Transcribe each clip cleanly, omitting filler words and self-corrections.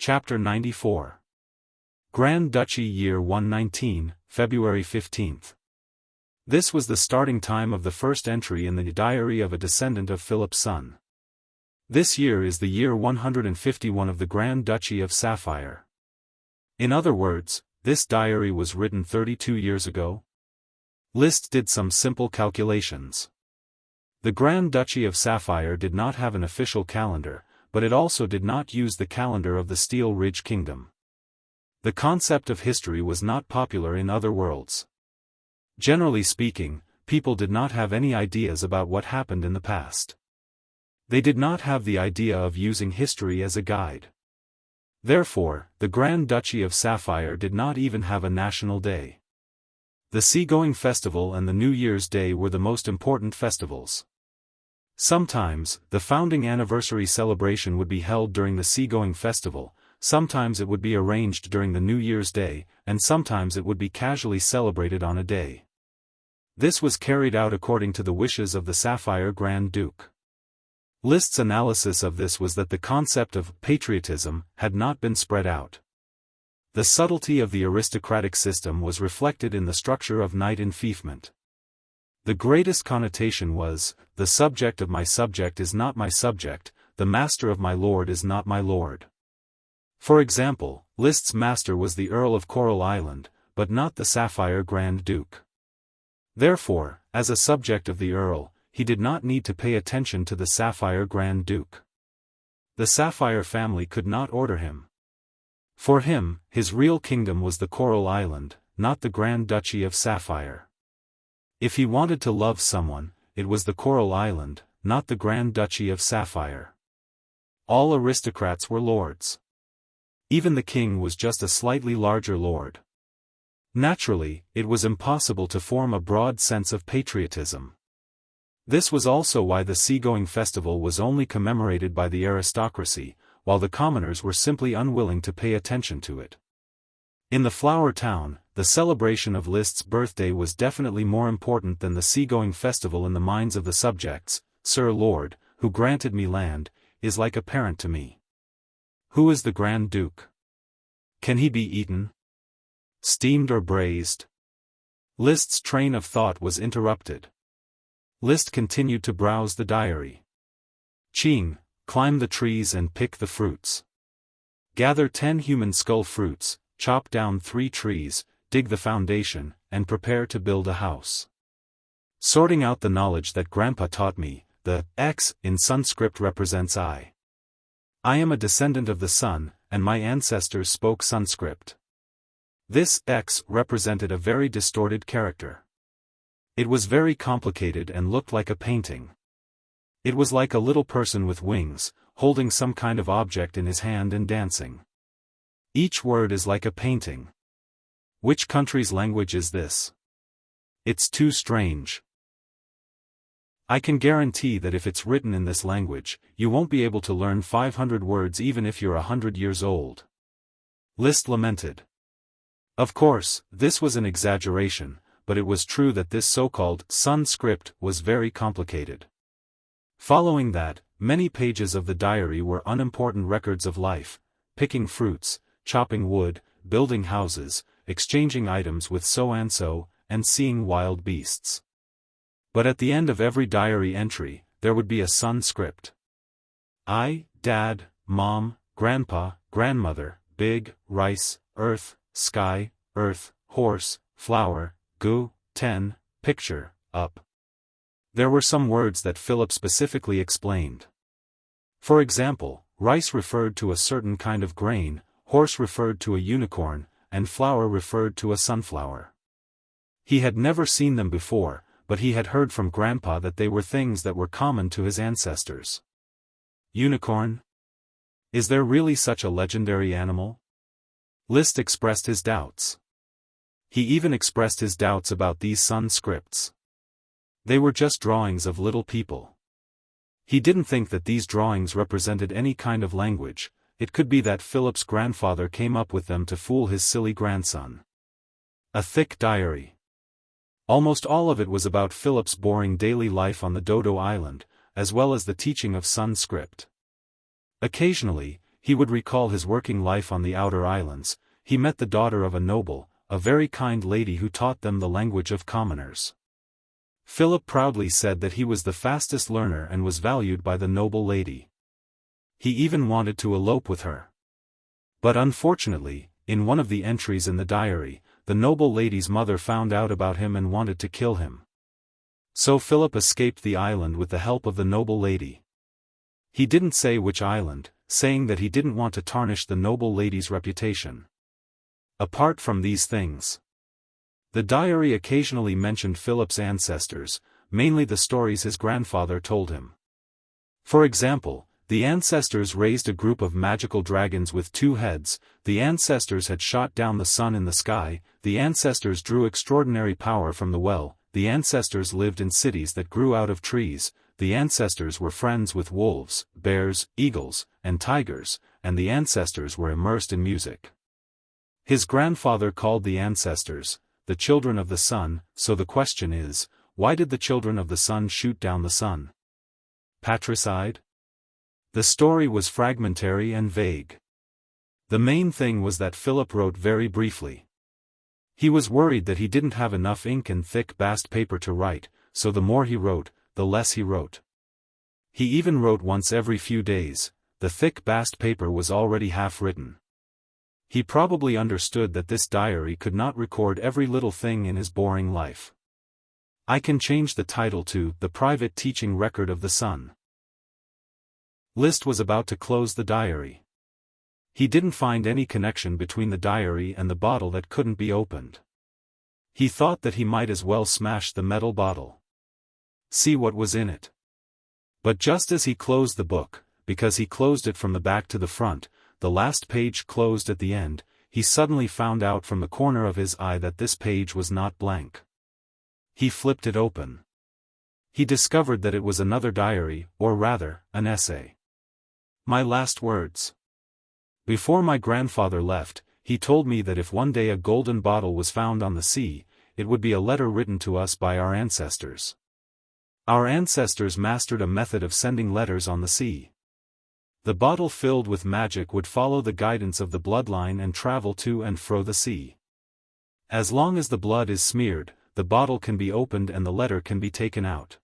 Chapter 94. Grand Duchy Year 119, February 15th. This was the starting time of the first entry in the diary of a descendant of Philip's son. This year is the year 151 of the Grand Duchy of Sapphire. In other words, this diary was written 32 years ago. Liszt did some simple calculations. The Grand Duchy of Sapphire did not have an official calendar, but it also did not use the calendar of the Steel Ridge Kingdom. The concept of history was not popular in other worlds. Generally speaking, people did not have any ideas about what happened in the past. They did not have the idea of using history as a guide. Therefore, the Grand Duchy of Sapphire did not even have a national day. The Seagoing Festival and the New Year's Day were the most important festivals. Sometimes, the founding anniversary celebration would be held during the Seagoing Festival, sometimes it would be arranged during the New Year's Day, and sometimes it would be casually celebrated on a day. This was carried out according to the wishes of the Sapphire Grand Duke. Liszt's analysis of this was that the concept of patriotism had not been spread out. The subtlety of the aristocratic system was reflected in the structure of knight enfeoffment. The greatest connotation was, the subject of my subject is not my subject, the master of my lord is not my lord. For example, Liszt's master was the Earl of Coral Island, but not the Sapphire Grand Duke. Therefore, as a subject of the Earl, he did not need to pay attention to the Sapphire Grand Duke. The Sapphire family could not order him. For him, his real kingdom was the Coral Island, not the Grand Duchy of Sapphire. If he wanted to love someone, it was the Coral Island, not the Grand Duchy of Sapphire. All aristocrats were lords. Even the king was just a slightly larger lord. Naturally, it was impossible to form a broad sense of patriotism. This was also why the Seagoing Festival was only commemorated by the aristocracy, while the commoners were simply unwilling to pay attention to it. In the Flower Town, the celebration of Liszt's birthday was definitely more important than the Seagoing Festival in the minds of the subjects. Sir Lord, who granted me land, is like a parent to me. Who is the Grand Duke? Can he be eaten? Steamed or braised? Liszt's train of thought was interrupted. Liszt continued to browse the diary. Ching, climb the trees and pick the fruits. Gather 10 human skull fruits, chop down 3 trees, dig the foundation, and prepare to build a house. Sorting out the knowledge that Grandpa taught me, the X in Sanskrit represents I. I am a descendant of the sun, and my ancestors spoke Sanskrit. This X represented a very distorted character. It was very complicated and looked like a painting. It was like a little person with wings, holding some kind of object in his hand and dancing. Each word is like a painting. Which country's language is this? It's too strange. I can guarantee that if it's written in this language, you won't be able to learn 500 words even if you're 100 years old. Liszt lamented. Of course, this was an exaggeration, but it was true that this so-called Sanskrit was very complicated. Following that, many pages of the diary were unimportant records of life, picking fruits, chopping wood, building houses, exchanging items with so-and-so, and seeing wild beasts. But at the end of every diary entry, there would be a Sanskrit. I, Dad, Mom, Grandpa, Grandmother, Big, Rice, Earth, Sky, Earth, Horse, Flower, Goo, 10, Picture, Up. There were some words that Philip specifically explained. For example, rice referred to a certain kind of grain, horse referred to a unicorn, and flower referred to a sunflower. He had never seen them before, but he had heard from Grandpa that they were things that were common to his ancestors. Unicorn? Is there really such a legendary animal? Liszt expressed his doubts. He even expressed his doubts about these Sanskrits. They were just drawings of little people. He didn't think that these drawings represented any kind of language. It could be that Philip's grandfather came up with them to fool his silly grandson. A thick diary. Almost all of it was about Philip's boring daily life on the Dodo Island, as well as the teaching of Sanskrit. Occasionally, he would recall his working life on the outer islands. He met the daughter of a noble, a very kind lady who taught them the language of commoners. Philip proudly said that he was the fastest learner and was valued by the noble lady. He even wanted to elope with her. But unfortunately, in one of the entries in the diary, the noble lady's mother found out about him and wanted to kill him. So Philip escaped the island with the help of the noble lady. He didn't say which island, saying that he didn't want to tarnish the noble lady's reputation. Apart from these things, the diary occasionally mentioned Philip's ancestors, mainly the stories his grandfather told him. For example, the ancestors raised a group of magical dragons with 2 heads, the ancestors had shot down the sun in the sky, the ancestors drew extraordinary power from the well, the ancestors lived in cities that grew out of trees, the ancestors were friends with wolves, bears, eagles, and tigers, and the ancestors were immersed in music. His grandfather called the ancestors the children of the sun, so the question is, why did the children of the sun shoot down the sun? Patricide? The story was fragmentary and vague. The main thing was that Philip wrote very briefly. He was worried that he didn't have enough ink and thick bast paper to write, so the more he wrote, the less he wrote. He even wrote once every few days. The thick bast paper was already half written. He probably understood that this diary could not record every little thing in his boring life. I can change the title to The Private Teaching Record of the Sun. Liszt was about to close the diary. He didn't find any connection between the diary and the bottle that couldn't be opened. He thought that he might as well smash the metal bottle. See what was in it. But just as he closed the book, because he closed it from the back to the front, the last page closed at the end, he suddenly found out from the corner of his eye that this page was not blank. He flipped it open. He discovered that it was another diary, or rather, an essay. My last words. Before my grandfather left, he told me that if one day a golden bottle was found on the sea, it would be a letter written to us by our ancestors. Our ancestors mastered a method of sending letters on the sea. The bottle filled with magic would follow the guidance of the bloodline and travel to and fro the sea. As long as the blood is smeared, the bottle can be opened and the letter can be taken out.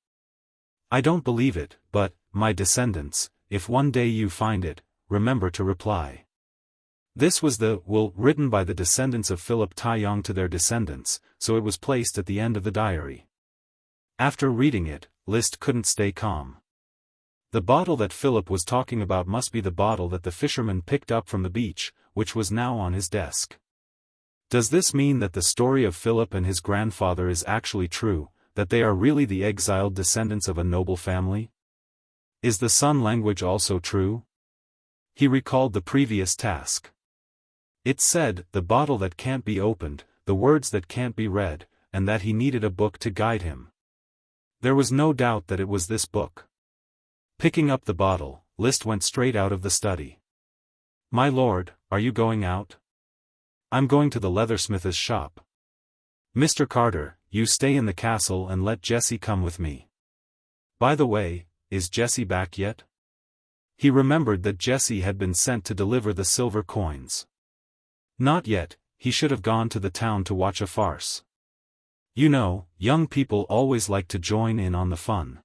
I don't believe it, but, my descendants, if one day you find it, remember to reply. This was the will written by the descendants of Philip Taiyong to their descendants, so it was placed at the end of the diary. After reading it, Liszt couldn't stay calm. The bottle that Philip was talking about must be the bottle that the fisherman picked up from the beach, which was now on his desk. Does this mean that the story of Philip and his grandfather is actually true, that they are really the exiled descendants of a noble family? Is the Sun language also true? He recalled the previous task. It said, the bottle that can't be opened, the words that can't be read, and that he needed a book to guide him. There was no doubt that it was this book. Picking up the bottle, Liszt went straight out of the study. My lord, are you going out? I'm going to the leathersmith's shop. Mr. Carter, you stay in the castle and let Jessie come with me. By the way, is Jessie back yet? He remembered that Jessie had been sent to deliver the silver coins. Not yet, he should have gone to the town to watch a farce. You know, young people always like to join in on the fun.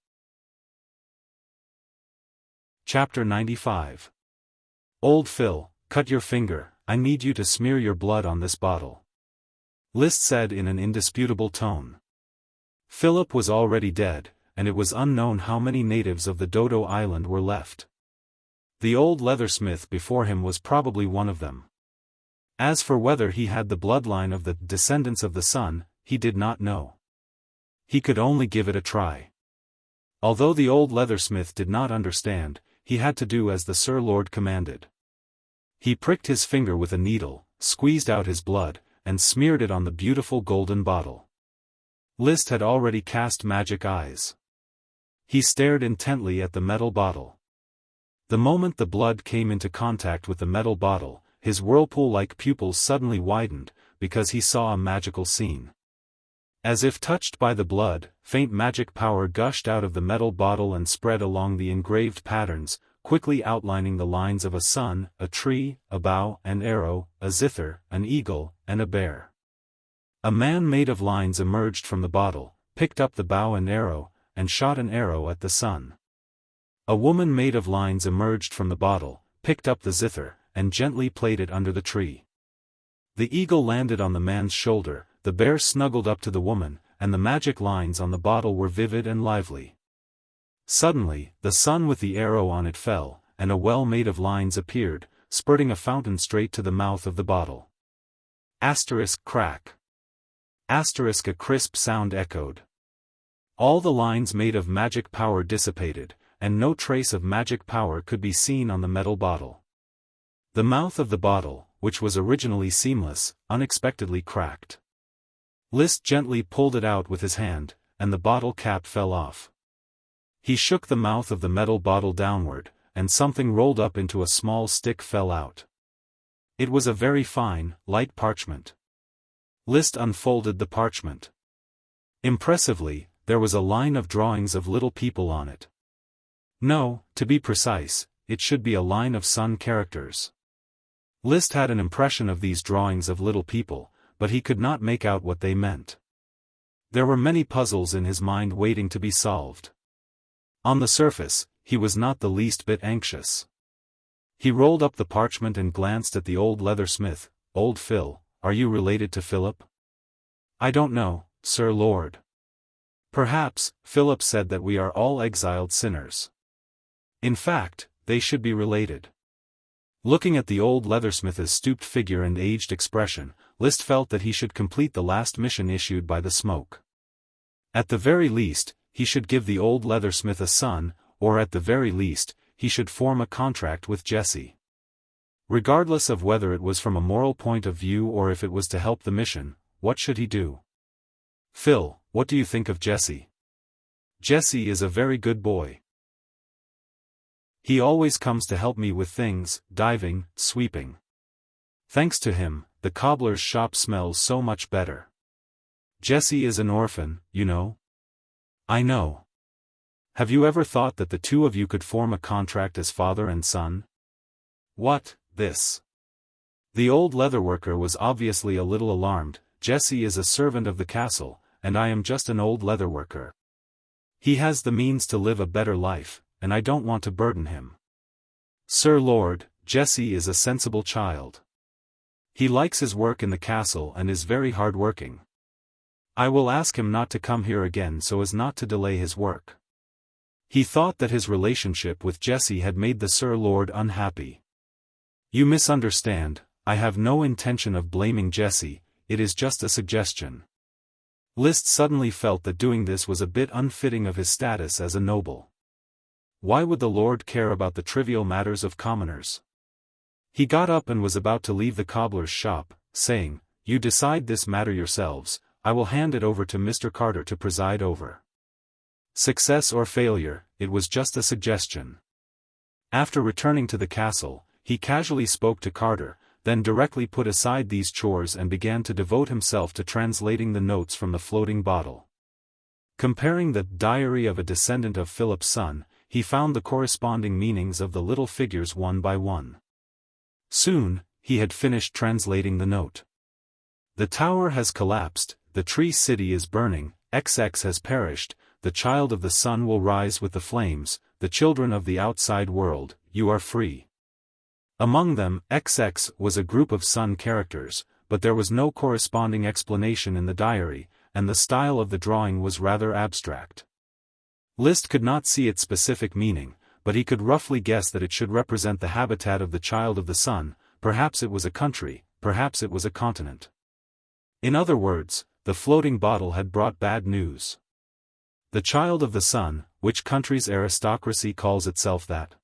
Chapter 95. Old Phil, cut your finger, I need you to smear your blood on this bottle. Liszt said in an indisputable tone. Philip was already dead, and it was unknown how many natives of the Dodo Island were left. The old leathersmith before him was probably one of them. As for whether he had the bloodline of the descendants of the sun, he did not know. He could only give it a try. Although the old leathersmith did not understand, he had to do as the Sir Lord commanded. He pricked his finger with a needle, squeezed out his blood, and smeared it on the beautiful golden bottle. Liszt had already cast magic eyes. He stared intently at the metal bottle. The moment the blood came into contact with the metal bottle, his whirlpool-like pupils suddenly widened, because he saw a magical scene. As if touched by the blood, faint magic power gushed out of the metal bottle and spread along the engraved patterns, quickly outlining the lines of a sun, a tree, a bow, an arrow, a zither, an eagle, and a bear. A man made of lines emerged from the bottle, picked up the bow and arrow, and shot an arrow at the sun. A woman made of lines emerged from the bottle, picked up the zither, and gently played it under the tree. The eagle landed on the man's shoulder, the bear snuggled up to the woman, and the magic lines on the bottle were vivid and lively. Suddenly, the sun with the arrow on it fell, and a well made of lines appeared, spurting a fountain straight to the mouth of the bottle. Asterisk crack. Asterisk a crisp sound echoed. All the lines made of magic power dissipated, and no trace of magic power could be seen on the metal bottle. The mouth of the bottle, which was originally seamless, unexpectedly cracked. List gently pulled it out with his hand, and the bottle cap fell off. He shook the mouth of the metal bottle downward, and something rolled up into a small stick fell out. It was a very fine, light parchment. List unfolded the parchment. Impressively, there was a line of drawings of little people on it. No, to be precise, it should be a line of sun characters. List had an impression of these drawings of little people, but he could not make out what they meant. There were many puzzles in his mind waiting to be solved. On the surface, he was not the least bit anxious. He rolled up the parchment and glanced at the old leathersmith. "Old Phil, are you related to Philip?" "I don't know, Sir Lord." "Perhaps," Philip said, "that we are all exiled sinners. In fact, they should be related." Looking at the old leathersmith's stooped figure and aged expression, List felt that he should complete the last mission issued by the smoke. At the very least, he should give the old leathersmith a son, or at the very least, he should form a contract with Jesse. Regardless of whether it was from a moral point of view or if it was to help the mission, what should he do? "Phil, what do you think of Jesse?" "Jesse is a very good boy. He always comes to help me with things, diving, sweeping. Thanks to him, the cobbler's shop smells so much better. Jesse is an orphan, you know." "I know. Have you ever thought that the two of you could form a contract as father and son?" "What, this?" The old leatherworker was obviously a little alarmed. "Jesse is a servant of the castle, and I am just an old leatherworker. He has the means to live a better life, and I don't want to burden him." "Sir Lord, Jesse is a sensible child. He likes his work in the castle and is very hard-working. I will ask him not to come here again so as not to delay his work." He thought that his relationship with Jesse had made the Sir Lord unhappy. "You misunderstand, I have no intention of blaming Jesse, it is just a suggestion." List suddenly felt that doing this was a bit unfitting of his status as a noble. Why would the Lord care about the trivial matters of commoners? He got up and was about to leave the cobbler's shop, saying, "You decide this matter yourselves, I will hand it over to Mr. Carter to preside over." Success or failure, it was just a suggestion. After returning to the castle, he casually spoke to Carter, then directly put aside these chores and began to devote himself to translating the notes from the floating bottle. Comparing the diary of a descendant of Philip's son, he found the corresponding meanings of the little figures one by one. Soon, he had finished translating the note. "The tower has collapsed, the tree city is burning, XX has perished, the child of the sun will rise with the flames, the children of the outside world, you are free." Among them, XX was a group of sun characters, but there was no corresponding explanation in the diary, and the style of the drawing was rather abstract. List could not see its specific meaning, but he could roughly guess that it should represent the habitat of the child of the sun. Perhaps it was a country, perhaps it was a continent. In other words, the floating bottle had brought bad news. The child of the sun, which country's aristocracy calls itself that?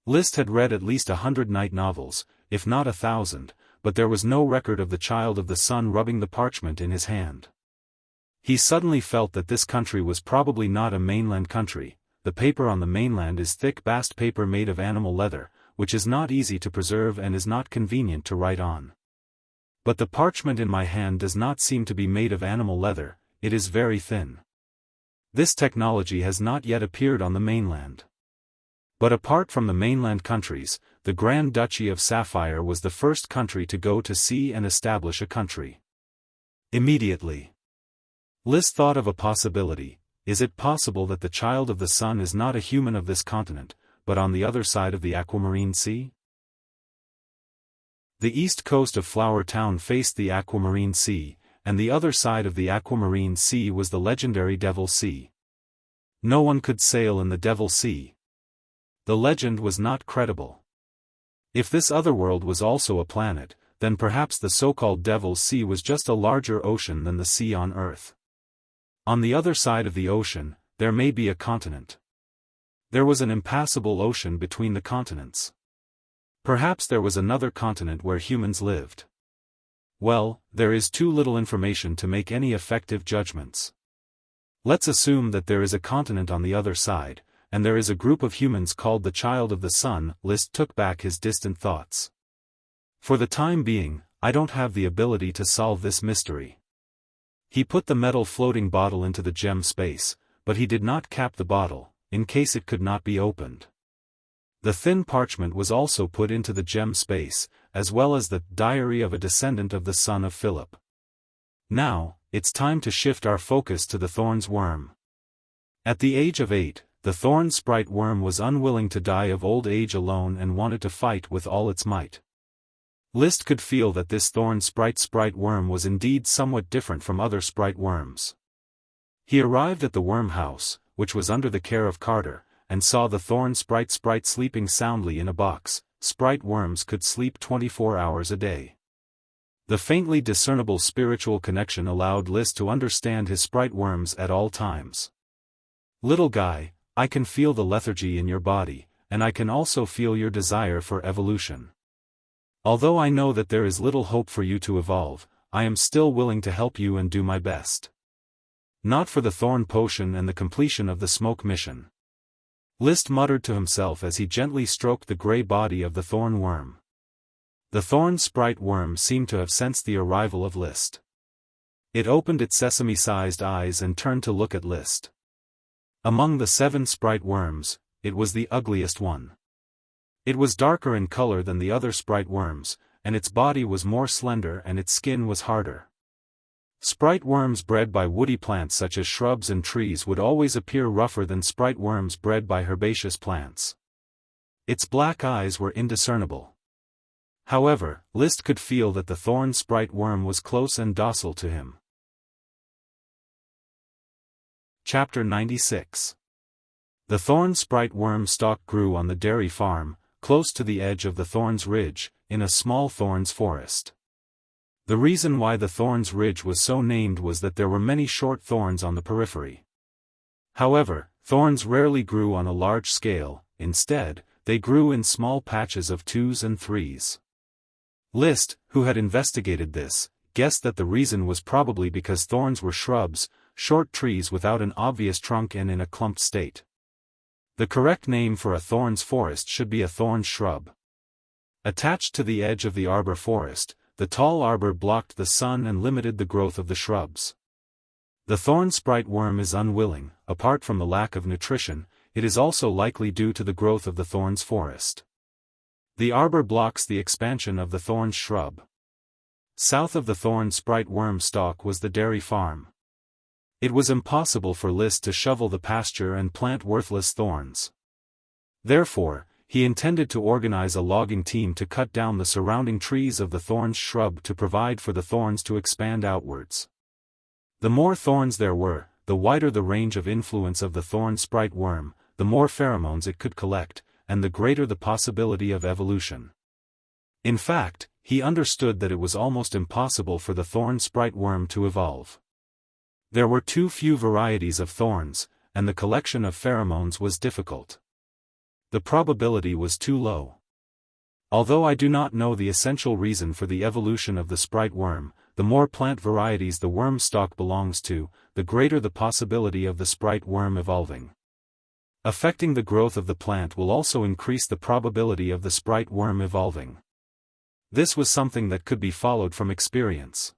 List had read at least 100 night novels, if not 1,000, but there was no record of the child of the sun rubbing the parchment in his hand. He suddenly felt that this country was probably not a mainland country. The paper on the mainland is thick bast paper made of animal leather, which is not easy to preserve and is not convenient to write on. But the parchment in my hand does not seem to be made of animal leather, it is very thin. This technology has not yet appeared on the mainland. But apart from the mainland countries, the Grand Duchy of Sapphire was the first country to go to sea and establish a country. Immediately, List thought of a possibility. Is it possible that the child of the sun is not a human of this continent, but on the other side of the Aquamarine Sea? The east coast of Flower Town faced the Aquamarine Sea, and the other side of the Aquamarine Sea was the legendary Devil Sea. No one could sail in the Devil Sea. The legend was not credible. If this other world was also a planet, then perhaps the so-called Devil's Sea was just a larger ocean than the sea on Earth. On the other side of the ocean, there may be a continent. There was an impassable ocean between the continents. Perhaps there was another continent where humans lived. Well, there is too little information to make any effective judgments. Let's assume that there is a continent on the other side, and there is a group of humans called the Child of the Sun. List took back his distant thoughts. For the time being, I don't have the ability to solve this mystery. He put the metal floating bottle into the gem space, but he did not cap the bottle, in case it could not be opened. The thin parchment was also put into the gem space, as well as the Diary of a Descendant of the Son of Philip. Now, it's time to shift our focus to the Thorn's Worm. At the age of 8, the Thorn Sprite Worm was unwilling to die of old age alone and wanted to fight with all its might. List could feel that this Thorn Sprite Worm was indeed somewhat different from other Sprite Worms. He arrived at the Worm House, which was under the care of Carter, and saw the Thorn Sprite sleeping soundly in a box. Sprite Worms could sleep 24 hours a day. The faintly discernible spiritual connection allowed List to understand his Sprite Worms at all times. Little guy, I can feel the lethargy in your body, and I can also feel your desire for evolution. Although I know that there is little hope for you to evolve, I am still willing to help you and do my best. Not for the Thorn Potion and the completion of the Smoke Mission. List muttered to himself as he gently stroked the gray body of the Thorn Worm. The Thorn Sprite Worm seemed to have sensed the arrival of List. It opened its sesame-sized eyes and turned to look at List. Among the 7 Sprite Worms, it was the ugliest one. It was darker in color than the other Sprite Worms, and its body was more slender and its skin was harder. Sprite Worms bred by woody plants such as shrubs and trees would always appear rougher than Sprite Worms bred by herbaceous plants. Its black eyes were indiscernible. However, List could feel that the Thorn Sprite Worm was close and docile to him. Chapter 96. The Thorn Sprite Worm stalk grew on the dairy farm, close to the edge of the Thorns Ridge, in a small thorns forest. The reason why the Thorns Ridge was so named was that there were many short thorns on the periphery. However, thorns rarely grew on a large scale. Instead, they grew in small patches of 2s and 3s. List, who had investigated this, guessed that the reason was probably because thorns were shrubs, short trees without an obvious trunk and in a clumped state. The correct name for a thorns forest should be a thorns shrub. Attached to the edge of the arbor forest, the tall arbor blocked the sun and limited the growth of the shrubs. The Thorn Sprite Worm is unwilling. Apart from the lack of nutrition, it is also likely due to the growth of the thorns forest. The arbor blocks the expansion of the thorns shrub. South of the Thorn Sprite Worm stalk was the dairy farm. It was impossible for List to shovel the pasture and plant worthless thorns. Therefore, he intended to organize a logging team to cut down the surrounding trees of the thorns shrub to provide for the thorns to expand outwards. The more thorns there were, the wider the range of influence of the Thorn Sprite Worm, the more pheromones it could collect, and the greater the possibility of evolution. In fact, he understood that it was almost impossible for the Thorn Sprite Worm to evolve. There were too few varieties of thorns, and the collection of pheromones was difficult. The probability was too low. Although I do not know the essential reason for the evolution of the Sprite Worm, the more plant varieties the worm stalk belongs to, the greater the possibility of the Sprite Worm evolving. Affecting the growth of the plant will also increase the probability of the Sprite Worm evolving. This was something that could be followed from experience.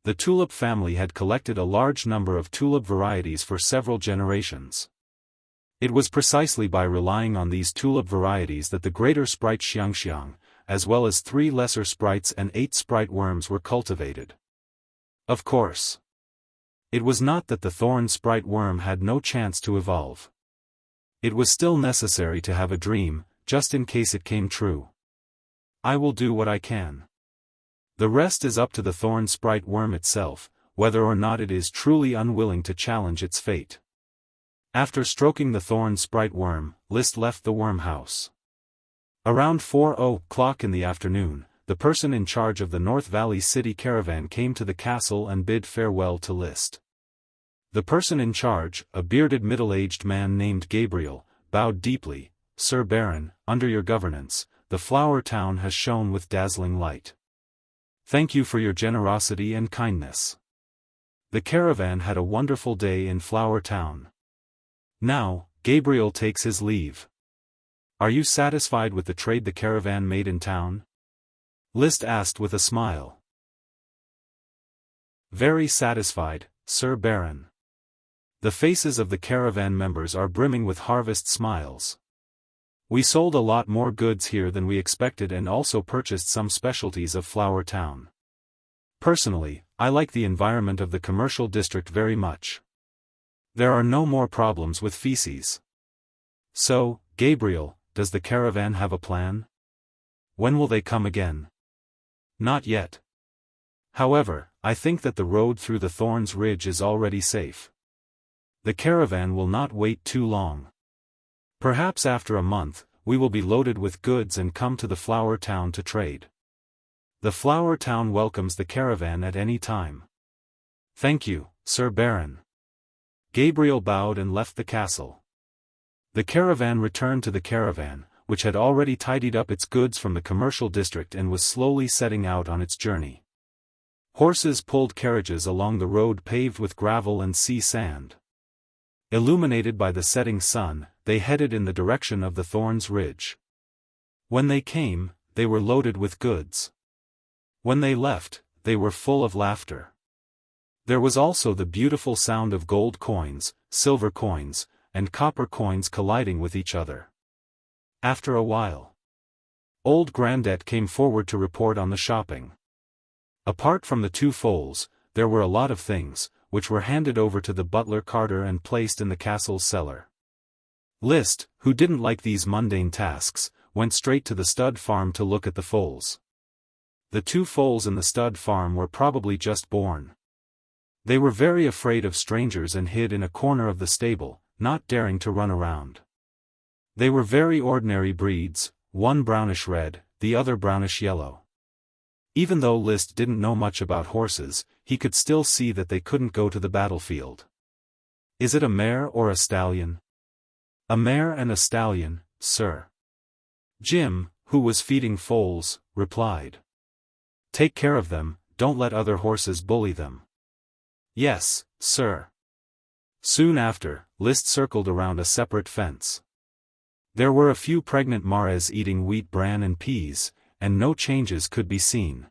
The tulip family had collected a large number of tulip varieties for several generations. It was precisely by relying on these tulip varieties that the greater sprite Xianxia, as well as 3 lesser sprites and 8 sprite worms were cultivated. Of course, it was not that the thorn sprite worm had no chance to evolve. It was still necessary to have a dream, just in case it came true. I will do what I can. The rest is up to the thorn sprite worm itself, whether or not it is truly unwilling to challenge its fate. After stroking the thorn sprite worm, List left the worm house. Around 4:00 in the afternoon, the person in charge of the North Valley City caravan came to the castle and bid farewell to List. The person in charge, a bearded middle-aged man named Gabriel, bowed deeply. "Sir Baron, under your governance, the flower town has shone with dazzling light. Thank you for your generosity and kindness. The caravan had a wonderful day in Flower Town. Now, Gabriel takes his leave. Are you satisfied with the trade the caravan made in town?" List asked with a smile. "Very satisfied, Sir Baron." The faces of the caravan members are brimming with harvest smiles. "We sold a lot more goods here than we expected and also purchased some specialties of Flower Town. Personally, I like the environment of the commercial district very much. There are no more problems with feces. So, Gabriel, does the caravan have a plan? When will they come again?" "Not yet. However, I think that the road through the Thorns Ridge is already safe. The caravan will not wait too long. Perhaps after a month, we will be loaded with goods and come to the Flower Town to trade. The Flower Town welcomes the caravan at any time." "Thank you, Sir Baron." Gabriel bowed and left the castle. The caravan returned to the caravan, which had already tidied up its goods from the commercial district and was slowly setting out on its journey. Horses pulled carriages along the road paved with gravel and sea sand. Illuminated by the setting sun, they headed in the direction of the Thorns Ridge. When they came, they were loaded with goods. When they left, they were full of laughter. There was also the beautiful sound of gold coins, silver coins, and copper coins colliding with each other. After a while, Old Grandette came forward to report on the shopping. Apart from the 2 foals, there were a lot of things, which were handed over to the butler Carter and placed in the castle's cellar. List, who didn't like these mundane tasks, went straight to the stud farm to look at the foals. The 2 foals in the stud farm were probably just born. They were very afraid of strangers and hid in a corner of the stable, not daring to run around. They were very ordinary breeds, one brownish-red, the other brownish-yellow. Even though List didn't know much about horses, he could still see that they couldn't go to the battlefield. "Is it a mare or a stallion?" "A mare and a stallion, sir." Jim, who was feeding foals, replied. "Take care of them, don't let other horses bully them." "Yes, sir." Soon after, List circled around a separate fence. There were a few pregnant mares eating wheat bran and peas, and no changes could be seen.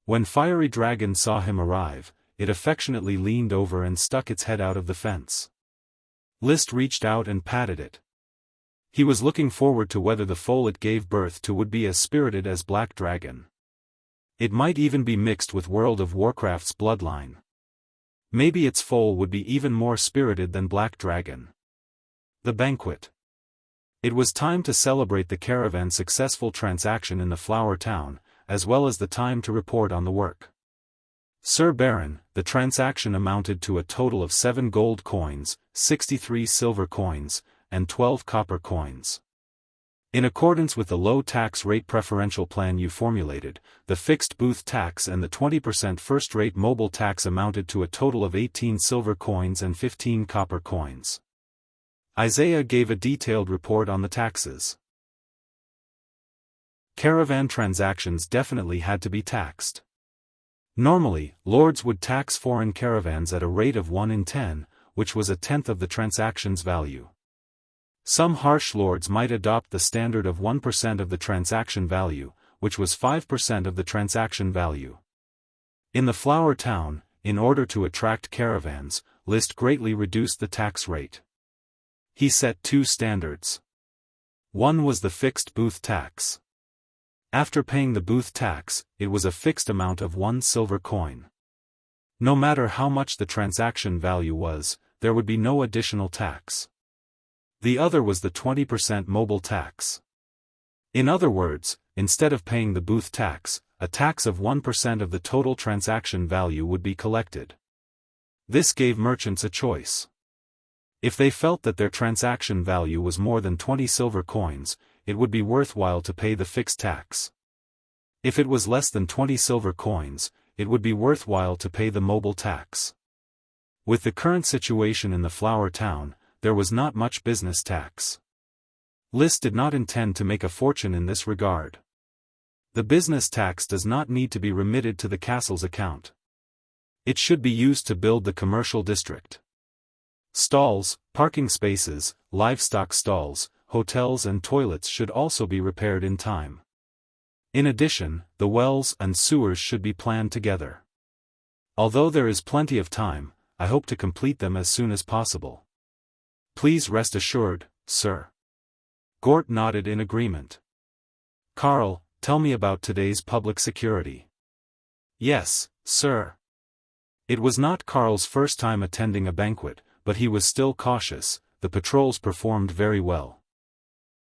When Fiery Dragon saw him arrive, it affectionately leaned over and stuck its head out of the fence. List reached out and patted it. He was looking forward to whether the foal it gave birth to would be as spirited as Black Dragon. It might even be mixed with World of Warcraft's bloodline. Maybe its foal would be even more spirited than Black Dragon. The banquet. It was time to celebrate the caravan's successful transaction in the Flower Town, as well as the time to report on the work. "Sir Baron, the transaction amounted to a total of 7 gold coins, 63 silver coins, and 12 copper coins. In accordance with the low tax rate preferential plan you formulated, the fixed booth tax and the 20% first-rate mobile tax amounted to a total of 18 silver coins and 15 copper coins." Isaiah gave a detailed report on the taxes. Caravan transactions definitely had to be taxed. Normally, lords would tax foreign caravans at a rate of 1 in 10, which was a tenth of the transaction's value. Some harsh lords might adopt the standard of 1% of the transaction value, which was 5% of the transaction value. In the Flower Town, in order to attract caravans, List greatly reduced the tax rate. He set two standards. One was the fixed booth tax. After paying the booth tax, it was a fixed amount of 1 silver coin. No matter how much the transaction value was, there would be no additional tax. The other was the 20% mobile tax. In other words, instead of paying the booth tax, a tax of 1% of the total transaction value would be collected. This gave merchants a choice. If they felt that their transaction value was more than 20 silver coins, it would be worthwhile to pay the fixed tax. If it was less than 20 silver coins, it would be worthwhile to pay the mobile tax. With the current situation in the flower town, there was not much business tax. List did not intend to make a fortune in this regard. The business tax does not need to be remitted to the castle's account. It should be used to build the commercial district. Stalls, parking spaces, livestock stalls, hotels and toilets should also be repaired in time. In addition, the wells and sewers should be planned together. Although there is plenty of time, I hope to complete them as soon as possible. Please rest assured, sir. Gort nodded in agreement. Carl, tell me about today's public security. Yes, sir. It was not Carl's first time attending a banquet, but he was still cautious. The patrols performed very well.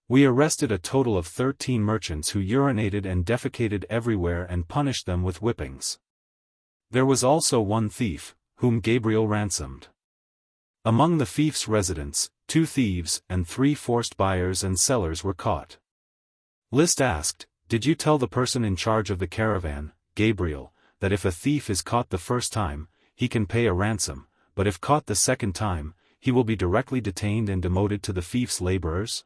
We arrested a total of 13 merchants who urinated and defecated everywhere and punished them with whippings. There was also one thief, whom Gabriel ransomed. Among the thief's residents, 2 thieves and 3 forced buyers and sellers were caught. List asked, "Did you tell the person in charge of the caravan, Gabriel, that if a thief is caught the first time, he can pay a ransom, but if caught the second time, he will be directly detained and demoted to the thief's laborers?"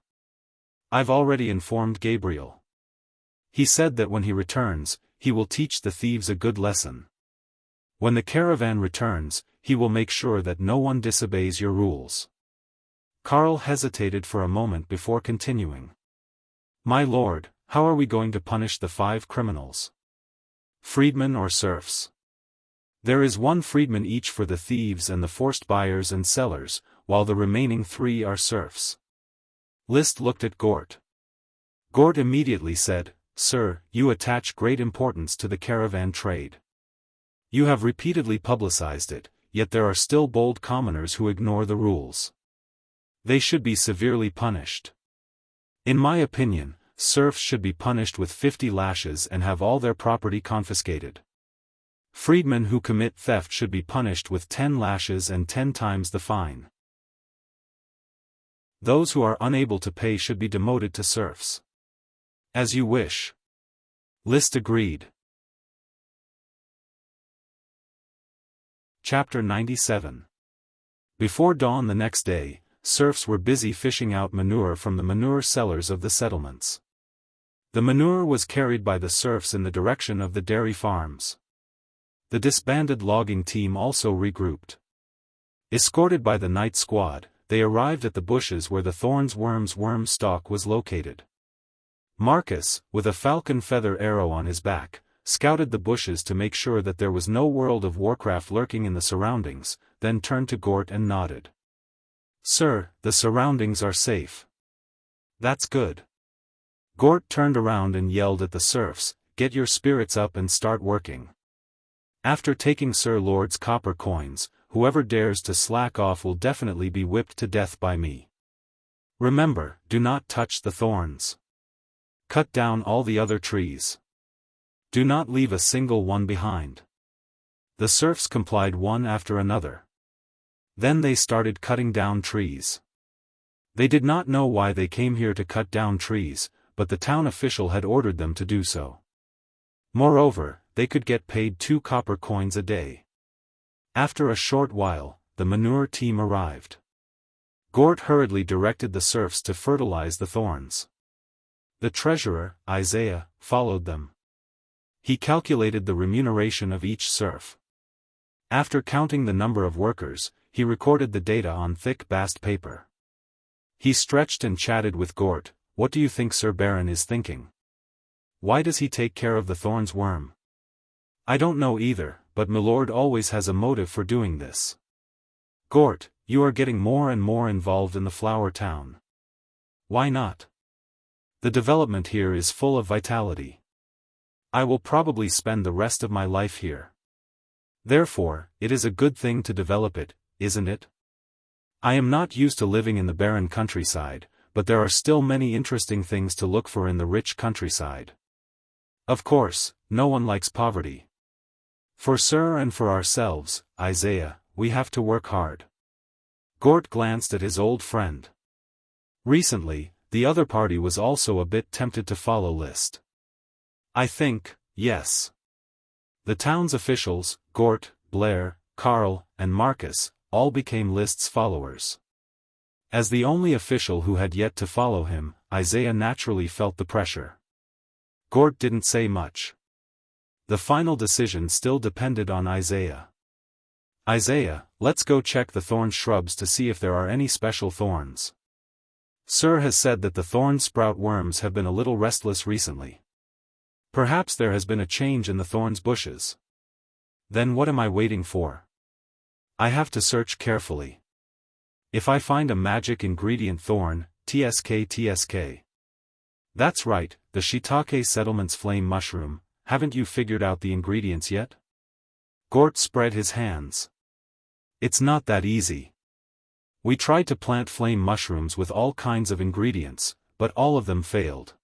I've already informed Gabriel. He said that when he returns, he will teach the thieves a good lesson. When the caravan returns, he will make sure that no one disobeys your rules. Carl hesitated for a moment before continuing. My lord, how are we going to punish the 5 criminals? Freedmen or serfs? There is 1 freedman each for the thieves and the forced buyers and sellers, while the remaining 3 are serfs. List looked at Gort. Gort immediately said, "Sir, you attach great importance to the caravan trade. You have repeatedly publicized it, yet there are still bold commoners who ignore the rules. They should be severely punished. In my opinion, serfs should be punished with 50 lashes and have all their property confiscated. Freedmen who commit theft should be punished with 10 lashes and 10 times the fine. Those who are unable to pay should be demoted to serfs." As you wish. List agreed. Chapter 97. Before dawn the next day, serfs were busy fishing out manure from the manure cellars of the settlements. The manure was carried by the serfs in the direction of the dairy farms. The disbanded logging team also regrouped. Escorted by the night squad, they arrived at the bushes where the thorns worm stalk was located. Marcus, with a falcon feather arrow on his back, scouted the bushes to make sure that there was no World of Warcraft lurking in the surroundings, then turned to Gort and nodded. "Sir, the surroundings are safe." "That's good." Gort turned around and yelled at the serfs, "Get your spirits up and start working. After taking Sir Lord's copper coins, whoever dares to slack off will definitely be whipped to death by me. Remember, do not touch the thorns. Cut down all the other trees. Do not leave a single one behind." The serfs complied one after another. Then they started cutting down trees. They did not know why they came here to cut down trees, but the town official had ordered them to do so. Moreover, they could get paid 2 copper coins a day. After a short while, the manure team arrived. Gort hurriedly directed the serfs to fertilize the thorns. The treasurer, Isaiah, followed them. He calculated the remuneration of each serf. After counting the number of workers, he recorded the data on thick bast paper. He stretched and chatted with Gort. "What do you think Sir Baron is thinking? Why does he take care of the thorns worm?" "I don't know either, but Milord always has a motive for doing this." "Gort, You are getting more and more involved in the flower town. Why not? The development here is full of vitality. I will probably spend the rest of my life here. Therefore, it is a good thing to develop it, isn't it? I am not used to living in the barren countryside, but there are still many interesting things to look for in the rich countryside. Of course, no one likes poverty. For Sir and for ourselves, Isaiah, we have to work hard. Gort glanced at his old friend. Recently, the other party was also a bit tempted to follow List. I think, yes. The town's officials, Gort, Blair, Carl, and Marcus, all became List's followers. As the only official who had yet to follow him, Isaiah naturally felt the pressure. Gort didn't say much. The final decision still depended on Isaiah. Isaiah, let's go check the thorn shrubs to see if there are any special thorns. Sir has said that the thorn sprout worms have been a little restless recently. Perhaps there has been a change in the thorns bushes. Then what am I waiting for? I have to search carefully. If I find a magic ingredient thorn, TSK. That's right, the shiitake settlement's flame mushroom, haven't you figured out the ingredients yet? Gort spread his hands. It's not that easy. We tried to plant flame mushrooms with all kinds of ingredients, but all of them failed.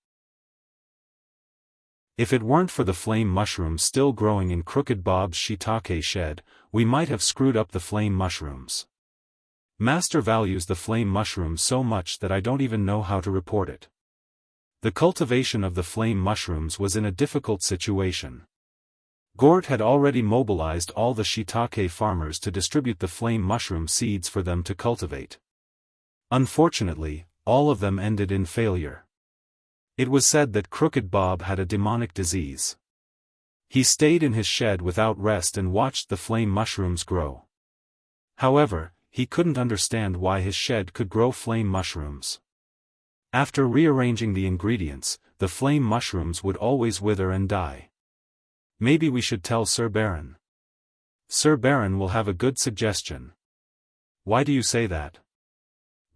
If it weren't for the flame mushrooms still growing in Crooked Bob's shiitake shed, we might have screwed up the flame mushrooms. Master values the flame mushrooms so much that I don't even know how to report it. The cultivation of the flame mushrooms was in a difficult situation. Gort had already mobilized all the shiitake farmers to distribute the flame mushroom seeds for them to cultivate. Unfortunately, all of them ended in failure. It was said that Crooked Bob had a demonic disease. He stayed in his shed without rest and watched the flame mushrooms grow. However, he couldn't understand why his shed could grow flame mushrooms. After rearranging the ingredients, the flame mushrooms would always wither and die. Maybe we should tell Sir Baron. Sir Baron will have a good suggestion. Why do you say that?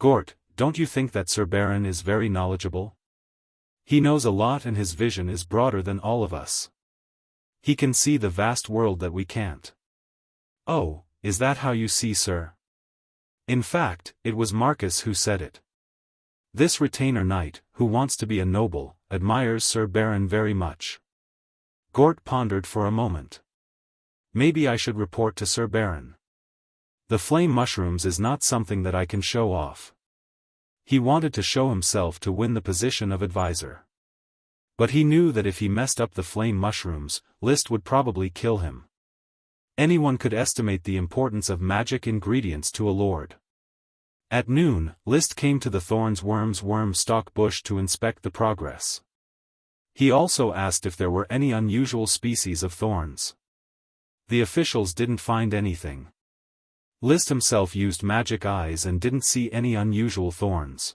Gort, don't you think that Sir Baron is very knowledgeable? He knows a lot and his vision is broader than all of us. He can see the vast world that we can't. Oh, is that how you see, sir? In fact, it was Marcus who said it. This retainer knight, who wants to be a noble, admires Sir Baron very much. Gort pondered for a moment. Maybe I should report to Sir Baron. The flame mushrooms is not something that I can show off. He wanted to show himself to win the position of advisor. But he knew that if he messed up the flame mushrooms, List would probably kill him. Anyone could estimate the importance of magic ingredients to a lord. At noon, List came to the thorns worms worm stalk bush to inspect the progress. He also asked if there were any unusual species of thorns. The officials didn't find anything. List himself used magic eyes and didn't see any unusual thorns.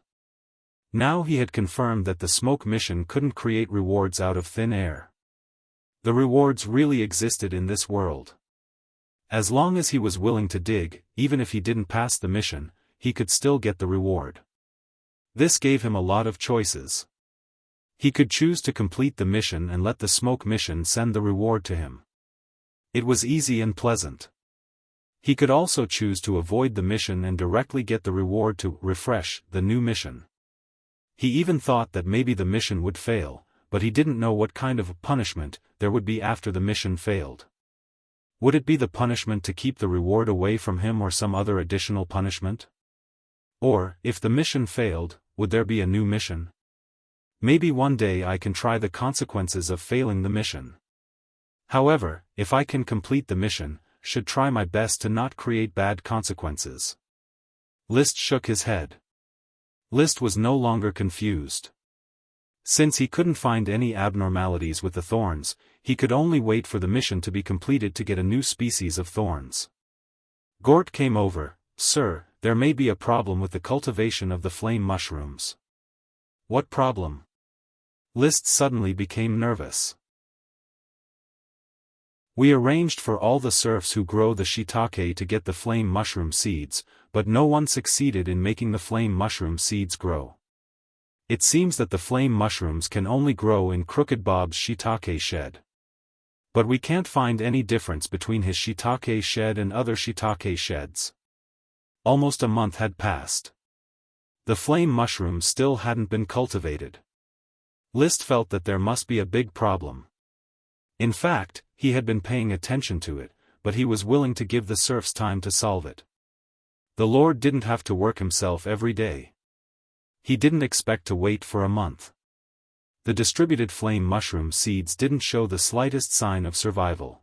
Now he had confirmed that the smoke mission couldn't create rewards out of thin air. The rewards really existed in this world. As long as he was willing to dig, even if he didn't pass the mission, he could still get the reward. This gave him a lot of choices. He could choose to complete the mission and let the smoke mission send the reward to him. It was easy and pleasant. He could also choose to avoid the mission and directly get the reward to refresh the new mission. He even thought that maybe the mission would fail, but he didn't know what kind of punishment there would be after the mission failed. Would it be the punishment to keep the reward away from him or some other additional punishment? Or, if the mission failed, would there be a new mission? Maybe one day I can try the consequences of failing the mission. However, if I can complete the mission, should try my best to not create bad consequences. List shook his head. List was no longer confused. Since he couldn't find any abnormalities with the thorns, he could only wait for the mission to be completed to get a new species of thorns. Gort came over. Sir, there may be a problem with the cultivation of the flame mushrooms. What problem? List suddenly became nervous. We arranged for all the serfs who grow the shiitake to get the flame mushroom seeds, but no one succeeded in making the flame mushroom seeds grow. It seems that the flame mushrooms can only grow in Crooked Bob's shiitake shed. But we can't find any difference between his shiitake shed and other shiitake sheds. Almost a month had passed. The flame mushrooms still hadn't been cultivated. List felt that there must be a big problem. In fact, he had been paying attention to it, but he was willing to give the serfs time to solve it. The Lord didn't have to work himself every day. He didn't expect to wait for a month. The distributed flame mushroom seeds didn't show the slightest sign of survival.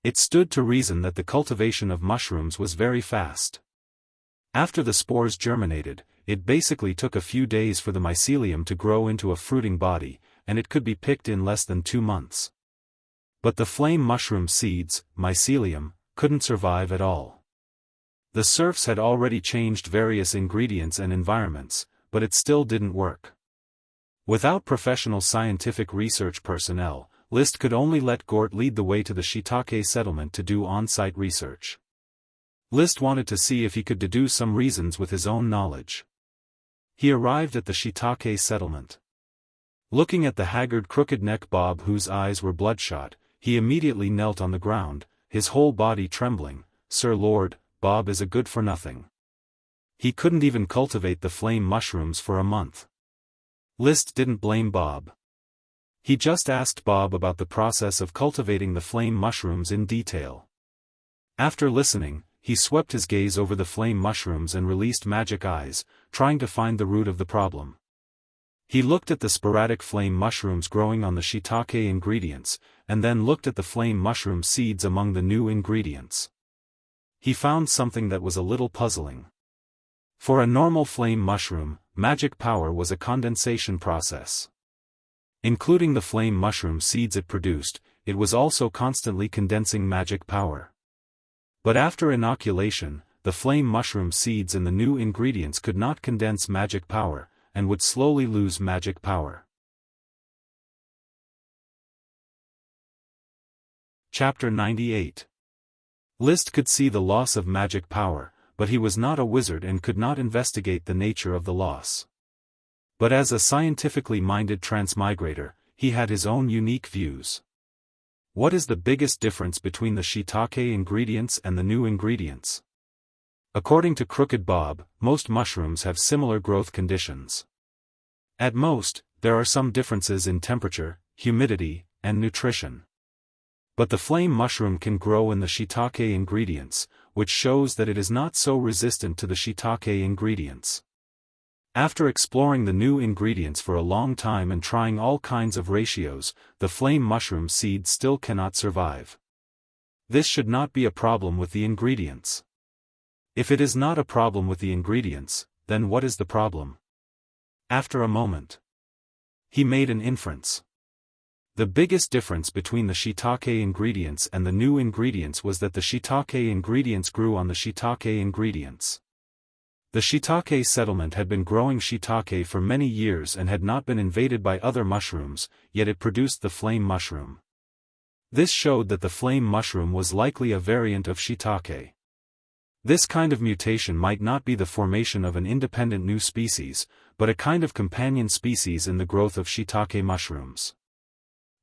It stood to reason that the cultivation of mushrooms was very fast. After the spores germinated, it basically took a few days for the mycelium to grow into a fruiting body, and it could be picked in less than 2 months. But the flame mushroom seeds, mycelium, couldn't survive at all. The serfs had already changed various ingredients and environments, but it still didn't work. Without professional scientific research personnel, List could only let Gort lead the way to the shiitake settlement to do on-site research. List wanted to see if he could deduce some reasons with his own knowledge. He arrived at the shiitake settlement. Looking at the haggard crooked-neck Bob whose eyes were bloodshot, he immediately knelt on the ground, his whole body trembling. "Sir Lord, Bob is a good-for-nothing. He couldn't even cultivate the flame mushrooms for a month." List didn't blame Bob. He just asked Bob about the process of cultivating the flame mushrooms in detail. After listening, he swept his gaze over the flame mushrooms and released magic eyes, trying to find the root of the problem. He looked at the sporadic flame mushrooms growing on the shiitake ingredients, and then looked at the flame mushroom seeds among the new ingredients. He found something that was a little puzzling. For a normal flame mushroom, magic power was a condensation process. Including the flame mushroom seeds it produced, it was also constantly condensing magic power. But after inoculation, the flame mushroom seeds and the new ingredients could not condense magic power, and would slowly lose magic power. Chapter 98. List could see the loss of magic power, but he was not a wizard and could not investigate the nature of the loss. But as a scientifically minded transmigrator, he had his own unique views. What is the biggest difference between the shiitake ingredients and the new ingredients? According to Crooked Bob, most mushrooms have similar growth conditions. At most, there are some differences in temperature, humidity, and nutrition. But the flame mushroom can grow in the shiitake ingredients, which shows that it is not so resistant to the shiitake ingredients. After exploring the new ingredients for a long time and trying all kinds of ratios, the flame mushroom seed still cannot survive. This should not be a problem with the ingredients. If it is not a problem with the ingredients, then what is the problem? After a moment, he made an inference. The biggest difference between the shiitake ingredients and the new ingredients was that the shiitake ingredients grew on the shiitake ingredients. The shiitake settlement had been growing shiitake for many years and had not been invaded by other mushrooms, yet it produced the flame mushroom. This showed that the flame mushroom was likely a variant of shiitake. This kind of mutation might not be the formation of an independent new species, but a kind of companion species in the growth of shiitake mushrooms.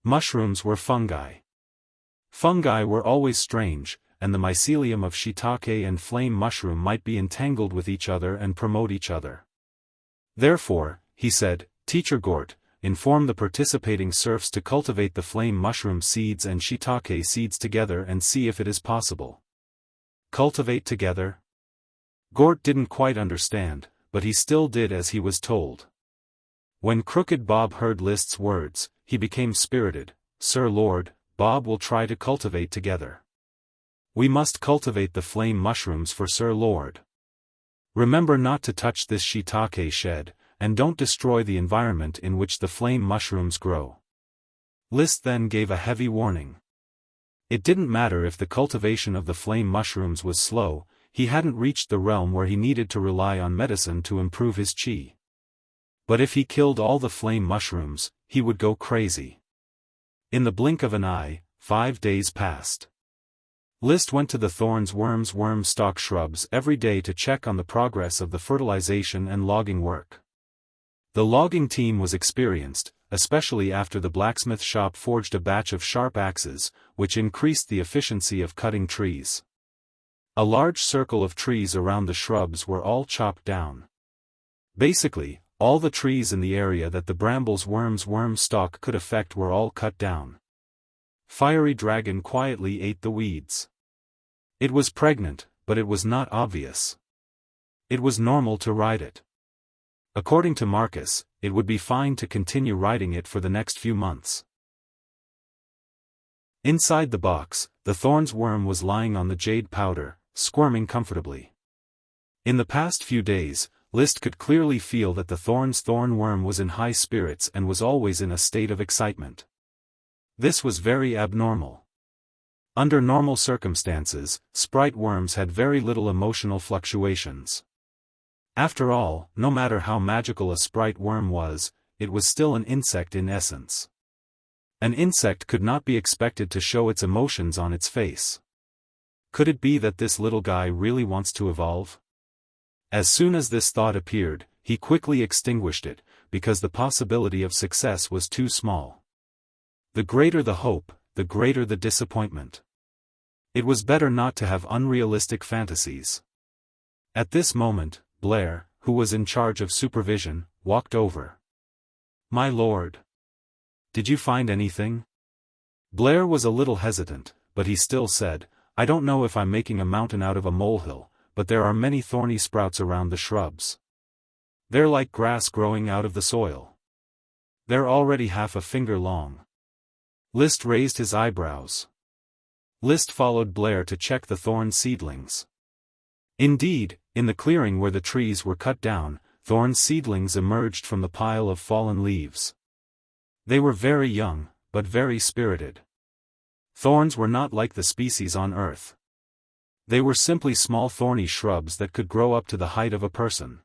Mushrooms were fungi. Fungi were always strange, and the mycelium of shiitake and flame mushroom might be entangled with each other and promote each other. Therefore, he said, "Teacher Gort, inform the participating serfs to cultivate the flame mushroom seeds and shiitake seeds together and see if it is possible." Cultivate together? Gort didn't quite understand, but he still did as he was told. When Crooked Bob heard List's words, he became spirited. "Sir Lord, Bob will try to cultivate together. We must cultivate the flame mushrooms for Sir Lord. Remember not to touch this shiitake shed, and don't destroy the environment in which the flame mushrooms grow." List then gave a heavy warning. It didn't matter if the cultivation of the flame mushrooms was slow, he hadn't reached the realm where he needed to rely on medicine to improve his chi. But if he killed all the flame mushrooms, he would go crazy. In the blink of an eye, 5 days passed. List went to the thorns worm stalk shrubs every day to check on the progress of the fertilization and logging work. The logging team was experienced, especially after the blacksmith shop forged a batch of sharp axes, which increased the efficiency of cutting trees. A large circle of trees around the shrubs were all chopped down. Basically, all the trees in the area that the brambles worm stalk could affect were all cut down. Fiery Dragon quietly ate the weeds. It was pregnant, but it was not obvious. It was normal to ride it. According to Marcus, it would be fine to continue riding it for the next few months. Inside the box, the thorns worm was lying on the jade powder, squirming comfortably. In the past few days, List could clearly feel that the thorn worm was in high spirits and was always in a state of excitement. This was very abnormal. Under normal circumstances, sprite worms had very little emotional fluctuations. After all, no matter how magical a sprite worm was, it was still an insect in essence. An insect could not be expected to show its emotions on its face. Could it be that this little guy really wants to evolve? As soon as this thought appeared, he quickly extinguished it, because the possibility of success was too small. The greater the hope, the greater the disappointment. It was better not to have unrealistic fantasies. At this moment, Blair, who was in charge of supervision, walked over. "My lord. Did you find anything?" Blair was a little hesitant, but he still said, "I don't know if I'm making a mountain out of a molehill, but there are many thorny sprouts around the shrubs. They're like grass growing out of the soil. They're already half a finger long." List raised his eyebrows. List followed Blair to check the thorn seedlings. Indeed, in the clearing where the trees were cut down, thorn seedlings emerged from the pile of fallen leaves. They were very young, but very spirited. Thorns were not like the species on Earth. They were simply small thorny shrubs that could grow up to the height of a person.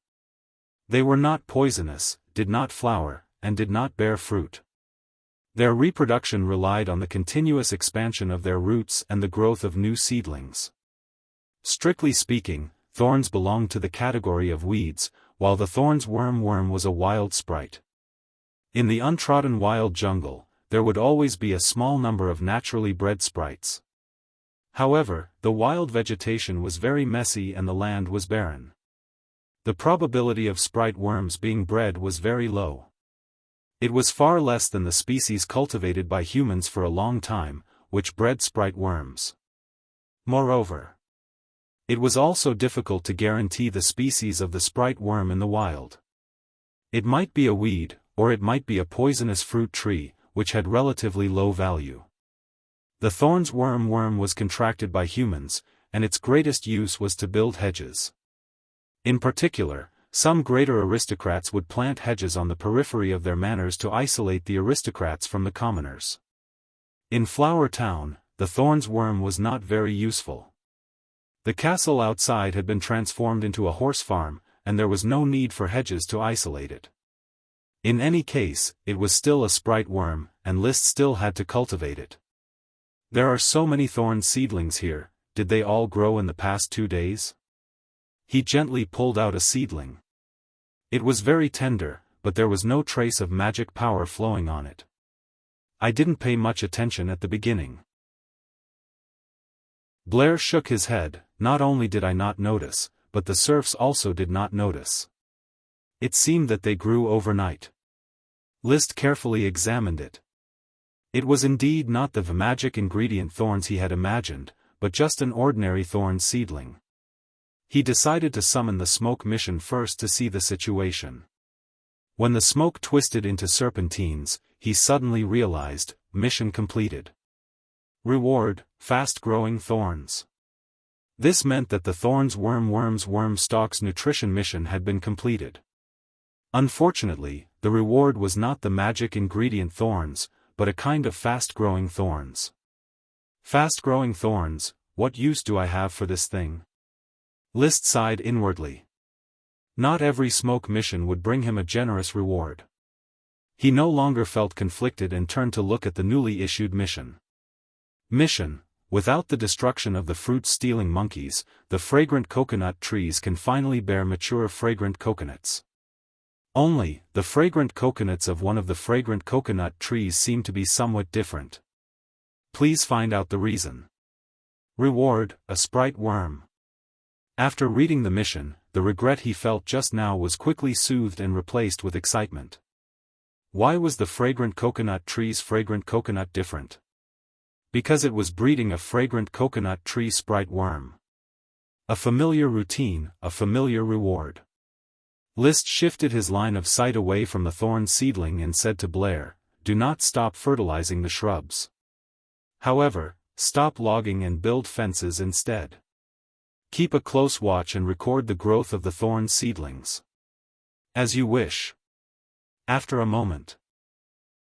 They were not poisonous, did not flower, and did not bear fruit. Their reproduction relied on the continuous expansion of their roots and the growth of new seedlings. Strictly speaking, thorns belonged to the category of weeds, while the thorns worm was a wild sprite. In the untrodden wild jungle, there would always be a small number of naturally bred sprites. However, the wild vegetation was very messy and the land was barren. The probability of sprite worms being bred was very low. It was far less than the species cultivated by humans for a long time, which bred sprite worms. Moreover, it was also difficult to guarantee the species of the sprite worm in the wild. It might be a weed, or it might be a poisonous fruit tree, which had relatively low value. The thorns worm was contracted by humans, and its greatest use was to build hedges. In particular, some greater aristocrats would plant hedges on the periphery of their manors to isolate the aristocrats from the commoners. In Flower Town, the thorns worm was not very useful. The castle outside had been transformed into a horse farm, and there was no need for hedges to isolate it. In any case, it was still a sprite worm, and List still had to cultivate it. "There are so many thorn seedlings here, did they all grow in the past 2 days?" He gently pulled out a seedling. It was very tender, but there was no trace of magic power flowing on it. "I didn't pay much attention at the beginning." Blair shook his head. "Not only did I not notice, but the serfs also did not notice. It seemed that they grew overnight." List carefully examined it. It was indeed not the magic ingredient thorns he had imagined, but just an ordinary thorn seedling. He decided to summon the smoke mission first to see the situation. When the smoke twisted into serpentines, he suddenly realized, mission completed. Reward, fast-growing thorns. This meant that the thorns worm stalk's nutrition mission had been completed. Unfortunately, the reward was not the magic ingredient thorns, but a kind of fast-growing thorns. Fast-growing thorns, what use do I have for this thing? List sighed inwardly. Not every smoke mission would bring him a generous reward. He no longer felt conflicted and turned to look at the newly issued mission. Mission: without the destruction of the fruit-stealing monkeys, the fragrant coconut trees can finally bear mature fragrant coconuts. Only, the fragrant coconuts of one of the fragrant coconut trees seem to be somewhat different. Please find out the reason. Reward: a sprite worm. After reading the mission, the regret he felt just now was quickly soothed and replaced with excitement. Why was the fragrant coconut tree's fragrant coconut different? Because it was breeding a fragrant coconut tree sprite worm. A familiar routine, a familiar reward. List shifted his line of sight away from the thorn seedling and said to Blair, "Do not stop fertilizing the shrubs. However, stop logging and build fences instead. Keep a close watch and record the growth of the thorn seedlings. As you wish." After a moment,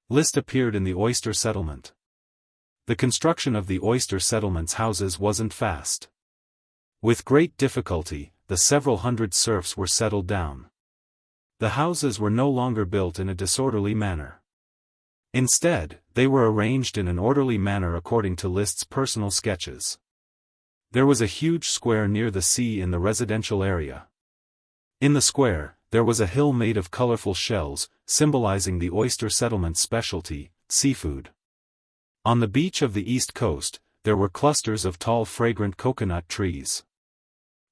List appeared in the oyster settlement. The construction of the oyster settlement's houses wasn't fast. With great difficulty, the several hundred serfs were settled down. The houses were no longer built in a disorderly manner. Instead, they were arranged in an orderly manner according to List's personal sketches. There was a huge square near the sea in the residential area. In the square, there was a hill made of colorful shells, symbolizing the oyster settlement's specialty, seafood. On the beach of the east coast, there were clusters of tall fragrant coconut trees.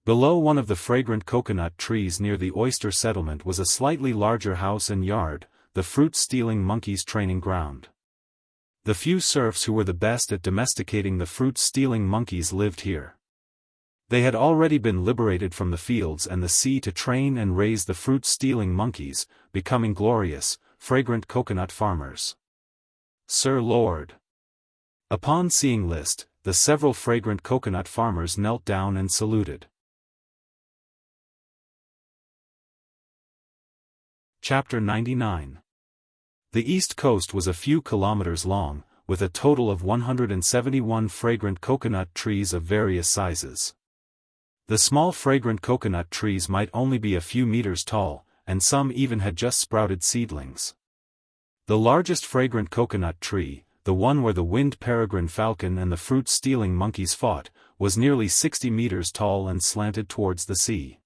Below one of the fragrant coconut trees near the oyster settlement was a slightly larger house and yard, the fruit-stealing monkeys' training ground. The few serfs who were the best at domesticating the fruit-stealing monkeys lived here. They had already been liberated from the fields and the sea to train and raise the fruit-stealing monkeys, becoming glorious, fragrant coconut farmers. "Sir Lord." Upon seeing List, the several fragrant coconut farmers knelt down and saluted. Chapter 99. The east coast was a few kilometers long, with a total of 171 fragrant coconut trees of various sizes. The small fragrant coconut trees might only be a few meters tall, and some even had just sprouted seedlings. The largest fragrant coconut tree, the one where the winged peregrine falcon and the fruit-stealing monkeys fought, was nearly 60 meters tall and slanted towards the sea.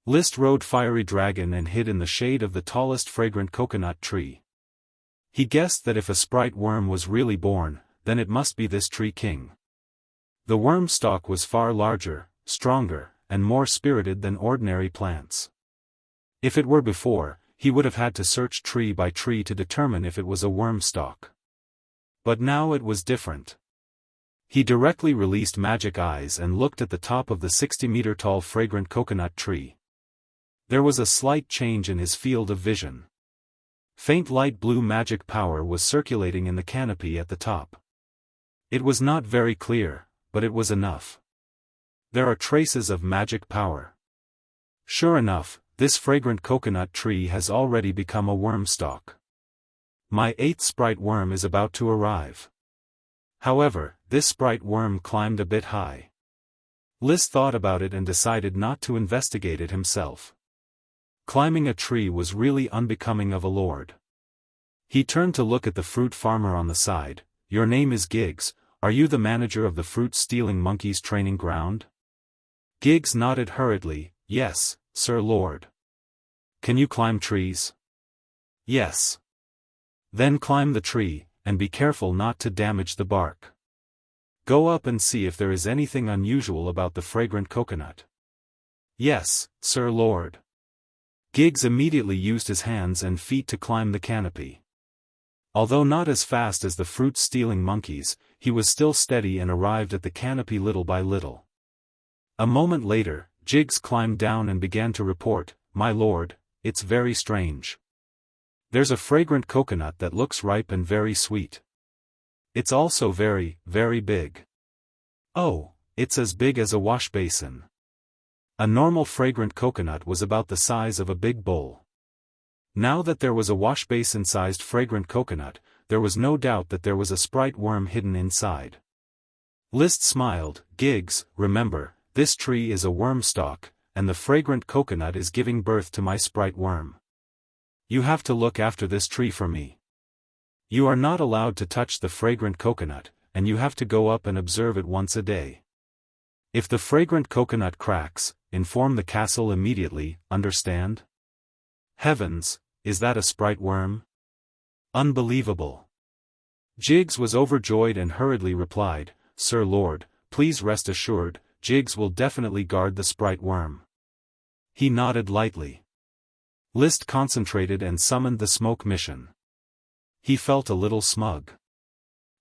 List rode Fiery Dragon and hid in the shade of the tallest fragrant coconut tree. He guessed that if a sprite worm was really born, then it must be this tree king. The worm stalk was far larger, stronger, and more spirited than ordinary plants. If it were before, he would have had to search tree by tree to determine if it was a worm stalk. But now it was different. He directly released magic eyes and looked at the top of the 60-meter-tall fragrant coconut tree. There was a slight change in his field of vision. Faint light blue magic power was circulating in the canopy at the top. It was not very clear, but it was enough. There are traces of magic power. Sure enough, this fragrant coconut tree has already become a worm stalk. My 8th sprite worm is about to arrive. However, this sprite worm climbed a bit high. List thought about it and decided not to investigate it himself. Climbing a tree was really unbecoming of a lord. He turned to look at the fruit farmer on the side. "Your name is Giggs, are you the manager of the fruit-stealing monkeys' training ground?" Giggs nodded hurriedly. "Yes, Sir Lord." "Can you climb trees?" "Yes." "Then climb the tree, and be careful not to damage the bark. Go up and see if there is anything unusual about the fragrant coconut." "Yes, Sir Lord." Giggs immediately used his hands and feet to climb the canopy. Although not as fast as the fruit-stealing monkeys, he was still steady and arrived at the canopy little by little. A moment later, Giggs climbed down and began to report, "My lord, it's very strange. There's a fragrant coconut that looks ripe and very sweet. It's also very, very big. Oh, it's as big as a wash basin." A normal fragrant coconut was about the size of a big bowl. Now that there was a wash basin-sized fragrant coconut, there was no doubt that there was a sprite worm hidden inside. List smiled. "Giggs, remember, this tree is a worm stalk, and the fragrant coconut is giving birth to my sprite worm. You have to look after this tree for me. You are not allowed to touch the fragrant coconut, and you have to go up and observe it once a day. If the fragrant coconut cracks, inform the castle immediately, understand? Heavens, is that a sprite worm? Unbelievable. Jiggs was overjoyed and hurriedly replied, Sir Lord, please rest assured, Jiggs will definitely guard the sprite worm. He nodded lightly. List concentrated and summoned the smoke mission. He felt a little smug.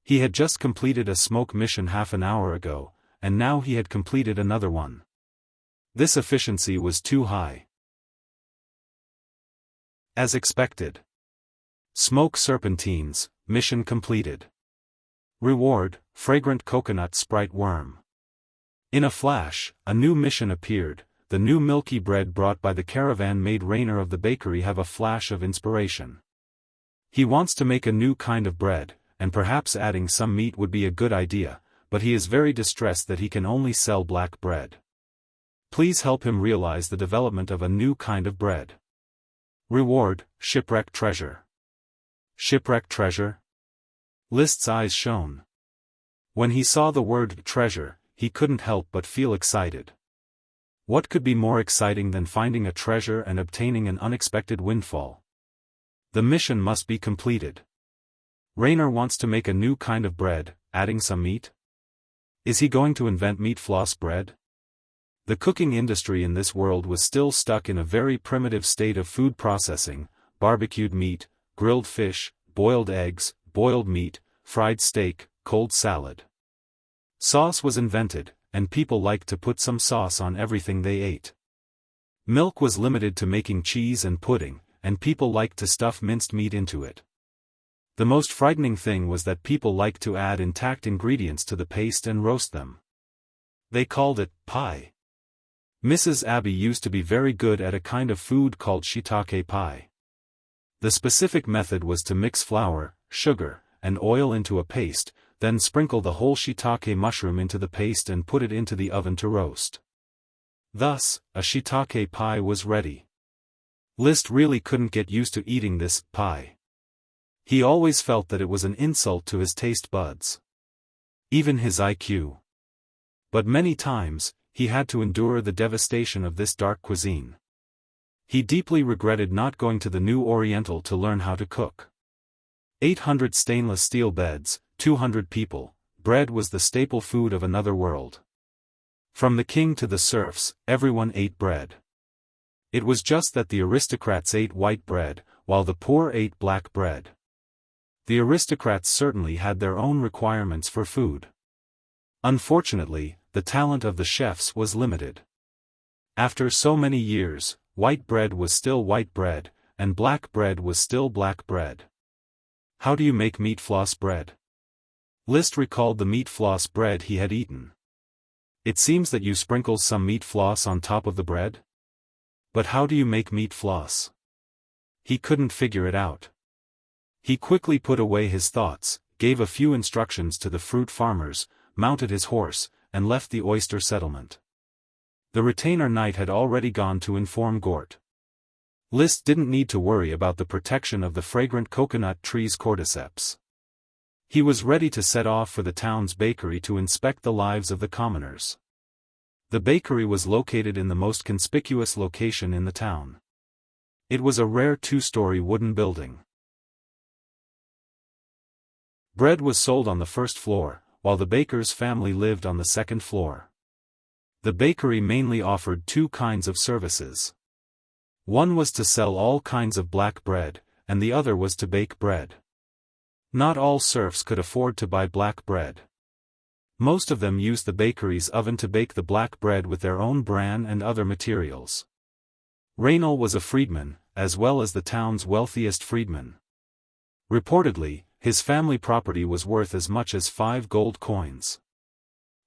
He had just completed a smoke mission half an hour ago, and now he had completed another one. This efficiency was too high. As expected. Smoke serpentines, mission completed. Reward, fragrant coconut sprite worm. In a flash, a new mission appeared. The new milky bread brought by the caravan made Rainer of the bakery have a flash of inspiration. He wants to make a new kind of bread, and perhaps adding some meat would be a good idea, but he is very distressed that he can only sell black bread. Please help him realize the development of a new kind of bread. Reward, shipwreck treasure. Shipwreck treasure? List's eyes shone. When he saw the word treasure, he couldn't help but feel excited. What could be more exciting than finding a treasure and obtaining an unexpected windfall? The mission must be completed. Rainer wants to make a new kind of bread, adding some meat? Is he going to invent meat floss bread? The cooking industry in this world was still stuck in a very primitive state of food processing: barbecued meat, grilled fish, boiled eggs, boiled meat, fried steak, cold salad. Sauce was invented, and people liked to put some sauce on everything they ate. Milk was limited to making cheese and pudding, and people liked to stuff minced meat into it. The most frightening thing was that people liked to add intact ingredients to the paste and roast them. They called it pie. Mrs. Abbey used to be very good at a kind of food called shiitake pie. The specific method was to mix flour, sugar, and oil into a paste, then sprinkle the whole shiitake mushroom into the paste and put it into the oven to roast. Thus, a shiitake pie was ready. List really couldn't get used to eating this pie. He always felt that it was an insult to his taste buds. Even his IQ. But many times, he had to endure the devastation of this dark cuisine. He deeply regretted not going to the new Oriental to learn how to cook. 800 stainless steel beds, 200 people, bread was the staple food of another world. From the king to the serfs, everyone ate bread. It was just that the aristocrats ate white bread, while the poor ate black bread. The aristocrats certainly had their own requirements for food. Unfortunately, the talent of the chefs was limited. After so many years, white bread was still white bread, and black bread was still black bread. How do you make meat floss bread? List recalled the meat floss bread he had eaten. It seems that you sprinkle some meat floss on top of the bread? But how do you make meat floss? He couldn't figure it out. He quickly put away his thoughts, gave a few instructions to the fruit farmers, mounted his horse, and left the oyster settlement. The retainer knight had already gone to inform Gort. List didn't need to worry about the protection of the fragrant coconut tree's cordyceps. He was ready to set off for the town's bakery to inspect the lives of the commoners. The bakery was located in the most conspicuous location in the town. It was a rare two-story wooden building. Bread was sold on the first floor, while the baker's family lived on the second floor. The bakery mainly offered two kinds of services. One was to sell all kinds of black bread, and the other was to bake bread. Not all serfs could afford to buy black bread. Most of them used the bakery's oven to bake the black bread with their own bran and other materials. Raynal was a freedman, as well as the town's wealthiest freedman. Reportedly, his family property was worth as much as 5 gold coins.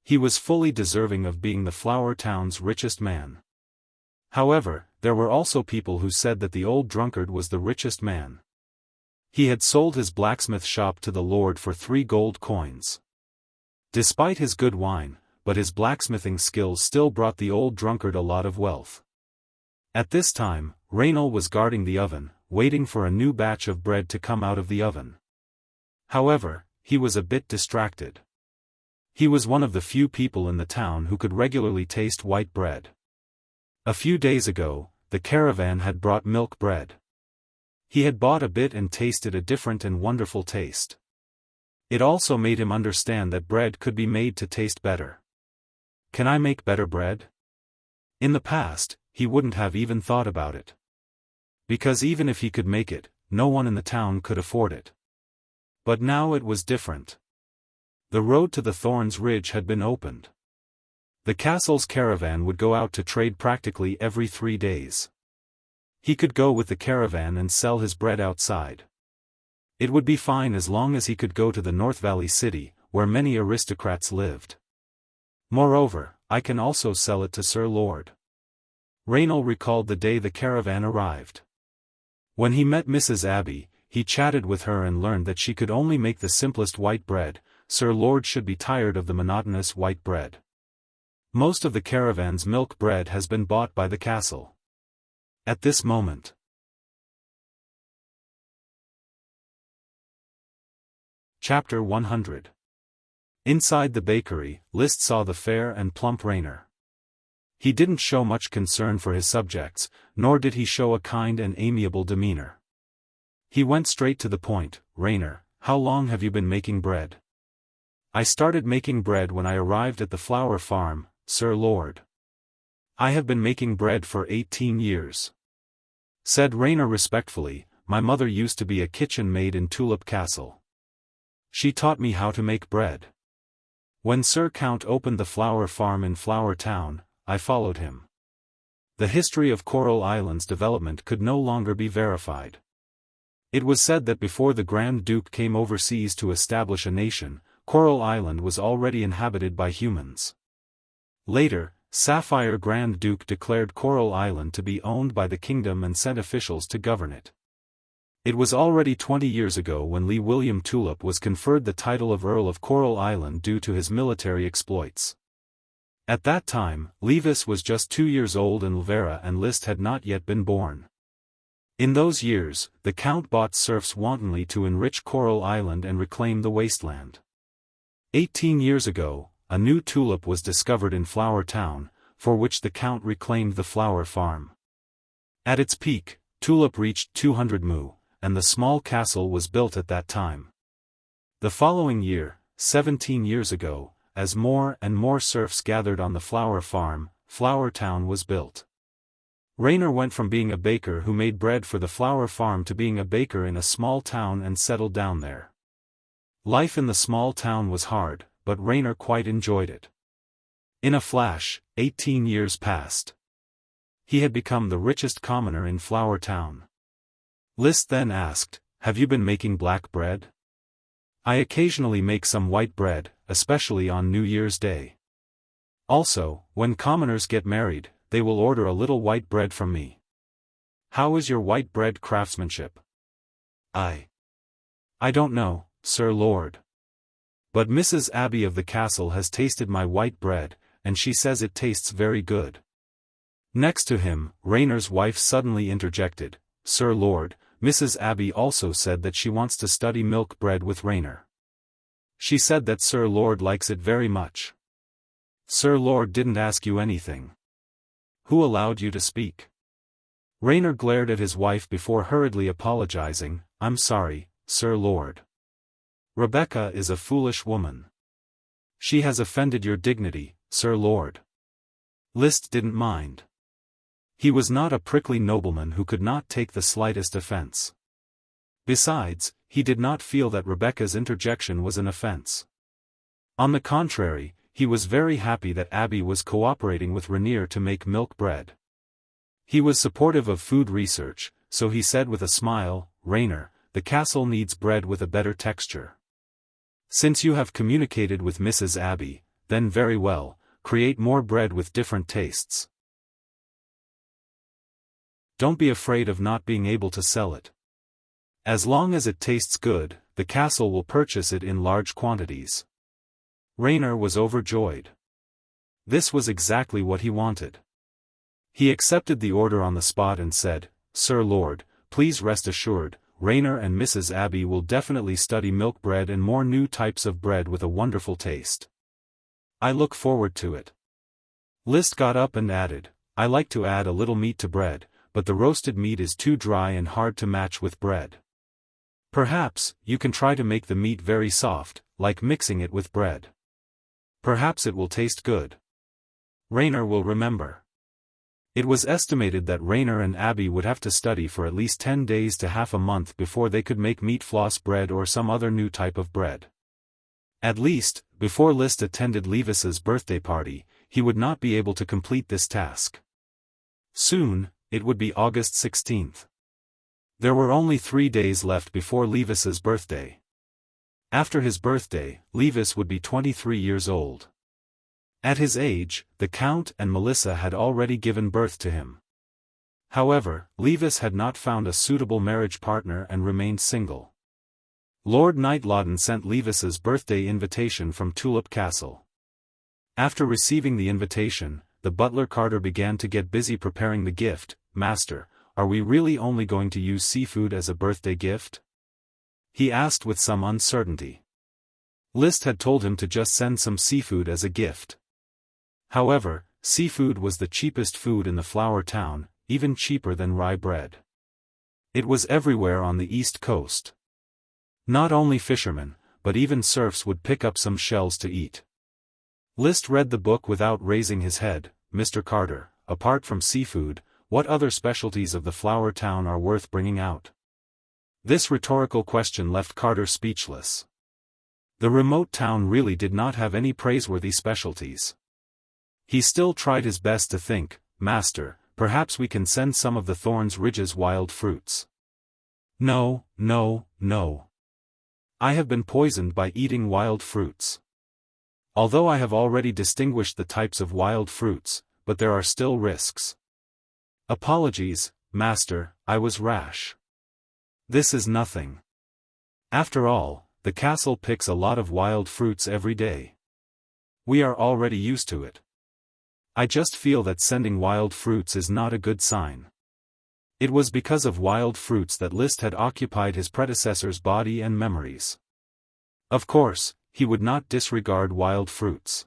He was fully deserving of being the flour town's richest man. However, there were also people who said that the old drunkard was the richest man. He had sold his blacksmith shop to the lord for 3 gold coins. Despite his good wine, but his blacksmithing skills still brought the old drunkard a lot of wealth. At this time, Raynal was guarding the oven, waiting for a new batch of bread to come out of the oven. However, he was a bit distracted. He was one of the few people in the town who could regularly taste white bread. A few days ago, the caravan had brought milk bread. He had bought a bit and tasted a different and wonderful taste. It also made him understand that bread could be made to taste better. Can I make better bread? In the past, he wouldn't have even thought about it. Because even if he could make it, no one in the town could afford it. But now it was different. The road to the Thorns Ridge had been opened. The castle's caravan would go out to trade practically every 3 days. He could go with the caravan and sell his bread outside. It would be fine as long as he could go to the North Valley city, where many aristocrats lived. Moreover, I can also sell it to Sir Lord. Raynal recalled the day the caravan arrived. When he met Mrs. Abbey, he chatted with her and learned that she could only make the simplest white bread. Sir Lord should be tired of the monotonous white bread. Most of the caravan's milk bread has been bought by the castle. At this moment. Chapter 100. Inside the bakery, List saw the fair and plump Raynor. He didn't show much concern for his subjects, nor did he show a kind and amiable demeanor. He went straight to the point. Raynor, how long have you been making bread? I started making bread when I arrived at the flower farm, Sir Lord. I have been making bread for 18 years. Said Raynor respectfully, my mother used to be a kitchen maid in Tulip Castle. She taught me how to make bread. When Sir Count opened the flower farm in Flower Town, I followed him. The history of Coral Island's development could no longer be verified. It was said that before the Grand Duke came overseas to establish a nation, Coral Island was already inhabited by humans. Later, Sapphire Grand Duke declared Coral Island to be owned by the kingdom and sent officials to govern it. It was already 20 years ago when Lee William Tulip was conferred the title of Earl of Coral Island due to his military exploits. At that time, Levis was just 2 years old and Elvira and List had not yet been born. In those years, the Count bought serfs wantonly to enrich Coral Island and reclaim the wasteland. 18 years ago, a new tulip was discovered in Flower Town, for which the Count reclaimed the flower farm. At its peak, Tulip reached 200 mu, and the small castle was built at that time. The following year, 17 years ago, as more and more serfs gathered on the flower farm, Flower Town was built. Raynor went from being a baker who made bread for the flower farm to being a baker in a small town and settled down there. Life in the small town was hard, but Raynor quite enjoyed it. In a flash, 18 years passed. He had become the richest commoner in Flower Town. List then asked, have you been making black bread? I occasionally make some white bread, especially on New Year's Day. Also, when commoners get married, they will order a little white bread from me. How is your white bread craftsmanship? I don't know, Sir Lord. But Mrs. Abbey of the castle has tasted my white bread, and she says it tastes very good. Next to him, Raynor's wife suddenly interjected, Sir Lord, Mrs. Abbey also said that she wants to study milk bread with Raynor. She said that Sir Lord likes it very much. Sir Lord didn't ask you anything. Who allowed you to speak? Raynor glared at his wife before hurriedly apologizing, I'm sorry, Sir Lord. Rebecca is a foolish woman. She has offended your dignity, Sir Lord. List didn't mind. He was not a prickly nobleman who could not take the slightest offense. Besides, he did not feel that Rebecca's interjection was an offense. On the contrary, he was very happy that Abbey was cooperating with Raynor to make milk bread. He was supportive of food research, so he said with a smile, Raynor, the castle needs bread with a better texture. Since you have communicated with Mrs. Abbey, then very well, create more bread with different tastes. Don't be afraid of not being able to sell it. As long as it tastes good, the castle will purchase it in large quantities. Raynor was overjoyed. This was exactly what he wanted. He accepted the order on the spot and said, Sir Lord, please rest assured, Raynor and Mrs. Abbey will definitely study milk bread and more new types of bread with a wonderful taste. I look forward to it. List got up and added, I like to add a little meat to bread, but the roasted meat is too dry and hard to match with bread. Perhaps, you can try to make the meat very soft, like mixing it with bread. Perhaps it will taste good. Rainer will remember. It was estimated that Rainer and Abby would have to study for at least 10 days to half a month before they could make meat floss bread or some other new type of bread. At least, before List attended Levis's birthday party, he would not be able to complete this task. Soon, it would be August 16th. There were only 3 days left before Levis's birthday. After his birthday, Levis would be 23 years old. At his age, the Count and Melissa had already given birth to him. However, Levis had not found a suitable marriage partner and remained single. Lord Knightladen sent Levis's birthday invitation from Tulip Castle. After receiving the invitation, the butler Carter began to get busy preparing the gift. Master, are we really only going to use seafood as a birthday gift? He asked with some uncertainty. List had told him to just send some seafood as a gift. However, seafood was the cheapest food in the flour town, even cheaper than rye bread. It was everywhere on the East Coast. Not only fishermen, but even serfs would pick up some shells to eat. List read the book without raising his head. Mr. Carter, apart from seafood, what other specialties of the flour town are worth bringing out? This rhetorical question left Carter speechless. The remote town really did not have any praiseworthy specialties. He still tried his best to think, Master, perhaps we can send some of the Thorns Ridge's wild fruits. No, no, no. I have been poisoned by eating wild fruits. Although I have already distinguished the types of wild fruits, but there are still risks. Apologies, Master, I was rash. This is nothing. After all, the castle picks a lot of wild fruits every day. We are already used to it. I just feel that sending wild fruits is not a good sign. It was because of wild fruits that List had occupied his predecessor's body and memories. Of course, he would not disregard wild fruits.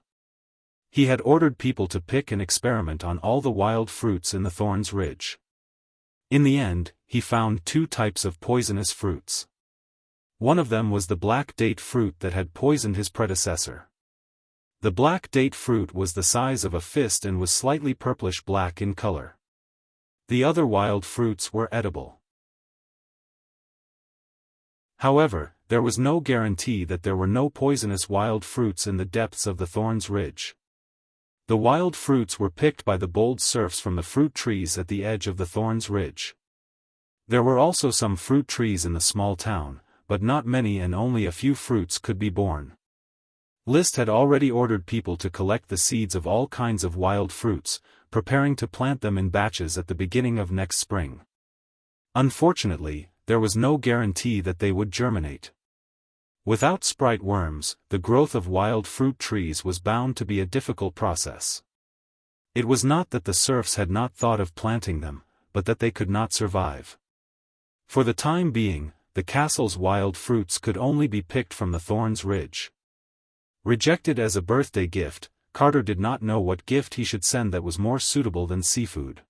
He had ordered people to pick and experiment on all the wild fruits in the Thorns Ridge. In the end, he found 2 types of poisonous fruits. One of them was the black date fruit that had poisoned his predecessor. The black date fruit was the size of a fist and was slightly purplish-black in color. The other wild fruits were edible. However, there was no guarantee that there were no poisonous wild fruits in the depths of the Thorns Ridge. The wild fruits were picked by the bold serfs from the fruit trees at the edge of the Thorns Ridge. There were also some fruit trees in the small town, but not many, and only a few fruits could be born. List had already ordered people to collect the seeds of all kinds of wild fruits, preparing to plant them in batches at the beginning of next spring. Unfortunately, there was no guarantee that they would germinate. Without sprite worms, the growth of wild fruit trees was bound to be a difficult process. It was not that the serfs had not thought of planting them, but that they could not survive. For the time being, the castle's wild fruits could only be picked from the Thorns Ridge. Rejected as a birthday gift, Carter did not know what gift he should send that was more suitable than seafood.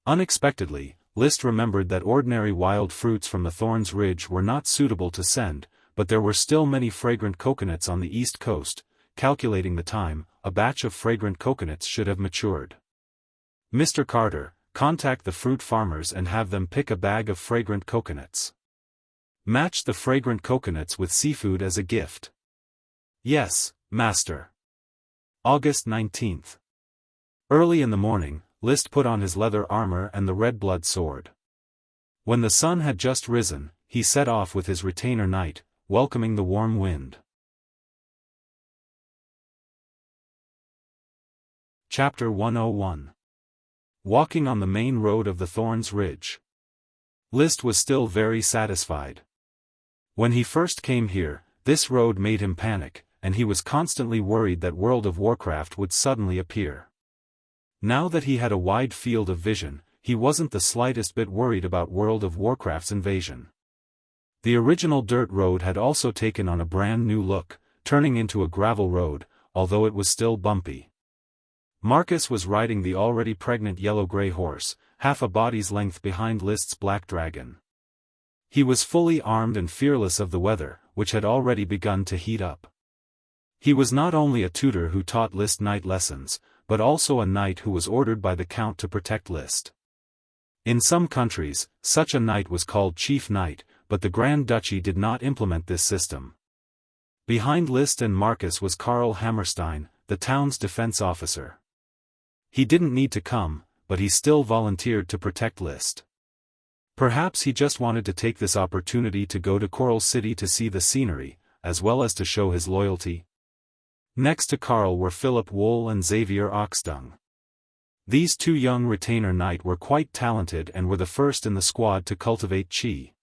Unexpectedly, List remembered that ordinary wild fruits from the Thorns Ridge were not suitable to send, but there were still many fragrant coconuts on the East Coast. Calculating the time, a batch of fragrant coconuts should have matured. Mr. Carter, contact the fruit farmers and have them pick a bag of fragrant coconuts. Match the fragrant coconuts with seafood as a gift. Yes, Master. August 19th. Early in the morning, List put on his leather armor and the red blood sword. When the sun had just risen, he set off with his retainer Knight, welcoming the warm wind. Chapter 101. Walking on the main road of the Thorns Ridge. List was still very satisfied. When he first came here, this road made him panic, and he was constantly worried that World of Warcraft would suddenly appear. Now that he had a wide field of vision, he wasn't the slightest bit worried about World of Warcraft's invasion. The original dirt road had also taken on a brand new look, turning into a gravel road, although it was still bumpy. Marcus was riding the already pregnant yellow-gray horse, half a body's length behind List's black dragon. He was fully armed and fearless of the weather, which had already begun to heat up. He was not only a tutor who taught List knight lessons, but also a knight who was ordered by the count to protect List. In some countries, such a knight was called chief knight, but the Grand Duchy did not implement this system. Behind List and Marcus was Karl Hammerstein, the town's defense officer. He didn't need to come, but he still volunteered to protect List. Perhaps he just wanted to take this opportunity to go to Coral City to see the scenery, as well as to show his loyalty. Next to Karl were Philip Wool and Xavier Oxdung. These two young retainer knight were quite talented and were the first in the squad to cultivate qi.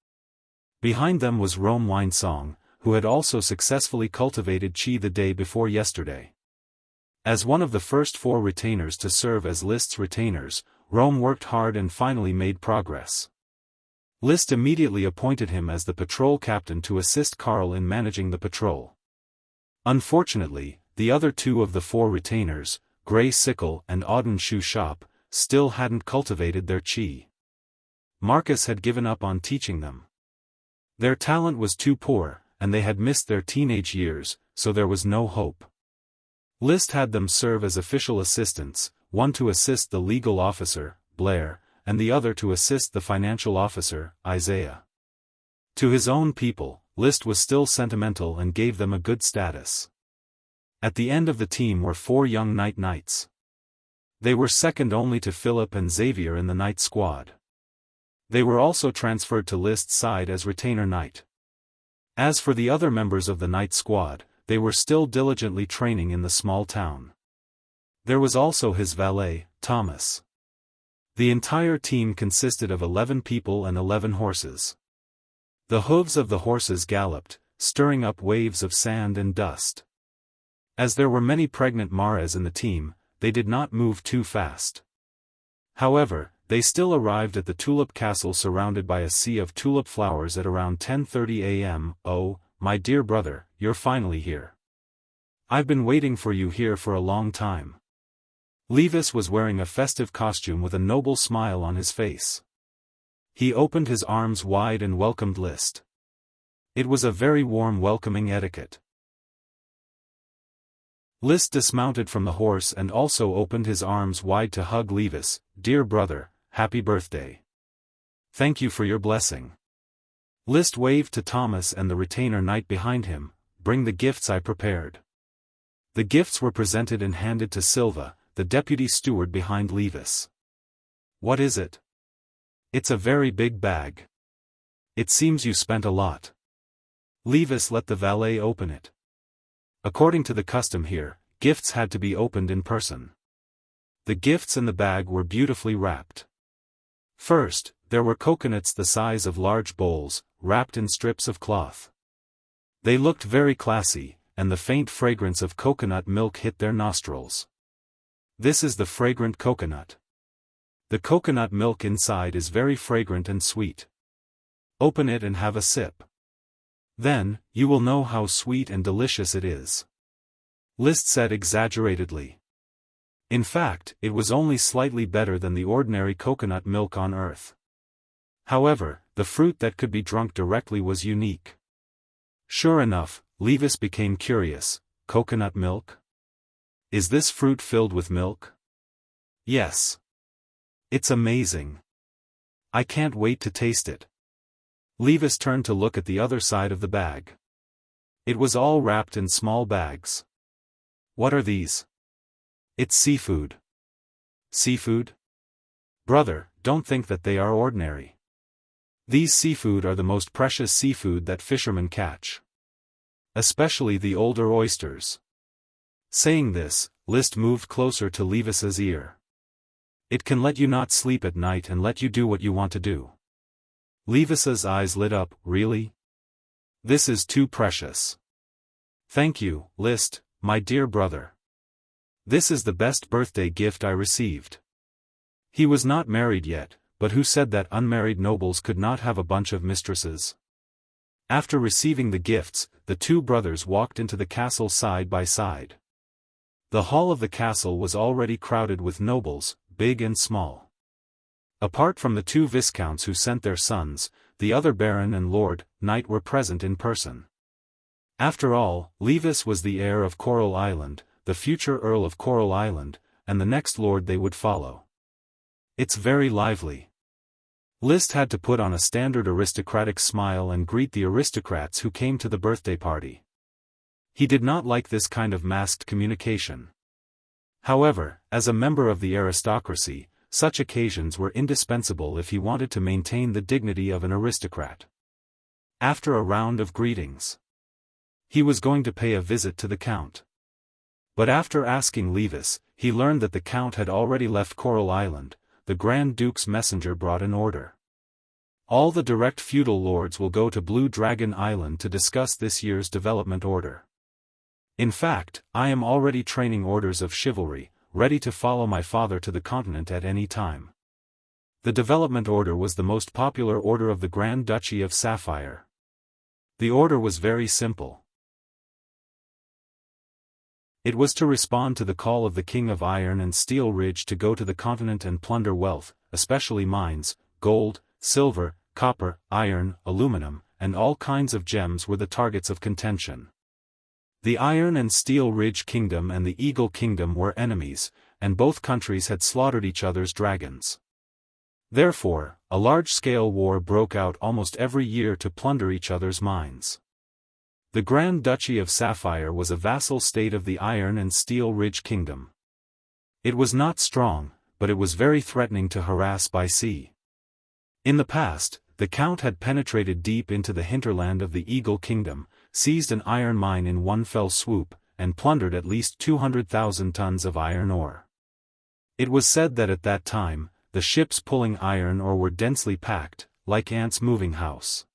Behind them was Rome Winesong, who had also successfully cultivated qi the day before yesterday. As one of the first 4 retainers to serve as List's retainers, Rome worked hard and finally made progress. List immediately appointed him as the patrol captain to assist Karl in managing the patrol. Unfortunately, the other 2 of the 4 retainers, Grey Sickle and Auden Shu Shop, still hadn't cultivated their qi. Marcus had given up on teaching them. Their talent was too poor, and they had missed their teenage years, so there was no hope. List had them serve as official assistants, one to assist the legal officer, Blair, and the other to assist the financial officer, Isaiah. To his own people, List was still sentimental and gave them a good status. At the end of the team were 4 young knights. They were second only to Philip and Xavier in the knight squad. They were also transferred to List's side as retainer knight. As for the other members of the knight squad, they were still diligently training in the small town. There was also his valet, Thomas. The entire team consisted of 11 people and 11 horses. The hooves of the horses galloped, stirring up waves of sand and dust. As there were many pregnant mares in the team, they did not move too fast. However, they still arrived at the tulip castle surrounded by a sea of tulip flowers at around 10:30 a.m. "Oh, my dear brother, you're finally here. I've been waiting for you here for a long time." Levis was wearing a festive costume with a noble smile on his face. He opened his arms wide and welcomed List. It was a very warm welcoming etiquette. List dismounted from the horse and also opened his arms wide to hug Levis. "Dear brother, happy birthday. Thank you for your blessing." List waved to Thomas and the retainer knight behind him. "Bring the gifts I prepared." The gifts were presented and handed to Silva, the deputy steward behind Levis. "What is it?" "It's a very big bag. It seems you spent a lot." Levis let the valet open it. According to the custom here, gifts had to be opened in person. The gifts in the bag were beautifully wrapped. First, there were coconuts the size of large bowls, wrapped in strips of cloth. They looked very classy, and the faint fragrance of coconut milk hit their nostrils. "This is the fragrant coconut. The coconut milk inside is very fragrant and sweet. Open it and have a sip. Then, you will know how sweet and delicious it is." List said exaggeratedly. In fact, it was only slightly better than the ordinary coconut milk on earth. However, the fruit that could be drunk directly was unique. Sure enough, Levis became curious. "Coconut milk? Is this fruit filled with milk?" "Yes. It's amazing. I can't wait to taste it." Levis turned to look at the other side of the bag. It was all wrapped in small bags. "What are these?" "It's seafood." "Seafood? Brother, don't think that they are ordinary. These seafood are the most precious seafood that fishermen catch. Especially the older oysters." Saying this, List moved closer to Levis's ear. "It can let you not sleep at night and let you do what you want to do." Levis's eyes lit up. "Really? This is too precious. Thank you, List, my dear brother. This is the best birthday gift I received." He was not married yet, but who said that unmarried nobles could not have a bunch of mistresses? After receiving the gifts, the two brothers walked into the castle side by side. The hall of the castle was already crowded with nobles, big and small. Apart from the two viscounts who sent their sons, the other baron and lord, knight were present in person. After all, Levis was the heir of Coral Island, the future Earl of Coral Island, and the next lord they would follow. It's very lively. Liszt had to put on a standard aristocratic smile and greet the aristocrats who came to the birthday party. He did not like this kind of masked communication. However, as a member of the aristocracy, such occasions were indispensable if he wanted to maintain the dignity of an aristocrat. After a round of greetings, he was going to pay a visit to the Count. But after asking Levis, he learned that the Count had already left Coral Island. The Grand Duke's messenger brought an order. All the direct feudal lords will go to Blue Dragon Island to discuss this year's development order. In fact, I am already training orders of chivalry, ready to follow my father to the continent at any time. The development order was the most popular order of the Grand Duchy of Sapphire. The order was very simple. It was to respond to the call of the King of Iron and Steel Ridge to go to the continent and plunder wealth, especially mines. Gold, silver, copper, iron, aluminum, and all kinds of gems were the targets of contention. The Iron and Steel Ridge Kingdom and the Eagle Kingdom were enemies, and both countries had slaughtered each other's dragons. Therefore, a large-scale war broke out almost every year to plunder each other's mines. The Grand Duchy of Sapphire was a vassal state of the Iron and Steel Ridge Kingdom. It was not strong, but it was very threatening to harass by sea. In the past, the Count had penetrated deep into the hinterland of the Eagle Kingdom, seized an iron mine in one fell swoop, and plundered at least 200,000 tons of iron ore. It was said that at that time, the ships pulling iron ore were densely packed, like ants moving house.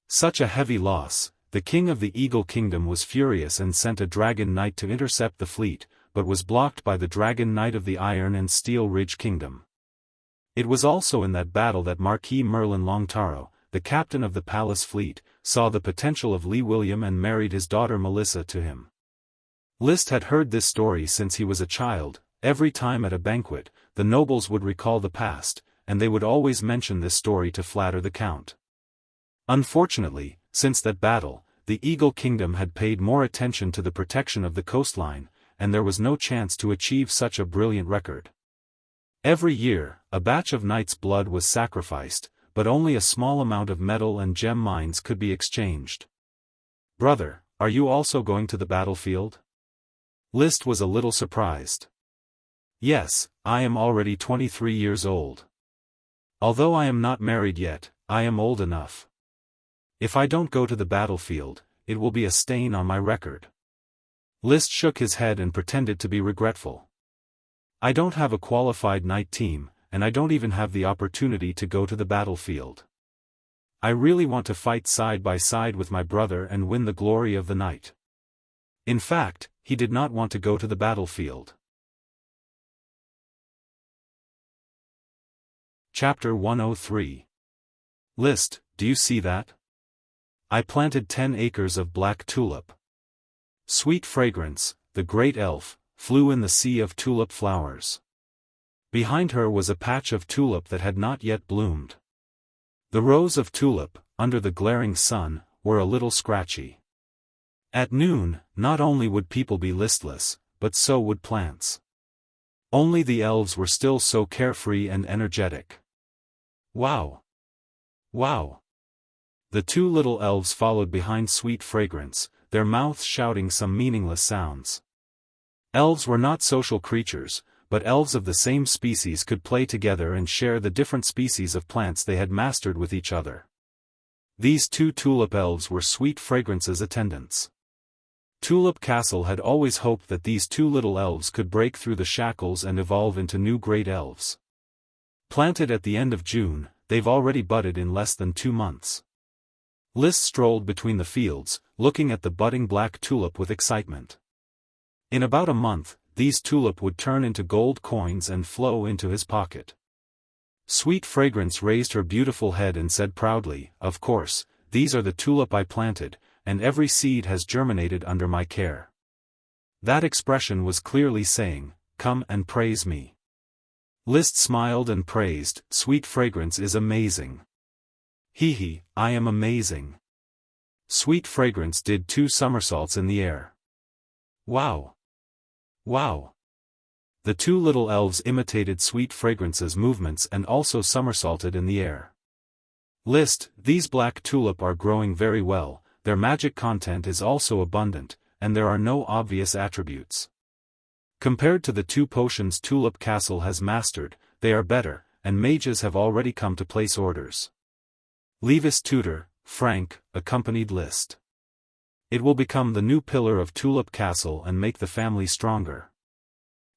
Such a heavy loss, the king of the Eagle Kingdom was furious and sent a dragon knight to intercept the fleet, but was blocked by the dragon knight of the Iron and Steel Ridge Kingdom. It was also in that battle that Marquis Merlin Longtaro, the captain of the palace fleet, saw the potential of Lee William and married his daughter Melissa to him. Liszt had heard this story since he was a child. Every time at a banquet, the nobles would recall the past, and they would always mention this story to flatter the Count. Unfortunately, since that battle, the Eagle Kingdom had paid more attention to the protection of the coastline, and there was no chance to achieve such a brilliant record. Every year, a batch of knights' blood was sacrificed, but only a small amount of metal and gem mines could be exchanged. "Brother, are you also going to the battlefield?" Liszt was a little surprised. "Yes, I am already 23 years old. Although I am not married yet, I am old enough. If I don't go to the battlefield, it will be a stain on my record." Liszt shook his head and pretended to be regretful. "I don't have a qualified knight team, and I don't even have the opportunity to go to the battlefield. I really want to fight side by side with my brother and win the glory of the knight." In fact, he did not want to go to the battlefield. Chapter 103. Liszt, do you see that? I planted 10 acres of black tulip. Sweet Fragrance, the great elf, flew in the sea of tulip flowers. Behind her was a patch of tulip that had not yet bloomed. The rows of tulip, under the glaring sun, were a little scratchy. At noon, not only would people be listless, but so would plants. Only the elves were still so carefree and energetic. Wow! Wow! The two little elves followed behind Sweet Fragrance, their mouths shouting some meaningless sounds. Elves were not social creatures, but elves of the same species could play together and share the different species of plants they had mastered with each other. These two tulip elves were Sweet Fragrance's attendants. Tulip Castle had always hoped that these two little elves could break through the shackles and evolve into new great elves. Planted at the end of June, they've already budded in less than 2 months. Liszt strolled between the fields, looking at the budding black tulip with excitement. In about a month, these tulip would turn into gold coins and flow into his pocket. Sweet Fragrance raised her beautiful head and said proudly, "Of course, these are the tulip I planted, and every seed has germinated under my care." That expression was clearly saying, "Come and praise me." List smiled and praised, "Sweet Fragrance is amazing. Hee, I am amazing." Sweet Fragrance did 2 somersaults in the air. Wow! Wow! The 2 little elves imitated Sweet Fragrance's movements and also somersaulted in the air. List, these black tulip are growing very well, their magic content is also abundant, and there are no obvious attributes. Compared to the 2 potions Tulip Castle has mastered, they are better, and mages have already come to place orders. Levis' tutor, Frank, accompanied List. It will become the new pillar of Tulip Castle and make the family stronger.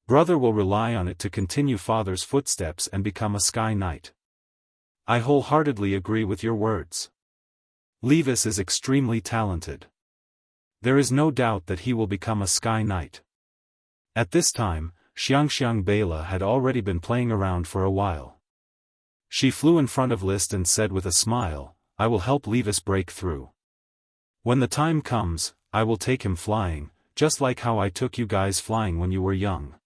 Brother will rely on it to continue father's footsteps and become a Sky Knight. I wholeheartedly agree with your words. Levis is extremely talented. There is no doubt that he will become a Sky Knight. At this time, Xianxia Bela had already been playing around for a while. She flew in front of List and said with a smile, "I will help Levis break through. When the time comes, I will take him flying, just like how I took you guys flying when you were young."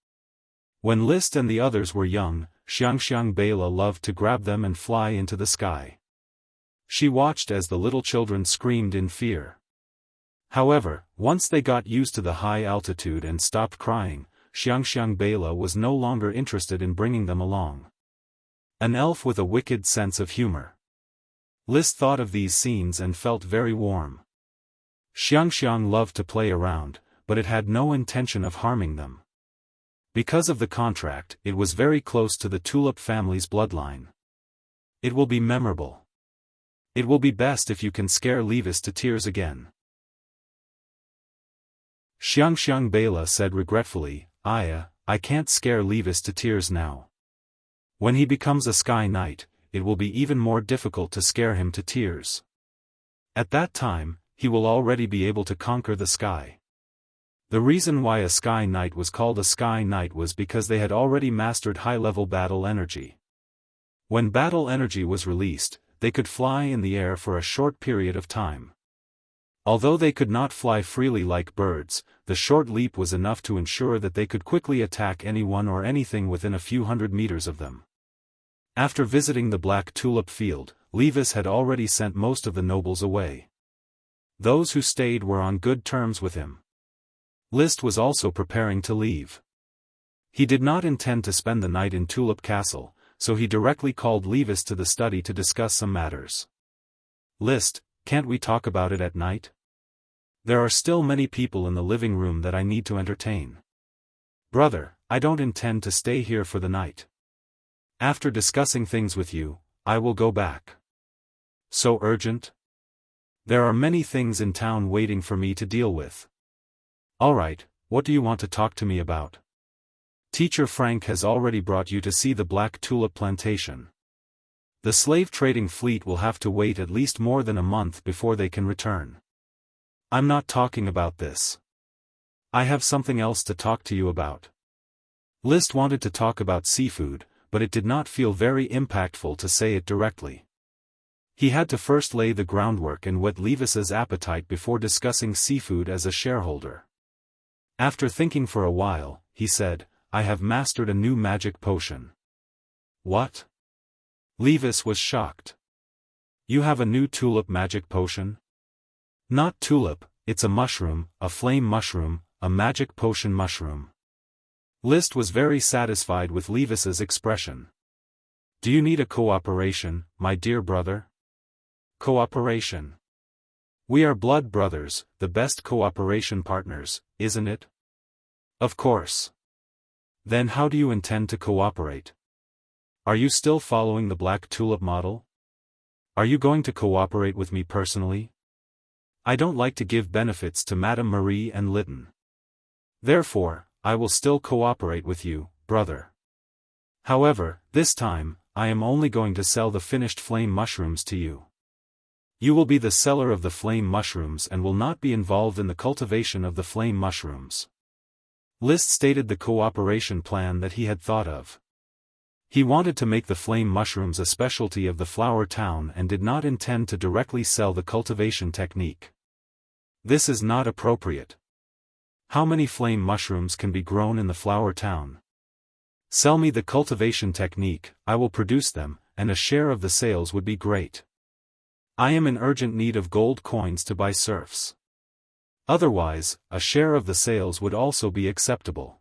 When List and the others were young, Xianxia Bela loved to grab them and fly into the sky. She watched as the little children screamed in fear. However, once they got used to the high altitude and stopped crying, Xianxia Bela was no longer interested in bringing them along. An elf with a wicked sense of humor. List thought of these scenes and felt very warm. Xianxia loved to play around, but it had no intention of harming them. Because of the contract, it was very close to the Tulip family's bloodline. It will be memorable. It will be best if you can scare Levis to tears again. Xianxia Bela said regretfully, "I can't scare Levis to tears now. When he becomes a Sky Knight, it will be even more difficult to scare him to tears. At that time, he will already be able to conquer the sky." The reason why a Sky Knight was called a Sky Knight was because they had already mastered high-level battle energy. When battle energy was released, they could fly in the air for a short period of time. Although they could not fly freely like birds, the short leap was enough to ensure that they could quickly attack anyone or anything within a few hundred meters of them. After visiting the Black Tulip Field, Levis had already sent most of the nobles away. Those who stayed were on good terms with him. List was also preparing to leave. He did not intend to spend the night in Tulip Castle, so he directly called Levis to the study to discuss some matters. "List, can't we talk about it at night? There are still many people in the living room that I need to entertain." "Brother, I don't intend to stay here for the night. After discussing things with you, I will go back." "So urgent? There are many things in town waiting for me to deal with." "Alright, what do you want to talk to me about?" "Teacher Frank has already brought you to see the Black Tulip Plantation. The slave trading fleet will have to wait at least more than a month before they can return." "I'm not talking about this. I have something else to talk to you about." List wanted to talk about seafood, but it did not feel very impactful to say it directly. He had to first lay the groundwork and whet Levis's appetite before discussing seafood as a shareholder. After thinking for a while, he said, "I have mastered a new magic potion." "What?" Levis was shocked. "You have a new tulip magic potion?" "Not tulip, it's a mushroom, a flame mushroom, a magic potion mushroom." List was very satisfied with Levis's expression. "Do you need a cooperation, my dear brother?" "Cooperation? We are blood brothers, the best cooperation partners, isn't it?" "Of course. Then how do you intend to cooperate? Are you still following the Black Tulip model? Are you going to cooperate with me personally? I don't like to give benefits to Madame Marie and Lytton. Therefore, I will still cooperate with you, brother. However, this time, I am only going to sell the finished flame mushrooms to you. You will be the seller of the flame mushrooms and will not be involved in the cultivation of the flame mushrooms." List stated the cooperation plan that he had thought of. He wanted to make the flame mushrooms a specialty of the flower town and did not intend to directly sell the cultivation technique. "This is not appropriate. How many flame mushrooms can be grown in the flower town? Sell me the cultivation technique, I will produce them, and a share of the sales would be great. I am in urgent need of gold coins to buy serfs. Otherwise, a share of the sales would also be acceptable.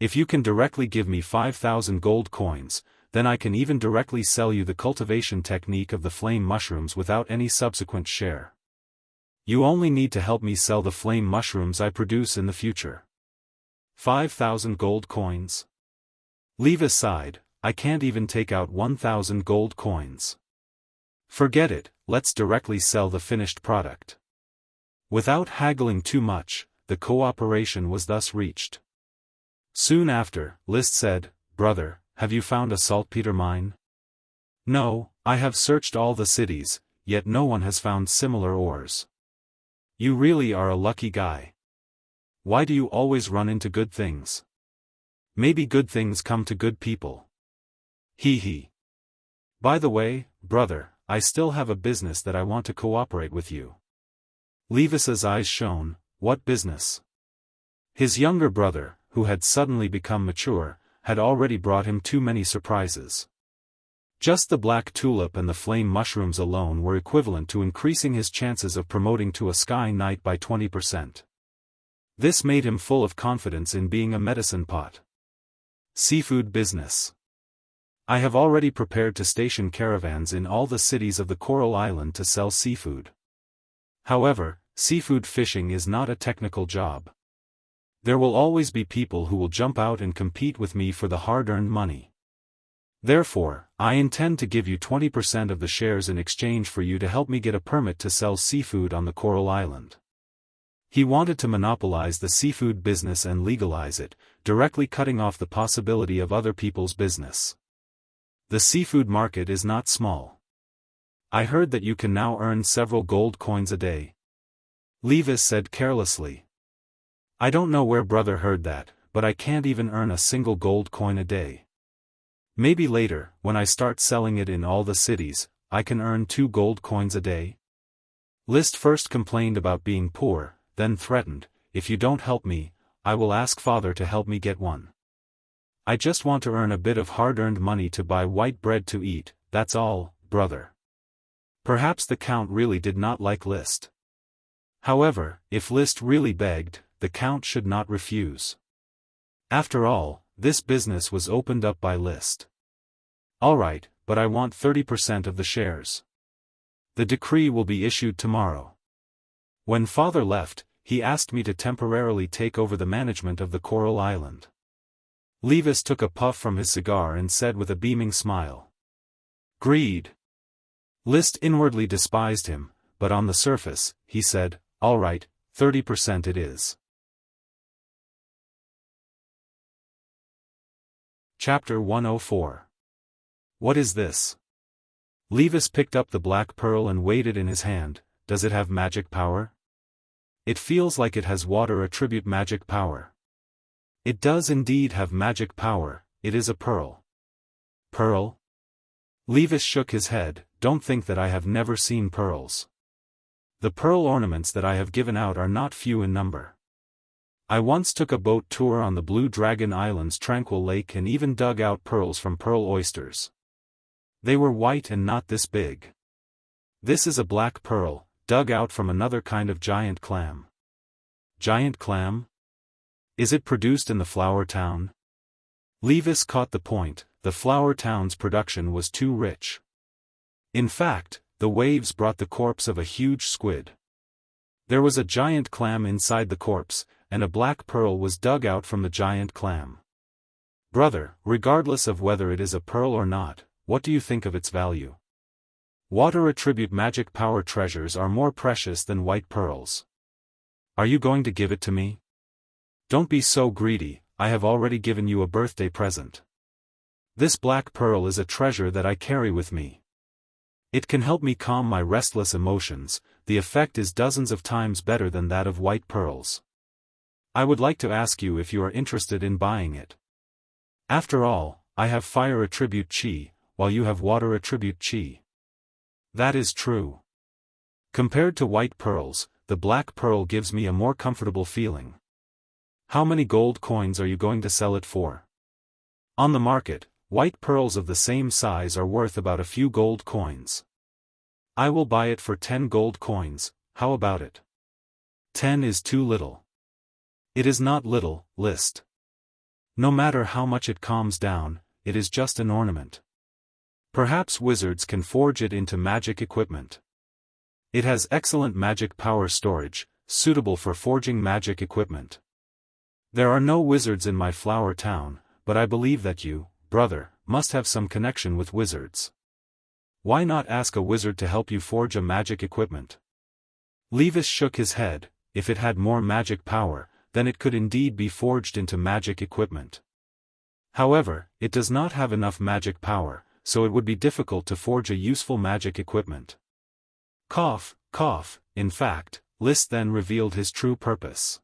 If you can directly give me 5,000 gold coins, then I can even directly sell you the cultivation technique of the flame mushrooms without any subsequent share. You only need to help me sell the flame mushrooms I produce in the future. 5,000 gold coins? Leave aside, I can't even take out 1,000 gold coins. Forget it, let's directly sell the finished product. Without haggling too much, the cooperation was thus reached. Soon after, List said, "Brother, have you found a saltpeter mine?" "No, I have searched all the cities, yet no one has found similar ores." "You really are a lucky guy. Why do you always run into good things? Maybe good things come to good people." Hee. "By the way, brother, I still have a business that I want to cooperate with you." Levis's eyes shone. What business? His younger brother, who had suddenly become mature, had already brought him too many surprises. Just the black tulip and the flame mushrooms alone were equivalent to increasing his chances of promoting to a sky knight by 20%. This made him full of confidence in being a medicine pot. Seafood business. I have already prepared to station caravans in all the cities of the Coral Island to sell seafood. However, seafood fishing is not a technical job. There will always be people who will jump out and compete with me for the hard-earned money. Therefore, I intend to give you 20% of the shares in exchange for you to help me get a permit to sell seafood on the Coral Island. He wanted to monopolize the seafood business and legalize it, directly cutting off the possibility of other people's business. The seafood market is not small. I heard that you can now earn several gold coins a day. Levis said carelessly. I don't know where brother heard that, but I can't even earn a single gold coin a day. Maybe later, when I start selling it in all the cities, I can earn 2 gold coins a day? List first complained about being poor, then threatened, if you don't help me, I will ask father to help me get one. I just want to earn a bit of hard-earned money to buy white bread to eat, that's all, brother. Perhaps the Count really did not like List. However, if List really begged, the Count should not refuse. After all, this business was opened up by List. Alright, but I want 30% of the shares. The decree will be issued tomorrow. When father left, he asked me to temporarily take over the management of the Coral Island. Levis took a puff from his cigar and said with a beaming smile. Greed. List inwardly despised him, but on the surface, he said, all right, 30% it is. Chapter 104. What is this? Levis picked up the black pearl and weighed it in his hand. Does it have magic power? It feels like it has water attribute magic power. It does indeed have magic power, it is a pearl. Pearl? Levis shook his head, don't think that I have never seen pearls. The pearl ornaments that I have given out are not few in number. I once took a boat tour on the Blue Dragon Island's tranquil lake and even dug out pearls from pearl oysters. They were white and not this big. This is a black pearl, dug out from another kind of giant clam. Giant clam? Is it produced in the flower town? Levis caught the point, the flower town's production was too rich. In fact, the waves brought the corpse of a huge squid. There was a giant clam inside the corpse, and a black pearl was dug out from the giant clam. Brother, regardless of whether it is a pearl or not, what do you think of its value? Water attribute magic power treasures are more precious than white pearls. Are you going to give it to me? Don't be so greedy, I have already given you a birthday present. This black pearl is a treasure that I carry with me. It can help me calm my restless emotions, the effect is dozens of times better than that of white pearls. I would like to ask you if you are interested in buying it. After all, I have fire attribute chi, while you have water attribute chi. That is true. Compared to white pearls, the black pearl gives me a more comfortable feeling. How many gold coins are you going to sell it for? On the market, white pearls of the same size are worth about a few gold coins. I will buy it for 10 gold coins, how about it? 10 is too little. It is not little, List. No matter how much it calms down, it is just an ornament. Perhaps wizards can forge it into magic equipment. It has excellent magic power storage, suitable for forging magic equipment. There are no wizards in my flower town, but I believe that you, brother, must have some connection with wizards. Why not ask a wizard to help you forge a magic equipment? Levis shook his head. If it had more magic power, then it could indeed be forged into magic equipment. However, it does not have enough magic power, so it would be difficult to forge a useful magic equipment. Cough, cough. In fact, List then revealed his true purpose.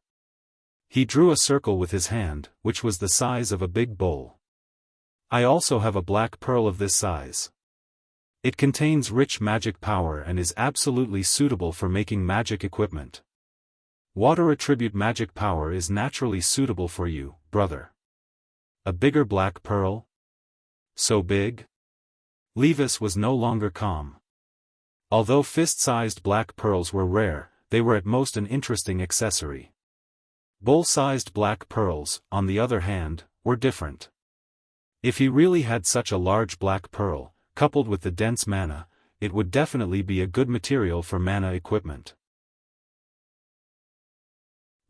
He drew a circle with his hand, which was the size of a big bowl. I also have a black pearl of this size. It contains rich magic power and is absolutely suitable for making magic equipment. Water attribute magic power is naturally suitable for you, brother. A bigger black pearl? So big? Levis was no longer calm. Although fist-sized black pearls were rare, they were at most an interesting accessory. Bowl-sized black pearls, on the other hand, were different. If he really had such a large black pearl, coupled with the dense mana, it would definitely be a good material for mana equipment.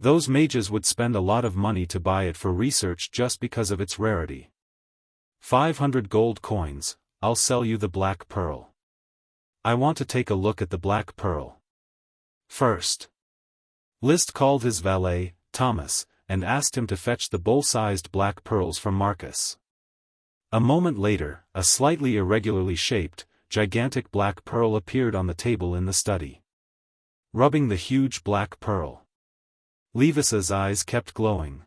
Those mages would spend a lot of money to buy it for research just because of its rarity. 500 gold coins, I'll sell you the black pearl. I want to take a look at the black pearl. First. List called his valet, Thomas, and asked him to fetch the bowl-sized black pearls from Marcus. A moment later, a slightly irregularly shaped, gigantic black pearl appeared on the table in the study. Rubbing the huge black pearl, Levis's eyes kept glowing.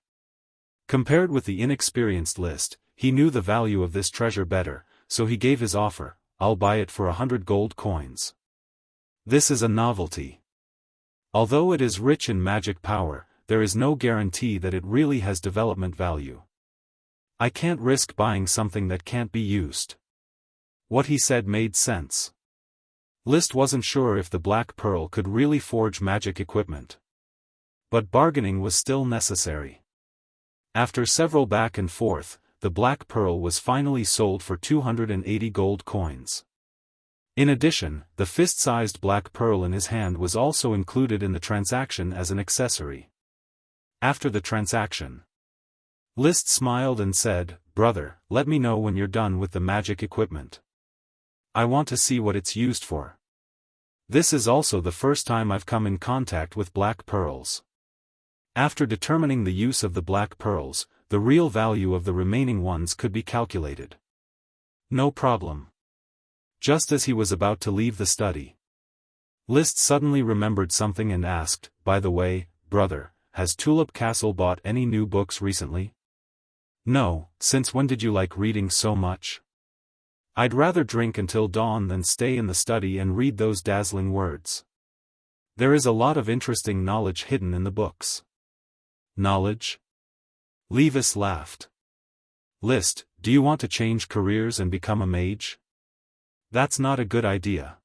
Compared with the inexperienced List, he knew the value of this treasure better, so he gave his offer. I'll buy it for 100 gold coins. This is a novelty. Although it is rich in magic power, there is no guarantee that it really has development value. I can't risk buying something that can't be used. What he said made sense. List wasn't sure if the black pearl could really forge magic equipment. But bargaining was still necessary. After several back and forth, the black pearl was finally sold for 280 gold coins. In addition, the fist-sized black pearl in his hand was also included in the transaction as an accessory. After the transaction, List smiled and said, "Brother, let me know when you're done with the magic equipment. I want to see what it's used for. This is also the first time I've come in contact with black pearls." After determining the use of the black pearls, the real value of the remaining ones could be calculated. No problem. Just as he was about to leave the study, List suddenly remembered something and asked, "By the way, brother, has Tulip Castle bought any new books recently?" "No, since when did you like reading so much?" "I'd rather drink until dawn than stay in the study and read those dazzling words. There is a lot of interesting knowledge hidden in the books." "Knowledge?" Levis laughed. "List, do you want to change careers and become a mage?" "That's not a good idea.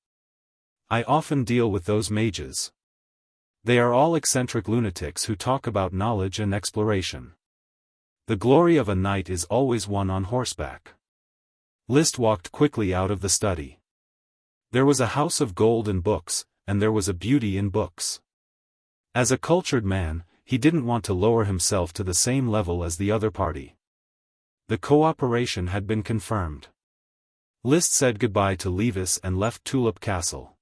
I often deal with those mages. They are all eccentric lunatics who talk about knowledge and exploration. The glory of a knight is always won on horseback." List walked quickly out of the study. There was a house of gold and books, and there was a beauty in books. As a cultured man, he didn't want to lower himself to the same level as the other party. The cooperation had been confirmed. List said goodbye to Levis and left Tulip Castle.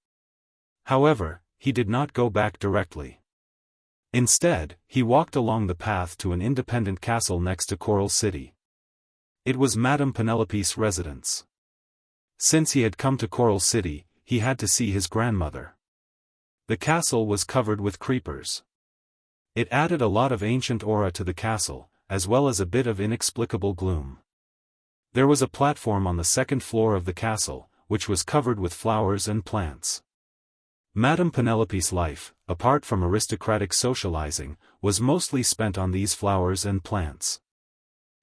However, he did not go back directly. Instead, he walked along the path to an independent castle next to Coral City. It was Madame Penelope's residence. Since he had come to Coral City, he had to see his grandmother. The castle was covered with creepers. It added a lot of ancient aura to the castle, as well as a bit of inexplicable gloom. There was a platform on the second floor of the castle, which was covered with flowers and plants. Madame Penelope's life, apart from aristocratic socializing, was mostly spent on these flowers and plants.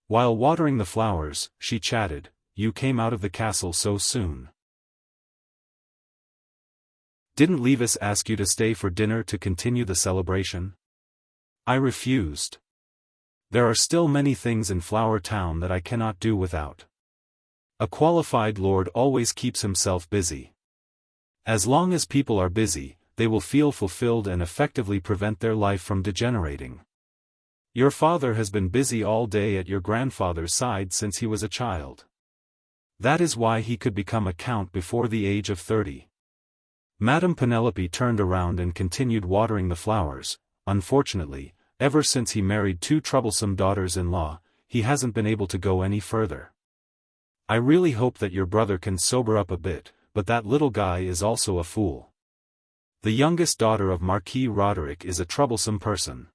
While watering the flowers, she chatted, "You came out of the castle so soon. Didn't Levis ask you to stay for dinner to continue the celebration?" I refused. There are still many things in Flower Town that I cannot do without. A qualified lord always keeps himself busy. As long as people are busy, they will feel fulfilled and effectively prevent their life from degenerating. Your father has been busy all day at your grandfather's side since he was a child. That is why he could become a count before the age of 30. Madame Penelope turned around and continued watering the flowers. Unfortunately, ever since he married 2 troublesome daughters-in-law, he hasn't been able to go any further. I really hope that your brother can sober up a bit, but that little guy is also a fool. The youngest daughter of Marquis Roderick is a troublesome person.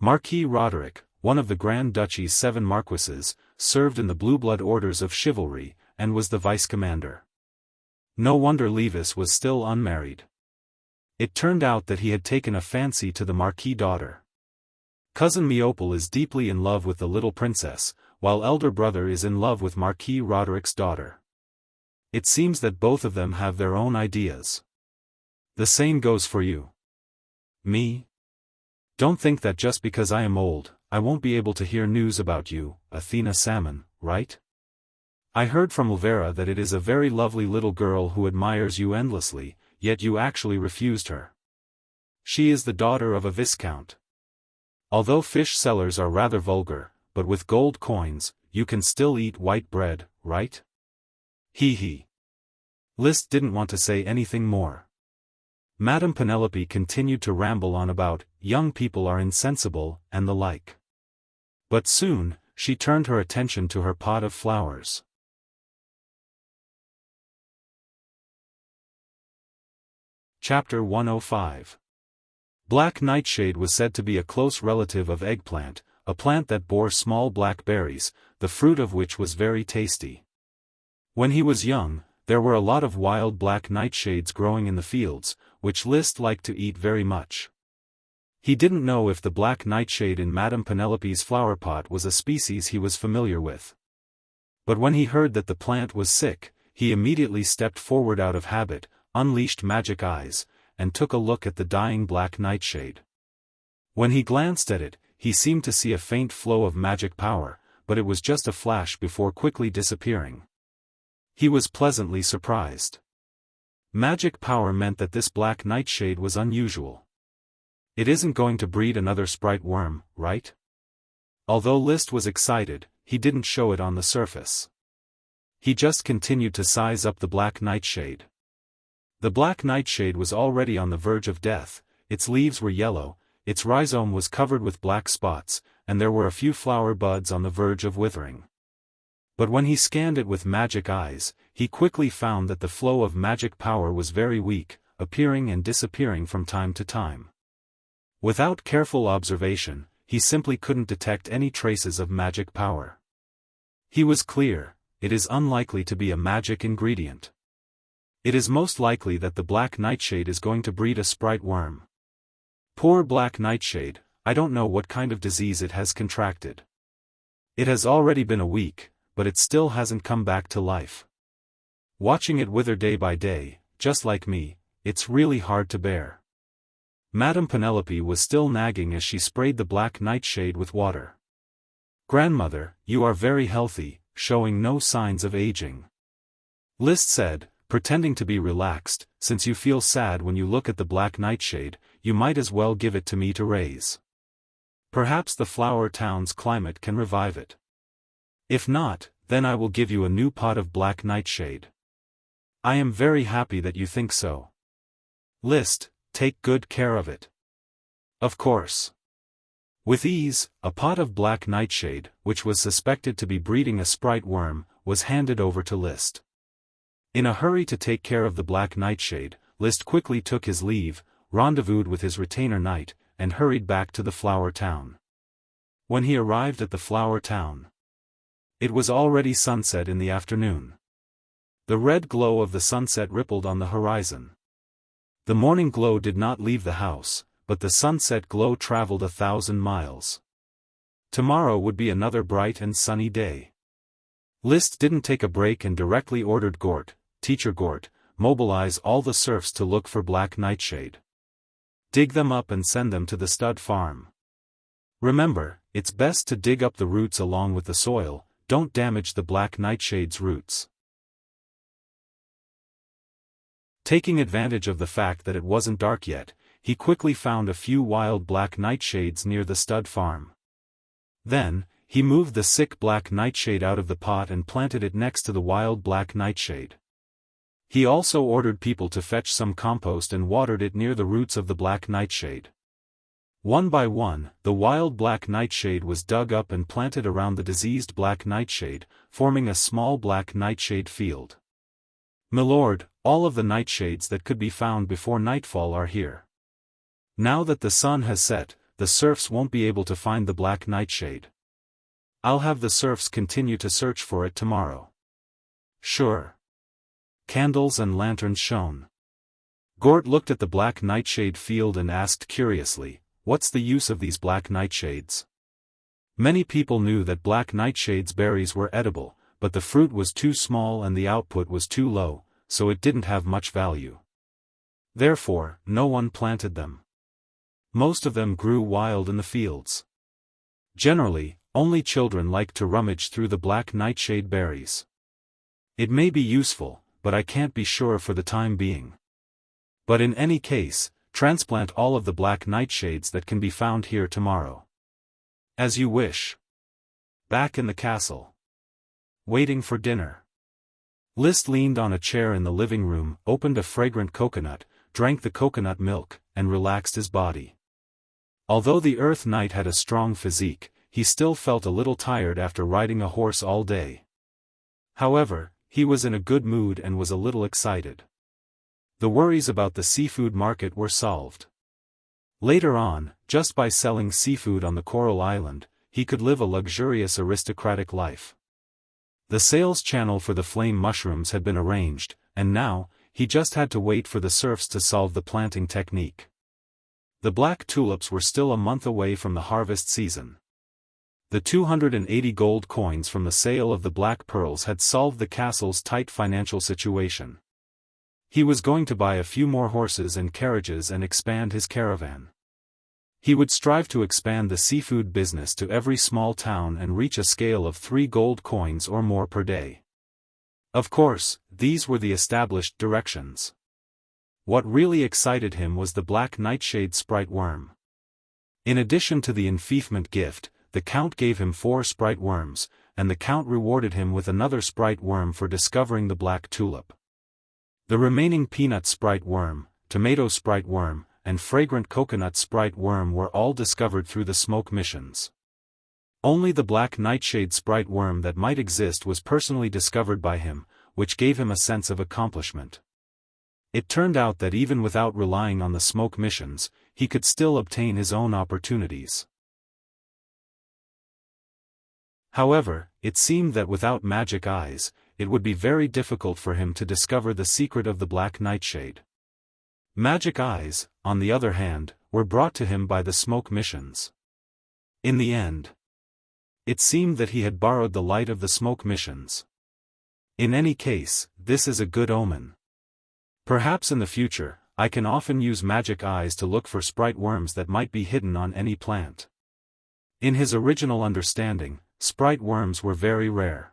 Marquis Roderick, one of the Grand Duchy's 7 marquises, served in the Blue Blood Orders of Chivalry, and was the vice-commander. No wonder Levis was still unmarried. It turned out that he had taken a fancy to the Marquis daughter. Cousin Meopel is deeply in love with the little princess, while elder brother is in love with Marquis Roderick's daughter. It seems that both of them have their own ideas. The same goes for you. Me? Don't think that just because I am old, I won't be able to hear news about you, Athena Salmon, right? I heard from Elvira that it is a very lovely little girl who admires you endlessly, yet you actually refused her. She is the daughter of a viscount. Although fish sellers are rather vulgar, but with gold coins, you can still eat white bread, right? Hee hee. Liszt didn't want to say anything more. Madame Penelope continued to ramble on about, young people are insensible, and the like. But soon, she turned her attention to her pot of flowers. Chapter 105. Black nightshade was said to be a close relative of eggplant, a plant that bore small black berries, the fruit of which was very tasty. When he was young, there were a lot of wild black nightshades growing in the fields, which Liszt liked to eat very much. He didn't know if the black nightshade in Madame Penelope's flowerpot was a species he was familiar with. But when he heard that the plant was sick, he immediately stepped forward out of habit, unleashed magic eyes, and took a look at the dying black nightshade. When he glanced at it, he seemed to see a faint flow of magic power, but it was just a flash before quickly disappearing. He was pleasantly surprised. Magic power meant that this black nightshade was unusual. It isn't going to breed another sprite worm, right? Although Liszt was excited, he didn't show it on the surface. He just continued to size up the black nightshade. The black nightshade was already on the verge of death, its leaves were yellow, its rhizome was covered with black spots, and there were a few flower buds on the verge of withering. But when he scanned it with magic eyes, he quickly found that the flow of magic power was very weak, appearing and disappearing from time to time. Without careful observation, he simply couldn't detect any traces of magic power. He was clear, it is unlikely to be a magic ingredient. It is most likely that the black nightshade is going to breed a sprite worm. Poor black nightshade, I don't know what kind of disease it has contracted. It has already been a week, but it still hasn't come back to life. Watching it wither day by day, just like me, it's really hard to bear. Madame Penelope was still nagging as she sprayed the black nightshade with water. Grandmother, you are very healthy, showing no signs of aging. Liszt said, pretending to be relaxed, since you feel sad when you look at the black nightshade, you might as well give it to me to raise. Perhaps the Flower Town's climate can revive it. If not, then I will give you a new pot of black nightshade. I am very happy that you think so. Liszt, take good care of it. Of course. With ease, a pot of black nightshade, which was suspected to be breeding a sprite worm, was handed over to Liszt. In a hurry to take care of the black nightshade, Liszt quickly took his leave, rendezvoused with his retainer knight, and hurried back to the Flower Town. When he arrived at the Flower Town, it was already sunset in the afternoon. The red glow of the sunset rippled on the horizon. The morning glow did not leave the house, but the sunset glow traveled 1,000 miles. Tomorrow would be another bright and sunny day. List didn't take a break and directly ordered Gort, Teacher Gort, mobilize all the serfs to look for black nightshade. Dig them up and send them to the stud farm. Remember, it's best to dig up the roots along with the soil, don't damage the black nightshade's roots. Taking advantage of the fact that it wasn't dark yet, he quickly found a few wild black nightshades near the stud farm. Then, he moved the sick black nightshade out of the pot and planted it next to the wild black nightshade. He also ordered people to fetch some compost and watered it near the roots of the black nightshade. One by one, the wild black nightshade was dug up and planted around the diseased black nightshade, forming a small black nightshade field. "Milord, all of the nightshades that could be found before nightfall are here. Now that the sun has set, the serfs won't be able to find the black nightshade. I'll have the serfs continue to search for it tomorrow." "Sure." Candles and lanterns shone. Gort looked at the black nightshade field and asked curiously, "What's the use of these black nightshades?" Many people knew that black nightshade's berries were edible, but the fruit was too small and the output was too low, so it didn't have much value. Therefore, no one planted them. Most of them grew wild in the fields. Generally, only children liked to rummage through the black nightshade berries. It may be useful, but I can't be sure for the time being. But in any case, transplant all of the black nightshades that can be found here tomorrow. As you wish. Back in the castle. Waiting for dinner. List leaned on a chair in the living room, opened a fragrant coconut, drank the coconut milk, and relaxed his body. Although the Earth Knight had a strong physique, he still felt a little tired after riding a horse all day. However, he was in a good mood and was a little excited. The worries about the seafood market were solved. Later on, just by selling seafood on the Coral Island, he could live a luxurious aristocratic life. The sales channel for the flame mushrooms had been arranged, and now, he just had to wait for the serfs to solve the planting technique. The black tulips were still a month away from the harvest season. The 280 gold coins from the sale of the black pearls had solved the castle's tight financial situation. He was going to buy a few more horses and carriages and expand his caravan. He would strive to expand the seafood business to every small town and reach a scale of 3 gold coins or more per day. Of course, these were the established directions. What really excited him was the black nightshade sprite worm. In addition to the enfeoffment gift, the Count gave him 4 sprite worms, and the Count rewarded him with another sprite worm for discovering the black tulip. The remaining peanut sprite worm, tomato sprite worm, and fragrant coconut sprite worm were all discovered through the smoke missions. Only the black nightshade sprite worm that might exist was personally discovered by him, which gave him a sense of accomplishment. It turned out that even without relying on the smoke missions, he could still obtain his own opportunities. However, it seemed that without magic eyes, it would be very difficult for him to discover the secret of the black nightshade. Magic eyes, on the other hand, were brought to him by the smoke missions. In the end, it seemed that he had borrowed the light of the smoke missions. In any case, this is a good omen. Perhaps in the future, I can often use magic eyes to look for sprite worms that might be hidden on any plant. In his original understanding, sprite worms were very rare.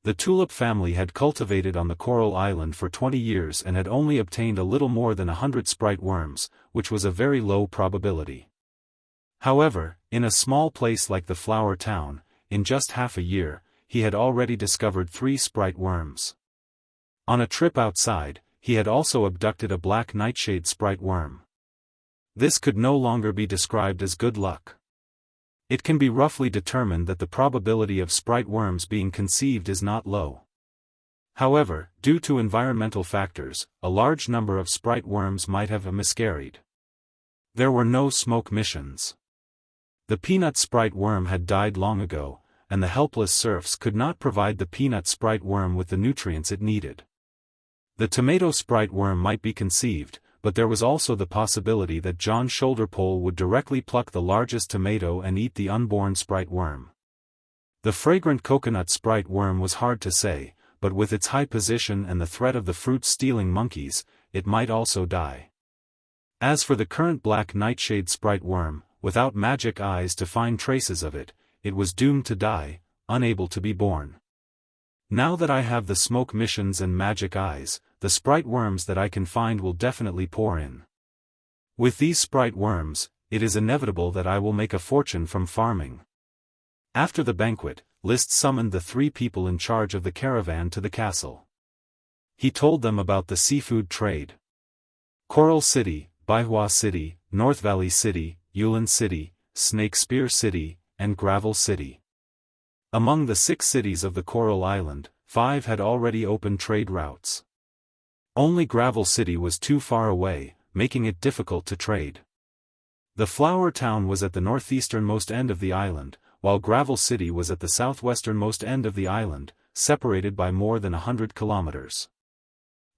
The tulip family had cultivated on the Coral Island for 20 years and had only obtained a little more than 100 sprite worms, which was a very low probability. However, in a small place like the Flower Town, in just half a year, he had already discovered 3 sprite worms. On a trip outside, he had also abducted a black nightshade sprite worm. This could no longer be described as good luck. It can be roughly determined that the probability of sprite worms being conceived is not low. However, due to environmental factors, a large number of sprite worms might have miscarried. There were no smoke missions. The peanut sprite worm had died long ago, and the helpless serfs could not provide the peanut sprite worm with the nutrients it needed. The tomato sprite worm might be conceived, but there was also the possibility that John Shoulderpole would directly pluck the largest tomato and eat the unborn sprite worm. The fragrant coconut sprite worm was hard to say, but with its high position and the threat of the fruit-stealing monkeys, it might also die. As for the current black nightshade sprite worm, without magic eyes to find traces of it, it was doomed to die, unable to be born. Now that I have the smoke missions and magic eyes, the sprite worms that I can find will definitely pour in. With these sprite worms, it is inevitable that I will make a fortune from farming. After the banquet, List summoned the 3 people in charge of the caravan to the castle. He told them about the seafood trade. Coral City, Baihua City, North Valley City, Yulin City, Snake Spear City, and Gravel City. Among the 6 cities of the Coral Island, 5 had already opened trade routes. Only Gravel City was too far away, making it difficult to trade. The flower town was at the northeasternmost end of the island, while Gravel City was at the southwesternmost end of the island, separated by more than 100 kilometers.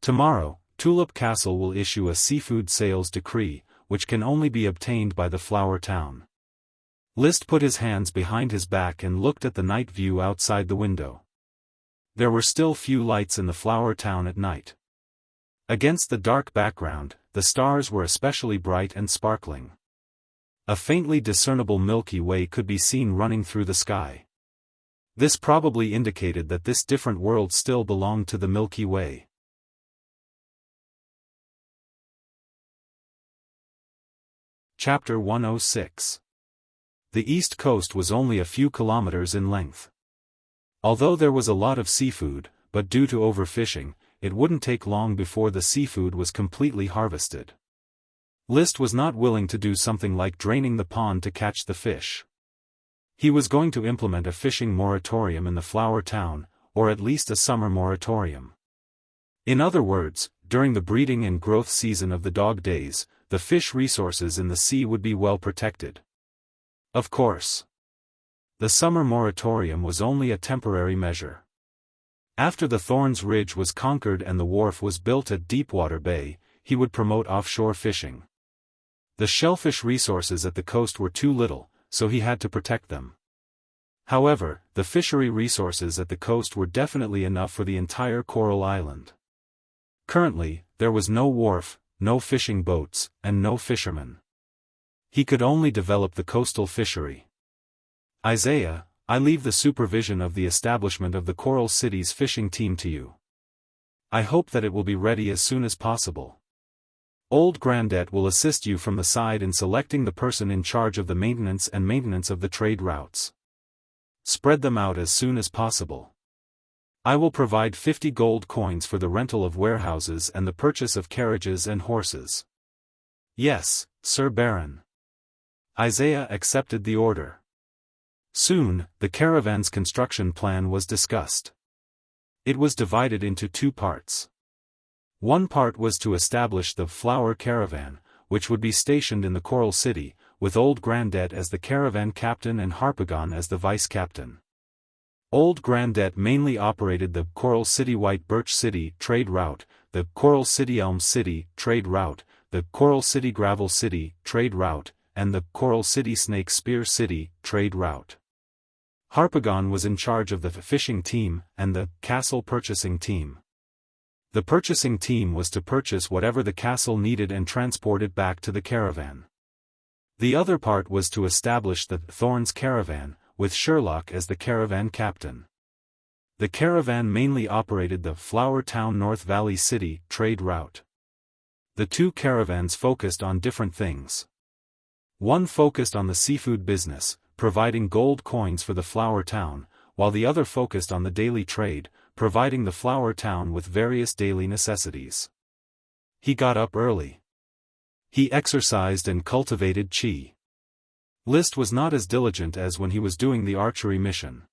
Tomorrow, Tulip Castle will issue a seafood sales decree, which can only be obtained by the flower town. List put his hands behind his back and looked at the night view outside the window. There were still few lights in the flower town at night. Against the dark background, the stars were especially bright and sparkling. A faintly discernible Milky Way could be seen running through the sky. This probably indicated that this different world still belonged to the Milky Way. Chapter 106. The east coast was only a few kilometers in length. Although there was a lot of seafood, but due to overfishing, it wouldn't take long before the seafood was completely harvested. List was not willing to do something like draining the pond to catch the fish. He was going to implement a fishing moratorium in the flower town, or at least a summer moratorium. In other words, during the breeding and growth season of the dog days, the fish resources in the sea would be well protected. Of course, the summer moratorium was only a temporary measure. After the Thorns Ridge was conquered and the wharf was built at Deepwater Bay, he would promote offshore fishing. The shellfish resources at the coast were too little, so he had to protect them. However, the fishery resources at the coast were definitely enough for the entire Coral Island. Currently, there was no wharf, no fishing boats, and no fishermen. He could only develop the coastal fishery. Isaiah, I leave the supervision of the establishment of the Coral City's fishing team to you. I hope that it will be ready as soon as possible. Old Grandet will assist you from the side in selecting the person in charge of the maintenance of the trade routes. Spread them out as soon as possible. I will provide 50 gold coins for the rental of warehouses and the purchase of carriages and horses. Yes, Sir Baron. Isaiah accepted the order. Soon, the caravan's construction plan was discussed. It was divided into 2 parts. One part was to establish the flower caravan, which would be stationed in the Coral City, with Old Grandet as the caravan captain and Harpagon as the vice captain. Old Grandet mainly operated the Coral City White Birch City trade route, the Coral City Elm City trade route, the Coral City Gravel City trade route, and the Coral City Snake Spear City trade route. Harpagon was in charge of the fishing team and the castle purchasing team. The purchasing team was to purchase whatever the castle needed and transport it back to the caravan. The other part was to establish the Thorns caravan, with Sherlock as the caravan captain. The caravan mainly operated the Flower Town North Valley City trade route. The 2 caravans focused on different things. One focused on the seafood business, providing gold coins for the flower town, while the other focused on the daily trade, providing the flower town with various daily necessities. He got up early. He exercised and cultivated chi. List was not as diligent as when he was doing the archery mission.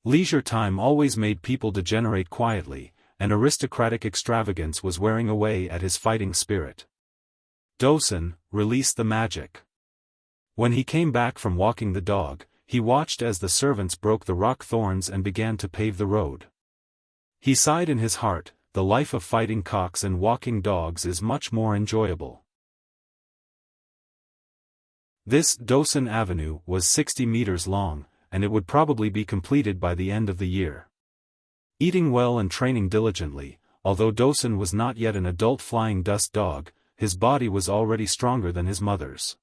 Leisure time always made people degenerate quietly, and aristocratic extravagance was wearing away at his fighting spirit. Dosen, release the magic. When he came back from walking the dog, he watched as the servants broke the rock thorns and began to pave the road. He sighed in his heart, the life of fighting cocks and walking dogs is much more enjoyable. This Dosan Avenue was 60 meters long, and it would probably be completed by the end of the year. Eating well and training diligently, although Dosan was not yet an adult flying dust dog, his body was already stronger than his mother's.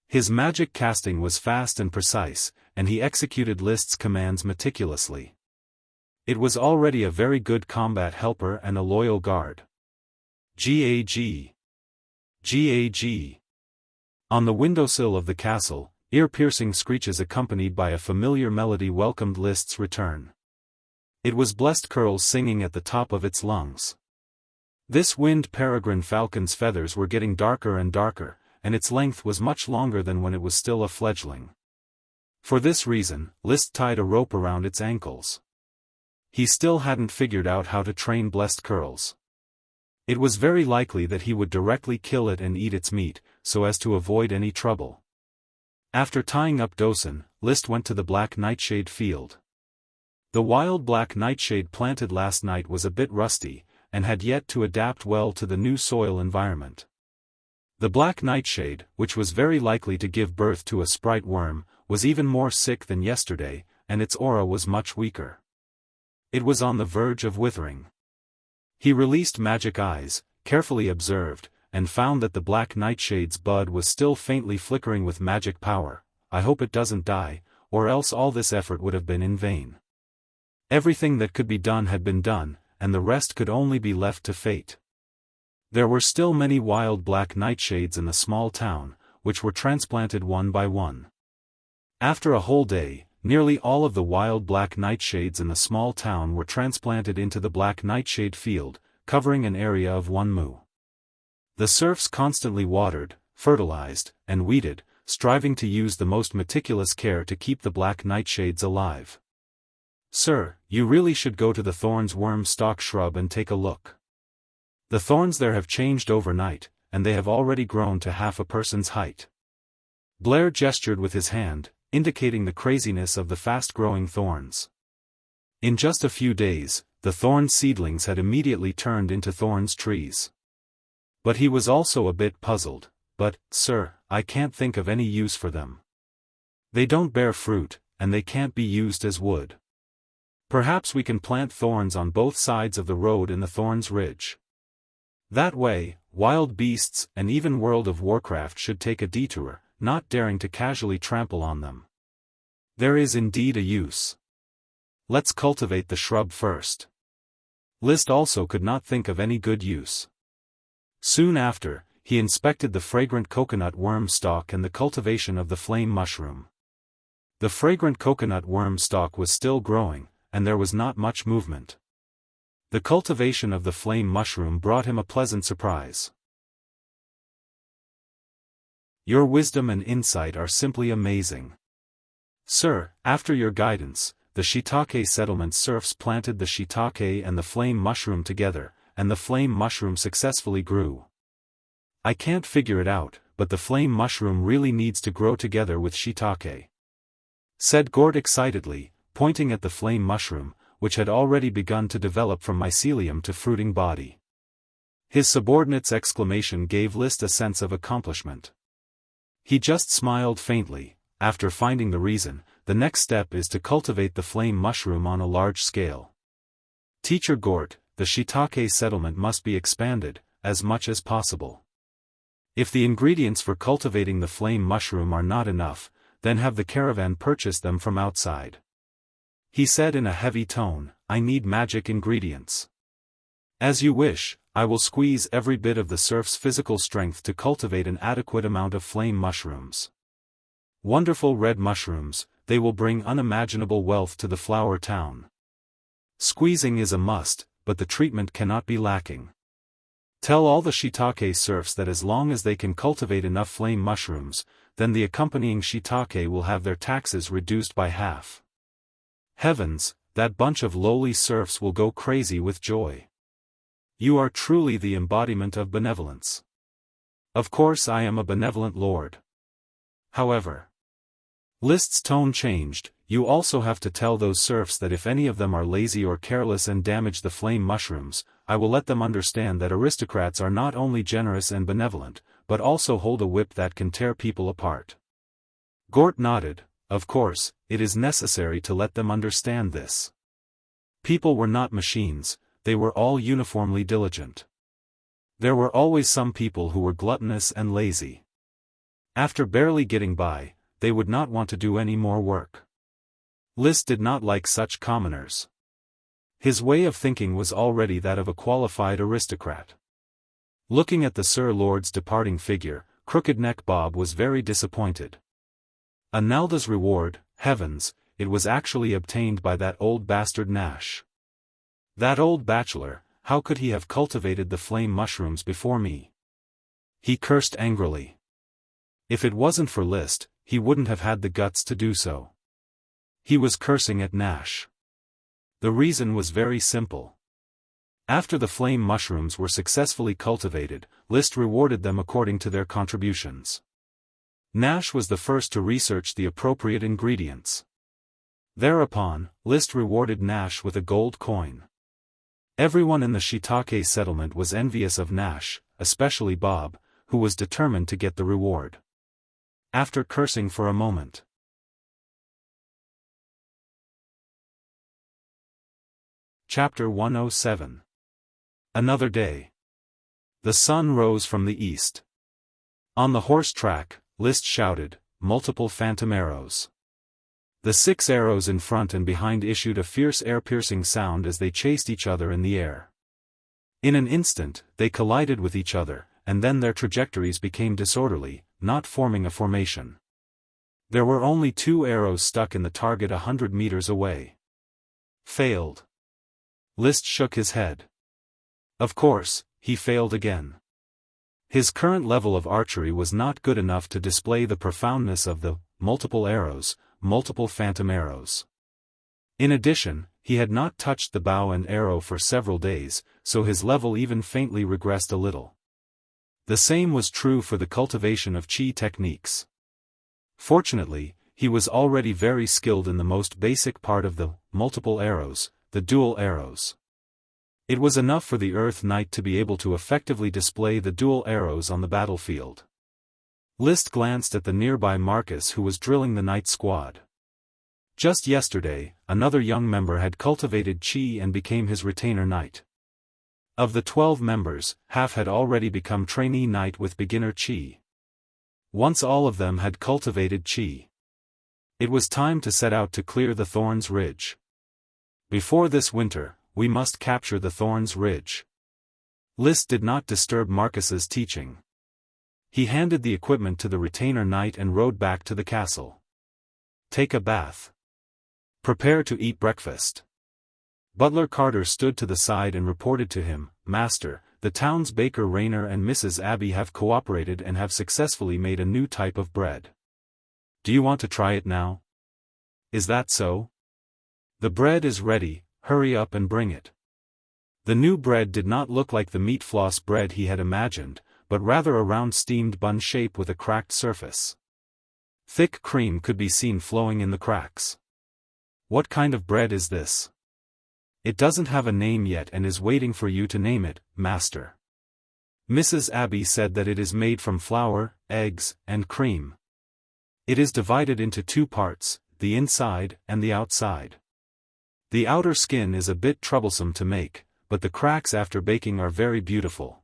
His magic casting was fast and precise, and he executed List's commands meticulously. It was already a very good combat helper and a loyal guard. Gag. Gag. On the windowsill of the castle, ear-piercing screeches accompanied by a familiar melody welcomed List's return. It was Blessed Curls singing at the top of its lungs. This winged peregrine falcon's feathers were getting darker and darker, and its length was much longer than when it was still a fledgling. For this reason, List tied a rope around its ankles. He still hadn't figured out how to train Blessed Curls. It was very likely that he would directly kill it and eat its meat, so as to avoid any trouble. After tying up Dosan, List went to the black nightshade field. The wild black nightshade planted last night was a bit rusty, and had yet to adapt well to the new soil environment. The black nightshade, which was very likely to give birth to a sprite worm, was even more sick than yesterday, and its aura was much weaker. It was on the verge of withering. He released magic eyes, carefully observed, and found that the black nightshade's bud was still faintly flickering with magic power. I hope it doesn't die, or else all this effort would have been in vain. Everything that could be done had been done, and the rest could only be left to fate. There were still many wild black nightshades in the small town, which were transplanted one by one. After a whole day, nearly all of the wild black nightshades in the small town were transplanted into the black nightshade field, covering an area of 1 mu. The serfs constantly watered, fertilized, and weeded, striving to use the most meticulous care to keep the black nightshades alive. Sir, you really should go to the thorns worm stalk shrub and take a look. The thorns there have changed overnight, and they have already grown to half a person's height. Blair gestured with his hand, indicating the craziness of the fast-growing thorns. In just a few days, the thorn seedlings had immediately turned into thorns trees. But he was also a bit puzzled. But, sir, I can't think of any use for them. They don't bear fruit, and they can't be used as wood. Perhaps we can plant thorns on both sides of the road in the Thorns Ridge. That way, wild beasts and even World of Warcraft should take a detour, not daring to casually trample on them. There is indeed a use. Let's cultivate the shrub first. List also could not think of any good use. Soon after, he inspected the fragrant coconut worm stalk and the cultivation of the flame mushroom. The fragrant coconut worm stalk was still growing, and there was not much movement. The cultivation of the flame mushroom brought him a pleasant surprise. Your wisdom and insight are simply amazing. Sir, after your guidance, the shiitake settlement serfs planted the shiitake and the flame mushroom together, and the flame mushroom successfully grew. I can't figure it out, but the flame mushroom really needs to grow together with shiitake," said Gort excitedly, pointing at the flame mushroom, which had already begun to develop from mycelium to fruiting body. His subordinate's exclamation gave List a sense of accomplishment. He just smiled faintly. After finding the reason, the next step is to cultivate the flame mushroom on a large scale. Teacher Gort, the shiitake settlement must be expanded, as much as possible. If the ingredients for cultivating the flame mushroom are not enough, then have the caravan purchase them from outside. He said in a heavy tone, I need magic ingredients. As you wish, I will squeeze every bit of the serf's physical strength to cultivate an adequate amount of flame mushrooms. Wonderful red mushrooms, they will bring unimaginable wealth to the flower town. Squeezing is a must, but the treatment cannot be lacking. Tell all the shiitake serfs that as long as they can cultivate enough flame mushrooms, then the accompanying shiitake will have their taxes reduced by half. Heavens, that bunch of lowly serfs will go crazy with joy. You are truly the embodiment of benevolence. Of course I am a benevolent lord. However, List's tone changed. you also have to tell those serfs that if any of them are lazy or careless and damage the flame mushrooms, I will let them understand that aristocrats are not only generous and benevolent, but also hold a whip that can tear people apart. Gort nodded. Of course, it is necessary to let them understand this. People were not machines, they were all uniformly diligent. There were always some people who were gluttonous and lazy. After barely getting by, they would not want to do any more work. List did not like such commoners. His way of thinking was already that of a qualified aristocrat. Looking at the Sir Lord's departing figure, Crooked Neck Bob was very disappointed. Anelda's reward, heavens, it was actually obtained by that old bastard Nash. That old bachelor, how could he have cultivated the flame mushrooms before me? He cursed angrily. If it wasn't for List, he wouldn't have had the guts to do so. He was cursing at Nash. The reason was very simple. After the flame mushrooms were successfully cultivated, List rewarded them according to their contributions. Nash was the first to research the appropriate ingredients. Thereupon, List rewarded Nash with a gold coin. Everyone in the Shiitake settlement was envious of Nash, especially Bob, who was determined to get the reward. After cursing for a moment. Chapter 107. Another day. The sun rose from the east. On the horse track, List shouted, multiple phantom arrows. The 6 arrows in front and behind issued a fierce air-piercing sound as they chased each other in the air. In an instant, they collided with each other, and then their trajectories became disorderly, not forming a formation. There were only 2 arrows stuck in the target 100 meters away. Failed. List shook his head. Of course, he failed again. His current level of archery was not good enough to display the profoundness of the multiple arrows, multiple phantom arrows. In addition, he had not touched the bow and arrow for several days, so his level even faintly regressed a little. The same was true for the cultivation of chi techniques. Fortunately, he was already very skilled in the most basic part of the multiple arrows, the dual arrows. It was enough for the Earth Knight to be able to effectively display the dual arrows on the battlefield. List glanced at the nearby Marcus who was drilling the Knight squad. Just yesterday, another young member had cultivated chi and became his retainer knight. Of the 12 members, half had already become trainee knight with beginner chi. Once all of them had cultivated chi. It was time to set out to clear the Thorns Ridge. Before this winter, we must capture the Thorns Ridge. List did not disturb Marcus's teaching. He handed the equipment to the retainer knight and rode back to the castle. Take a bath. Prepare to eat breakfast. Butler Carter stood to the side and reported to him, Master, the town's baker Rayner and Mrs. Abbey have cooperated and have successfully made a new type of bread. Do you want to try it now? Is that so? The bread is ready, hurry up and bring it. The new bread did not look like the meat floss bread he had imagined, but rather a round steamed bun shape with a cracked surface. Thick cream could be seen flowing in the cracks. What kind of bread is this? It doesn't have a name yet and is waiting for you to name it, Master. Mrs. Abbey said that it is made from flour, eggs, and cream. It is divided into 2 parts, the inside and the outside. The outer skin is a bit troublesome to make, but the cracks after baking are very beautiful.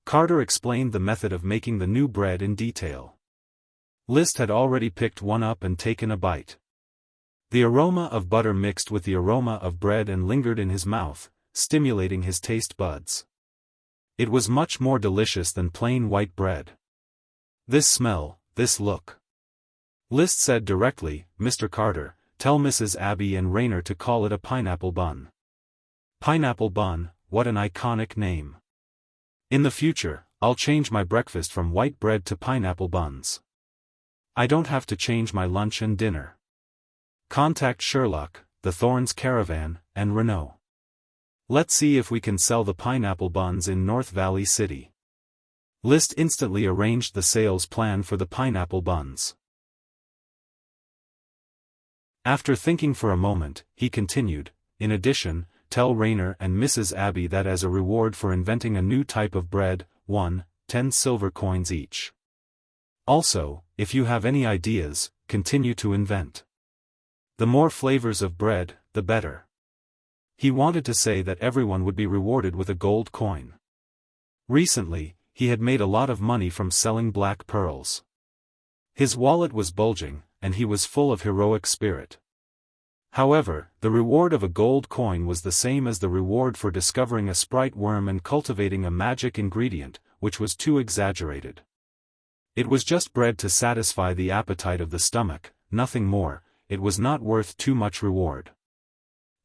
Carter explained the method of making the new bread in detail. List had already picked one up and taken a bite. The aroma of butter mixed with the aroma of bread and lingered in his mouth, stimulating his taste buds. It was much more delicious than plain white bread. This smell, this look. List said directly, Mr. Carter, tell Mrs. Abbey and Rayner to call it a pineapple bun. Pineapple bun, what an iconic name. In the future, I'll change my breakfast from white bread to pineapple buns. I don't have to change my lunch and dinner. Contact Sherlock, the Thorns Caravan, and Renault. Let's see if we can sell the pineapple buns in North Valley City. List instantly arranged the sales plan for the pineapple buns. After thinking for a moment, he continued, in addition, tell Raynor and Mrs. Abbey that as a reward for inventing a new type of bread, 10 silver coins each. Also, if you have any ideas, continue to invent. The more flavors of bread, the better. He wanted to say that everyone would be rewarded with a gold coin. Recently, he had made a lot of money from selling black pearls. His wallet was bulging, and he was full of heroic spirit. However, the reward of a gold coin was the same as the reward for discovering a sprite worm and cultivating a magic ingredient, which was too exaggerated. It was just bread to satisfy the appetite of the stomach, nothing more. It was not worth too much reward.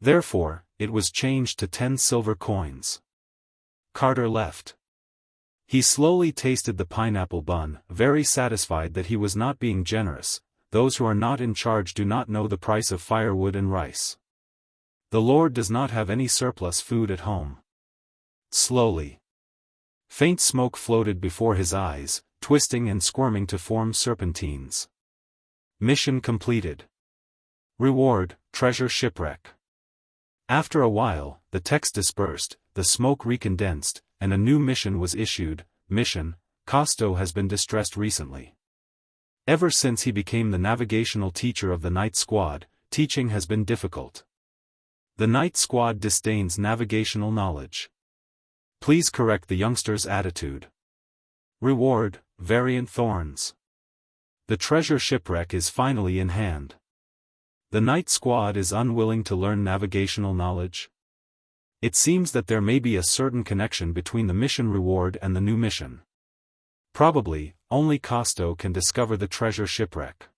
Therefore, it was changed to 10 silver coins. Carter left. He slowly tasted the pineapple bun, very satisfied that he was not being generous. Those who are not in charge do not know the price of firewood and rice. The Lord does not have any surplus food at home. Slowly. Faint smoke floated before his eyes, twisting and squirming to form serpentines. Mission completed. Reward, treasure shipwreck. After a while, the text dispersed, the smoke recondensed, and a new mission was issued. Mission, Costo has been distressed recently. Ever since he became the navigational teacher of the night squad, teaching has been difficult. The night squad disdains navigational knowledge. Please correct the youngster's attitude. Reward, variant thorns. The treasure shipwreck is finally in hand. The night squad is unwilling to learn navigational knowledge. It seems that there may be a certain connection between the mission reward and the new mission. Probably, only Costo can discover the treasure shipwreck.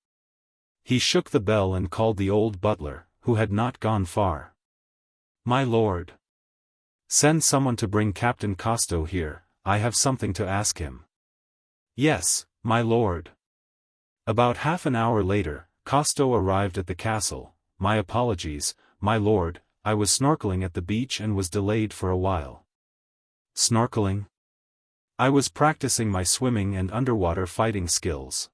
He shook the bell and called the old butler, who had not gone far. My lord. Send someone to bring Captain Costo here, I have something to ask him. Yes, my lord. About half an hour later, Costo arrived at the castle. My apologies, my lord, I was snorkeling at the beach and was delayed for a while. Snorkeling? I was practicing my swimming and underwater fighting skills.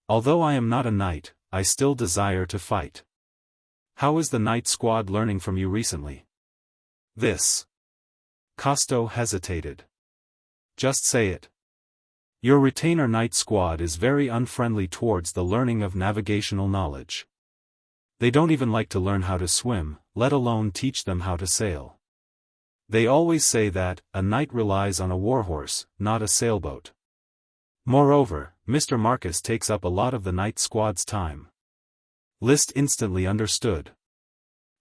Although I am not a knight, I still desire to fight. How is the night squad learning from you recently? This. Costo hesitated. Just say it. Your retainer night squad is very unfriendly towards the learning of navigational knowledge. They don't even like to learn how to swim, let alone teach them how to sail. They always say that a knight relies on a warhorse, not a sailboat. Moreover, Mr. Marcus takes up a lot of the night squad's time. List instantly understood.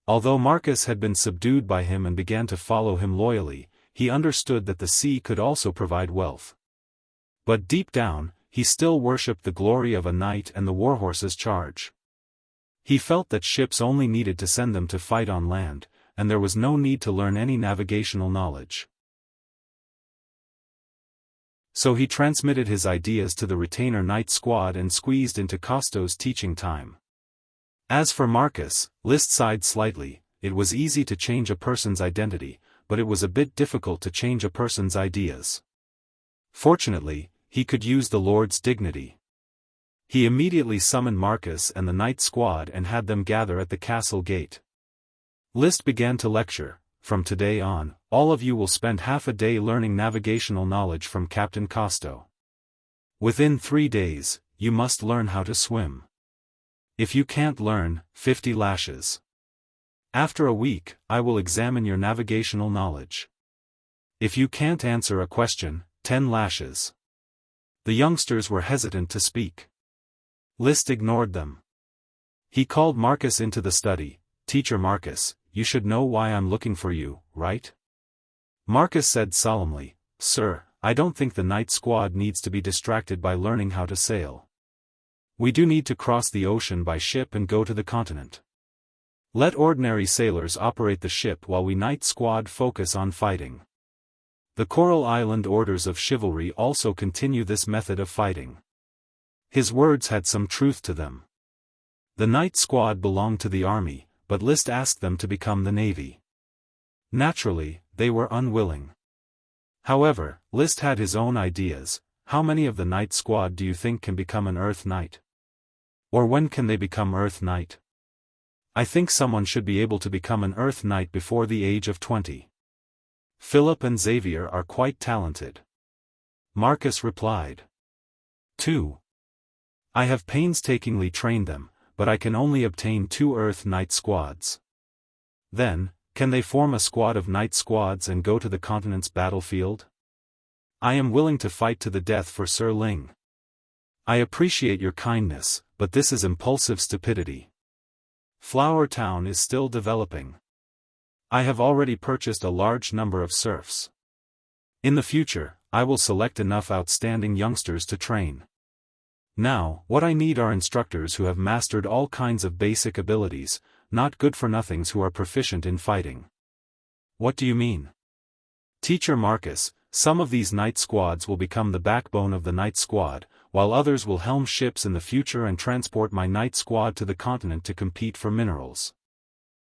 Although Marcus had been subdued by him and began to follow him loyally, he understood that the sea could also provide wealth. But deep down, he still worshipped the glory of a knight and the warhorse's charge. He felt that ships only needed to send them to fight on land, and there was no need to learn any navigational knowledge. So he transmitted his ideas to the retainer night squad and squeezed into Costo's teaching time. As for Marcus, List sighed slightly. It was easy to change a person's identity, but it was a bit difficult to change a person's ideas. Fortunately, he could use the Lord's dignity. He immediately summoned Marcus and the night squad and had them gather at the castle gate. List began to lecture. From today on, all of you will spend half a day learning navigational knowledge from Captain Costo. Within 3 days, you must learn how to swim. If you can't learn, 50 lashes. After a week, I will examine your navigational knowledge. If you can't answer a question, 10 lashes. The youngsters were hesitant to speak. List ignored them. He called Marcus into the study. Teacher Marcus, you should know why I'm looking for you, right? Marcus said solemnly, Sir, I don't think the night squad needs to be distracted by learning how to sail. We do need to cross the ocean by ship and go to the continent. Let ordinary sailors operate the ship while we night squad focus on fighting. The Coral Island orders of chivalry also continue this method of fighting. His words had some truth to them. The night squad belonged to the army, but List asked them to become the navy. Naturally, they were unwilling. However, List had his own ideas. How many of the night squad do you think can become an Earth Knight? Or when can they become Earth Knight? I think someone should be able to become an Earth Knight before the age of 20. Philip and Xavier are quite talented. Marcus replied. 2. I have painstakingly trained them, but I can only obtain 2 Earth Knight squads. Then, can they form a squad of Knight squads and go to the continent's battlefield? I am willing to fight to the death for Sir Ling. I appreciate your kindness, but this is impulsive stupidity. Flower Town is still developing. I have already purchased a large number of serfs. In the future, I will select enough outstanding youngsters to train. Now, what I need are instructors who have mastered all kinds of basic abilities, not good-for-nothings who are proficient in fighting. What do you mean? Teacher Marcus, some of these Knight squads will become the backbone of the Knight squad, while others will helm ships in the future and transport my Knight squad to the continent to compete for minerals.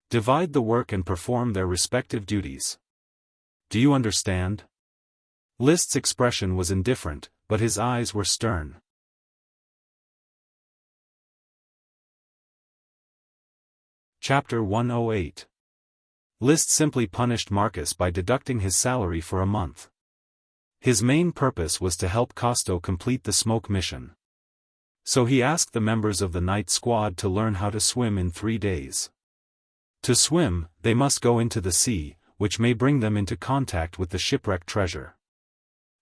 Divide the work and perform their respective duties. Do you understand? List's expression was indifferent, but his eyes were stern. Chapter 108. List simply punished Marcus by deducting his salary for a month. His main purpose was to help Costo complete the smoke mission. So he asked the members of the Knight squad to learn how to swim in 3 days. To swim, they must go into the sea, which may bring them into contact with the shipwrecked treasure.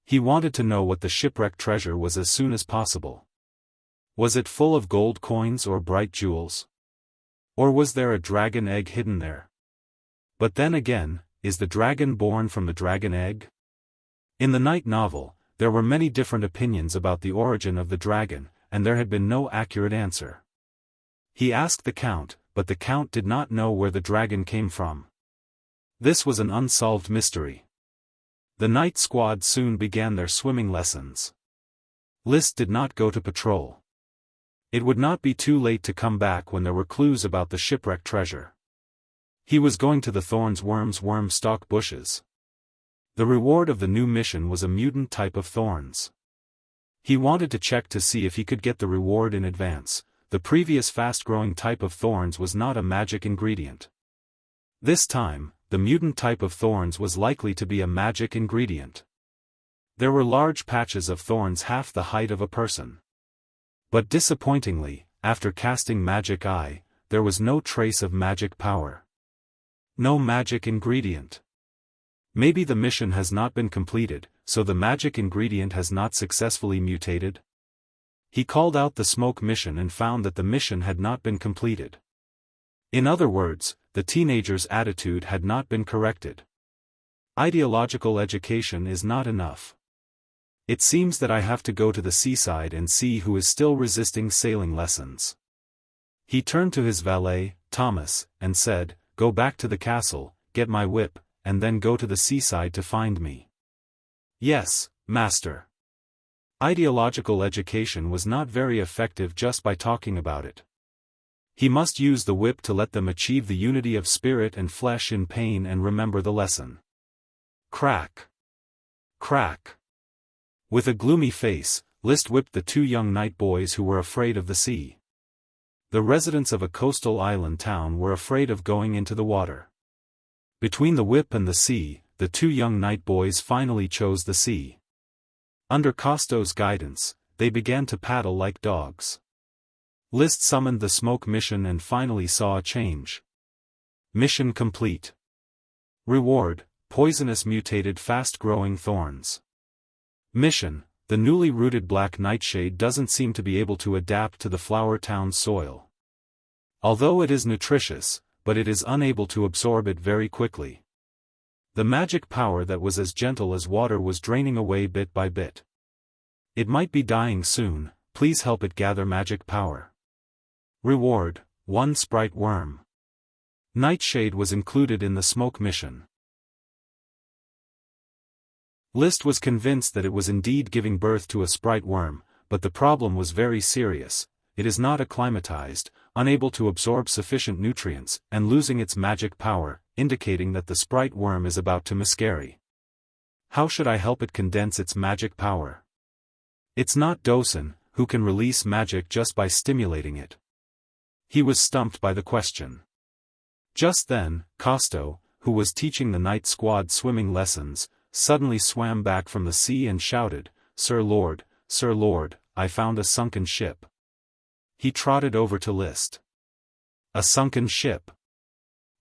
He wanted to know what the shipwrecked treasure was as soon as possible. Was it full of gold coins or bright jewels? Or was there a dragon egg hidden there? But then again, is the dragon born from the dragon egg? In the Knight novel, there were many different opinions about the origin of the dragon, and there had been no accurate answer. He asked the Count, but the Count did not know where the dragon came from. This was an unsolved mystery. The Knight squad soon began their swimming lessons. List did not go to patrol. It would not be too late to come back when there were clues about the shipwrecked treasure. He was going to the thorns worm stalk bushes. The reward of the new mission was a mutant type of thorns. He wanted to check to see if he could get the reward in advance. The previous fast-growing type of thorns was not a magic ingredient. This time, the mutant type of thorns was likely to be a magic ingredient. There were large patches of thorns half the height of a person. But disappointingly, after casting Magic Eye, there was no trace of magic power. No magic ingredient. Maybe the mission has not been completed, so the magic ingredient has not successfully mutated? He called out the smoke mission and found that the mission had not been completed. In other words, the teenager's attitude had not been corrected. Ideological education is not enough. It seems that I have to go to the seaside and see who is still resisting sailing lessons. He turned to his valet, Thomas, and said, "Go back to the castle, get my whip, and then go to the seaside to find me." "Yes, master." Ideological education was not very effective just by talking about it. He must use the whip to let them achieve the unity of spirit and flesh in pain and remember the lesson. Crack. Crack. With a gloomy face, List whipped the 2 young Knight boys who were afraid of the sea. The residents of a coastal island town were afraid of going into the water. Between the whip and the sea, the 2 young Knight boys finally chose the sea. Under Costo's guidance, they began to paddle like dogs. List summoned the smoke mission and finally saw a change. Mission complete. Reward: poisonous mutated fast-growing thorns. Mission: the newly rooted black nightshade doesn't seem to be able to adapt to the Flower Town soil. Although it is nutritious, but it is unable to absorb it very quickly. The magic power that was as gentle as water was draining away bit by bit. It might be dying soon, please help it gather magic power. Reward: 1 sprite worm. Nightshade was included in the smoke mission. List was convinced that it was indeed giving birth to a sprite worm, but the problem was very serious. It is not acclimatized, unable to absorb sufficient nutrients, and losing its magic power, indicating that the sprite worm is about to miscarry. How should I help it condense its magic power? It's not Dosen, who can release magic just by stimulating it. He was stumped by the question. Just then, Costo, who was teaching the night squad swimming lessons, suddenly swam back from the sea and shouted, Sir Lord, I found a sunken ship." He trotted over to List. "A sunken ship?"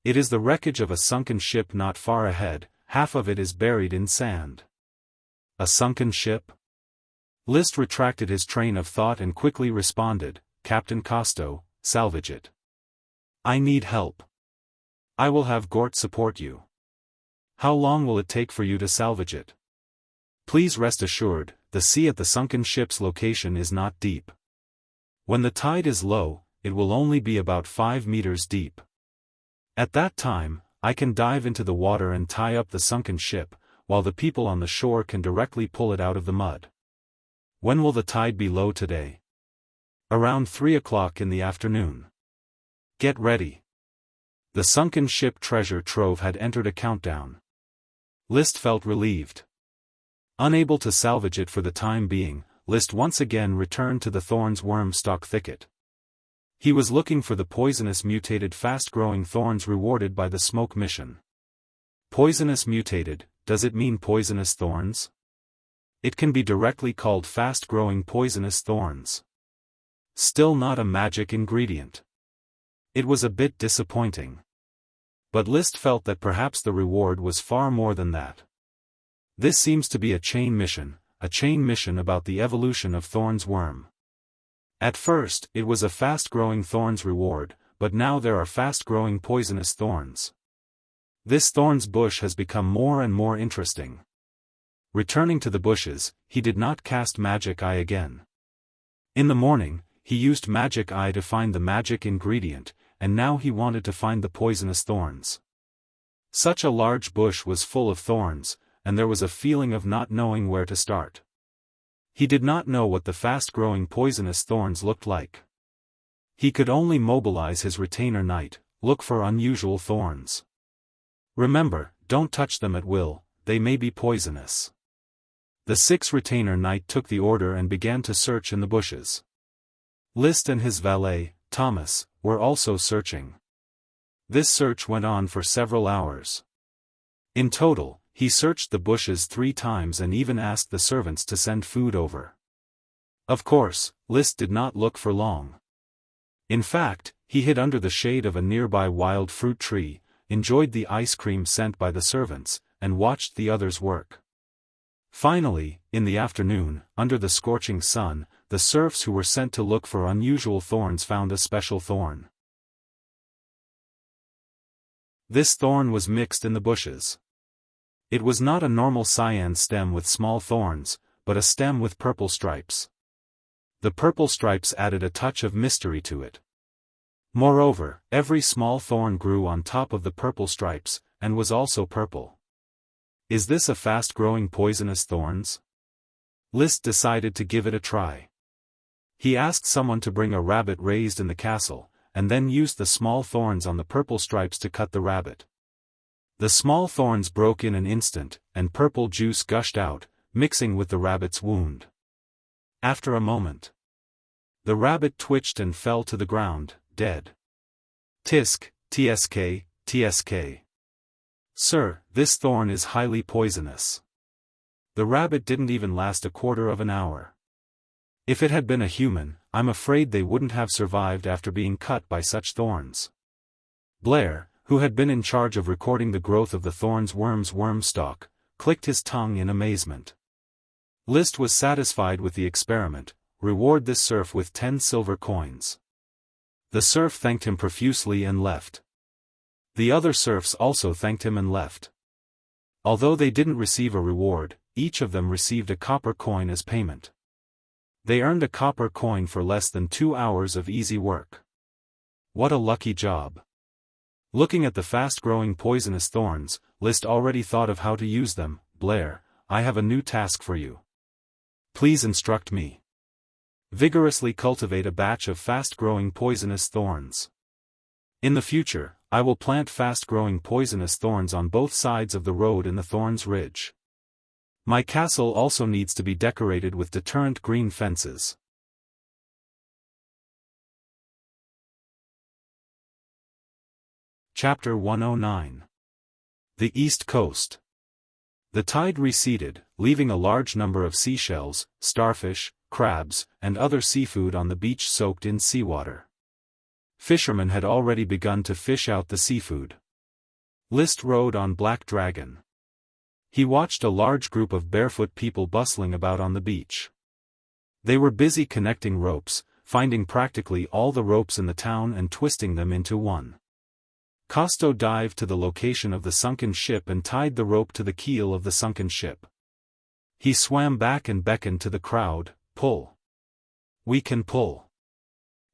"It is the wreckage of a sunken ship not far ahead, half of it is buried in sand." "A sunken ship?" List retracted his train of thought and quickly responded, "Captain Costo, salvage it. I need help. I will have Gort support you." "How long will it take for you to salvage it?" "Please rest assured, the sea at the sunken ship's location is not deep. When the tide is low, it will only be about 5 meters deep. At that time, I can dive into the water and tie up the sunken ship, while the people on the shore can directly pull it out of the mud." "When will the tide be low today?" "Around 3 o'clock in the afternoon. Get ready." The sunken ship treasure trove had entered a countdown. List felt relieved. Unable to salvage it for the time being, List once again returned to the thorns wormstock thicket. He was looking for the poisonous mutated fast-growing thorns rewarded by the smoke mission. Poisonous mutated, does it mean poisonous thorns? It can be directly called fast-growing poisonous thorns. Still not a magic ingredient. It was a bit disappointing. But List felt that perhaps the reward was far more than that. This seems to be a chain mission about the evolution of Thorn's worm. At first, it was a fast-growing thorns reward, but now there are fast-growing poisonous thorns. This thorns bush has become more and more interesting. Returning to the bushes, he did not cast Magic Eye again. In the morning, he used Magic Eye to find the magic ingredient, and now he wanted to find the poisonous thorns. Such a large bush was full of thorns, and there was a feeling of not knowing where to start. He did not know what the fast-growing poisonous thorns looked like. He could only mobilize his retainer knight, look for unusual thorns. Remember, don't touch them at will, they may be poisonous. The 6th retainer knight took the order and began to search in the bushes. List and his valet, Thomas, were also searching. This search went on for several hours. In total, he searched the bushes 3 times and even asked the servants to send food over. Of course, List did not look for long. In fact, he hid under the shade of a nearby wild fruit tree, enjoyed the ice cream sent by the servants, and watched the others work. Finally, in the afternoon, under the scorching sun, the serfs who were sent to look for unusual thorns found a special thorn. This thorn was mixed in the bushes. It was not a normal cyan stem with small thorns, but a stem with purple stripes. The purple stripes added a touch of mystery to it. Moreover, every small thorn grew on top of the purple stripes, and was also purple. Is this a fast-growing poisonous thorns? List decided to give it a try. He asked someone to bring a rabbit raised in the castle, and then used the small thorns on the purple stripes to cut the rabbit. The small thorns broke in an instant, and purple juice gushed out, mixing with the rabbit's wound. After a moment, the rabbit twitched and fell to the ground, dead. Tisk, tsk, tsk. Sir, this thorn is highly poisonous. The rabbit didn't even last a quarter of an hour. If it had been a human, I'm afraid they wouldn't have survived after being cut by such thorns. Blair, who had been in charge of recording the growth of the thorns worm's wormstock, clicked his tongue in amazement. List was satisfied with the experiment, reward this serf with 10 silver coins. The serf thanked him profusely and left. The other serfs also thanked him and left. Although they didn't receive a reward, each of them received a copper coin as payment. They earned a copper coin for less than 2 hours of easy work. What a lucky job. Looking at the fast-growing poisonous thorns, List already thought of how to use them. Blair, I have a new task for you. Please instruct me. Vigorously cultivate a batch of fast-growing poisonous thorns. In the future, I will plant fast-growing poisonous thorns on both sides of the road in the Thorns Ridge. My castle also needs to be decorated with deterrent green fences. Chapter 109. The East Coast. The tide receded, leaving a large number of seashells, starfish, crabs, and other seafood on the beach soaked in seawater. Fishermen had already begun to fish out the seafood. List rode on Black Dragon. He watched a large group of barefoot people bustling about on the beach. They were busy connecting ropes, finding practically all the ropes in the town and twisting them into one. Costo dived to the location of the sunken ship and tied the rope to the keel of the sunken ship. He swam back and beckoned to the crowd, "Pull. We can pull."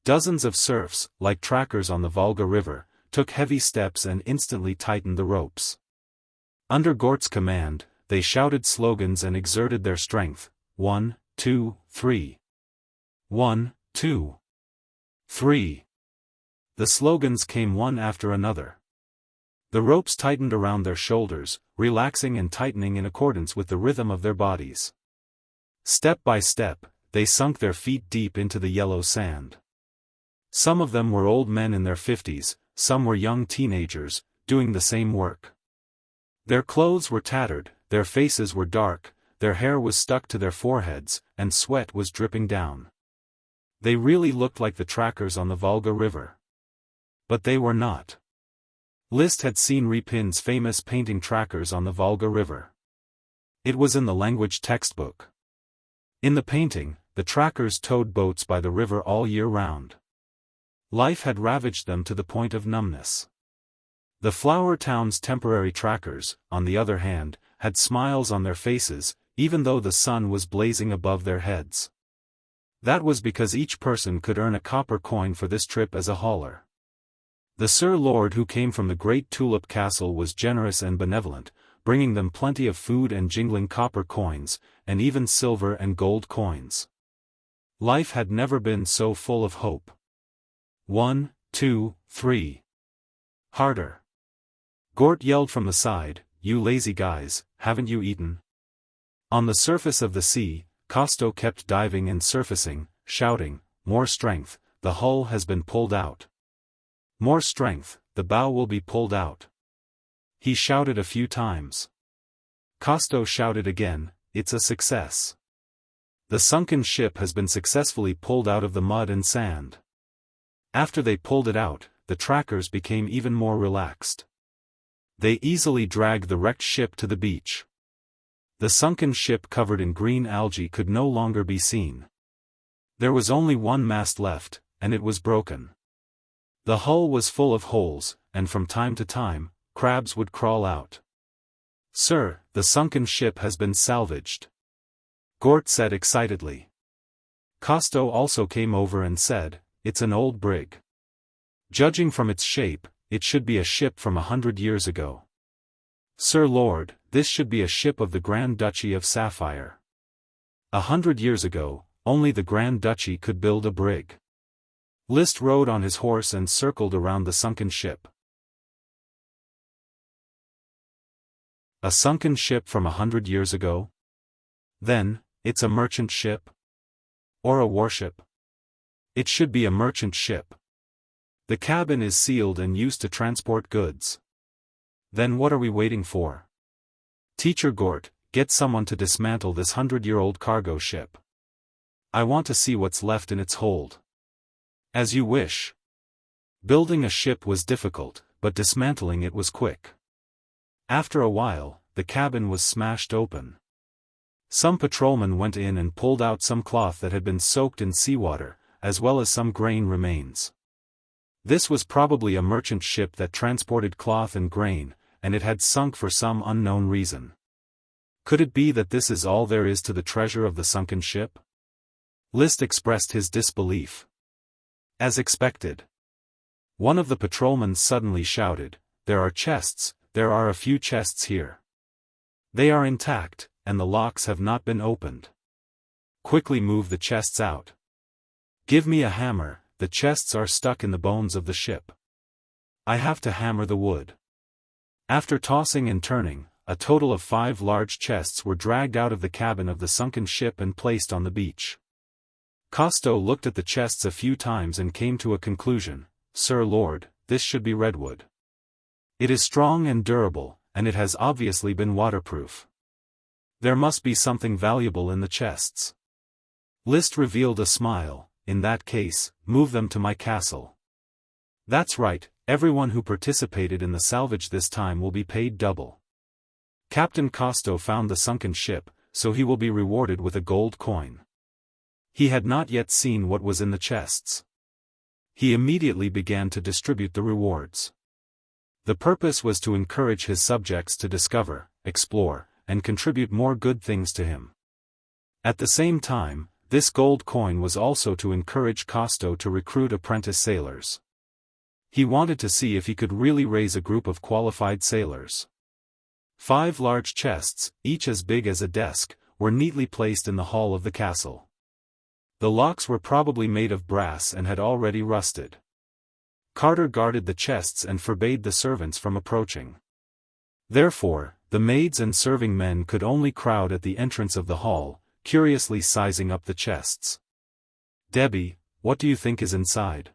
Dozens of serfs, like trackers on the Volga River, took heavy steps and instantly tightened the ropes. Under Gort's command, they shouted slogans and exerted their strength. 1, 2, 3. 1, 2, 3. The slogans came one after another. The ropes tightened around their shoulders, relaxing and tightening in accordance with the rhythm of their bodies. Step by step, they sunk their feet deep into the yellow sand. Some of them were old men in their 50s, some were young teenagers, doing the same work. Their clothes were tattered, their faces were dark, their hair was stuck to their foreheads, and sweat was dripping down. They really looked like the trackers on the Volga River. But they were not. List had seen Repin's famous painting trackers on the Volga River. It was in the language textbook. In the painting, the trackers towed boats by the river all year round. Life had ravaged them to the point of numbness. The flower town's temporary trackers, on the other hand, had smiles on their faces, even though the sun was blazing above their heads. That was because each person could earn a copper coin for this trip as a hauler. The Sir Lord who came from the Great Tulip Castle was generous and benevolent, bringing them plenty of food and jingling copper coins, and even silver and gold coins. Life had never been so full of hope. 1, 2, 3. Harder. Gort yelled from the side, "You lazy guys, haven't you eaten?" On the surface of the sea, Costo kept diving and surfacing, shouting, "More strength, the hull has been pulled out. More strength, the bow will be pulled out." He shouted a few times. Costo shouted again, "It's a success. The sunken ship has been successfully pulled out of the mud and sand." After they pulled it out, the trackers became even more relaxed. They easily dragged the wrecked ship to the beach. The sunken ship covered in green algae could no longer be seen. There was only one mast left, and it was broken. The hull was full of holes, and from time to time, crabs would crawl out. "Sir, the sunken ship has been salvaged," Gort said excitedly. Costo also came over and said, "It's an old brig. Judging from its shape, it should be a ship from 100 years ago. Sir Lord, this should be a ship of the Grand Duchy of Sapphire. 100 years ago, only the Grand Duchy could build a brig." List rode on his horse and circled around the sunken ship. A sunken ship from 100 years ago? Then, it's a merchant ship? Or a warship? It should be a merchant ship. The cabin is sealed and used to transport goods. Then what are we waiting for? Teacher Gort, get someone to dismantle this 100-year-old cargo ship. I want to see what's left in its hold. As you wish. Building a ship was difficult, but dismantling it was quick. After a while, the cabin was smashed open. Some patrolmen went in and pulled out some cloth that had been soaked in seawater, as well as some grain remains. This was probably a merchant ship that transported cloth and grain, and it had sunk for some unknown reason. Could it be that this is all there is to the treasure of the sunken ship? List expressed his disbelief. As expected. One of the patrolmen suddenly shouted, "There are chests, there are a few chests here. They are intact, and the locks have not been opened. Quickly move the chests out. Give me a hammer, the chests are stuck in the bones of the ship. I have to hammer the wood." After tossing and turning, a total of 5 large chests were dragged out of the cabin of the sunken ship and placed on the beach. Costo looked at the chests a few times and came to a conclusion. "Sir Lord, this should be redwood. It is strong and durable, and it has obviously been waterproof. There must be something valuable in the chests. List revealed a smile. In that case, move them to my castle. That's right, everyone who participated in the salvage this time will be paid double. Captain Costo found the sunken ship, so he will be rewarded with a gold coin. He had not yet seen what was in the chests. He immediately began to distribute the rewards. The purpose was to encourage his subjects to discover, explore, and contribute more good things to him. At the same time, this gold coin was also to encourage Costo to recruit apprentice sailors. He wanted to see if he could really raise a group of qualified sailors. 5 large chests, each as big as a desk, were neatly placed in the hall of the castle. The locks were probably made of brass and had already rusted. Carter guarded the chests and forbade the servants from approaching. Therefore, the maids and serving men could only crowd at the entrance of the hall, curiously sizing up the chests. Debbie, what do you think is inside?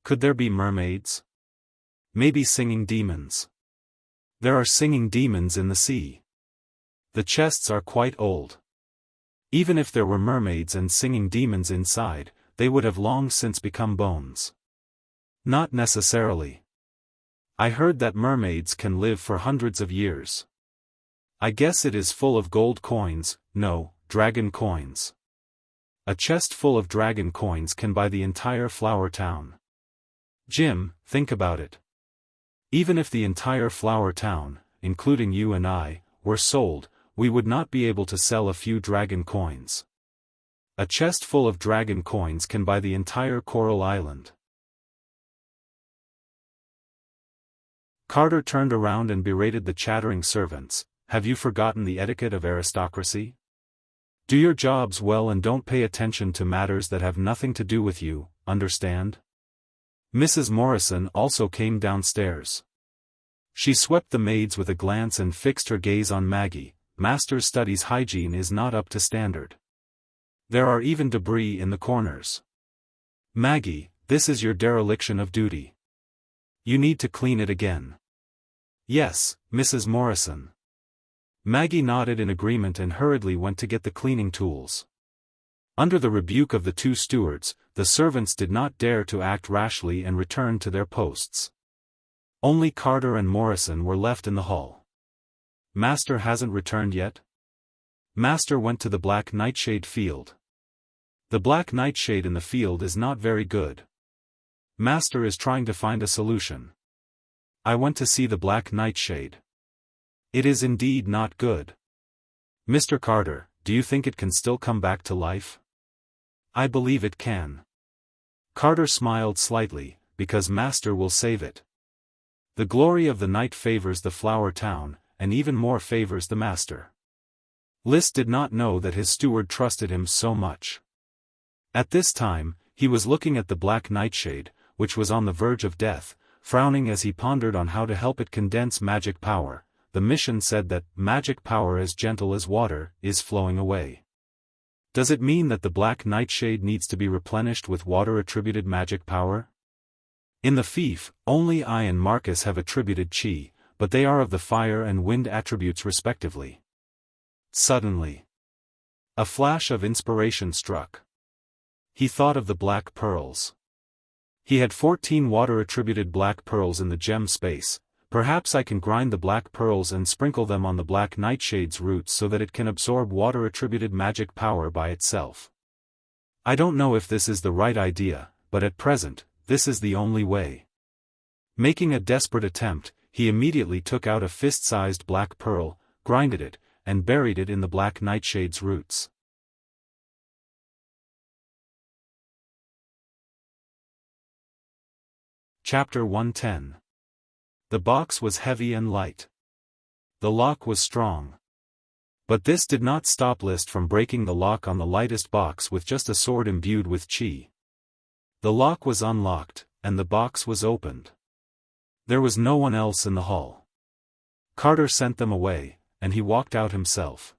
Could there be mermaids? Maybe singing demons. There are singing demons in the sea. The chests are quite old. Even if there were mermaids and singing demons inside, they would have long since become bones. Not necessarily. I heard that mermaids can live for hundreds of years. I guess it is full of gold coins, no, dragon coins. A chest full of dragon coins can buy the entire flower town. Jim, think about it. Even if the entire flower town, including you and I, were sold, we would not be able to sell a few dragon coins. A chest full of dragon coins can buy the entire Coral Island. Carter turned around and berated the chattering servants. Have you forgotten the etiquette of aristocracy? Do your jobs well and don't pay attention to matters that have nothing to do with you, understand? Mrs. Morrison also came downstairs. She swept the maids with a glance and fixed her gaze on Maggie. Master's study's hygiene is not up to standard. There are even debris in the corners. Maggie, this is your dereliction of duty. You need to clean it again. Yes, Mrs. Morrison. Maggie nodded in agreement and hurriedly went to get the cleaning tools. Under the rebuke of the 2 stewards, the servants did not dare to act rashly and returned to their posts. Only Carter and Morrison were left in the hall. Master hasn't returned yet? Master went to the Black Nightshade field. The Black Nightshade in the field is not very good. Master is trying to find a solution. I went to see the Black Nightshade. It is indeed not good. Mr. Carter, do you think it can still come back to life? I believe it can. Carter smiled slightly, because Master will save it. The glory of the night favors the flower town, and even more favors the Master. List did not know that his steward trusted him so much. At this time, he was looking at the Black Nightshade, which was on the verge of death, frowning as he pondered on how to help it condense magic power. The mission said that magic power as gentle as water is flowing away. Does it mean that the Black Nightshade needs to be replenished with water-attributed magic power? In the fief, only I and Marcus have attributed chi, but they are of the fire and wind attributes respectively. Suddenly, a flash of inspiration struck. He thought of the black pearls. He had 14 water-attributed black pearls in the gem space. Perhaps I can grind the black pearls and sprinkle them on the Black Nightshade's roots so that it can absorb water-attributed magic power by itself. I don't know if this is the right idea, but at present, this is the only way. Making a desperate attempt, he immediately took out a fist-sized black pearl, grinded it, and buried it in the Black Nightshade's roots. Chapter 110. The box was heavy and light. The lock was strong. But this did not stop List from breaking the lock on the lightest box with just a sword imbued with chi. The lock was unlocked, and the box was opened. There was no one else in the hall. Carter sent them away, and he walked out himself.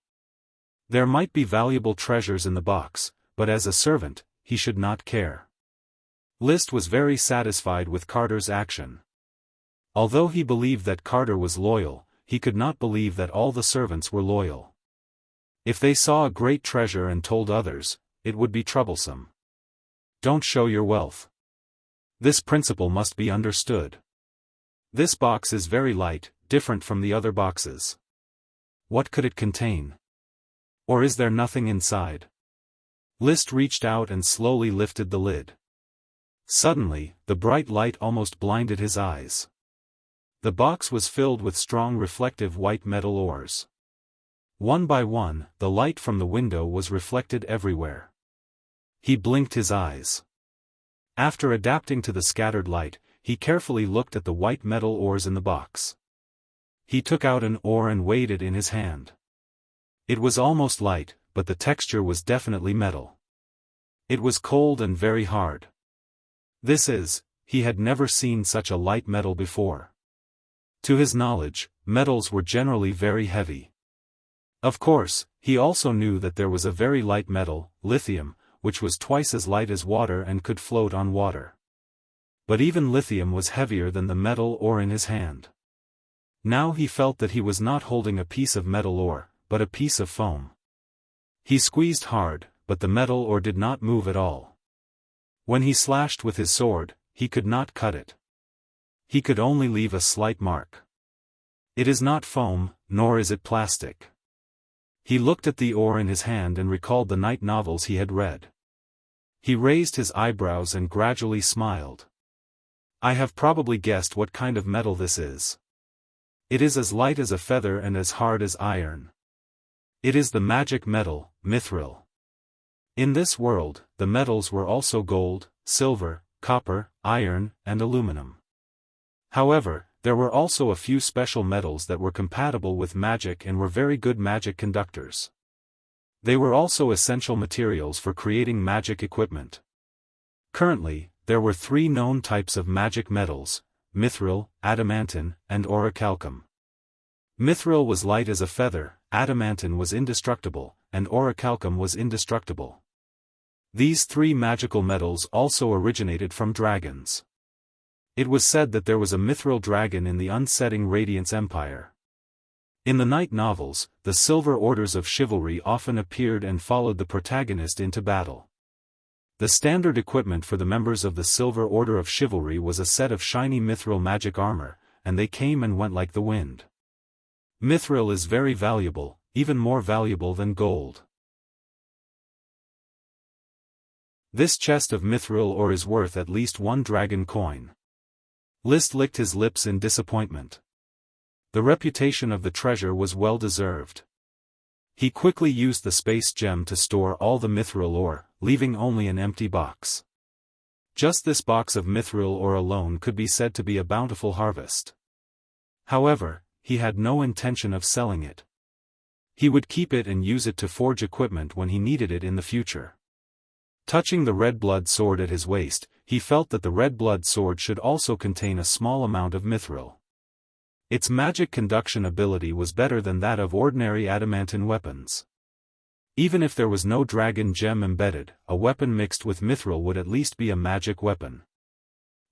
There might be valuable treasures in the box, but as a servant, he should not care. List was very satisfied with Carter's action. Although he believed that Carter was loyal, he could not believe that all the servants were loyal. If they saw a great treasure and told others, it would be troublesome. Don't show your wealth. This principle must be understood. This box is very light, different from the other boxes. What could it contain? Or is there nothing inside? List reached out and slowly lifted the lid. Suddenly, the bright light almost blinded his eyes. The box was filled with strong reflective white metal ores. One by one, the light from the window was reflected everywhere. He blinked his eyes. After adapting to the scattered light, he carefully looked at the white metal ores in the box. He took out an ore and weighed it in his hand. It was almost light, but the texture was definitely metal. It was cold and very hard. He had never seen such a light metal before. To his knowledge, metals were generally very heavy. Of course, he also knew that there was a very light metal, lithium, which was twice as light as water and could float on water. But even lithium was heavier than the metal ore in his hand. Now he felt that he was not holding a piece of metal ore, but a piece of foam. He squeezed hard, but the metal ore did not move at all. When he slashed with his sword, he could not cut it. He could only leave a slight mark. It is not foam, nor is it plastic. He looked at the ore in his hand and recalled the night novels he had read. He raised his eyebrows and gradually smiled. I have probably guessed what kind of metal this is. It is as light as a feather and as hard as iron. It is the magic metal, mithril. In this world, the metals were also gold, silver, copper, iron, and aluminum. However, there were also a few special metals that were compatible with magic and were very good magic conductors. They were also essential materials for creating magic equipment. Currently, there were 3 known types of magic metals: mithril, adamantine, and orichalcum. Mithril was light as a feather, adamantine was indestructible, and orichalcum was indestructible. These 3 magical metals also originated from dragons. It was said that there was a mithril dragon in the unsetting Radiance Empire. In the night novels, the silver orders of chivalry often appeared and followed the protagonist into battle. The standard equipment for the members of the Silver Order of Chivalry was a set of shiny mithril magic armor, and they came and went like the wind. Mithril is very valuable, even more valuable than gold. This chest of mithril ore is worth at least 1 dragon coin. List licked his lips in disappointment. The reputation of the treasure was well deserved. He quickly used the space gem to store all the mithril ore, leaving only an empty box. Just this box of mithril ore alone could be said to be a bountiful harvest. However, he had no intention of selling it. He would keep it and use it to forge equipment when he needed it in the future. Touching the red blood sword at his waist, he felt that the red blood sword should also contain a small amount of mithril. Its magic conduction ability was better than that of ordinary adamantine weapons. Even if there was no dragon gem embedded, a weapon mixed with mithril would at least be a magic weapon.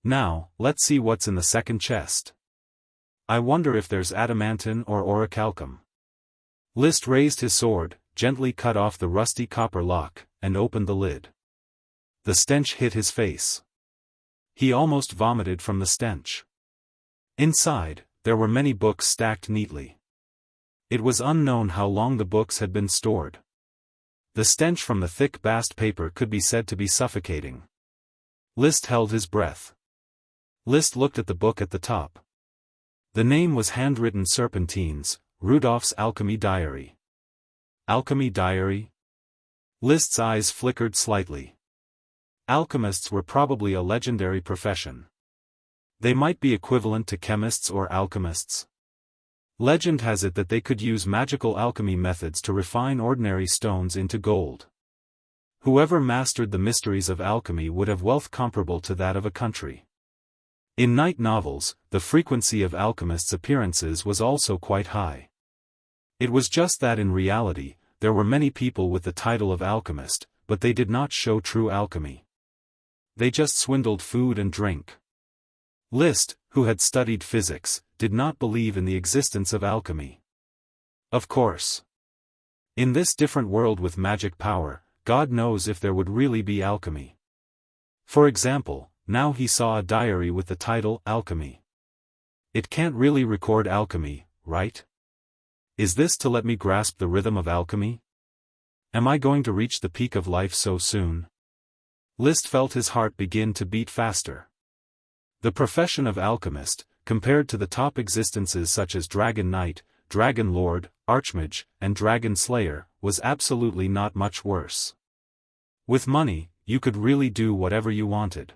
Now, let's see what's in the second chest. I wonder if there's adamantine or orichalcum. List raised his sword, gently cut off the rusty copper lock, and opened the lid. The stench hit his face. He almost vomited from the stench. Inside, there were many books stacked neatly. It was unknown how long the books had been stored. The stench from the thick bast paper could be said to be suffocating. List held his breath. List looked at the book at the top. The name was handwritten Serpentines, Rudolph's Alchemy Diary. Alchemy Diary? List's eyes flickered slightly. Alchemists were probably a legendary profession. They might be equivalent to chemists or alchemists. Legend has it that they could use magical alchemy methods to refine ordinary stones into gold. Whoever mastered the mysteries of alchemy would have wealth comparable to that of a country. In night novels, the frequency of alchemists' appearances was also quite high. It was just that in reality, there were many people with the title of alchemist, but they did not show true alchemy. They just swindled food and drink. List, who had studied physics, did not believe in the existence of alchemy. Of course. In this different world with magic power, God knows if there would really be alchemy. For example, now he saw a diary with the title Alchemy. It can't really record alchemy, right? Is this to let me grasp the rhythm of alchemy? Am I going to reach the peak of life so soon? Liszt felt his heart begin to beat faster. The profession of alchemist, compared to the top existences such as Dragon Knight, Dragon Lord, Archmage, and Dragon Slayer, was absolutely not much worse. With money, you could really do whatever you wanted.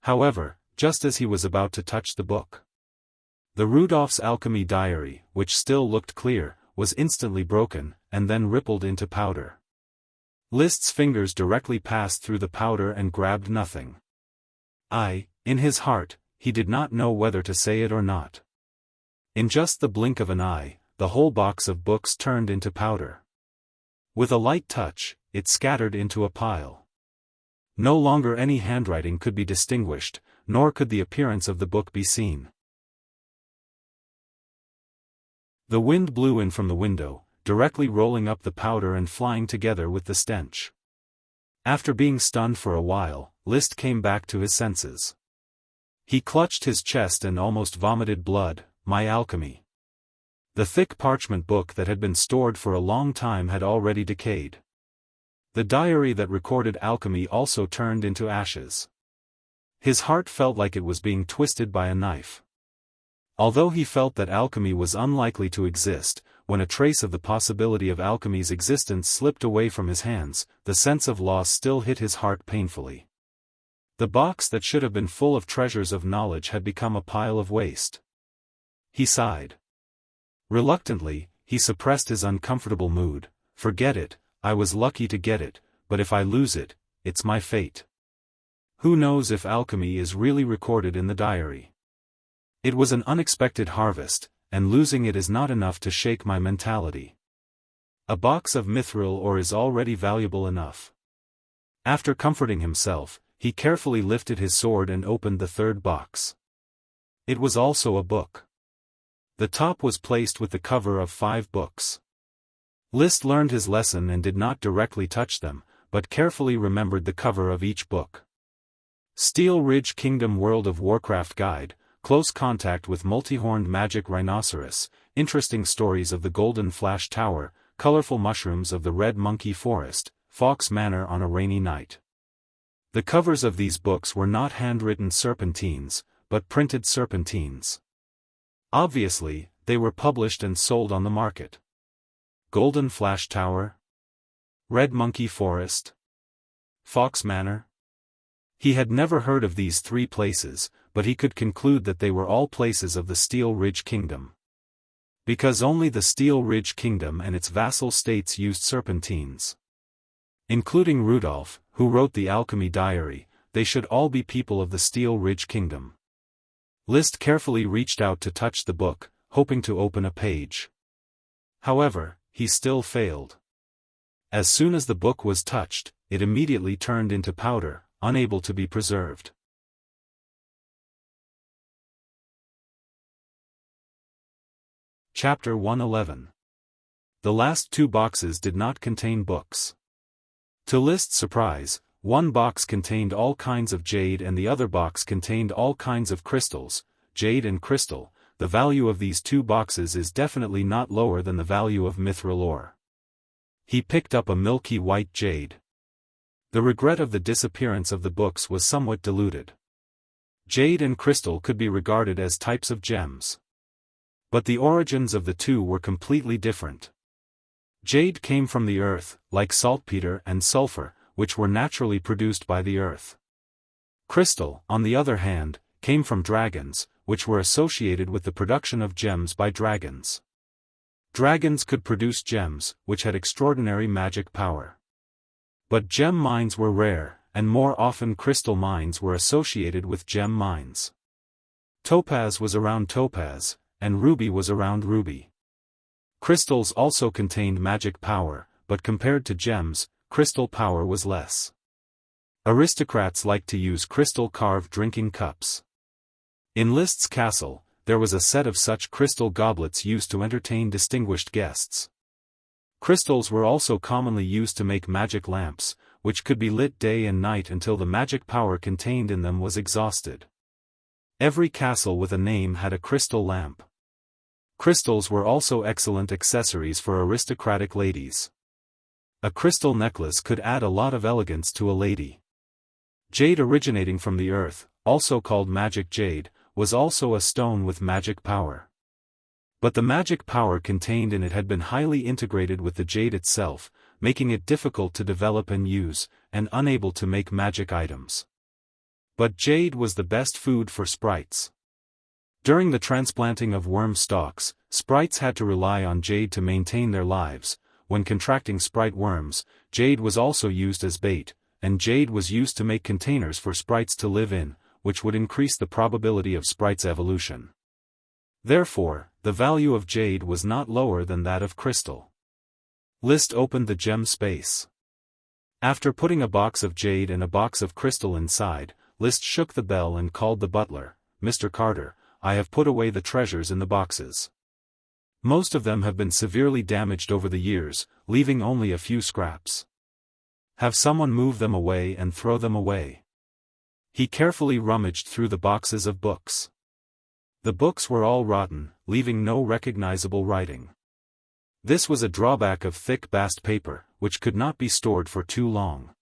However, just as he was about to touch the book, the Rudolph's alchemy diary, which still looked clear, was instantly broken, and then rippled into powder. Liszt's fingers directly passed through the powder and grabbed nothing. In his heart, he did not know whether to say it or not. In just the blink of an eye, the whole box of books turned into powder. With a light touch, it scattered into a pile. No longer any handwriting could be distinguished, nor could the appearance of the book be seen. The wind blew in from the window, directly rolling up the powder and flying together with the stench. After being stunned for a while, Liszt came back to his senses. He clutched his chest and almost vomited blood. My alchemy. The thick parchment book that had been stored for a long time had already decayed. The diary that recorded alchemy also turned into ashes. His heart felt like it was being twisted by a knife. Although he felt that alchemy was unlikely to exist, when a trace of the possibility of alchemy's existence slipped away from his hands, the sense of loss still hit his heart painfully. The box that should have been full of treasures of knowledge had become a pile of waste. He sighed. Reluctantly, he suppressed his uncomfortable mood. Forget it, I was lucky to get it, but if I lose it, it's my fate. Who knows if alchemy is really recorded in the diary? It was an unexpected harvest, and losing it is not enough to shake my mentality. A box of mithril ore is already valuable enough. After comforting himself, he carefully lifted his sword and opened the third box. It was also a book. The top was placed with the cover of 5 books. Liszt learned his lesson and did not directly touch them, but carefully remembered the cover of each book. Steel Ridge Kingdom World of Warcraft Guide, Close Contact with Multi-Horned Magic Rhinoceros, Interesting Stories of the Golden Flash Tower, Colorful Mushrooms of the Red Monkey Forest, Fox Manor on a Rainy Night. The covers of these books were not handwritten serpentines, but printed serpentines. Obviously, they were published and sold on the market. Golden Flash Tower? Red Monkey Forest? Fox Manor? He had never heard of these 3 places, but he could conclude that they were all places of the Steel Ridge Kingdom. Because only the Steel Ridge Kingdom and its vassal states used serpentines. Including Rudolph, who wrote the Alchemy Diary, they should all be people of the Steel Ridge Kingdom. Liszt carefully reached out to touch the book, hoping to open a page. However, he still failed. As soon as the book was touched, it immediately turned into powder, unable to be preserved. Chapter 111. The last 2 boxes did not contain books. To Liszt's surprise, one box contained all kinds of jade and the other box contained all kinds of crystals. Jade and crystal, the value of these 2 boxes is definitely not lower than the value of mithril ore. He picked up a milky white jade. The regret of the disappearance of the books was somewhat diluted. Jade and crystal could be regarded as types of gems. But the origins of the 2 were completely different. Jade came from the earth, like saltpeter and sulfur, which were naturally produced by the earth. Crystal, on the other hand, came from dragons, which were associated with the production of gems by dragons. Dragons could produce gems, which had extraordinary magic power. But gem mines were rare, and more often crystal mines were associated with gem mines. Topaz was around topaz, and ruby was around ruby. Crystals also contained magic power, but compared to gems, crystal power was less. Aristocrats liked to use crystal-carved drinking cups. In List's castle, there was a set of such crystal goblets used to entertain distinguished guests. Crystals were also commonly used to make magic lamps, which could be lit day and night until the magic power contained in them was exhausted. Every castle with a name had a crystal lamp. Crystals were also excellent accessories for aristocratic ladies. A crystal necklace could add a lot of elegance to a lady. Jade originating from the earth, also called magic jade, was also a stone with magic power. But the magic power contained in it had been highly integrated with the jade itself, making it difficult to develop and use, and unable to make magic items. But jade was the best food for sprites. During the transplanting of worm stalks, sprites had to rely on jade to maintain their lives. When contracting sprite worms, jade was also used as bait, and jade was used to make containers for sprites to live in, which would increase the probability of sprites' evolution. Therefore, the value of jade was not lower than that of crystal. List opened the gem space. After putting a box of jade and a box of crystal inside, List shook the bell and called the butler, "Mr. Carter, I have put away the treasures in the boxes. Most of them have been severely damaged over the years, leaving only a few scraps. Have someone move them away and throw them away." He carefully rummaged through the boxes of books. The books were all rotten, leaving no recognizable writing. This was a drawback of thick bast paper, which could not be stored for too long.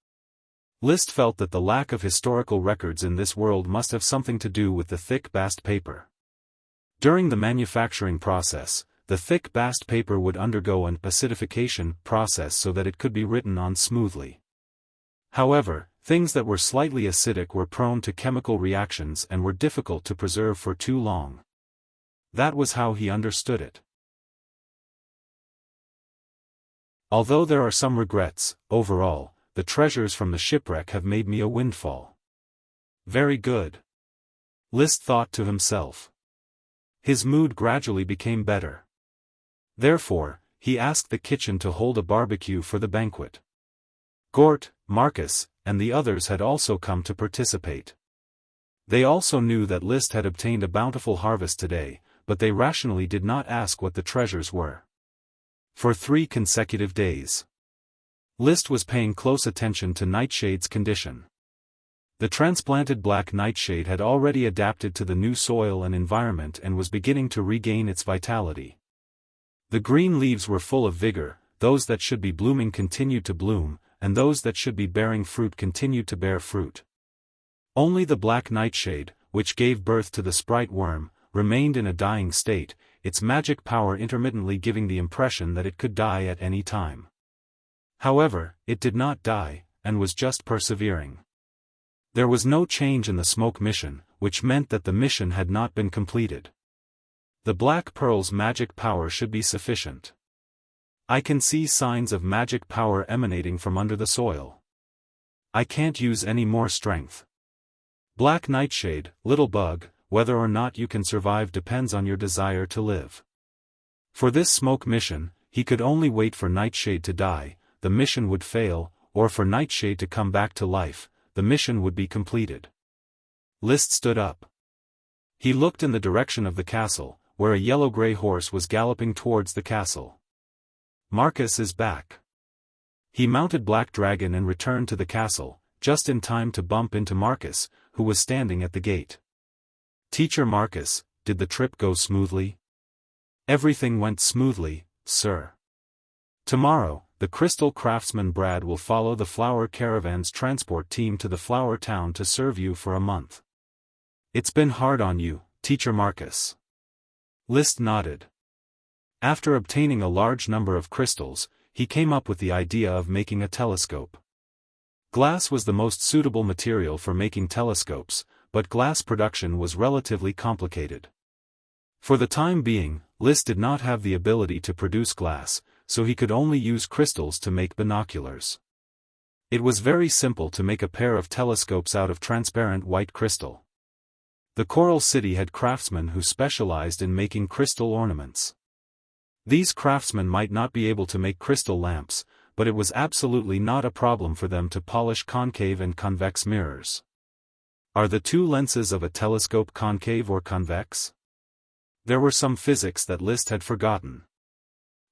List felt that the lack of historical records in this world must have something to do with the thick bast paper. During the manufacturing process, the thick bast paper would undergo an acidification process so that it could be written on smoothly. However, things that were slightly acidic were prone to chemical reactions and were difficult to preserve for too long. That was how he understood it. Although there are some regrets, overall, the treasures from the shipwreck have made me a windfall. Very good. List thought to himself. His mood gradually became better. Therefore, he asked the kitchen to hold a barbecue for the banquet. Gort, Marcus, and the others had also come to participate. They also knew that List had obtained a bountiful harvest today, but they rationally did not ask what the treasures were. For 3 consecutive days, List was paying close attention to Nightshade's condition. The transplanted black nightshade had already adapted to the new soil and environment and was beginning to regain its vitality. The green leaves were full of vigor, those that should be blooming continued to bloom, and those that should be bearing fruit continued to bear fruit. Only the black nightshade, which gave birth to the sprite worm, remained in a dying state, its magic power intermittently giving the impression that it could die at any time. However, it did not die, and was just persevering. There was no change in the smoke mission, which meant that the mission had not been completed. The black pearl's magic power should be sufficient. I can see signs of magic power emanating from under the soil. I can't use any more strength. Black nightshade, little bug, whether or not you can survive depends on your desire to live. For this smoke mission, he could only wait for Nightshade to die, the mission would fail, or for Nightshade to come back to life, the mission would be completed. List stood up. He looked in the direction of the castle, where a yellow-gray horse was galloping towards the castle. Marcus is back. He mounted Black Dragon and returned to the castle, just in time to bump into Marcus, who was standing at the gate. "Teacher Marcus, did the trip go smoothly?" "Everything went smoothly, sir. Tomorrow, the crystal craftsman Brad will follow the flower caravan's transport team to the flower town to serve you for a month. It's been hard on you, Teacher Marcus." List nodded. After obtaining a large number of crystals, he came up with the idea of making a telescope. Glass was the most suitable material for making telescopes, but glass production was relatively complicated. For the time being, List did not have the ability to produce glass, so he could only use crystals to make binoculars. It was very simple to make a pair of telescopes out of transparent white crystal. The Coral City had craftsmen who specialized in making crystal ornaments. These craftsmen might not be able to make crystal lamps, but it was absolutely not a problem for them to polish concave and convex mirrors. Are the two lenses of a telescope concave or convex? There were some physics that Liszt had forgotten.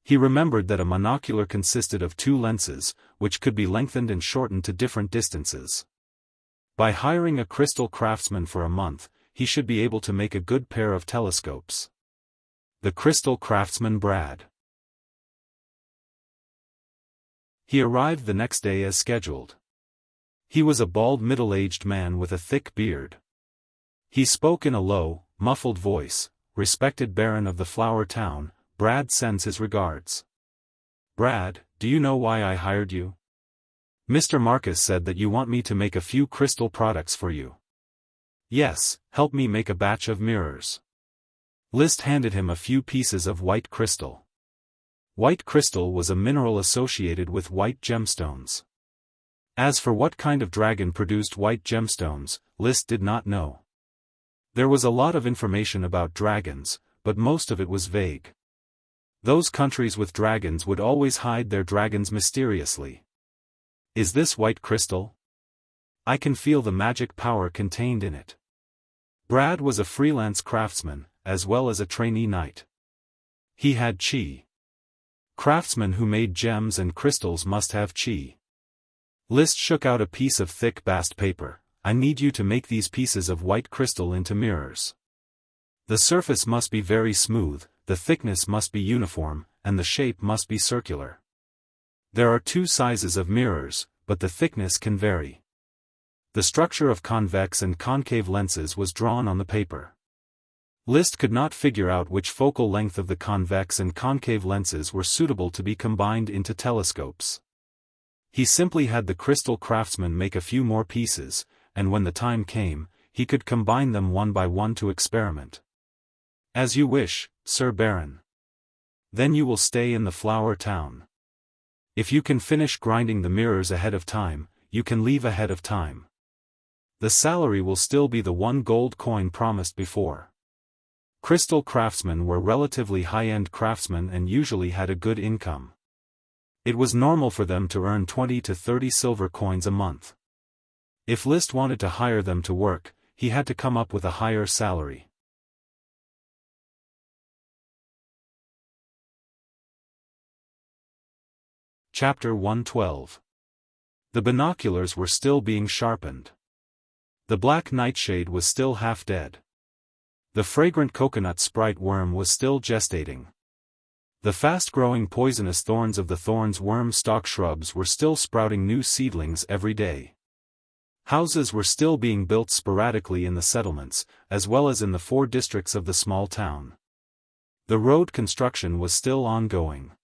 He remembered that a monocular consisted of two lenses, which could be lengthened and shortened to different distances. By hiring a crystal craftsman for a month, he should be able to make a good pair of telescopes. The crystal craftsman Brad. He arrived the next day as scheduled. He was a bald middle-aged man with a thick beard. He spoke in a low, muffled voice. "Respected Baron of the Flower Town, Brad sends his regards." "Brad, do you know why I hired you?" "Mr. Marcus said that you want me to make a few crystal products for you." "Yes, help me make a batch of mirrors." Liszt handed him a few pieces of white crystal. White crystal was a mineral associated with white gemstones. As for what kind of dragon produced white gemstones, Liszt did not know. There was a lot of information about dragons, but most of it was vague. Those countries with dragons would always hide their dragons mysteriously. "Is this white crystal? I can feel the magic power contained in it." Brad was a freelance craftsman, as well as a trainee knight. He had qi. Craftsmen who made gems and crystals must have qi. Liszt shook out a piece of thick bast paper. "I need you to make these pieces of white crystal into mirrors. The surface must be very smooth, the thickness must be uniform, and the shape must be circular. There are two sizes of mirrors, but the thickness can vary." The structure of convex and concave lenses was drawn on the paper. Liszt could not figure out which focal length of the convex and concave lenses were suitable to be combined into telescopes. He simply had the crystal craftsman make a few more pieces, and when the time came, he could combine them one by one to experiment. "As you wish, Sir Baron. Then you will stay in the Flower Town. If you can finish grinding the mirrors ahead of time, you can leave ahead of time. The salary will still be the 1 gold coin promised before." Crystal craftsmen were relatively high-end craftsmen and usually had a good income. It was normal for them to earn 20 to 30 silver coins a month. If Liszt wanted to hire them to work, he had to come up with a higher salary. Chapter 112. The binoculars were still being sharpened. The black nightshade was still half dead. The fragrant coconut sprite worm was still gestating. The fast-growing poisonous thorns of the thorns worm stalk shrubs were still sprouting new seedlings every day. Houses were still being built sporadically in the settlements, as well as in the 4 districts of the small town. The road construction was still ongoing.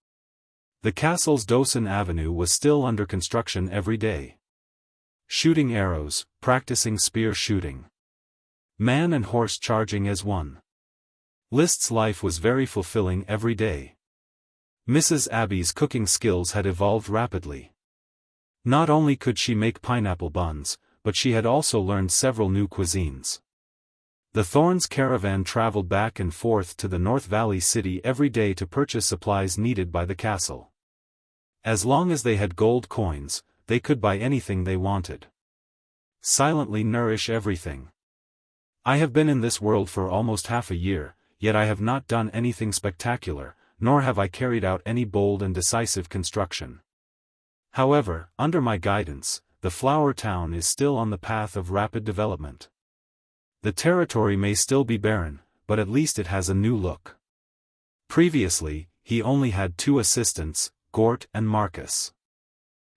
The castle's Dosen Avenue was still under construction every day. Shooting arrows, practicing spear shooting. Man and horse charging as one. Liszt's life was very fulfilling every day. Mrs. Abby's cooking skills had evolved rapidly. Not only could she make pineapple buns, but she had also learned several new cuisines. The Thorns caravan traveled back and forth to the North Valley city every day to purchase supplies needed by the castle. As long as they had gold coins, they could buy anything they wanted. Silently nourish everything. "I have been in this world for almost half a year, yet I have not done anything spectacular, nor have I carried out any bold and decisive construction. However, under my guidance, the Flower Town is still on the path of rapid development. The territory may still be barren, but at least it has a new look." Previously, he only had 2 assistants, Gort and Marcus.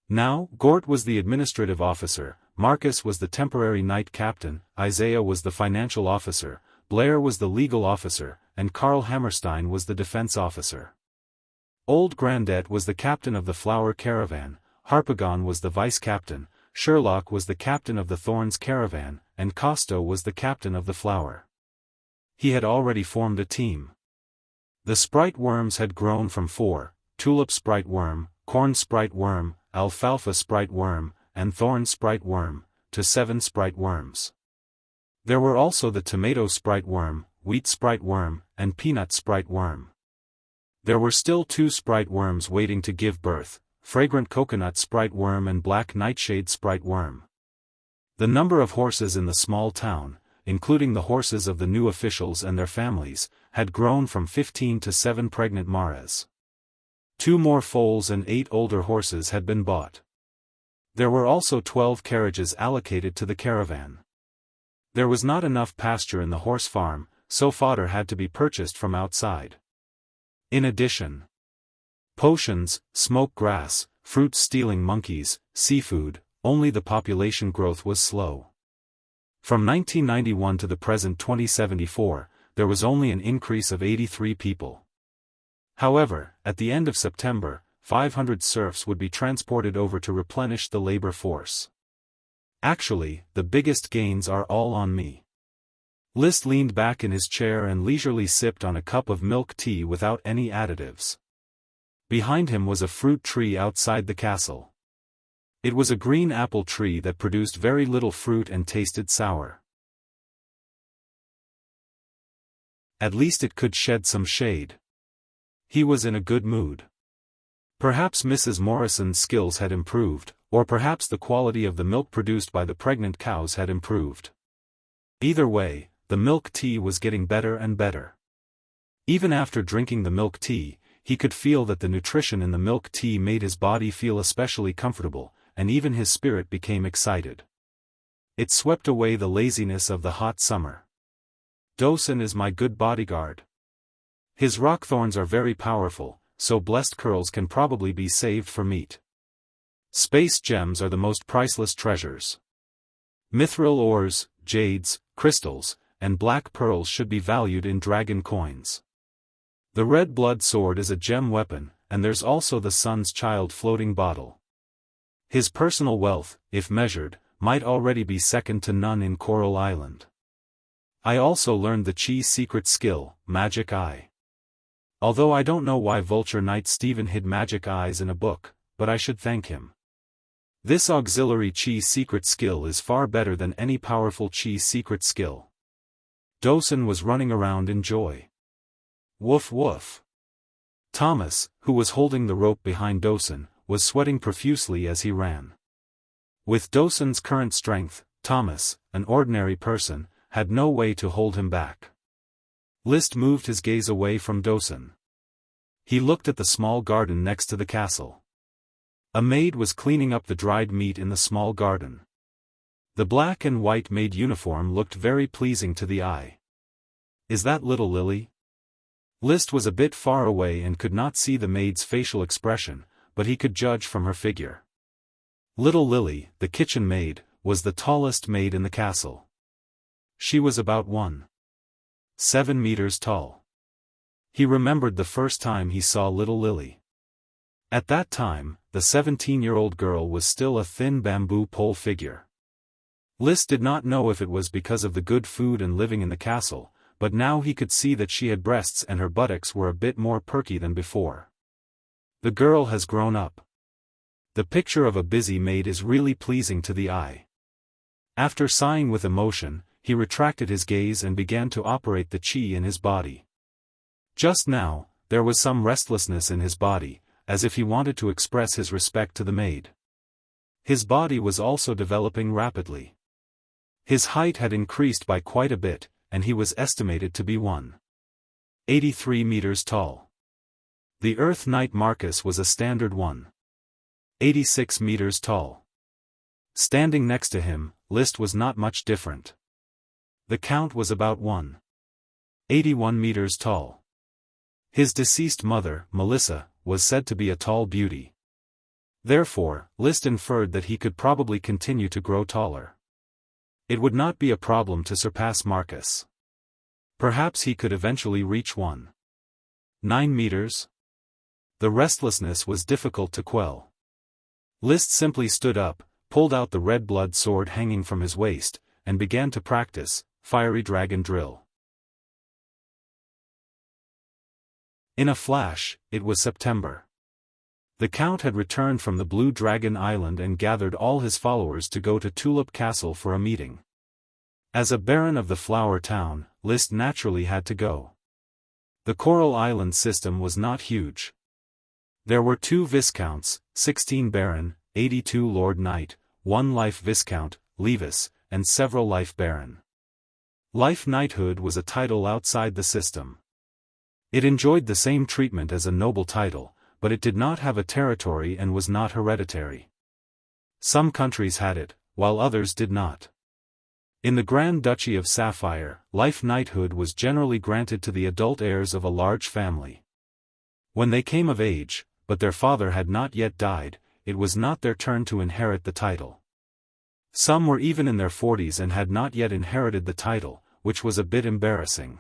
Now, Gort was the administrative officer, Marcus was the temporary knight captain, Isaiah was the financial officer, Blair was the legal officer, and Karl Hammerstein was the defense officer. Old Grandette was the captain of the flower caravan, Harpagon was the vice-captain, Sherlock was the captain of the Thorns caravan, and Costo was the captain of the flower. He had already formed a team. The sprite worms had grown from 4, tulip sprite worm, corn sprite worm, alfalfa sprite worm, and thorn sprite worm, to 7 sprite worms. There were also the tomato sprite worm, wheat sprite worm, and peanut sprite worm. There were still 2 sprite worms waiting to give birth, fragrant coconut sprite worm and black nightshade sprite worm. The number of horses in the small town, including the horses of the new officials and their families, had grown from 15 to 7 pregnant mares. 2 more foals and 8 older horses had been bought. There were also 12 carriages allocated to the caravan. There was not enough pasture in the horse farm, so fodder had to be purchased from outside. In addition, potions, smoke grass, fruit-stealing monkeys, seafood, only the population growth was slow. From 1991 to the present 2074, there was only an increase of 83 people. However, at the end of September, 500 serfs would be transported over to replenish the labor force. Actually, the biggest gains are all on me. List leaned back in his chair and leisurely sipped on a cup of milk tea without any additives. Behind him was a fruit tree outside the castle. It was a green apple tree that produced very little fruit and tasted sour. At least it could shed some shade. He was in a good mood. Perhaps Mrs. Morrison's skills had improved, or perhaps the quality of the milk produced by the pregnant cows had improved. Either way, the milk tea was getting better and better. Even after drinking the milk tea, he could feel that the nutrition in the milk tea made his body feel especially comfortable, and even his spirit became excited. It swept away the laziness of the hot summer. Dosen is my good bodyguard. His rockthorns are very powerful, so blessed curls can probably be saved for meat. Space gems are the most priceless treasures. Mithril ores, jades, crystals, and black pearls should be valued in dragon coins. The red blood sword is a gem weapon, and there's also the sun's child floating bottle. His personal wealth, if measured, might already be second to none in Coral Island. I also learned the Chi's secret skill, Magic Eye. Although I don't know why Vulture Knight Stephen hid magic eyes in a book, but I should thank him. This auxiliary Chi's secret skill is far better than any powerful Chi's secret skill. Dosen was running around in joy. Woof woof. Thomas, who was holding the rope behind Dosen, was sweating profusely as he ran. With Dosen's current strength, Thomas, an ordinary person, had no way to hold him back. List moved his gaze away from Dosen. He looked at the small garden next to the castle. A maid was cleaning up the dried meat in the small garden. The black and white maid uniform looked very pleasing to the eye. Is that little Lily? List was a bit far away and could not see the maid's facial expression, but he could judge from her figure. Little Lily, the kitchen maid, was the tallest maid in the castle. She was about 1.7 meters tall. He remembered the first time he saw little Lily. At that time, the 17-year-old girl was still a thin bamboo pole figure. List did not know if it was because of the good food and living in the castle, but now he could see that she had breasts and her buttocks were a bit more perky than before. The girl has grown up. The picture of a busy maid is really pleasing to the eye. After sighing with emotion, he retracted his gaze and began to operate the chi in his body. Just now, there was some restlessness in his body, as if he wanted to express his respect to the maid. His body was also developing rapidly. His height had increased by quite a bit, and he was estimated to be 1.83 meters tall. The Earth Knight Marcus was a standard 1.86 meters tall. Standing next to him, List was not much different. The Count was about 1.81 meters tall. His deceased mother, Melissa, was said to be a tall beauty. Therefore, List inferred that he could probably continue to grow taller. It would not be a problem to surpass Marcus. Perhaps he could eventually reach 1.9 meters. The restlessness was difficult to quell. List simply stood up, pulled out the red blood sword hanging from his waist, and began to practice Fiery Dragon Drill. In a flash, it was September. The Count had returned from the Blue Dragon Island and gathered all his followers to go to Tulip Castle for a meeting. As a baron of the Flower Town, List naturally had to go. The Coral Island system was not huge. There were 2 Viscounts, 16 Baron, 82 Lord Knight, 1 Life Viscount, Levis, and several life baron. Life knighthood was a title outside the system. It enjoyed the same treatment as a noble title, but it did not have a territory and was not hereditary. Some countries had it, while others did not. In the Grand Duchy of Sapphire, life knighthood was generally granted to the adult heirs of a large family. When they came of age, but their father had not yet died, it was not their turn to inherit the title. Some were even in their 40s and had not yet inherited the title, which was a bit embarrassing.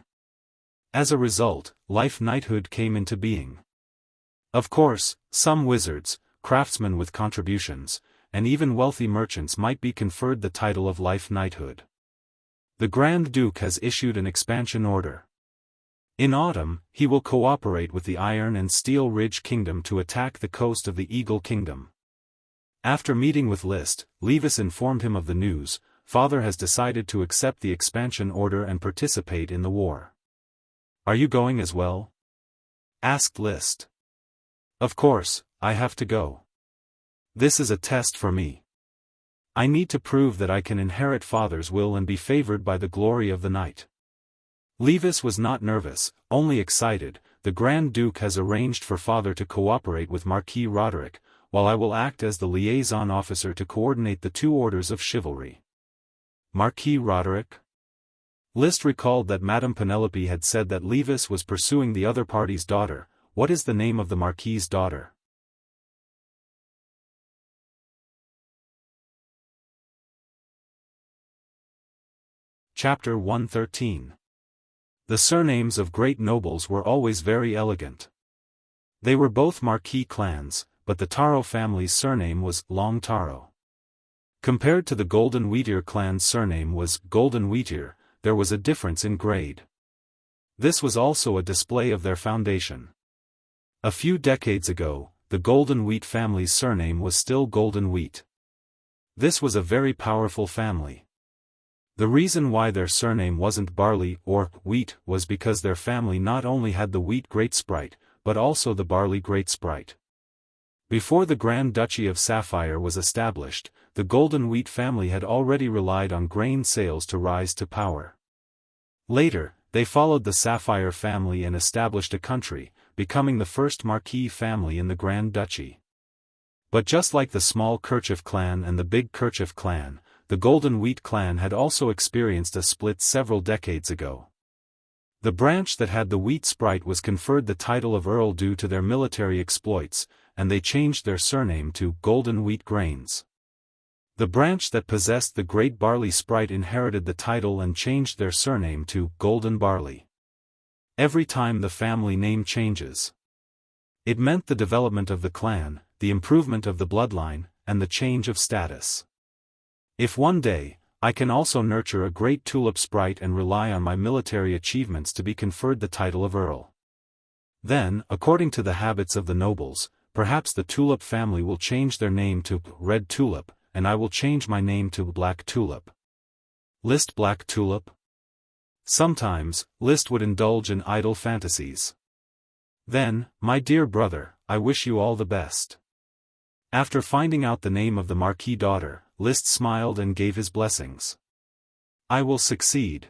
As a result, life knighthood came into being. Of course, some wizards, craftsmen with contributions, and even wealthy merchants might be conferred the title of life knighthood. The Grand Duke has issued an expansion order. In autumn, he will cooperate with the Iron and Steel Ridge Kingdom to attack the coast of the Eagle Kingdom. After meeting with List, Levis informed him of the news. Father has decided to accept the expansion order and participate in the war. Are you going as well? Asked List. Of course, I have to go. This is a test for me. I need to prove that I can inherit Father's will and be favored by the glory of the night. Levis was not nervous, only excited. The Grand Duke has arranged for Father to cooperate with Marquis Roderick, while I will act as the liaison officer to coordinate the two orders of chivalry. Marquis Roderick? List recalled that Madame Penelope had said that Levis was pursuing the other party's daughter. What is the name of the Marquis's daughter? Chapter 113. The surnames of great nobles were always very elegant. They were both Marquis clans, but the Taro family's surname was Long Taro. Compared to the Golden Wheatear clan's surname was Golden Wheatear, there was a difference in grade. This was also a display of their foundation. A few decades ago, the Golden Wheat family's surname was still Golden Wheat. This was a very powerful family. The reason why their surname wasn't Barley or Wheat was because their family not only had the Wheat Great Sprite, but also the Barley Great Sprite. Before the Grand Duchy of Sapphire was established, the Golden Wheat family had already relied on grain sales to rise to power. Later, they followed the Sapphire family and established a country, becoming the first Marquis family in the Grand Duchy. But just like the Small Kerchief clan and the Big Kerchief clan, the Golden Wheat clan had also experienced a split several decades ago. The branch that had the Wheat Sprite was conferred the title of Earl due to their military exploits, and they changed their surname to Golden Wheat Grains. The branch that possessed the Great Barley Sprite inherited the title and changed their surname to Golden Barley. Every time the family name changes, it meant the development of the clan, the improvement of the bloodline, and the change of status. If one day, I can also nurture a great tulip sprite and rely on my military achievements to be conferred the title of Earl, then, according to the habits of the nobles, perhaps the Tulip family will change their name to Red Tulip, and I will change my name to Black Tulip. List Black Tulip? Sometimes, List would indulge in idle fantasies. Then, my dear brother, I wish you all the best. After finding out the name of the Marquis daughter, List smiled and gave his blessings. I will succeed.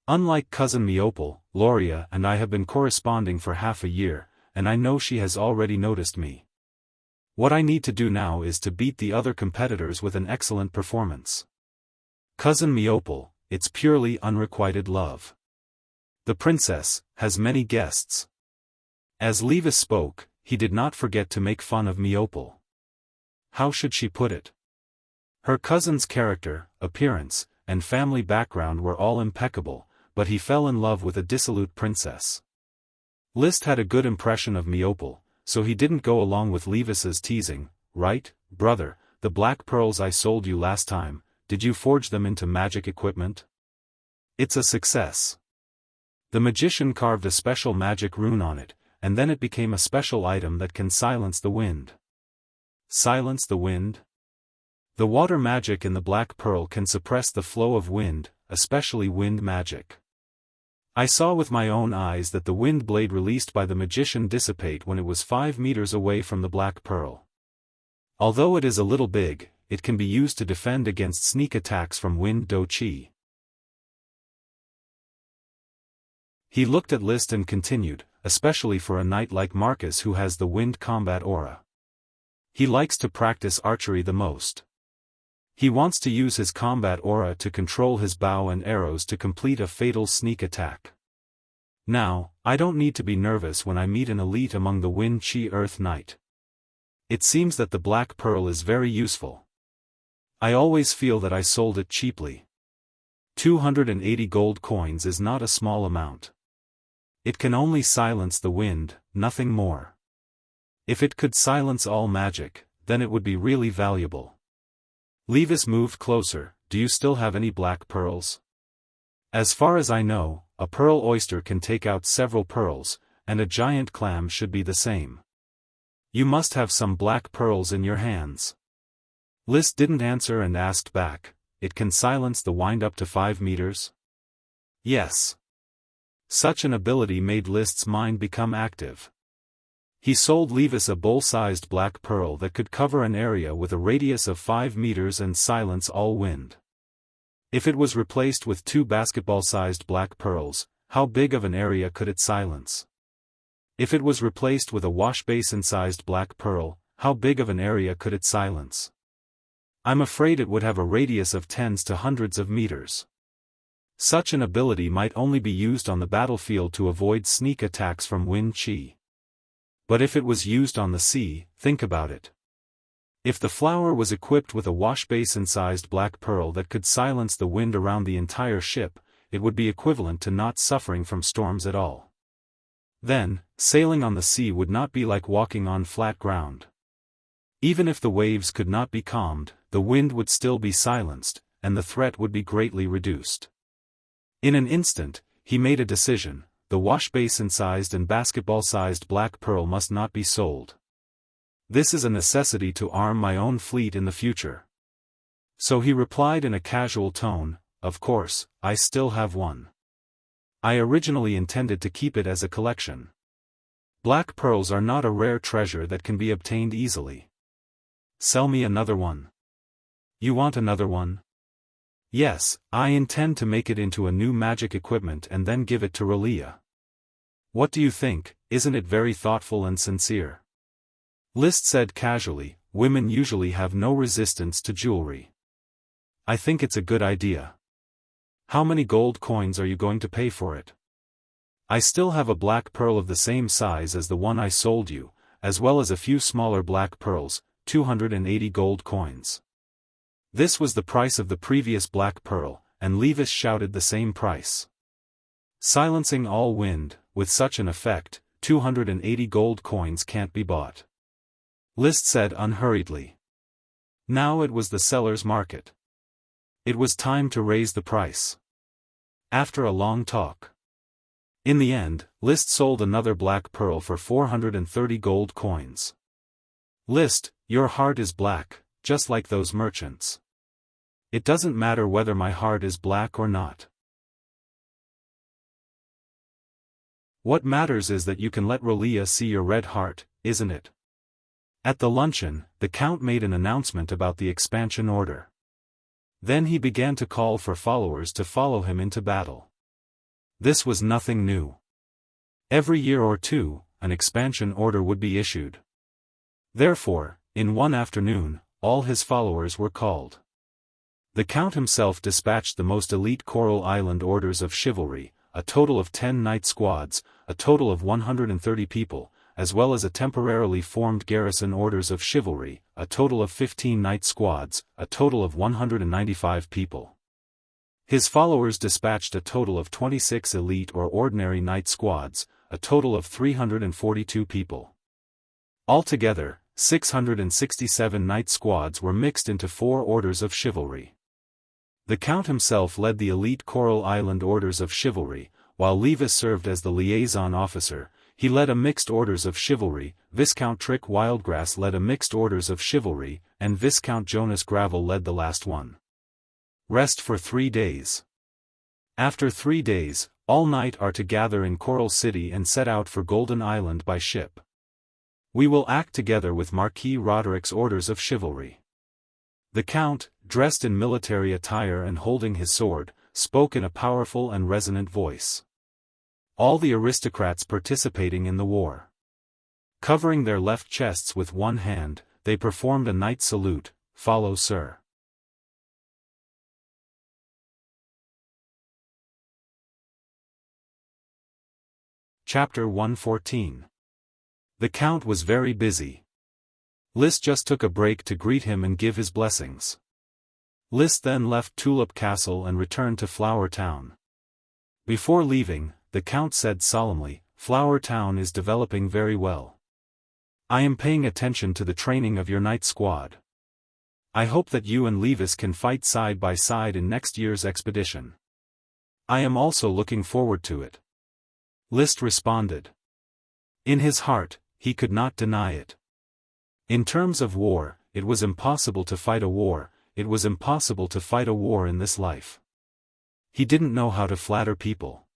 Unlike cousin Meopal, Loria and I have been corresponding for half a year, and I know she has already noticed me. What I need to do now is to beat the other competitors with an excellent performance. Cousin Meopal, it's purely unrequited love. The princess has many guests. As Levis spoke, he did not forget to make fun of Meopal. How should she put it? Her cousin's character, appearance, and family background were all impeccable, but he fell in love with a dissolute princess. List had a good impression of Meopal, so he didn't go along with Levis's teasing. Right, brother, the black pearls I sold you last time, did you forge them into magic equipment? It's a success. The magician carved a special magic rune on it, and then it became a special item that can silence the wind. Silence the wind? The water magic in the black pearl can suppress the flow of wind, especially wind magic. I saw with my own eyes that the wind blade released by the magician dissipate when it was 5 meters away from the black pearl. Although it is a little big, it can be used to defend against sneak attacks from wind do qi. He looked at List and continued, especially for a knight like Marcus who has the wind combat aura. He likes to practice archery the most. He wants to use his combat aura to control his bow and arrows to complete a fatal sneak attack. Now, I don't need to be nervous when I meet an elite among the Wind Qi Earth Knight. It seems that the black pearl is very useful. I always feel that I sold it cheaply. 280 gold coins is not a small amount. It can only silence the wind, nothing more. If it could silence all magic, then it would be really valuable. Levis moved closer. Do you still have any black pearls? As far as I know, a pearl oyster can take out several pearls, and a giant clam should be the same. You must have some black pearls in your hands. List didn't answer and asked back, it can silence the wind up to 5 meters? Yes. Such an ability made List's mind become active. He sold Levis a bowl-sized black pearl that could cover an area with a radius of 5 meters and silence all wind. If it was replaced with 2 basketball-sized black pearls, how big of an area could it silence? If it was replaced with a wash-basin-sized black pearl, how big of an area could it silence? I'm afraid it would have a radius of tens to hundreds of meters. Such an ability might only be used on the battlefield to avoid sneak attacks from Wind Qi. But if it was used on the sea, think about it. If the flower was equipped with a wash-basin-sized black pearl that could silence the wind around the entire ship, it would be equivalent to not suffering from storms at all. Then, sailing on the sea would not be like walking on flat ground. Even if the waves could not be calmed, the wind would still be silenced, and the threat would be greatly reduced. In an instant, he made a decision: the wash-basin-sized and basketball-sized black pearl must not be sold. This is a necessity to arm my own fleet in the future. So he replied in a casual tone, of course, I still have one. I originally intended to keep it as a collection. Black pearls are not a rare treasure that can be obtained easily. Sell me another one. You want another one? Yes, I intend to make it into a new magic equipment and then give it to Relia. What do you think? Isn't it very thoughtful and sincere? List said casually, women usually have no resistance to jewelry. I think it's a good idea. How many gold coins are you going to pay for it? I still have a black pearl of the same size as the one I sold you, as well as a few smaller black pearls, 280 gold coins. This was the price of the previous black pearl, and Levis shouted the same price. Silencing all wind, with such an effect, 280 gold coins can't be bought. List said unhurriedly. Now it was the seller's market. It was time to raise the price. After a long talk. In the end, List sold another black pearl for 430 gold coins. List, your heart is black, just like those merchants. It doesn't matter whether my heart is black or not. What matters is that you can let Relia see your red heart, isn't it? At the luncheon, the Count made an announcement about the expansion order. Then he began to call for followers to follow him into battle. This was nothing new. Every year or two, an expansion order would be issued. Therefore, in one afternoon, all his followers were called. The Count himself dispatched the most elite Coral Island orders of chivalry, a total of 10 knight squads, a total of 130 people, as well as a temporarily formed garrison orders of chivalry, a total of 15 knight squads, a total of 195 people. His followers dispatched a total of 26 elite or ordinary knight squads, a total of 342 people. Altogether, 667 knight squads were mixed into 4 orders of chivalry. The Count himself led the elite Coral Island orders of chivalry, while Levis served as the liaison officer. He led a mixed orders of chivalry, Viscount Trick Wildgrass led a mixed orders of chivalry, and Viscount Jonas Gravel led the last one. Rest for 3 days. After 3 days, all knight are to gather in Coral City and set out for Golden Island by ship. We will act together with Marquis Roderick's orders of chivalry. The count, dressed in military attire and holding his sword, spoke in a powerful and resonant voice. All the aristocrats participating in the war. Covering their left chests with one hand, they performed a knight's salute. "Follow, sir." Chapter 114. The count was very busy. Liszt just took a break to greet him and give his blessings. Liszt then left Tulip Castle and returned to Flower Town. Before leaving, the count said solemnly, "Flower Town is developing very well. I am paying attention to the training of your knight squad. I hope that you and Levis can fight side by side in next year's expedition. I am also looking forward to it." Liszt responded. In his heart, he could not deny it. In terms of war, it was impossible to fight a war, it was impossible to fight a war in this life. He didn't know how to flatter people.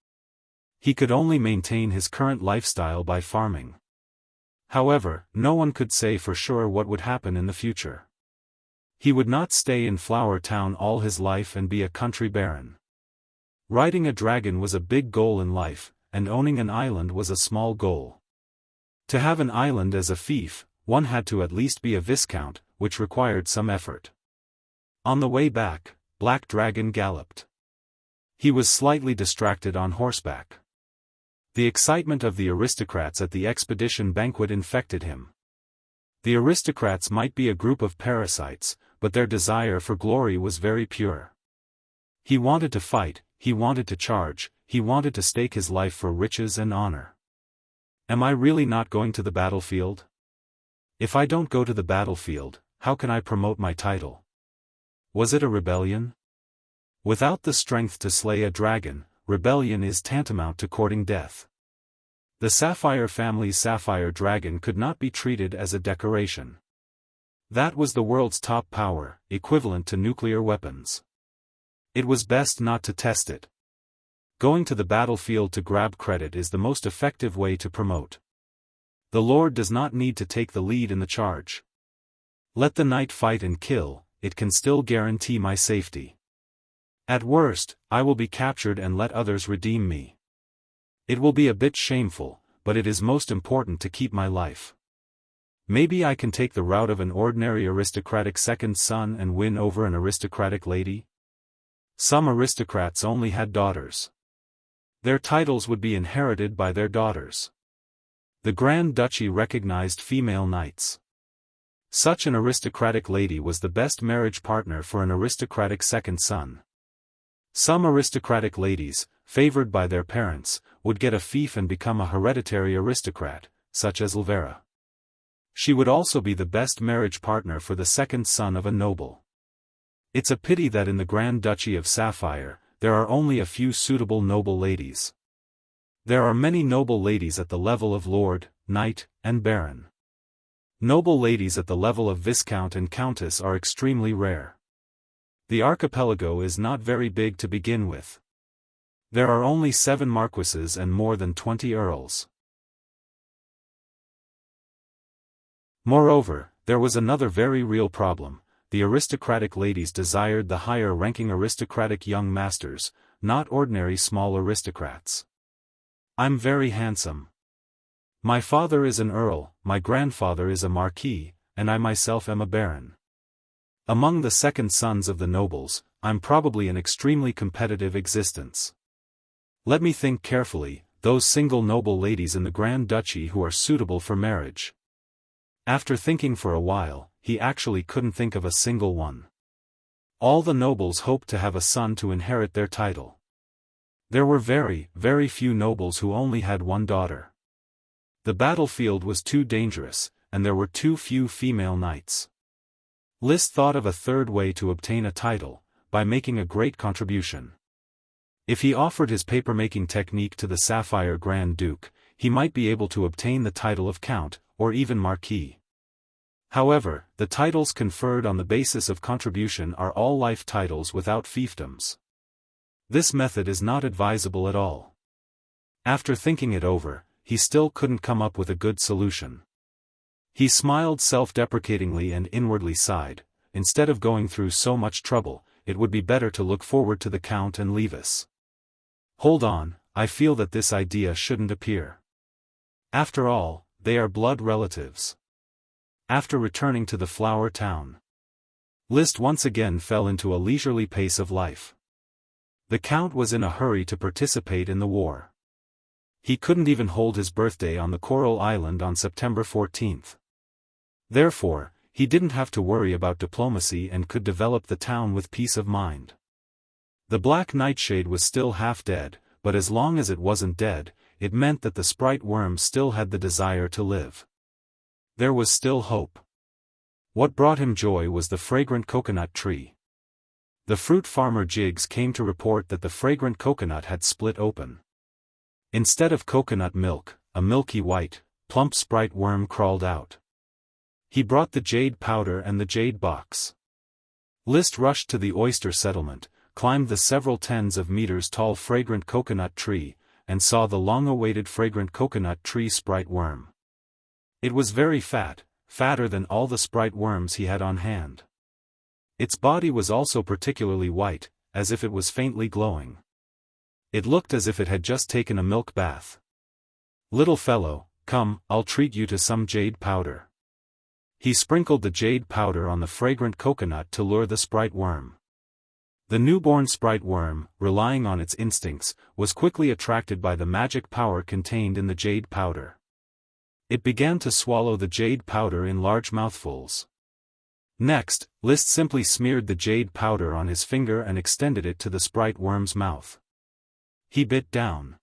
He could only maintain his current lifestyle by farming. However, no one could say for sure what would happen in the future. He would not stay in Flower Town all his life and be a country baron. Riding a dragon was a big goal in life, and owning an island was a small goal. To have an island as a fief, one had to at least be a viscount, which required some effort. On the way back, Black Dragon galloped. He was slightly distracted on horseback. The excitement of the aristocrats at the expedition banquet infected him. The aristocrats might be a group of parasites, but their desire for glory was very pure. He wanted to fight, he wanted to charge, he wanted to stake his life for riches and honor. Am I really not going to the battlefield? If I don't go to the battlefield, how can I promote my title? Was it a rebellion? Without the strength to slay a dragon, rebellion is tantamount to courting death. The Sapphire family's sapphire dragon could not be treated as a decoration. That was the world's top power, equivalent to nuclear weapons. It was best not to test it. Going to the battlefield to grab credit is the most effective way to promote. The Lord does not need to take the lead in the charge. Let the knight fight and kill, it can still guarantee my safety. At worst, I will be captured and let others redeem me. It will be a bit shameful, but it is most important to keep my life. Maybe I can take the route of an ordinary aristocratic second son and win over an aristocratic lady? Some aristocrats only had daughters. Their titles would be inherited by their daughters. The Grand Duchy recognized female knights. Such an aristocratic lady was the best marriage partner for an aristocratic second son. Some aristocratic ladies, favored by their parents, would get a fief and become a hereditary aristocrat, such as Elvira. She would also be the best marriage partner for the second son of a noble. It's a pity that in the Grand Duchy of Sapphire, there are only a few suitable noble ladies. There are many noble ladies at the level of lord, knight, and baron. Noble ladies at the level of viscount and countess are extremely rare. The archipelago is not very big to begin with. There are only 7 marquises and more than 20 earls. Moreover, there was another very real problem. The aristocratic ladies desired the higher-ranking aristocratic young masters, not ordinary small aristocrats. I'm very handsome. My father is an earl, my grandfather is a marquis, and I myself am a baron. Among the second sons of the nobles, I'm probably an extremely competitive existence. Let me think carefully, those single noble ladies in the Grand Duchy who are suitable for marriage. After thinking for a while, he actually couldn't think of a single one. All the nobles hoped to have a son to inherit their title. There were very, very few nobles who only had one daughter. The battlefield was too dangerous, and there were too few female knights. Liszt thought of a third way to obtain a title, by making a great contribution. If he offered his papermaking technique to the Sapphire Grand Duke, he might be able to obtain the title of Count, or even Marquis. However, the titles conferred on the basis of contribution are all life titles without fiefdoms. This method is not advisable at all. After thinking it over, he still couldn't come up with a good solution. He smiled self-deprecatingly and inwardly sighed, instead of going through so much trouble, it would be better to look forward to the Count and leave us. Hold on, I feel that this idea shouldn't appear. After all, they are blood relatives. After returning to the flower town, List once again fell into a leisurely pace of life. The Count was in a hurry to participate in the war. He couldn't even hold his birthday on the Coral Island on September 14th. Therefore, he didn't have to worry about diplomacy and could develop the town with peace of mind. The Black Nightshade was still half dead, but as long as it wasn't dead, it meant that the sprite worm still had the desire to live. There was still hope. What brought him joy was the fragrant coconut tree. The fruit farmer Jigs came to report that the fragrant coconut had split open. Instead of coconut milk, a milky white, plump sprite worm crawled out. He brought the jade powder and the jade box. List rushed to the oyster settlement, climbed the several tens of meters tall fragrant coconut tree, and saw the long-awaited fragrant coconut tree sprite worm. It was very fat, fatter than all the sprite worms he had on hand. Its body was also particularly white, as if it was faintly glowing. It looked as if it had just taken a milk bath. Little fellow, come, I'll treat you to some jade powder. He sprinkled the jade powder on the fragrant coconut to lure the sprite worm. The newborn sprite worm, relying on its instincts, was quickly attracted by the magic power contained in the jade powder. It began to swallow the jade powder in large mouthfuls. Next, List simply smeared the jade powder on his finger and extended it to the sprite worm's mouth. He bit down.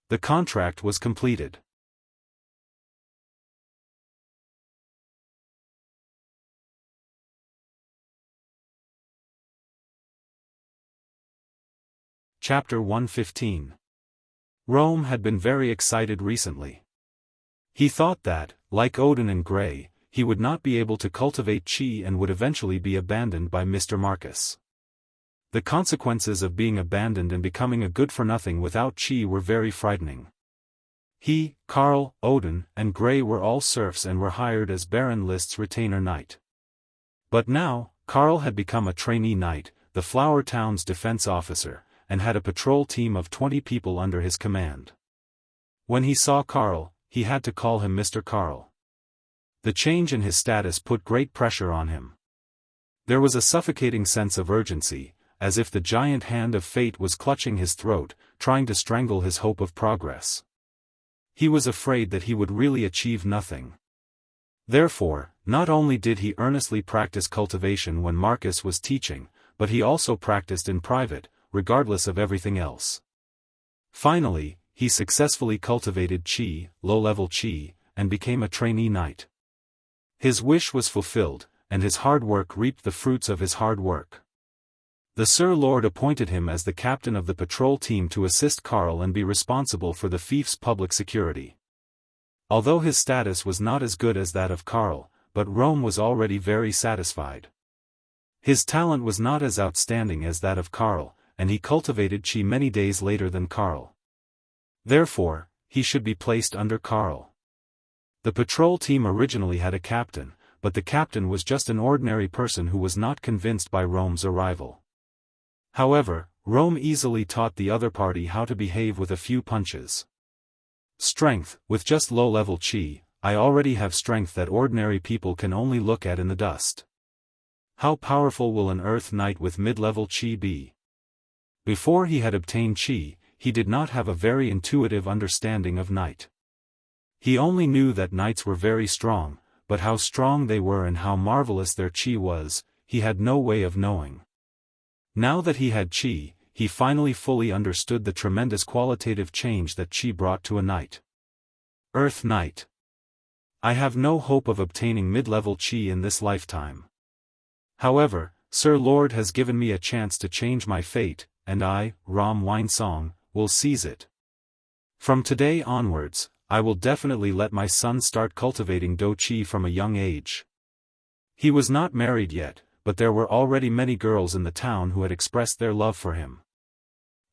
The contract was completed. Chapter 115. Rome had been very excited recently. He thought that, like Odin and Grey, he would not be able to cultivate chi and would eventually be abandoned by Mr. Marcus. The consequences of being abandoned and becoming a good-for-nothing without chi were very frightening. He, Karl, Odin, and Grey were all serfs and were hired as Baron List's retainer knight. But now, Karl had become a trainee knight, the Flower Town's defense officer, and had a patrol team of 20 people under his command. When he saw Karl, he had to call him Mr. Karl. The change in his status put great pressure on him. There was a suffocating sense of urgency, as if the giant hand of fate was clutching his throat, trying to strangle his hope of progress. He was afraid that he would really achieve nothing. Therefore, not only did he earnestly practice cultivation when Marcus was teaching, but he also practiced in private, regardless of everything else. Finally, he successfully cultivated chi, low-level chi, and became a trainee knight. His wish was fulfilled, and his hard work reaped the fruits of his hard work. The Sir Lord appointed him as the captain of the patrol team to assist Karl and be responsible for the fief's public security. Although his status was not as good as that of Karl, but Rome was already very satisfied. His talent was not as outstanding as that of Karl, and he cultivated chi many days later than Karl. Therefore, he should be placed under Karl. The patrol team originally had a captain, but the captain was just an ordinary person who was not convinced by Rome's arrival. However, Rome easily taught the other party how to behave with a few punches. Strength, with just low-level chi, I already have strength that ordinary people can only look at in the dust. How powerful will an Earth Knight with mid-level chi be? Before he had obtained chi, he did not have a very intuitive understanding of knight. He only knew that knights were very strong, but how strong they were and how marvelous their chi was, he had no way of knowing. Now that he had chi, he finally fully understood the tremendous qualitative change that chi brought to a knight. Earth Knight. I have no hope of obtaining mid-level chi in this lifetime. However, Sir Lord has given me a chance to change my fate, and I, Ram Winesong, will seize it. From today onwards, I will definitely let my son start cultivating Do Chi from a young age. He was not married yet, but there were already many girls in the town who had expressed their love for him.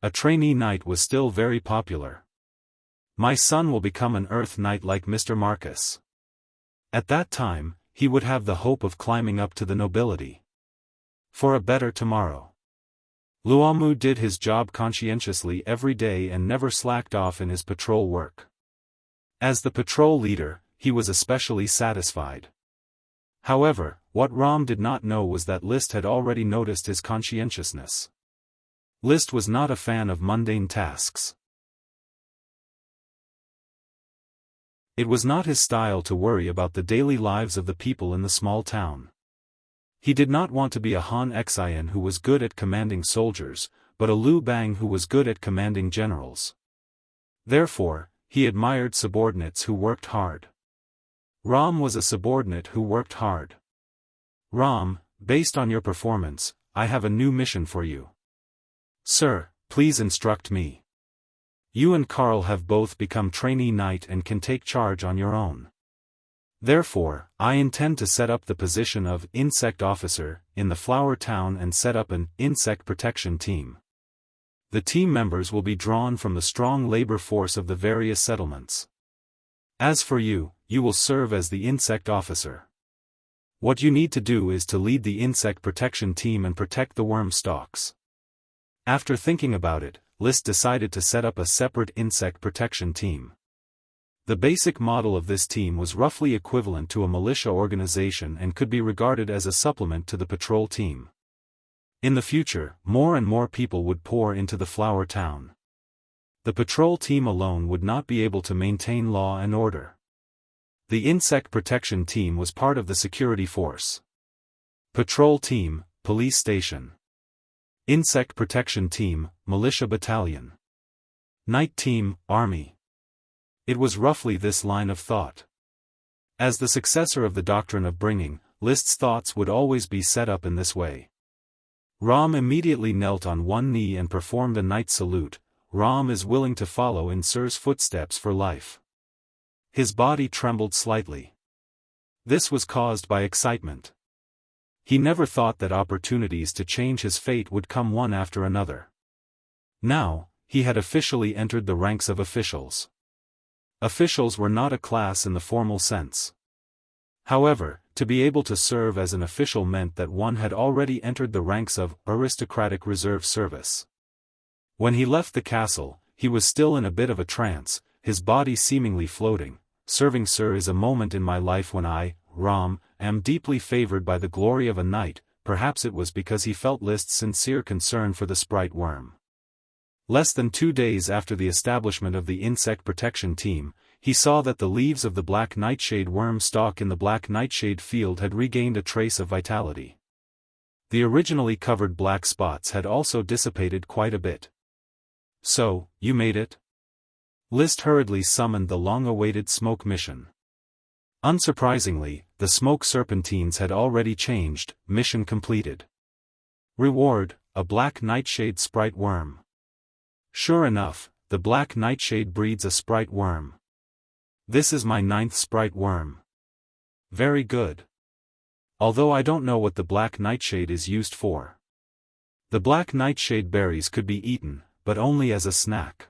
A trainee knight was still very popular. My son will become an Earth Knight like Mr. Marcus. At that time, he would have the hope of climbing up to the nobility. For a better tomorrow. Luomu did his job conscientiously every day and never slacked off in his patrol work. As the patrol leader, he was especially satisfied. However, what Ram did not know was that List had already noticed his conscientiousness. List was not a fan of mundane tasks. It was not his style to worry about the daily lives of the people in the small town. He did not want to be a Han Xian who was good at commanding soldiers, but a Liu Bang who was good at commanding generals. Therefore, he admired subordinates who worked hard. Ram was a subordinate who worked hard. Ram, based on your performance, I have a new mission for you. Sir, please instruct me. You and Carl have both become trainee knight and can take charge on your own. Therefore, I intend to set up the position of insect officer in the flower town and set up an insect protection team. The team members will be drawn from the strong labor force of the various settlements. As for you, you will serve as the insect officer. What you need to do is to lead the insect protection team and protect the worm stalks. After thinking about it, List decided to set up a separate insect protection team. The basic model of this team was roughly equivalent to a militia organization and could be regarded as a supplement to the patrol team. In the future, more and more people would pour into the flower town. The patrol team alone would not be able to maintain law and order. The insect protection team was part of the security force. Patrol team, police station. Insect protection team, militia battalion. Night team, army. It was roughly this line of thought. As the successor of the doctrine of bringing, List's thoughts would always be set up in this way. Ram immediately knelt on one knee and performed a knight salute. Ram is willing to follow in Sir's footsteps for life. His body trembled slightly. This was caused by excitement. He never thought that opportunities to change his fate would come one after another. Now, he had officially entered the ranks of officials. Officials were not a class in the formal sense. However, to be able to serve as an official meant that one had already entered the ranks of aristocratic reserve service. When he left the castle, he was still in a bit of a trance, his body seemingly floating. Serving Sir is a moment in my life when I, Ram, am deeply favored by the glory of a knight. Perhaps it was because he felt List's sincere concern for the sprite worm. Less than 2 days after the establishment of the insect protection team, he saw that the leaves of the black nightshade worm stalk in the black nightshade field had regained a trace of vitality. The originally covered black spots had also dissipated quite a bit. So, you made it? List hurriedly summoned the long-awaited smoke mission. Unsurprisingly, the smoke serpentines had already changed. Mission completed. Reward, a black nightshade sprite worm. Sure enough, the black nightshade breeds a sprite worm. This is my 9th sprite worm. Very good. Although I don't know what the black nightshade is used for. The black nightshade berries could be eaten, but only as a snack.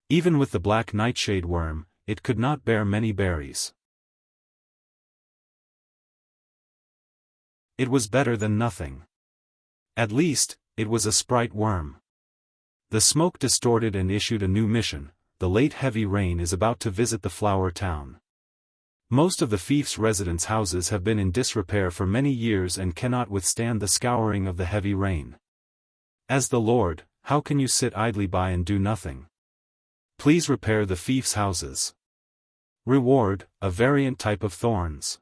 Even with the black nightshade worm, it could not bear many berries. It was better than nothing. At least, it was a sprite worm. The smoke distorted and issued a new mission. The late heavy rain is about to visit the flower town. Most of the fief's residence houses have been in disrepair for many years and cannot withstand the scouring of the heavy rain. As the Lord, how can you sit idly by and do nothing? Please repair the fief's houses. Reward, a variant type of thorns.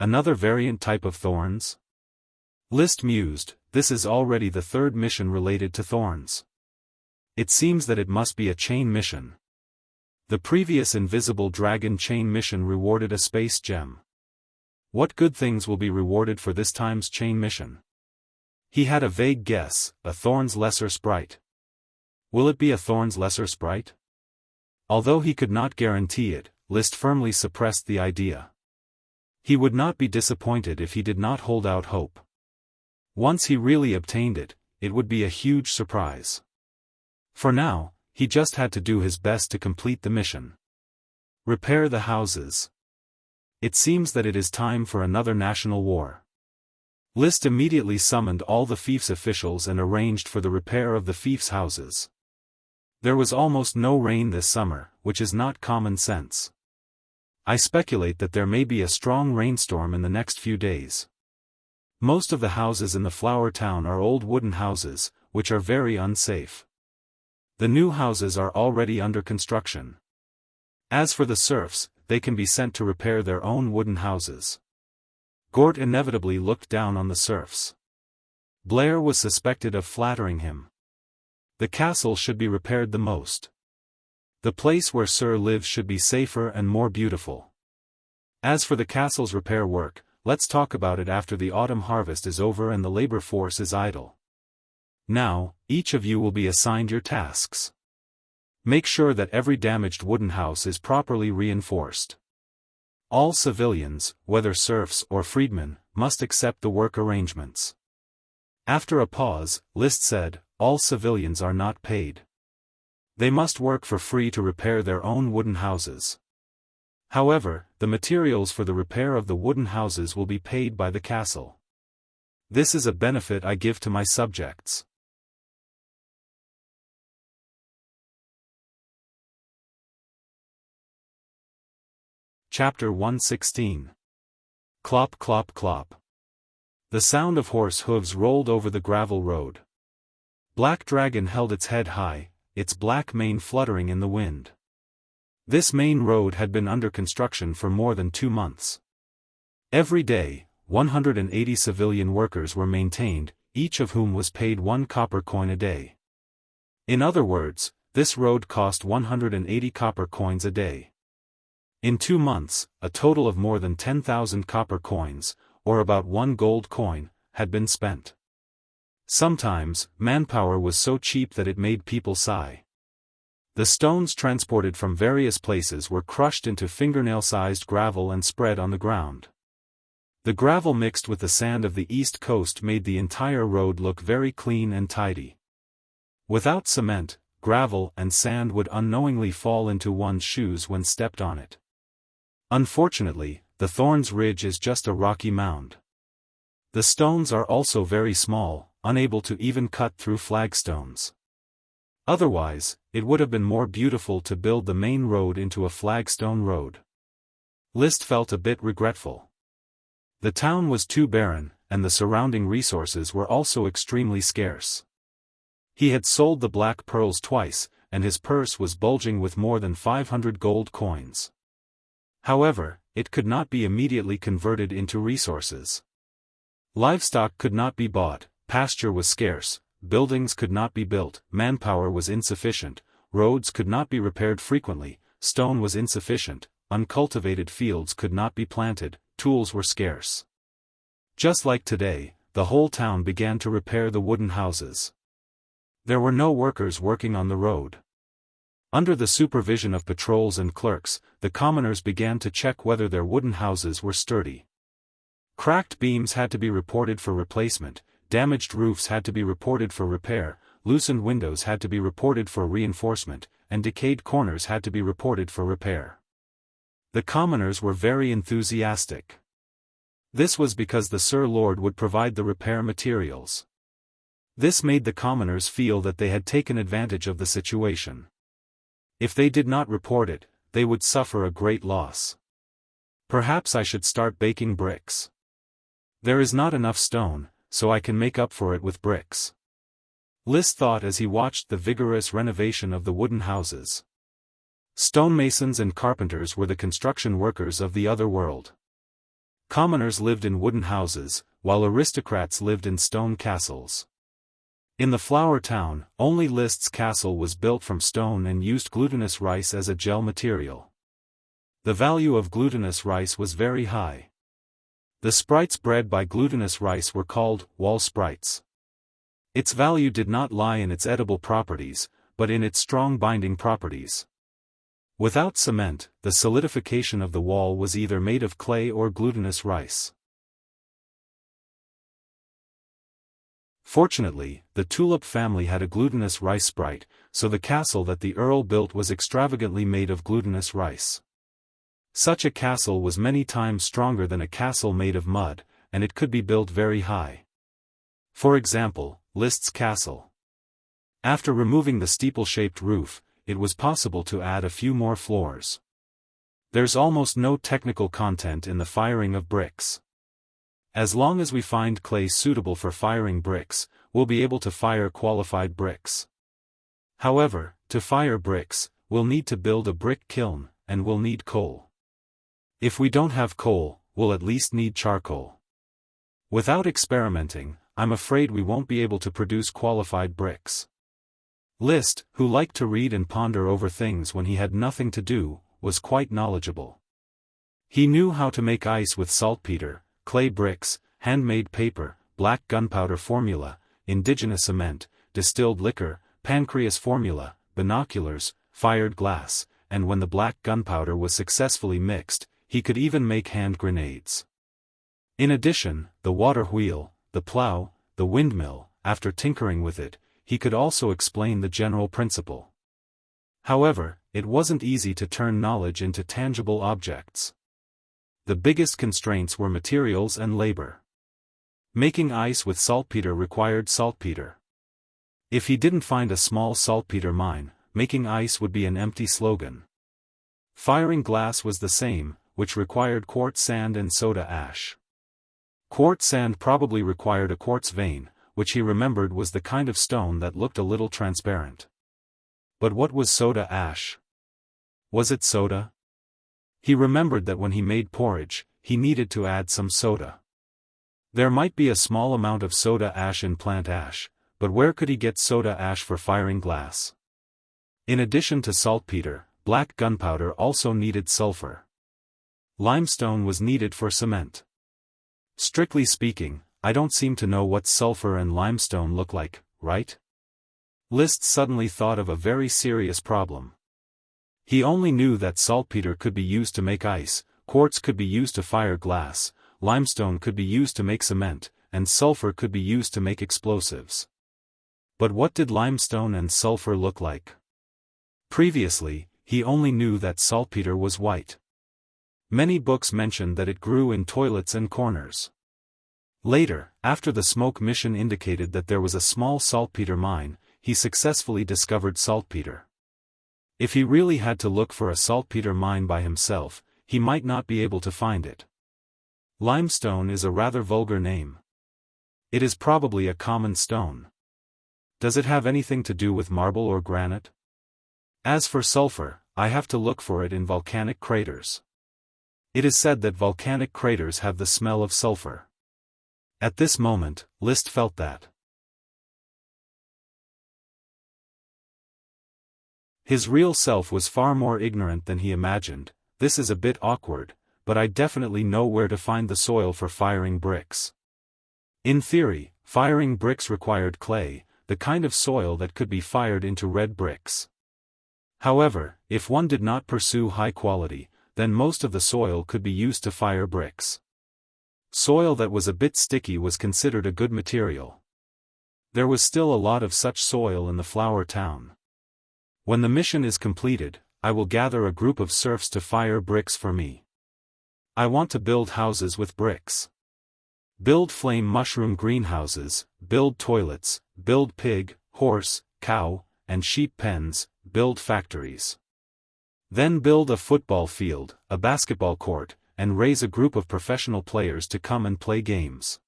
Another variant type of thorns? List mused, this is already the 3rd mission related to thorns. It seems that it must be a chain mission. The previous invisible dragon chain mission rewarded a space gem. What good things will be rewarded for this time's chain mission? He had a vague guess, a thorn's lesser sprite. Will it be a thorn's lesser sprite? Although he could not guarantee it, List firmly suppressed the idea. He would not be disappointed if he did not hold out hope. Once he really obtained it, it would be a huge surprise. For now, he just had to do his best to complete the mission. Repair the houses. It seems that it is time for another national war. List immediately summoned all the fief's officials and arranged for the repair of the fief's houses. There was almost no rain this summer, which is not common sense. I speculate that there may be a strong rainstorm in the next few days. Most of the houses in the flower town are old wooden houses, which are very unsafe. The new houses are already under construction. As for the serfs, they can be sent to repair their own wooden houses. Gort inevitably looked down on the serfs. Blair was suspected of flattering him. The castle should be repaired the most. The place where Sir lives should be safer and more beautiful. As for the castle's repair work, let's talk about it after the autumn harvest is over and the labor force is idle. Now, each of you will be assigned your tasks. Make sure that every damaged wooden house is properly reinforced. All civilians, whether serfs or freedmen, must accept the work arrangements. After a pause, List said, all civilians are not paid. They must work for free to repair their own wooden houses. However, the materials for the repair of the wooden houses will be paid by the castle. This is a benefit I give to my subjects. Chapter 116. Clop clop clop. The sound of horse hooves rolled over the gravel road. Black Dragon held its head high, its black mane fluttering in the wind. This main road had been under construction for more than 2 months. Every day, 180 civilian workers were maintained, each of whom was paid 1 copper coin a day. In other words, this road cost 180 copper coins a day. In 2 months, a total of more than 10,000 copper coins, or about 1 gold coin, had been spent. Sometimes, manpower was so cheap that it made people sigh. The stones transported from various places were crushed into fingernail-sized gravel and spread on the ground. The gravel mixed with the sand of the east coast made the entire road look very clean and tidy. Without cement, gravel and sand would unknowingly fall into one's shoes when stepped on it. Unfortunately, the Thorns Ridge is just a rocky mound. The stones are also very small, unable to even cut through flagstones. Otherwise, it would have been more beautiful to build the main road into a flagstone road. List felt a bit regretful. The town was too barren, and the surrounding resources were also extremely scarce. He had sold the black pearls twice, and his purse was bulging with more than 500 gold coins. However, it could not be immediately converted into resources. Livestock could not be bought, pasture was scarce, buildings could not be built, manpower was insufficient, roads could not be repaired frequently, stone was insufficient, uncultivated fields could not be planted, tools were scarce. Just like today, the whole town began to repair the wooden houses. There were no workers working on the road. Under the supervision of patrols and clerks, the commoners began to check whether their wooden houses were sturdy. Cracked beams had to be reported for replacement, damaged roofs had to be reported for repair, loosened windows had to be reported for reinforcement, and decayed corners had to be reported for repair. The commoners were very enthusiastic. This was because the Sir Lord would provide the repair materials. This made the commoners feel that they had taken advantage of the situation. If they did not report it, they would suffer a great loss. Perhaps I should start baking bricks. There is not enough stone, so I can make up for it with bricks. List thought as he watched the vigorous renovation of the wooden houses. Stonemasons and carpenters were the construction workers of the other world. Commoners lived in wooden houses, while aristocrats lived in stone castles. In the flower town, only List's castle was built from stone and used glutinous rice as a gel material. The value of glutinous rice was very high. The sprites bred by glutinous rice were called wall sprites. Its value did not lie in its edible properties, but in its strong binding properties. Without cement, the solidification of the wall was either made of clay or glutinous rice. Fortunately, the Tulip family had a glutinous rice sprite, so the castle that the Earl built was extravagantly made of glutinous rice. Such a castle was many times stronger than a castle made of mud, and it could be built very high. For example, List's castle. After removing the steeple-shaped roof, it was possible to add a few more floors. There's almost no technical content in the firing of bricks. As long as we find clay suitable for firing bricks, we'll be able to fire qualified bricks. However, to fire bricks, we'll need to build a brick kiln, and we'll need coal. If we don't have coal, we'll at least need charcoal. Without experimenting, I'm afraid we won't be able to produce qualified bricks. List, who liked to read and ponder over things when he had nothing to do, was quite knowledgeable. He knew how to make ice with saltpeter, clay bricks, handmade paper, black gunpowder formula, indigenous cement, distilled liquor, pancreas formula, binoculars, fired glass, and when the black gunpowder was successfully mixed, he could even make hand grenades. In addition, the water wheel, the plow, the windmill, after tinkering with it, he could also explain the general principle. However, it wasn't easy to turn knowledge into tangible objects. The biggest constraints were materials and labor. Making ice with saltpeter required saltpeter. If he didn't find a small saltpeter mine, making ice would be an empty slogan. Firing glass was the same, which required quartz sand and soda ash. Quartz sand probably required a quartz vein, which he remembered was the kind of stone that looked a little transparent. But what was soda ash? Was it soda? He remembered that when he made porridge, he needed to add some soda. There might be a small amount of soda ash in plant ash, but where could he get soda ash for firing glass? In addition to saltpeter, black gunpowder also needed sulfur. Limestone was needed for cement. Strictly speaking, I don't seem to know what sulfur and limestone look like, right? List suddenly thought of a very serious problem. He only knew that saltpeter could be used to make ice, quartz could be used to fire glass, limestone could be used to make cement, and sulfur could be used to make explosives. But what did limestone and sulfur look like? Previously, he only knew that saltpeter was white. Many books mentioned that it grew in toilets and corners. Later, after the smoke mission indicated that there was a small saltpeter mine, he successfully discovered saltpeter. If he really had to look for a saltpeter mine by himself, he might not be able to find it. Limestone is a rather vulgar name. It is probably a common stone. Does it have anything to do with marble or granite? As for sulfur, I have to look for it in volcanic craters. It is said that volcanic craters have the smell of sulfur. At this moment, List felt that his real self was far more ignorant than he imagined. This is a bit awkward, but I definitely know where to find the soil for firing bricks. In theory, firing bricks required clay, the kind of soil that could be fired into red bricks. However, if one did not pursue high quality, then most of the soil could be used to fire bricks. Soil that was a bit sticky was considered a good material. There was still a lot of such soil in the flower town. When the mission is completed, I will gather a group of serfs to fire bricks for me. I want to build houses with bricks. Build flame mushroom greenhouses, build toilets, build pig, horse, cow, and sheep pens, build factories. Then build a football field, a basketball court, and raise a group of professional players to come and play games.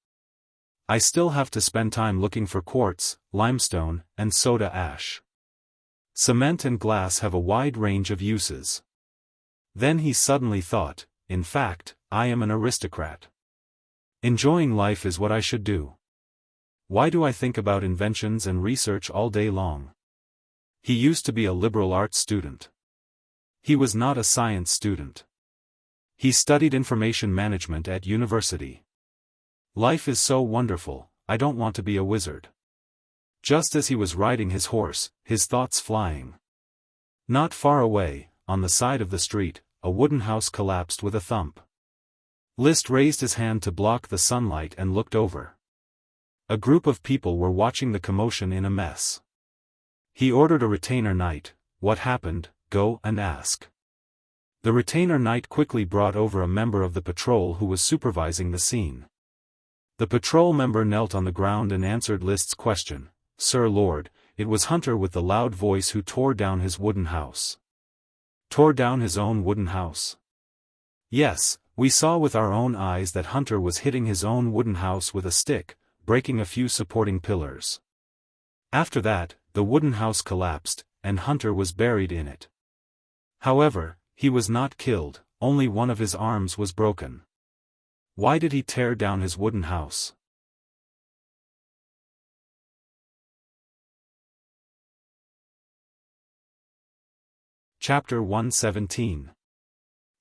I still have to spend time looking for quartz, limestone, and soda ash. Cement and glass have a wide range of uses. Then he suddenly thought, in fact, I am an aristocrat. Enjoying life is what I should do. Why do I think about inventions and research all day long? He used to be a liberal arts student. He was not a science student. He studied information management at university. Life is so wonderful, I don't want to be a wizard. Just as he was riding his horse, his thoughts flying. Not far away, on the side of the street, a wooden house collapsed with a thump. List raised his hand to block the sunlight and looked over. A group of people were watching the commotion in a mess. He ordered a retainer knight, "What happened? Go and ask." The retainer knight quickly brought over a member of the patrol who was supervising the scene. The patrol member knelt on the ground and answered List's question. "Sir Lord, it was Hunter with the loud voice who tore down his wooden house." "Tore down his own wooden house?" "Yes, we saw with our own eyes that Hunter was hitting his own wooden house with a stick, breaking a few supporting pillars. After that, the wooden house collapsed, and Hunter was buried in it. However, he was not killed, only one of his arms was broken." "Why did he tear down his wooden house?" Chapter 117.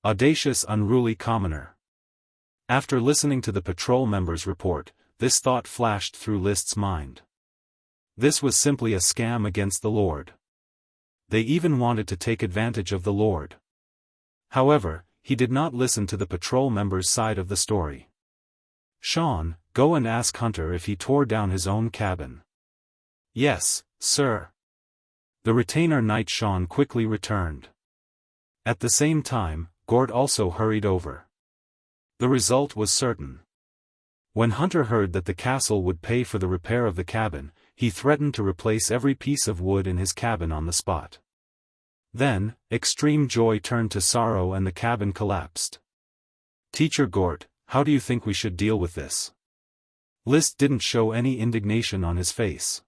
Audacious Unruly Commoner. After listening to the patrol member's report, this thought flashed through List's mind. This was simply a scam against the Lord. They even wanted to take advantage of the Lord. However, he did not listen to the patrol member's side of the story. "Sean, go and ask Hunter if he tore down his own cabin." "Yes, sir." The retainer knight Sean quickly returned. At the same time, Gort also hurried over. The result was certain. When Hunter heard that the castle would pay for the repair of the cabin, he threatened to replace every piece of wood in his cabin on the spot. Then, extreme joy turned to sorrow and the cabin collapsed. "Teacher Gort, how do you think we should deal with this?" List didn't show any indignation on his face.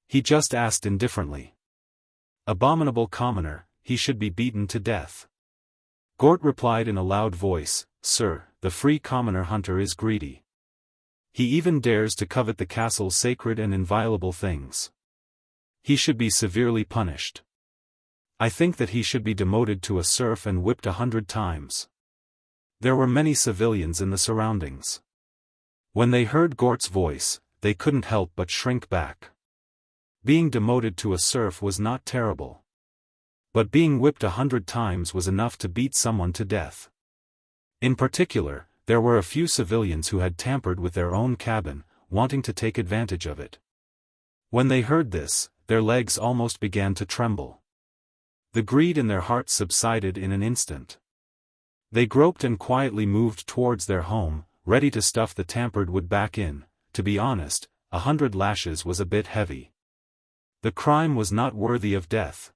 He just asked indifferently. "Abominable commoner, he should be beaten to death." Gort replied in a loud voice, "Sir, the free commoner Hunter is greedy. He even dares to covet the castle's sacred and inviolable things. He should be severely punished. I think that he should be demoted to a serf and whipped 100 times." There were many civilians in the surroundings. When they heard Gort's voice, they couldn't help but shrink back. Being demoted to a serf was not terrible. But being whipped 100 times was enough to beat someone to death. In particular, there were a few civilians who had tampered with their own cabin, wanting to take advantage of it. When they heard this, their legs almost began to tremble. The greed in their hearts subsided in an instant. They groped and quietly moved towards their home, ready to stuff the tampered wood back in. To be honest, 100 lashes was a bit heavy. The crime was not worthy of death.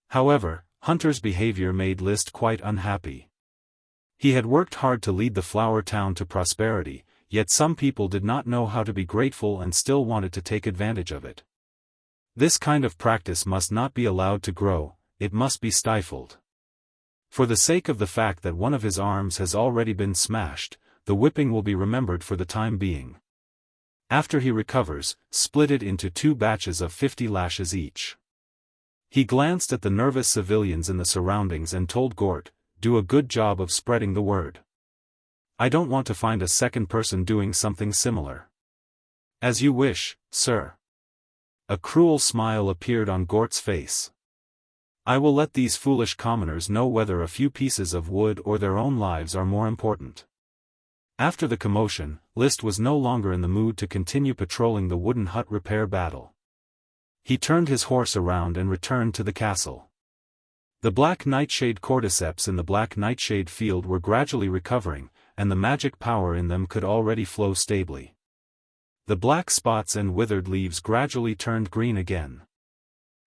However, Hunter's behavior made List quite unhappy. He had worked hard to lead the flower town to prosperity, yet some people did not know how to be grateful and still wanted to take advantage of it. This kind of practice must not be allowed to grow, it must be stifled. For the sake of the fact that one of his arms has already been smashed, the whipping will be remembered for the time being. After he recovers, split it into 2 batches of 50 lashes each. He glanced at the nervous civilians in the surroundings and told Gort, "Do a good job of spreading the word. I don't want to find a second person doing something similar." "As you wish, sir." A cruel smile appeared on Gort's face. "I will let these foolish commoners know whether a few pieces of wood or their own lives are more important." After the commotion, List was no longer in the mood to continue patrolling the wooden hut repair battle. He turned his horse around and returned to the castle. The black nightshade cordyceps in the black nightshade field were gradually recovering, and the magic power in them could already flow stably. The black spots and withered leaves gradually turned green again.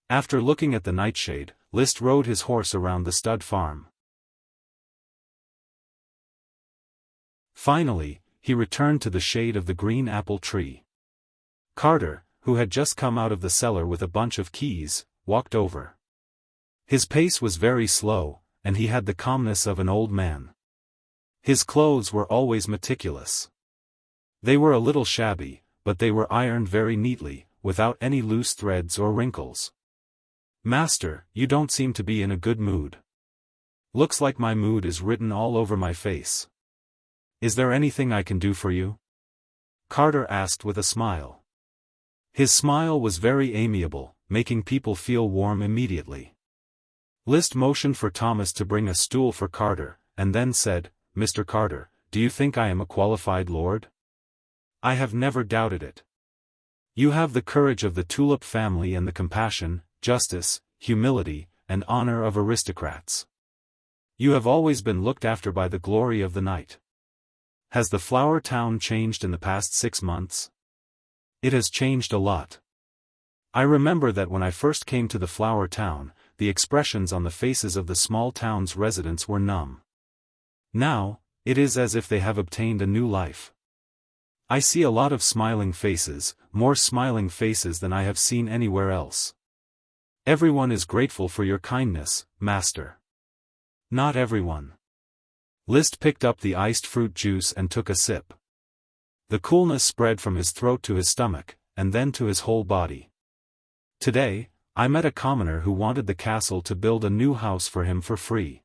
After looking at the nightshade, List rode his horse around the stud farm. Finally, he returned to the shade of the green apple tree. Carter, who had just come out of the cellar with a bunch of keys, walked over. His pace was very slow, and he had the calmness of an old man. His clothes were always meticulous. They were a little shabby, but they were ironed very neatly, without any loose threads or wrinkles. "Master, you don't seem to be in a good mood. Looks like my mood is written all over my face. Is there anything I can do for you?" Carter asked with a smile. His smile was very amiable, making people feel warm immediately. List motioned for Thomas to bring a stool for Carter, and then said, "Mr. Carter, do you think I am a qualified lord?" "I have never doubted it. You have the courage of the tulip family and the compassion, justice, humility, and honor of aristocrats. You have always been looked after by the glory of the night. Has the flower town changed in the past 6 months? It has changed a lot. I remember that when I first came to the flower town, the expressions on the faces of the small town's residents were numb. Now, it is as if they have obtained a new life. I see a lot of smiling faces, more smiling faces than I have seen anywhere else. Everyone is grateful for your kindness, Master. Not everyone. List picked up the iced fruit juice and took a sip. The coolness spread from his throat to his stomach, and then to his whole body. Today, I met a commoner who wanted the castle to build a new house for him for free.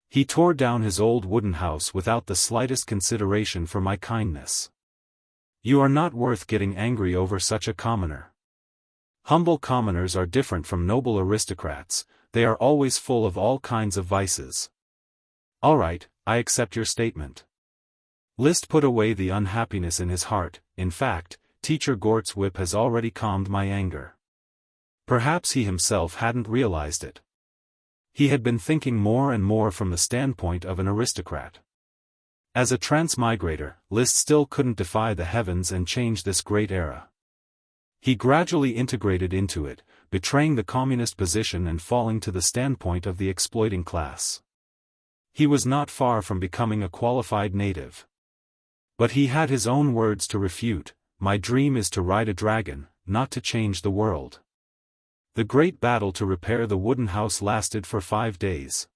He tore down his old wooden house without the slightest consideration for my kindness. You are not worth getting angry over such a commoner. Humble commoners are different from noble aristocrats, they are always full of all kinds of vices. All right, I accept your statement. List put away the unhappiness in his heart. In fact, Teacher Gort's whip has already calmed my anger. Perhaps he himself hadn't realized it. He had been thinking more and more from the standpoint of an aristocrat. As a transmigrator, List still couldn't defy the heavens and change this great era. He gradually integrated into it, betraying the communist position and falling to the standpoint of the exploiting class. He was not far from becoming a qualified native. But he had his own words to refute. My dream is to ride a dragon, not to change the world. The great battle to repair the wooden house lasted for 5 days.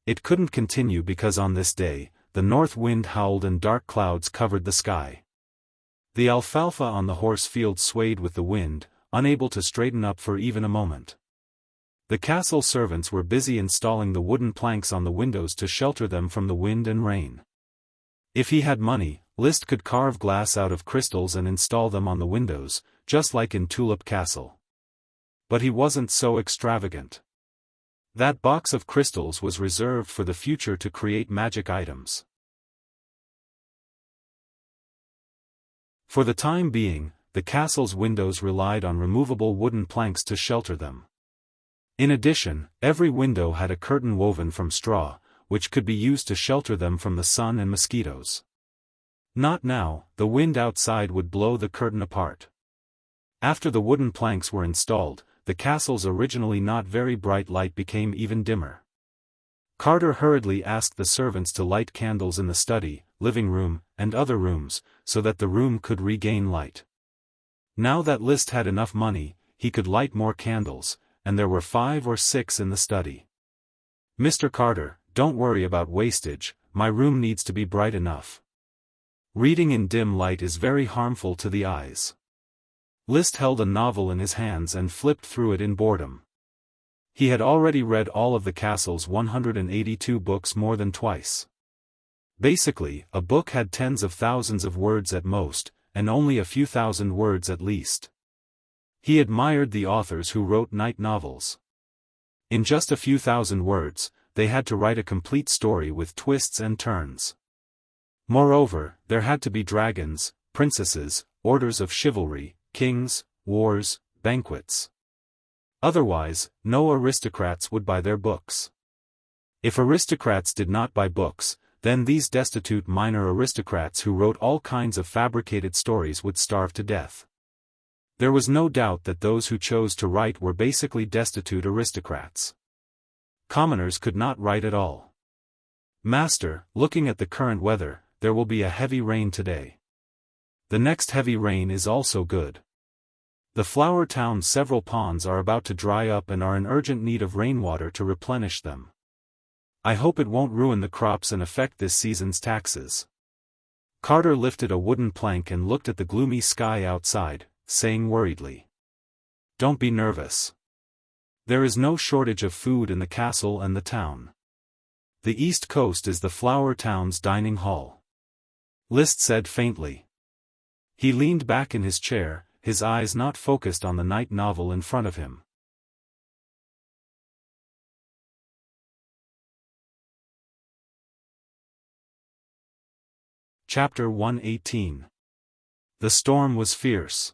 It couldn't continue because on this day, the north wind howled and dark clouds covered the sky. The alfalfa on the horse field swayed with the wind, unable to straighten up for even a moment. The castle servants were busy installing the wooden planks on the windows to shelter them from the wind and rain. If he had money, List could carve glass out of crystals and install them on the windows, just like in Tulip Castle. But he wasn't so extravagant. That box of crystals was reserved for the future to create magic items. For the time being, the castle's windows relied on removable wooden planks to shelter them. In addition, every window had a curtain woven from straw, which could be used to shelter them from the sun and mosquitoes. Not now, the wind outside would blow the curtain apart. After the wooden planks were installed, the castle's originally not very bright light became even dimmer. Carter hurriedly asked the servants to light candles in the study, living room, and other rooms, so that the room could regain light. Now that List had enough money, he could light more candles, and there were 5 or 6 in the study. Mr. Carter, don't worry about wastage, my room needs to be bright enough. Reading in dim light is very harmful to the eyes. List held a novel in his hands and flipped through it in boredom. He had already read all of the castle's 182 books more than twice. Basically, a book had tens of thousands of words at most, and only a few thousand words at least. He admired the authors who wrote night novels. In just a few thousand words, they had to write a complete story with twists and turns. Moreover, there had to be dragons, princesses, orders of chivalry, kings, wars, banquets. Otherwise, no aristocrats would buy their books. If aristocrats did not buy books, then these destitute minor aristocrats who wrote all kinds of fabricated stories would starve to death. There was no doubt that those who chose to write were basically destitute aristocrats. Commoners could not write at all. Master, looking at the current weather, there will be a heavy rain today. The next heavy rain is also good. The flower town's several ponds are about to dry up and are in urgent need of rainwater to replenish them. I hope it won't ruin the crops and affect this season's taxes. Carter lifted a wooden plank and looked at the gloomy sky outside, saying worriedly, "Don't be nervous. There is no shortage of food in the castle and the town. The East Coast is the flower town's dining hall," List said faintly. He leaned back in his chair, his eyes not focused on the night novel in front of him. Chapter 118. The storm was fierce.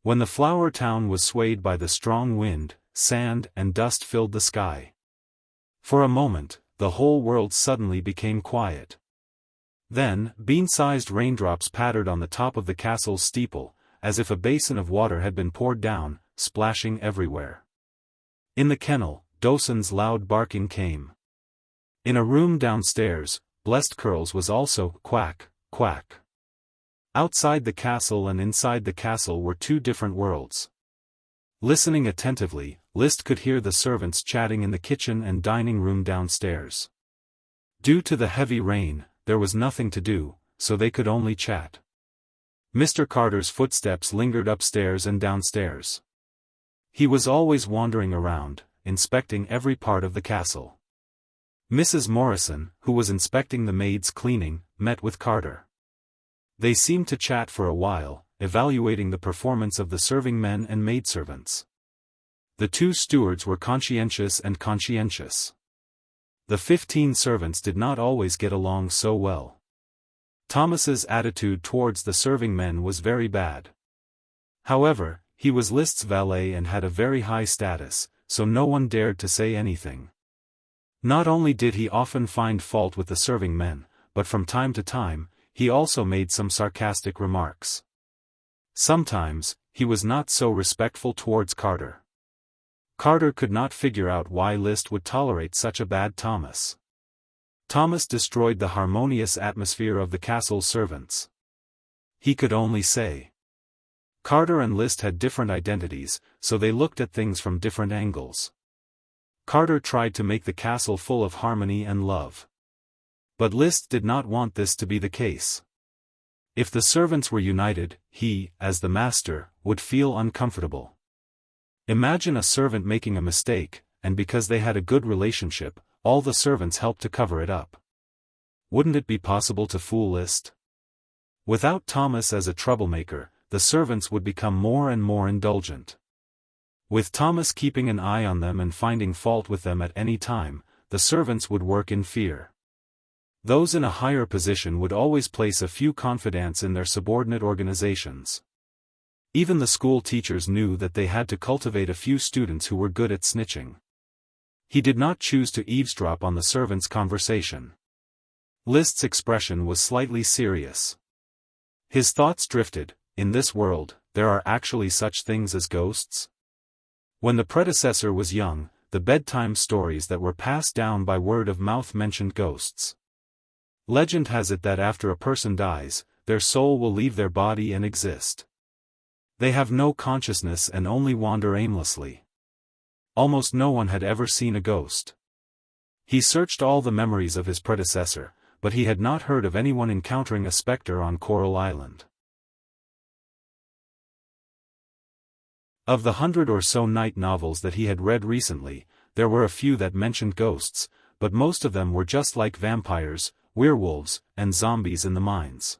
When the flower town was swayed by the strong wind, sand and dust filled the sky. For a moment, the whole world suddenly became quiet. Then, bean-sized raindrops pattered on the top of the castle's steeple, as if a basin of water had been poured down, splashing everywhere. In the kennel, Dosun's loud barking came. In a room downstairs, Blessed Curls was also quack, quack. Outside the castle and inside the castle were two different worlds. Listening attentively, List could hear the servants chatting in the kitchen and dining room downstairs. Due to the heavy rain, there was nothing to do, so they could only chat. Mr. Carter's footsteps lingered upstairs and downstairs. He was always wandering around, inspecting every part of the castle. Mrs. Morrison, who was inspecting the maids' cleaning, met with Carter. They seemed to chat for a while, evaluating the performance of the serving men and maidservants. The two stewards were conscientious and conscientious. The 15 servants did not always get along so well. Thomas's attitude towards the serving men was very bad. However, he was List's valet and had a very high status, so no one dared to say anything. Not only did he often find fault with the serving men, but from time to time, he also made some sarcastic remarks. Sometimes, he was not so respectful towards Carter. Carter could not figure out why List would tolerate such a bad Thomas. Thomas destroyed the harmonious atmosphere of the castle's servants. He could only say. Carter and List had different identities, so they looked at things from different angles. Carter tried to make the castle full of harmony and love. But List did not want this to be the case. If the servants were united, he, as the master, would feel uncomfortable. Imagine a servant making a mistake, and because they had a good relationship, all the servants helped to cover it up. Wouldn't it be possible to fool List? Without Thomas as a troublemaker, the servants would become more and more indulgent. With Thomas keeping an eye on them and finding fault with them at any time, the servants would work in fear. Those in a higher position would always place a few confidants in their subordinate organizations. Even the school teachers knew that they had to cultivate a few students who were good at snitching. He did not choose to eavesdrop on the servants' conversation. List's expression was slightly serious. His thoughts drifted. In this world, there are actually such things as ghosts? When the predecessor was young, the bedtime stories that were passed down by word of mouth mentioned ghosts. Legend has it that after a person dies, their soul will leave their body and exist. They have no consciousness and only wander aimlessly. Almost no one had ever seen a ghost. He searched all the memories of his predecessor, but he had not heard of anyone encountering a specter on Coral Island. Of the 100 or so night novels that he had read recently, there were a few that mentioned ghosts, but most of them were just like vampires, werewolves, and zombies in the mines.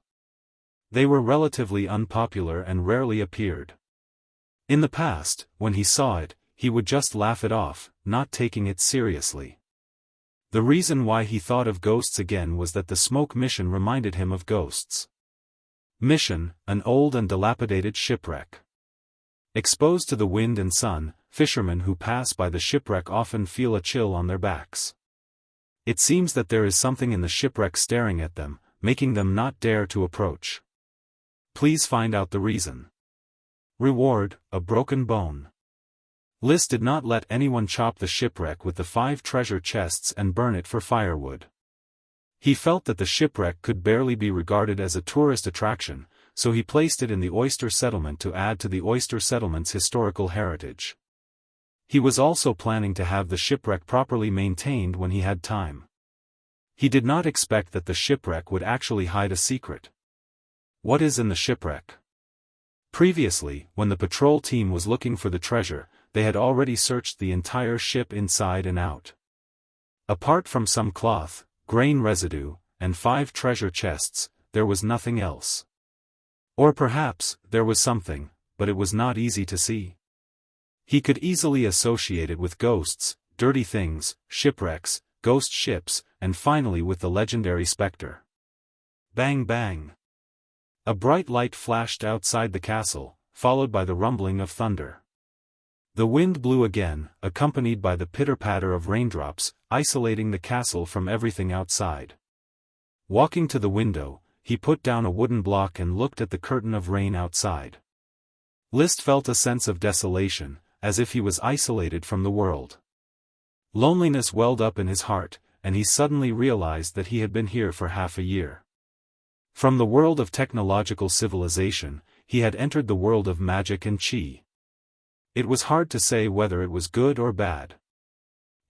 They were relatively unpopular and rarely appeared. In the past, when he saw it, he would just laugh it off, not taking it seriously. The reason why he thought of ghosts again was that the smoke mission reminded him of ghosts. Mission, an old and dilapidated shipwreck. Exposed to the wind and sun, fishermen who pass by the shipwreck often feel a chill on their backs. It seems that there is something in the shipwreck staring at them, making them not dare to approach. Please find out the reason. Reward, a broken bone. List did not let anyone chop the shipwreck with the 5 treasure chests and burn it for firewood. He felt that the shipwreck could barely be regarded as a tourist attraction, so he placed it in the oyster settlement to add to the oyster settlement's historical heritage. He was also planning to have the shipwreck properly maintained when he had time. He did not expect that the shipwreck would actually hide a secret. What is in the shipwreck? Previously, when the patrol team was looking for the treasure, they had already searched the entire ship inside and out. Apart from some cloth, grain residue, and 5 treasure chests, there was nothing else. Or perhaps, there was something, but it was not easy to see. He could easily associate it with ghosts, dirty things, shipwrecks, ghost ships, and finally with the legendary specter. Bang bang. A bright light flashed outside the castle, followed by the rumbling of thunder. The wind blew again, accompanied by the pitter-patter of raindrops, isolating the castle from everything outside. Walking to the window, he put down a wooden block and looked at the curtain of rain outside. List felt a sense of desolation, as if he was isolated from the world. Loneliness welled up in his heart, and he suddenly realized that he had been here for half a year. From the world of technological civilization, he had entered the world of magic and qi. It was hard to say whether it was good or bad.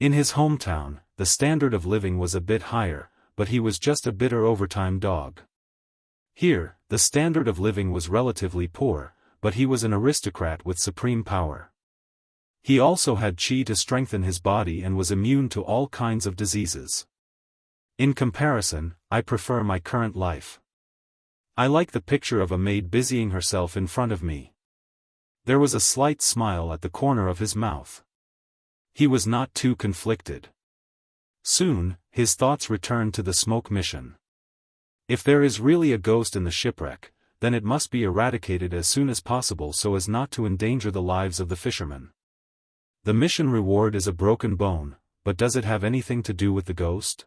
In his hometown, the standard of living was a bit higher, but he was just a bitter overtime dog. Here, the standard of living was relatively poor, but he was an aristocrat with supreme power. He also had qi to strengthen his body and was immune to all kinds of diseases. In comparison, I prefer my current life. I like the picture of a maid busying herself in front of me. There was a slight smile at the corner of his mouth. He was not too conflicted. Soon, his thoughts returned to the smoke mission. If there is really a ghost in the shipwreck, then it must be eradicated as soon as possible so as not to endanger the lives of the fishermen. The mission reward is a broken bone, but does it have anything to do with the ghost?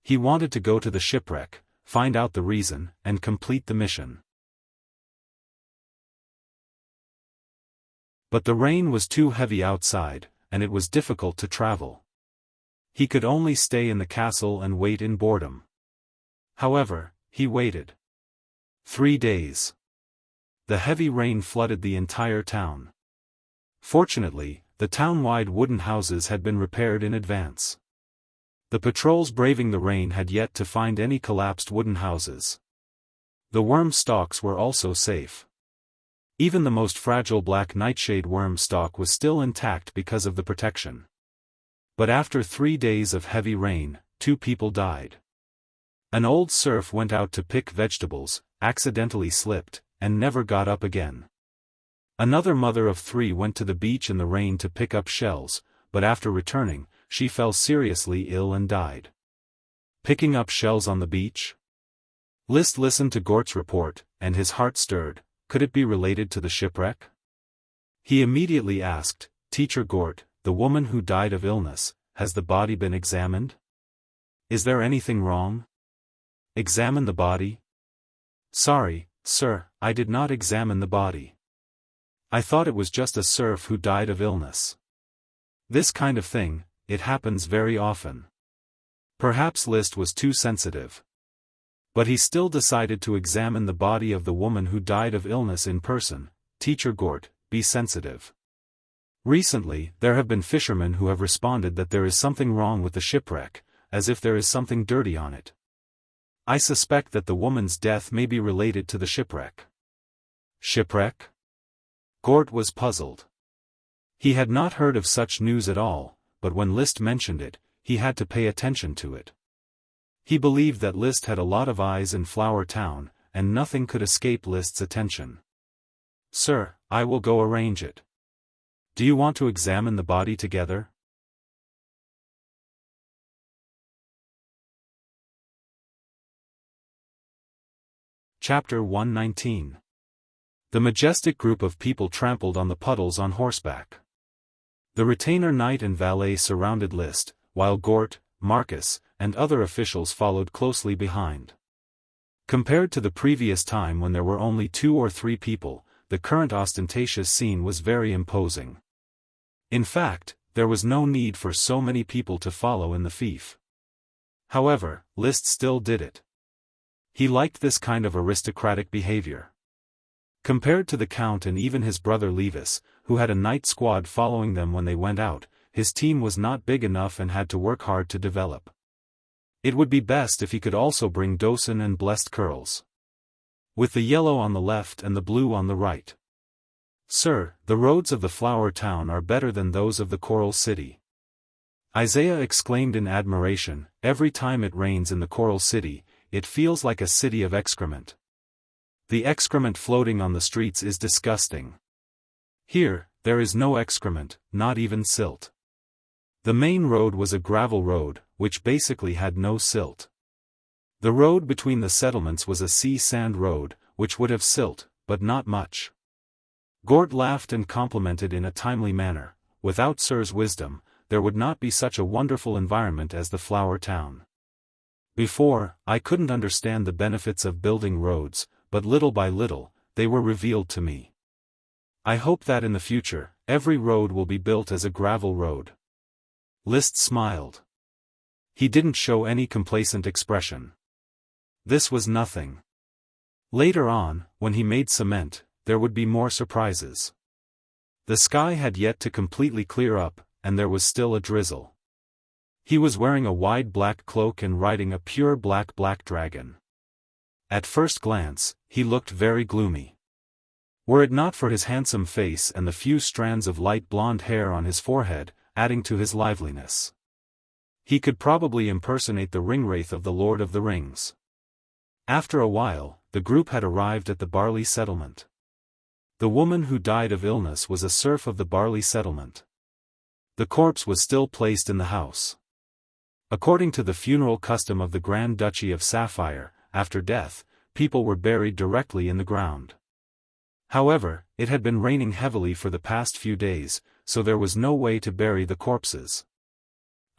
He wanted to go to the shipwreck, find out the reason, and complete the mission. But the rain was too heavy outside, and it was difficult to travel. He could only stay in the castle and wait in boredom. However, he waited. 3 days. The heavy rain flooded the entire town. Fortunately, the town-wide wooden houses had been repaired in advance. The patrols braving the rain had yet to find any collapsed wooden houses. The worm stalks were also safe. Even the most fragile black nightshade worm stalk was still intact because of the protection. But after 3 days of heavy rain, 2 people died. An old serf went out to pick vegetables, accidentally slipped, and never got up again. Another mother of 3 went to the beach in the rain to pick up shells, but after returning, she fell seriously ill and died. Picking up shells on the beach? List listened to Gort's report, and his heart stirred. Could it be related to the shipwreck? He immediately asked, "Teacher Gort, the woman who died of illness, has the body been examined? Is there anything wrong?" "Examine the body?" "Sorry, sir, I did not examine the body. I thought it was just a serf who died of illness. This kind of thing, it happens very often." Perhaps List was too sensitive. But he still decided to examine the body of the woman who died of illness in person. "Teacher Gort, be sensitive. Recently, there have been fishermen who have responded that there is something wrong with the shipwreck, as if there is something dirty on it. I suspect that the woman's death may be related to the shipwreck." "Shipwreck?" Gort was puzzled. He had not heard of such news at all, but when List mentioned it, he had to pay attention to it. He believed that List had a lot of eyes in Flower Town, and nothing could escape List's attention. "Sir, I will go arrange it. Do you want to examine the body together?" Chapter 119. The majestic group of people trampled on the puddles on horseback. The retainer knight and valet surrounded List, while Gort, Marcus, and other officials followed closely behind. Compared to the previous time when there were only 2 or 3 people, the current ostentatious scene was very imposing. In fact, there was no need for so many people to follow in the fief. However, List still did it. He liked this kind of aristocratic behavior. Compared to the Count and even his brother Levis, who had a knight squad following them when they went out, his team was not big enough and had to work hard to develop. It would be best if he could also bring Dosen and Blessed Curls. With the yellow on the left and the blue on the right. "Sir, the roads of the Flower Town are better than those of the Coral City." Isaiah exclaimed in admiration, "Every time it rains in the Coral City, it feels like a city of excrement. The excrement floating on the streets is disgusting. Here, there is no excrement, not even silt." The main road was a gravel road, which basically had no silt. The road between the settlements was a sea sand road, which would have silt, but not much. Gort laughed and complimented in a timely manner. Without Sir's wisdom, there would not be such a wonderful environment as the Flower Town. Before, I couldn't understand the benefits of building roads, but little by little, they were revealed to me. I hope that in the future, every road will be built as a gravel road. List smiled. He didn't show any complacent expression. This was nothing. Later on, when he made cement, there would be more surprises. The sky had yet to completely clear up, and there was still a drizzle. He was wearing a wide black cloak and riding a pure black dragon. At first glance, he looked very gloomy. Were it not for his handsome face and the few strands of light blonde hair on his forehead, adding to his liveliness, he could probably impersonate the ringwraith of the Lord of the Rings. After a while, the group had arrived at the Barley settlement. The woman who died of illness was a serf of the Barley settlement. The corpse was still placed in the house. According to the funeral custom of the Grand Duchy of Sapphire, after death, people were buried directly in the ground. However, it had been raining heavily for the past few days, so there was no way to bury the corpses.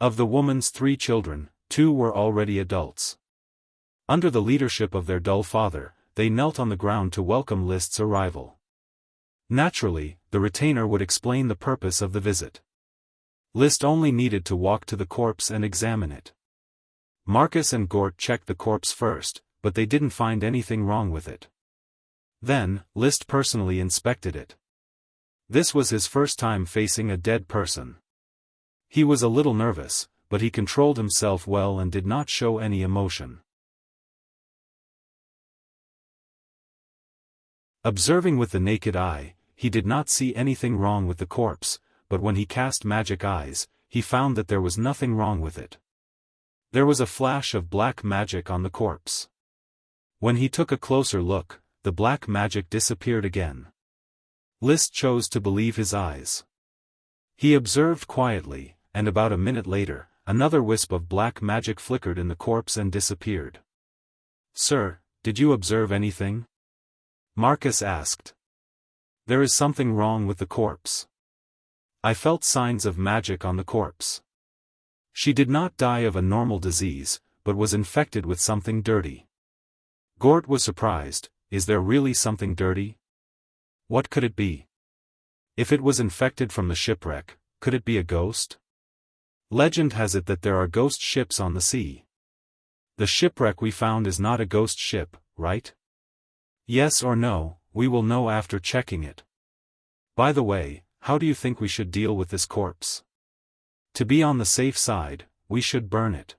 Of the woman's 3 children, 2 were already adults. Under the leadership of their dull father, they knelt on the ground to welcome List's arrival. Naturally, the retainer would explain the purpose of the visit. List only needed to walk to the corpse and examine it. Marcus and Gort checked the corpse first, but they didn't find anything wrong with it. Then, List personally inspected it. This was his first time facing a dead person. He was a little nervous, but he controlled himself well and did not show any emotion. Observing with the naked eye, he did not see anything wrong with the corpse, but when he cast magic eyes, he found that there was nothing wrong with it. There was a flash of black magic on the corpse. When he took a closer look, the black magic disappeared again. List chose to believe his eyes. He observed quietly, and about a minute later, another wisp of black magic flickered in the corpse and disappeared. "Sir, did you observe anything?" Marcus asked. "There is something wrong with the corpse. I felt signs of magic on the corpse. She did not die of a normal disease, but was infected with something dirty." Gort was surprised. Is there really something dirty? What could it be? If it was infected from the shipwreck, could it be a ghost? Legend has it that there are ghost ships on the sea. The shipwreck we found is not a ghost ship, right? Yes or no, we will know after checking it. By the way, how do you think we should deal with this corpse? To be on the safe side, we should burn it.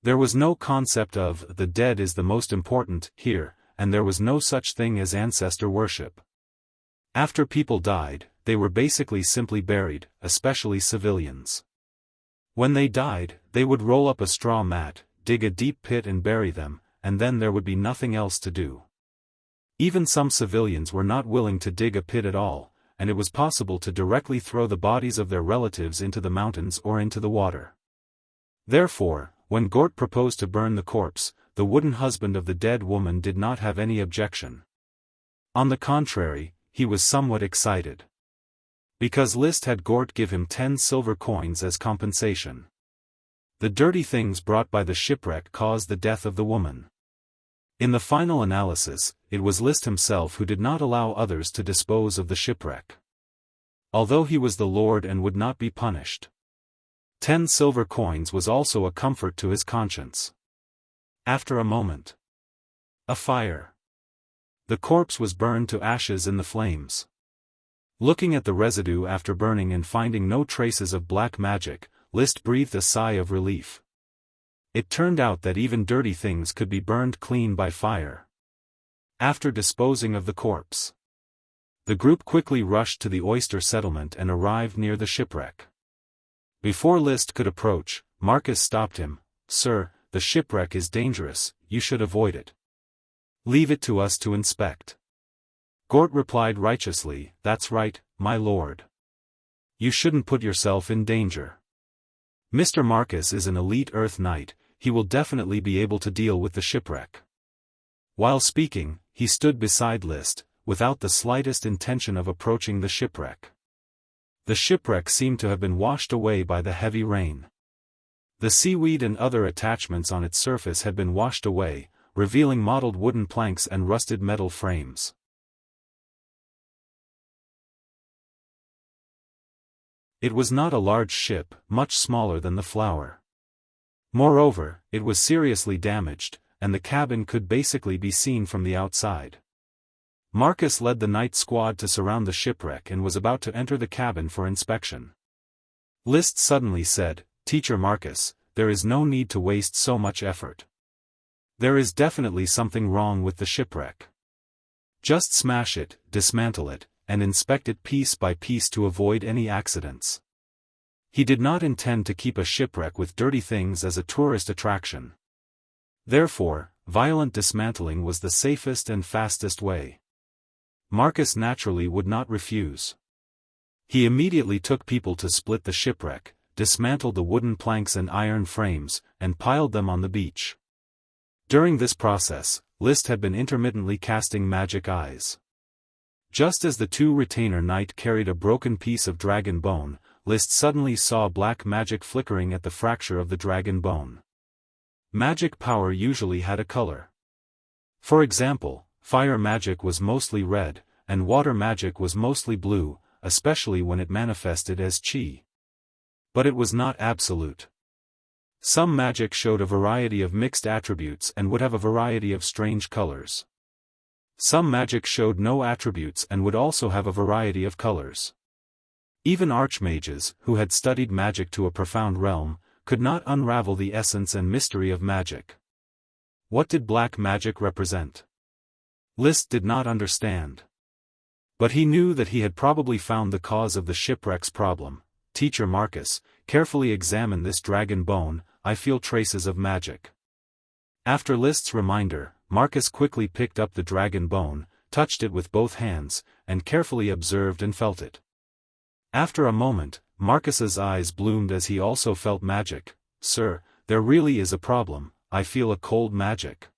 There was no concept of the dead is the most important here, and there was no such thing as ancestor worship. After people died, they were basically simply buried, especially civilians. When they died, they would roll up a straw mat, dig a deep pit and bury them, and then there would be nothing else to do. Even some civilians were not willing to dig a pit at all, and it was possible to directly throw the bodies of their relatives into the mountains or into the water. Therefore, when Gort proposed to burn the corpse, the wooden husband of the dead woman did not have any objection. On the contrary, he was somewhat excited. Because List had Gort give him 10 silver coins as compensation. The dirty things brought by the shipwreck caused the death of the woman. In the final analysis, it was List himself who did not allow others to dispose of the shipwreck. Although he was the Lord and would not be punished. 10 silver coins was also a comfort to his conscience. After a moment. A fire. The corpse was burned to ashes in the flames. Looking at the residue after burning and finding no traces of black magic, List breathed a sigh of relief. It turned out that even dirty things could be burned clean by fire. After disposing of the corpse, the group quickly rushed to the oyster settlement and arrived near the shipwreck. Before List could approach, Marcus stopped him. "Sir, the shipwreck is dangerous, you should avoid it. Leave it to us to inspect." Gort replied righteously, "That's right, my lord. You shouldn't put yourself in danger. Mr. Marcus is an elite Earth Knight, he will definitely be able to deal with the shipwreck." While speaking, he stood beside List, without the slightest intention of approaching the shipwreck. The shipwreck seemed to have been washed away by the heavy rain. The seaweed and other attachments on its surface had been washed away, revealing mottled wooden planks and rusted metal frames. It was not a large ship, much smaller than the Flower. Moreover, it was seriously damaged, and the cabin could basically be seen from the outside. Marcus led the night squad to surround the shipwreck and was about to enter the cabin for inspection. List suddenly said, "Teacher Marcus, there is no need to waste so much effort. There is definitely something wrong with the shipwreck. Just smash it, dismantle it, and inspect it piece by piece to avoid any accidents." He did not intend to keep a shipwreck with dirty things as a tourist attraction. Therefore, violent dismantling was the safest and fastest way. Marcus naturally would not refuse. He immediately took people to split the shipwreck, dismantled the wooden planks and iron frames, and piled them on the beach. During this process, List had been intermittently casting magic eyes. Just as the two retainer knight carried a broken piece of dragon bone, List suddenly saw black magic flickering at the fracture of the dragon bone. Magic power usually had a color. For example, fire magic was mostly red, and water magic was mostly blue, especially when it manifested as chi. But it was not absolute. Some magic showed a variety of mixed attributes and would have a variety of strange colors. Some magic showed no attributes and would also have a variety of colors. Even archmages, who had studied magic to a profound realm, could not unravel the essence and mystery of magic. What did black magic represent? List did not understand. But he knew that he had probably found the cause of the shipwreck's problem. "Teacher Marcus, carefully examine this dragon bone, I feel traces of magic." After List's reminder, Marcus quickly picked up the dragon bone, touched it with both hands, and carefully observed and felt it. After a moment, Marcus's eyes bloomed as he also felt magic. "Sir, there really is a problem, I feel a cold magic."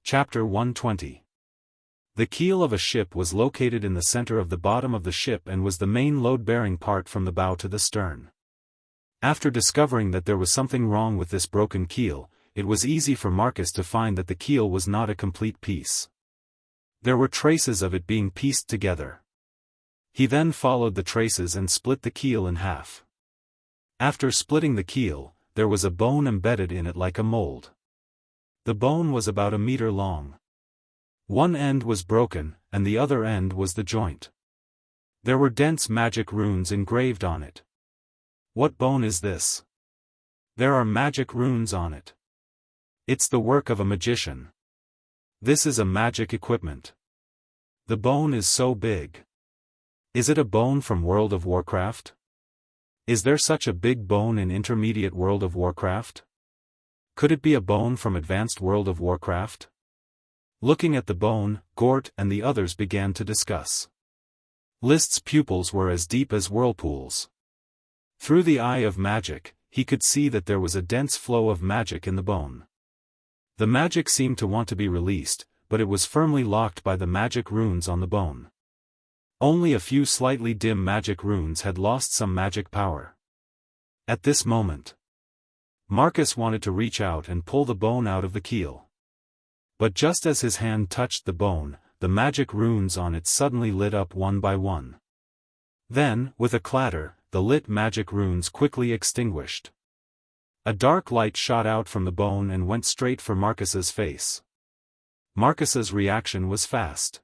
Chapter 120. The keel of a ship was located in the center of the bottom of the ship and was the main load-bearing part from the bow to the stern. After discovering that there was something wrong with this broken keel, it was easy for Marcus to find that the keel was not a complete piece. There were traces of it being pieced together. He then followed the traces and split the keel in half. After splitting the keel, there was a bone embedded in it like a mold. The bone was about a meter long. One end was broken, and the other end was the joint. There were dense magic runes engraved on it. "What bone is this? There are magic runes on it. It's the work of a magician. This is a magic equipment. The bone is so big. Is it a bone from World of Warcraft? Is there such a big bone in Intermediate World of Warcraft? Could it be a bone from Advanced World of Warcraft?" Looking at the bone, Gort and the others began to discuss. List's pupils were as deep as whirlpools. Through the eye of magic, he could see that there was a dense flow of magic in the bone. The magic seemed to want to be released, but it was firmly locked by the magic runes on the bone. Only a few slightly dim magic runes had lost some magic power. At this moment, Marcus wanted to reach out and pull the bone out of the keel. But just as his hand touched the bone, the magic runes on it suddenly lit up one by one. Then, with a clatter, the lit magic runes quickly extinguished. A dark light shot out from the bone and went straight for Marcus's face. Marcus's reaction was fast.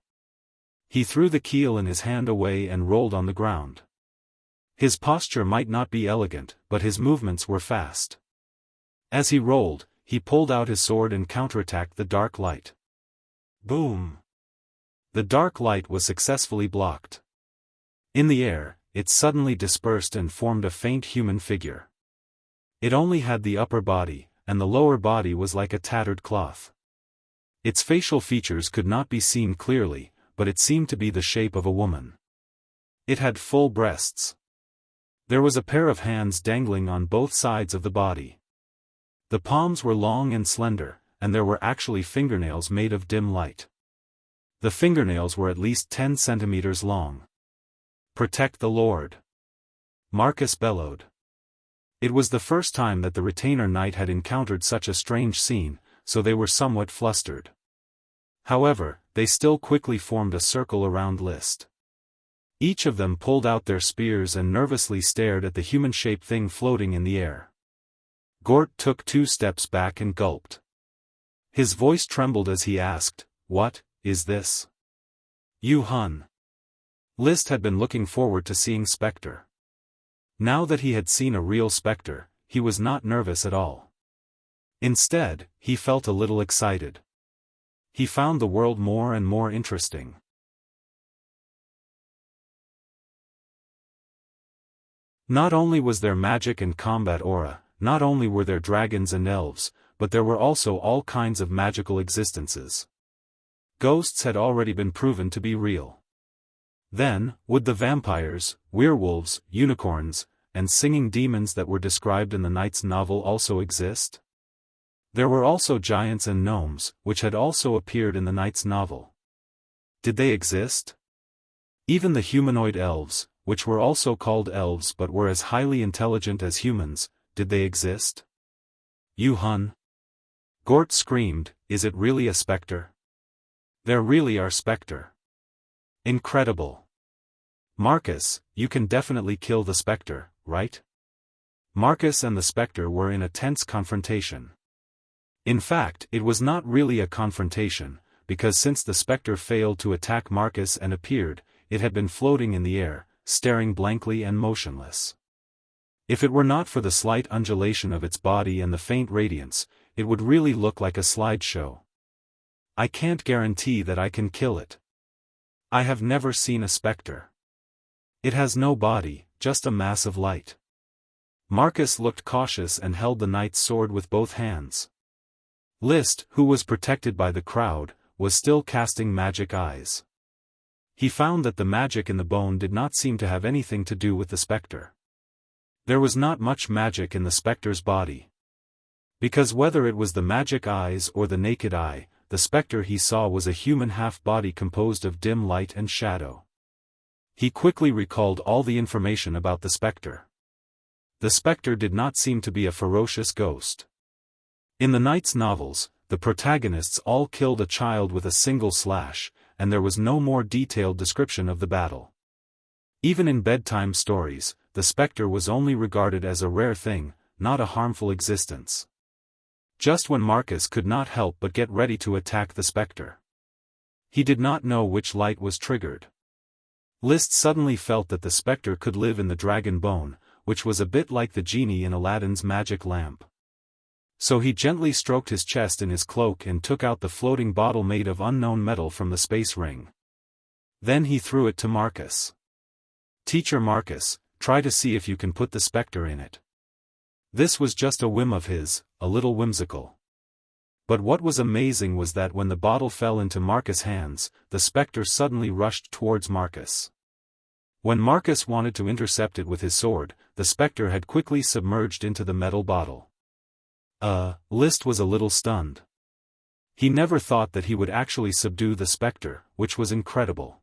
He threw the keel in his hand away and rolled on the ground. His posture might not be elegant, but his movements were fast. As he rolled, he pulled out his sword and counterattacked the dark light. Boom! The dark light was successfully blocked. In the air, it suddenly dispersed and formed a faint human figure. It only had the upper body, and the lower body was like a tattered cloth. Its facial features could not be seen clearly, but it seemed to be the shape of a woman. It had full breasts. There was a pair of hands dangling on both sides of the body. The palms were long and slender, and there were actually fingernails made of dim light. The fingernails were at least 10 centimeters long. "Protect the Lord!" Marcus bellowed. It was the first time that the retainer knight had encountered such a strange scene, so they were somewhat flustered. However, they still quickly formed a circle around List. Each of them pulled out their spears and nervously stared at the human-shaped thing floating in the air. Gort took 2 steps back and gulped. His voice trembled as he asked, "What is this?" "Hun." List had been looking forward to seeing Spectre. Now that he had seen a real Spectre, he was not nervous at all. Instead, he felt a little excited. He found the world more and more interesting. Not only was there magic and combat aura, not only were there dragons and elves, but there were also all kinds of magical existences. Ghosts had already been proven to be real. Then, would the vampires, werewolves, unicorns, and singing demons that were described in the Knight's novel also exist? There were also giants and gnomes, which had also appeared in the Knight's novel. Did they exist? Even the humanoid elves, which were also called elves but were as highly intelligent as humans, did they exist? Hun. Gort screamed, "Is it really a Spectre? There really are Spectre. Incredible. Marcus, you can definitely kill the Spectre, right?" Marcus and the Spectre were in a tense confrontation. In fact, it was not really a confrontation, because since the Spectre failed to attack Marcus and appeared, it had been floating in the air, staring blankly and motionless. If it were not for the slight undulation of its body and the faint radiance, it would really look like a slideshow. "I can't guarantee that I can kill it. I have never seen a Spectre. It has no body, just a mass of light." Marcus looked cautious and held the knight's sword with both hands. List, who was protected by the crowd, was still casting magic eyes. He found that the magic in the bone did not seem to have anything to do with the Spectre. There was not much magic in the Spectre's body. Because whether it was the magic eyes or the naked eye, the Spectre he saw was a human half-body composed of dim light and shadow. He quickly recalled all the information about the Spectre. The Spectre did not seem to be a ferocious ghost. In the Knight's novels, the protagonists all killed a child with a single slash, and there was no more detailed description of the battle. Even in bedtime stories, the Spectre was only regarded as a rare thing, not a harmful existence. Just when Marcus could not help but get ready to attack the Spectre. He did not know which light was triggered. List suddenly felt that the Spectre could live in the dragon bone, which was a bit like the genie in Aladdin's magic lamp. So he gently stroked his chest in his cloak and took out the floating bottle made of unknown metal from the space ring. Then he threw it to Marcus. "Teacher Marcus, try to see if you can put the Spectre in it." This was just a whim of his, a little whimsical. But what was amazing was that when the bottle fell into Marcus' hands, the Spectre suddenly rushed towards Marcus. When Marcus wanted to intercept it with his sword, the Spectre had quickly submerged into the metal bottle. List was a little stunned. He never thought that he would actually subdue the Spectre, which was incredible.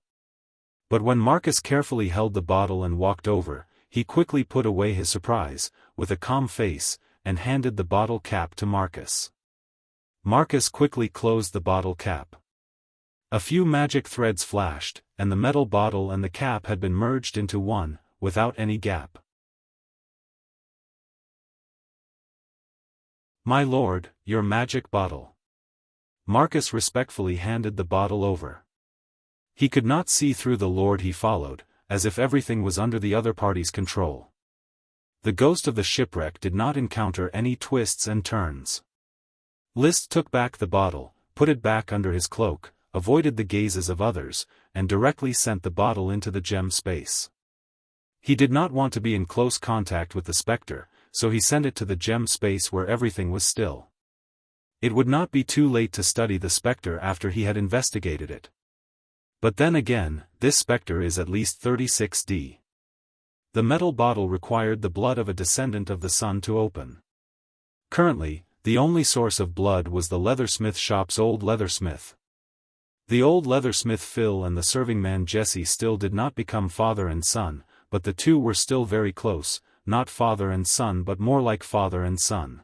But when Marcus carefully held the bottle and walked over, he quickly put away his surprise, with a calm face, and handed the bottle cap to Marcus. Marcus quickly closed the bottle cap. A few magic threads flashed, and the metal bottle and the cap had been merged into one, without any gap. "My lord, your magic bottle." Marcus respectfully handed the bottle over. He could not see through the lord he followed, as if everything was under the other party's control. The ghost of the shipwreck did not encounter any twists and turns. List took back the bottle, put it back under his cloak, avoided the gazes of others, and directly sent the bottle into the gem space. He did not want to be in close contact with the Spectre, so he sent it to the gem space where everything was still. It would not be too late to study the Spectre after he had investigated it. But then again, this Spectre is at least 36D. The metal bottle required the blood of a descendant of the sun to open. Currently, the only source of blood was the leathersmith shop's old leathersmith. The old leathersmith Phil and the serving man Jesse still did not become father and son, but the two were still very close, not father and son but more like father and son.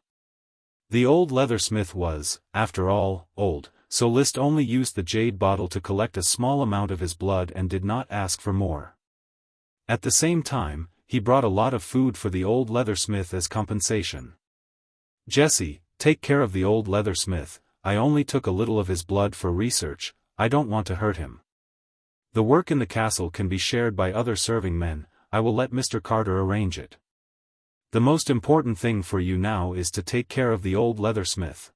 The old leathersmith was, after all, old, so List only used the jade bottle to collect a small amount of his blood and did not ask for more. At the same time, he brought a lot of food for the old leathersmith as compensation. Jesse, take care of the old leathersmith, I only took a little of his blood for research, I don't want to hurt him. The work in the castle can be shared by other serving men, I will let Mr. Carter arrange it. The most important thing for you now is to take care of the old leathersmith.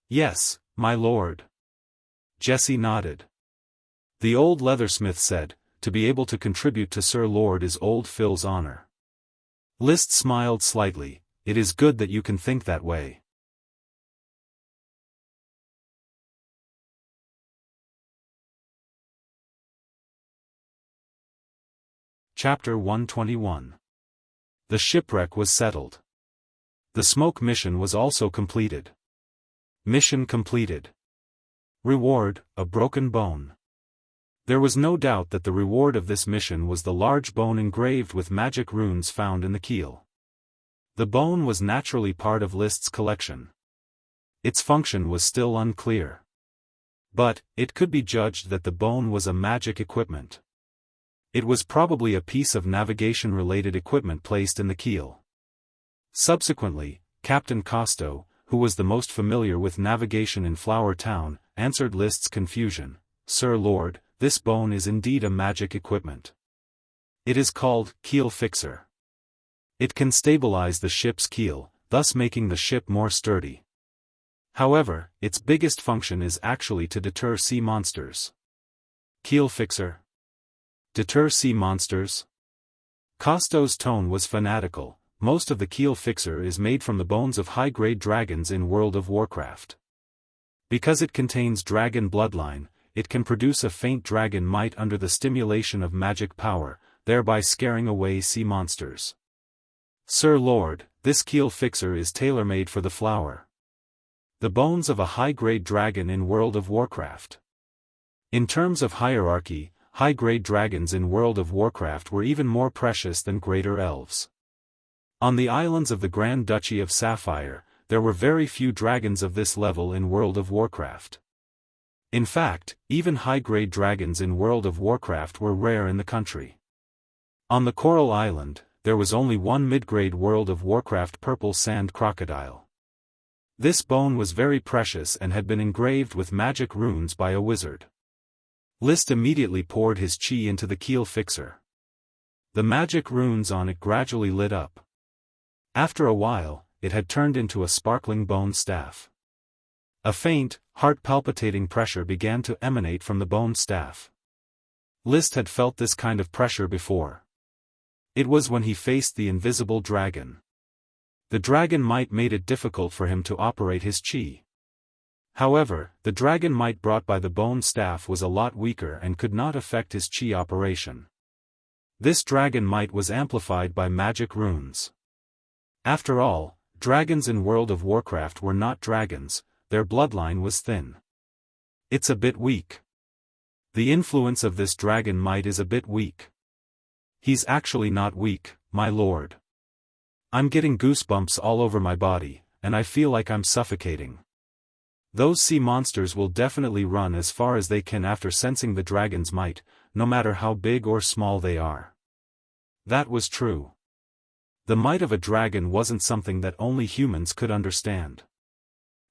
Yes, my lord. Jesse nodded. The old leathersmith said, to be able to contribute to Sir Lord is old Phil's honor. List smiled slightly, it is good that you can think that way. Chapter 121. The shipwreck was settled. The smoke mission was also completed. Mission completed. Reward, a broken bone. There was no doubt that the reward of this mission was the large bone engraved with magic runes found in the keel. The bone was naturally part of List's collection. Its function was still unclear. But, it could be judged that the bone was a magic equipment. It was probably a piece of navigation-related equipment placed in the keel. Subsequently, Captain Costo, who was the most familiar with navigation in Flower Town, answered List's confusion. Sir Lord, this bone is indeed a magic equipment. It is called keel fixer. It can stabilize the ship's keel, thus making the ship more sturdy. However, its biggest function is actually to deter sea monsters. Keel fixer. Deter sea monsters? Costo's tone was fanatical. Most of the keel fixer is made from the bones of high-grade dragons in World of Warcraft. Because it contains dragon bloodline, it can produce a faint dragon might under the stimulation of magic power, thereby scaring away sea monsters. Sir Lord, this keel fixer is tailor-made for the flower. The bones of a high-grade dragon in World of Warcraft. In terms of hierarchy, high-grade dragons in World of Warcraft were even more precious than greater elves. On the islands of the Grand Duchy of Sapphire, there were very few dragons of this level in World of Warcraft. In fact, even high-grade dragons in World of Warcraft were rare in the country. On the Coral Island, there was only one mid-grade World of Warcraft purple sand crocodile. This bone was very precious and had been engraved with magic runes by a wizard. List immediately poured his chi into the keel fixer. The magic runes on it gradually lit up. After a while, it had turned into a sparkling bone staff. A faint, heart-palpitating pressure began to emanate from the bone staff. List had felt this kind of pressure before. It was when he faced the invisible dragon. The dragon might made it difficult for him to operate his chi. However, the dragon might brought by the bone staff was a lot weaker and could not affect his chi operation. This dragon might was amplified by magic runes. After all, dragons in World of Warcraft were not dragons, their bloodline was thin. It's a bit weak. The influence of this dragon might is a bit weak. He's actually not weak, my lord. I'm getting goosebumps all over my body, and I feel like I'm suffocating. Those sea monsters will definitely run as far as they can after sensing the dragon's might, no matter how big or small they are. That was true. The might of a dragon wasn't something that only humans could understand.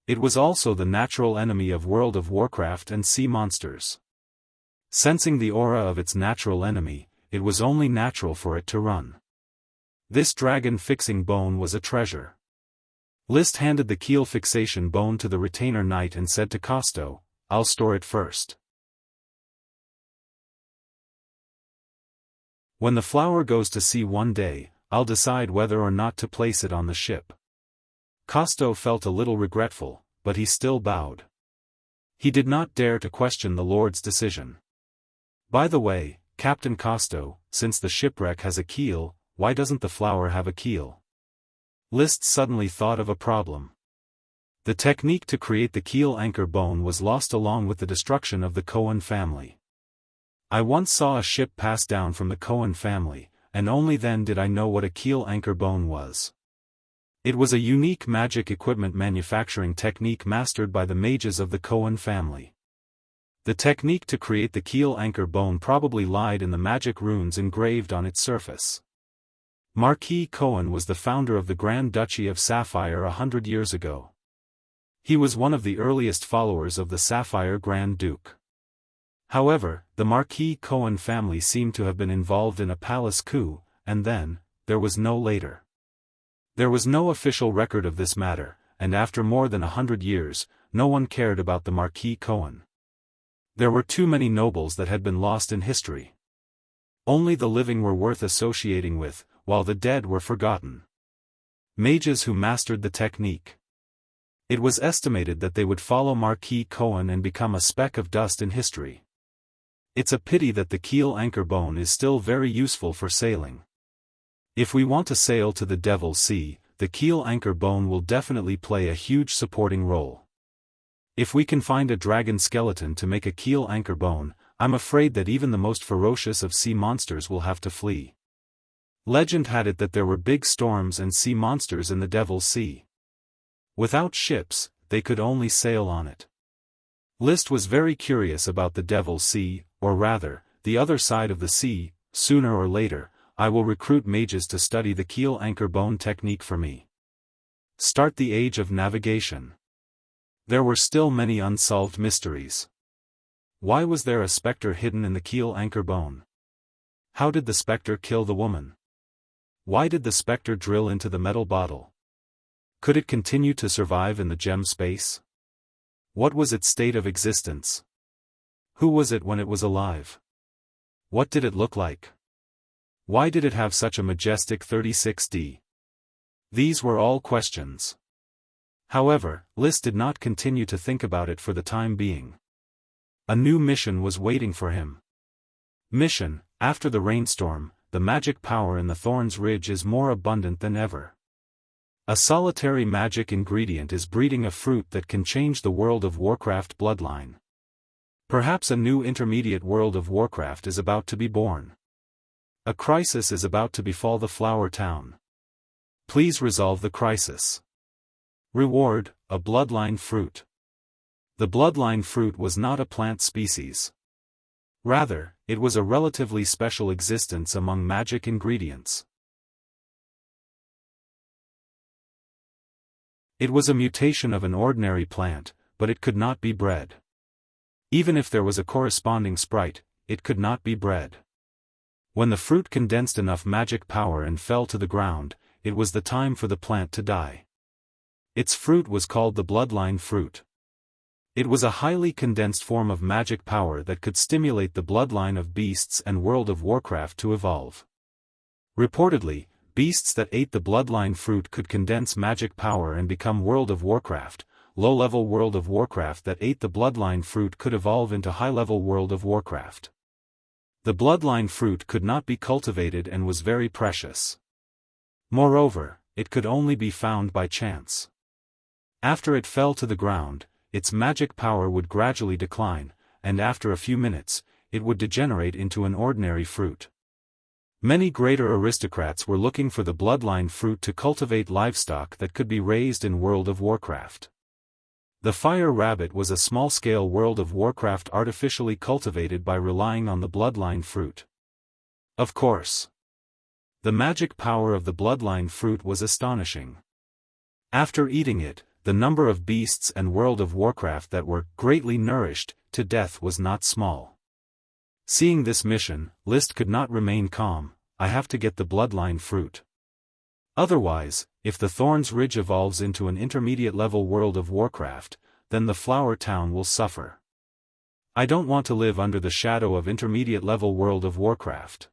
It was also the natural enemy of World of Warcraft and sea monsters. Sensing the aura of its natural enemy, it was only natural for it to run. This dragon-fixing bone was a treasure. List handed the keel fixation bone to the retainer knight and said to Costo, I'll store it first. When the flower goes to sea one day, I'll decide whether or not to place it on the ship. Costo felt a little regretful, but he still bowed. He did not dare to question the Lord's decision. By the way, Captain Costo, since the shipwreck has a keel, why doesn't the flower have a keel? List suddenly thought of a problem. The technique to create the keel anchor bone was lost along with the destruction of the Cohen family. I once saw a ship pass down from the Cohen family, and only then did I know what a keel anchor bone was. It was a unique magic equipment manufacturing technique mastered by the mages of the Cohen family. The technique to create the keel anchor bone probably lied in the magic runes engraved on its surface. Marquis Cohen was the founder of the Grand Duchy of Sapphire 100 years ago. He was one of the earliest followers of the Sapphire Grand Duke. However, the Marquis Cohen family seemed to have been involved in a palace coup, and then, there was no later. There was no official record of this matter, and after more than 100 years, no one cared about the Marquis Cohen. There were too many nobles that had been lost in history. Only the living were worth associating with, while the dead were forgotten. Mages who mastered the technique. It was estimated that they would follow Marquis Cohen and become a speck of dust in history. It's a pity that the keel anchor bone is still very useful for sailing. If we want to sail to the Devil's Sea, the keel anchor bone will definitely play a huge supporting role. If we can find a dragon skeleton to make a keel anchor bone, I'm afraid that even the most ferocious of sea monsters will have to flee. Legend had it that there were big storms and sea monsters in the Devil's Sea. Without ships, they could only sail on it. List was very curious about the Devil's Sea, or rather, the other side of the sea. Sooner or later, I will recruit mages to study the keel anchor bone technique for me. Start the age of navigation. There were still many unsolved mysteries. Why was there a spectre hidden in the keel anchor bone? How did the spectre kill the woman? Why did the spectre drill into the metal bottle? Could it continue to survive in the gem space? What was its state of existence? Who was it when it was alive? What did it look like? Why did it have such a majestic 36D? These were all questions. However, List did not continue to think about it for the time being. A new mission was waiting for him. Mission: after the rainstorm, the magic power in the Thorn's Ridge is more abundant than ever. A solitary magic ingredient is breeding a fruit that can change the World of Warcraft bloodline. Perhaps a new intermediate World of Warcraft is about to be born. A crisis is about to befall the Flower Town. Please resolve the crisis. Reward: a bloodline fruit. The bloodline fruit was not a plant species. Rather, it was a relatively special existence among magic ingredients. It was a mutation of an ordinary plant, but it could not be bred. Even if there was a corresponding sprite, it could not be bred. When the fruit condensed enough magic power and fell to the ground, it was the time for the plant to die. Its fruit was called the bloodline fruit. It was a highly condensed form of magic power that could stimulate the bloodline of beasts and World of Warcraft to evolve. Reportedly, beasts that ate the bloodline fruit could condense magic power and become World of Warcraft. Low-level World of Warcraft that ate the bloodline fruit could evolve into high-level World of Warcraft. The bloodline fruit could not be cultivated and was very precious. Moreover, it could only be found by chance. After it fell to the ground, its magic power would gradually decline, and after a few minutes, it would degenerate into an ordinary fruit. Many greater aristocrats were looking for the bloodline fruit to cultivate livestock that could be raised in World of Warcraft. The fire rabbit was a small-scale World of Warcraft artificially cultivated by relying on the bloodline fruit. Of course. The magic power of the bloodline fruit was astonishing. After eating it, the number of beasts and World of Warcraft that were greatly nourished to death was not small. Seeing this mission, List could not remain calm. I have to get the bloodline fruit. Otherwise, if the Thorn's Ridge evolves into an intermediate-level World of Warcraft, then the Flower Town will suffer. I don't want to live under the shadow of intermediate-level World of Warcraft.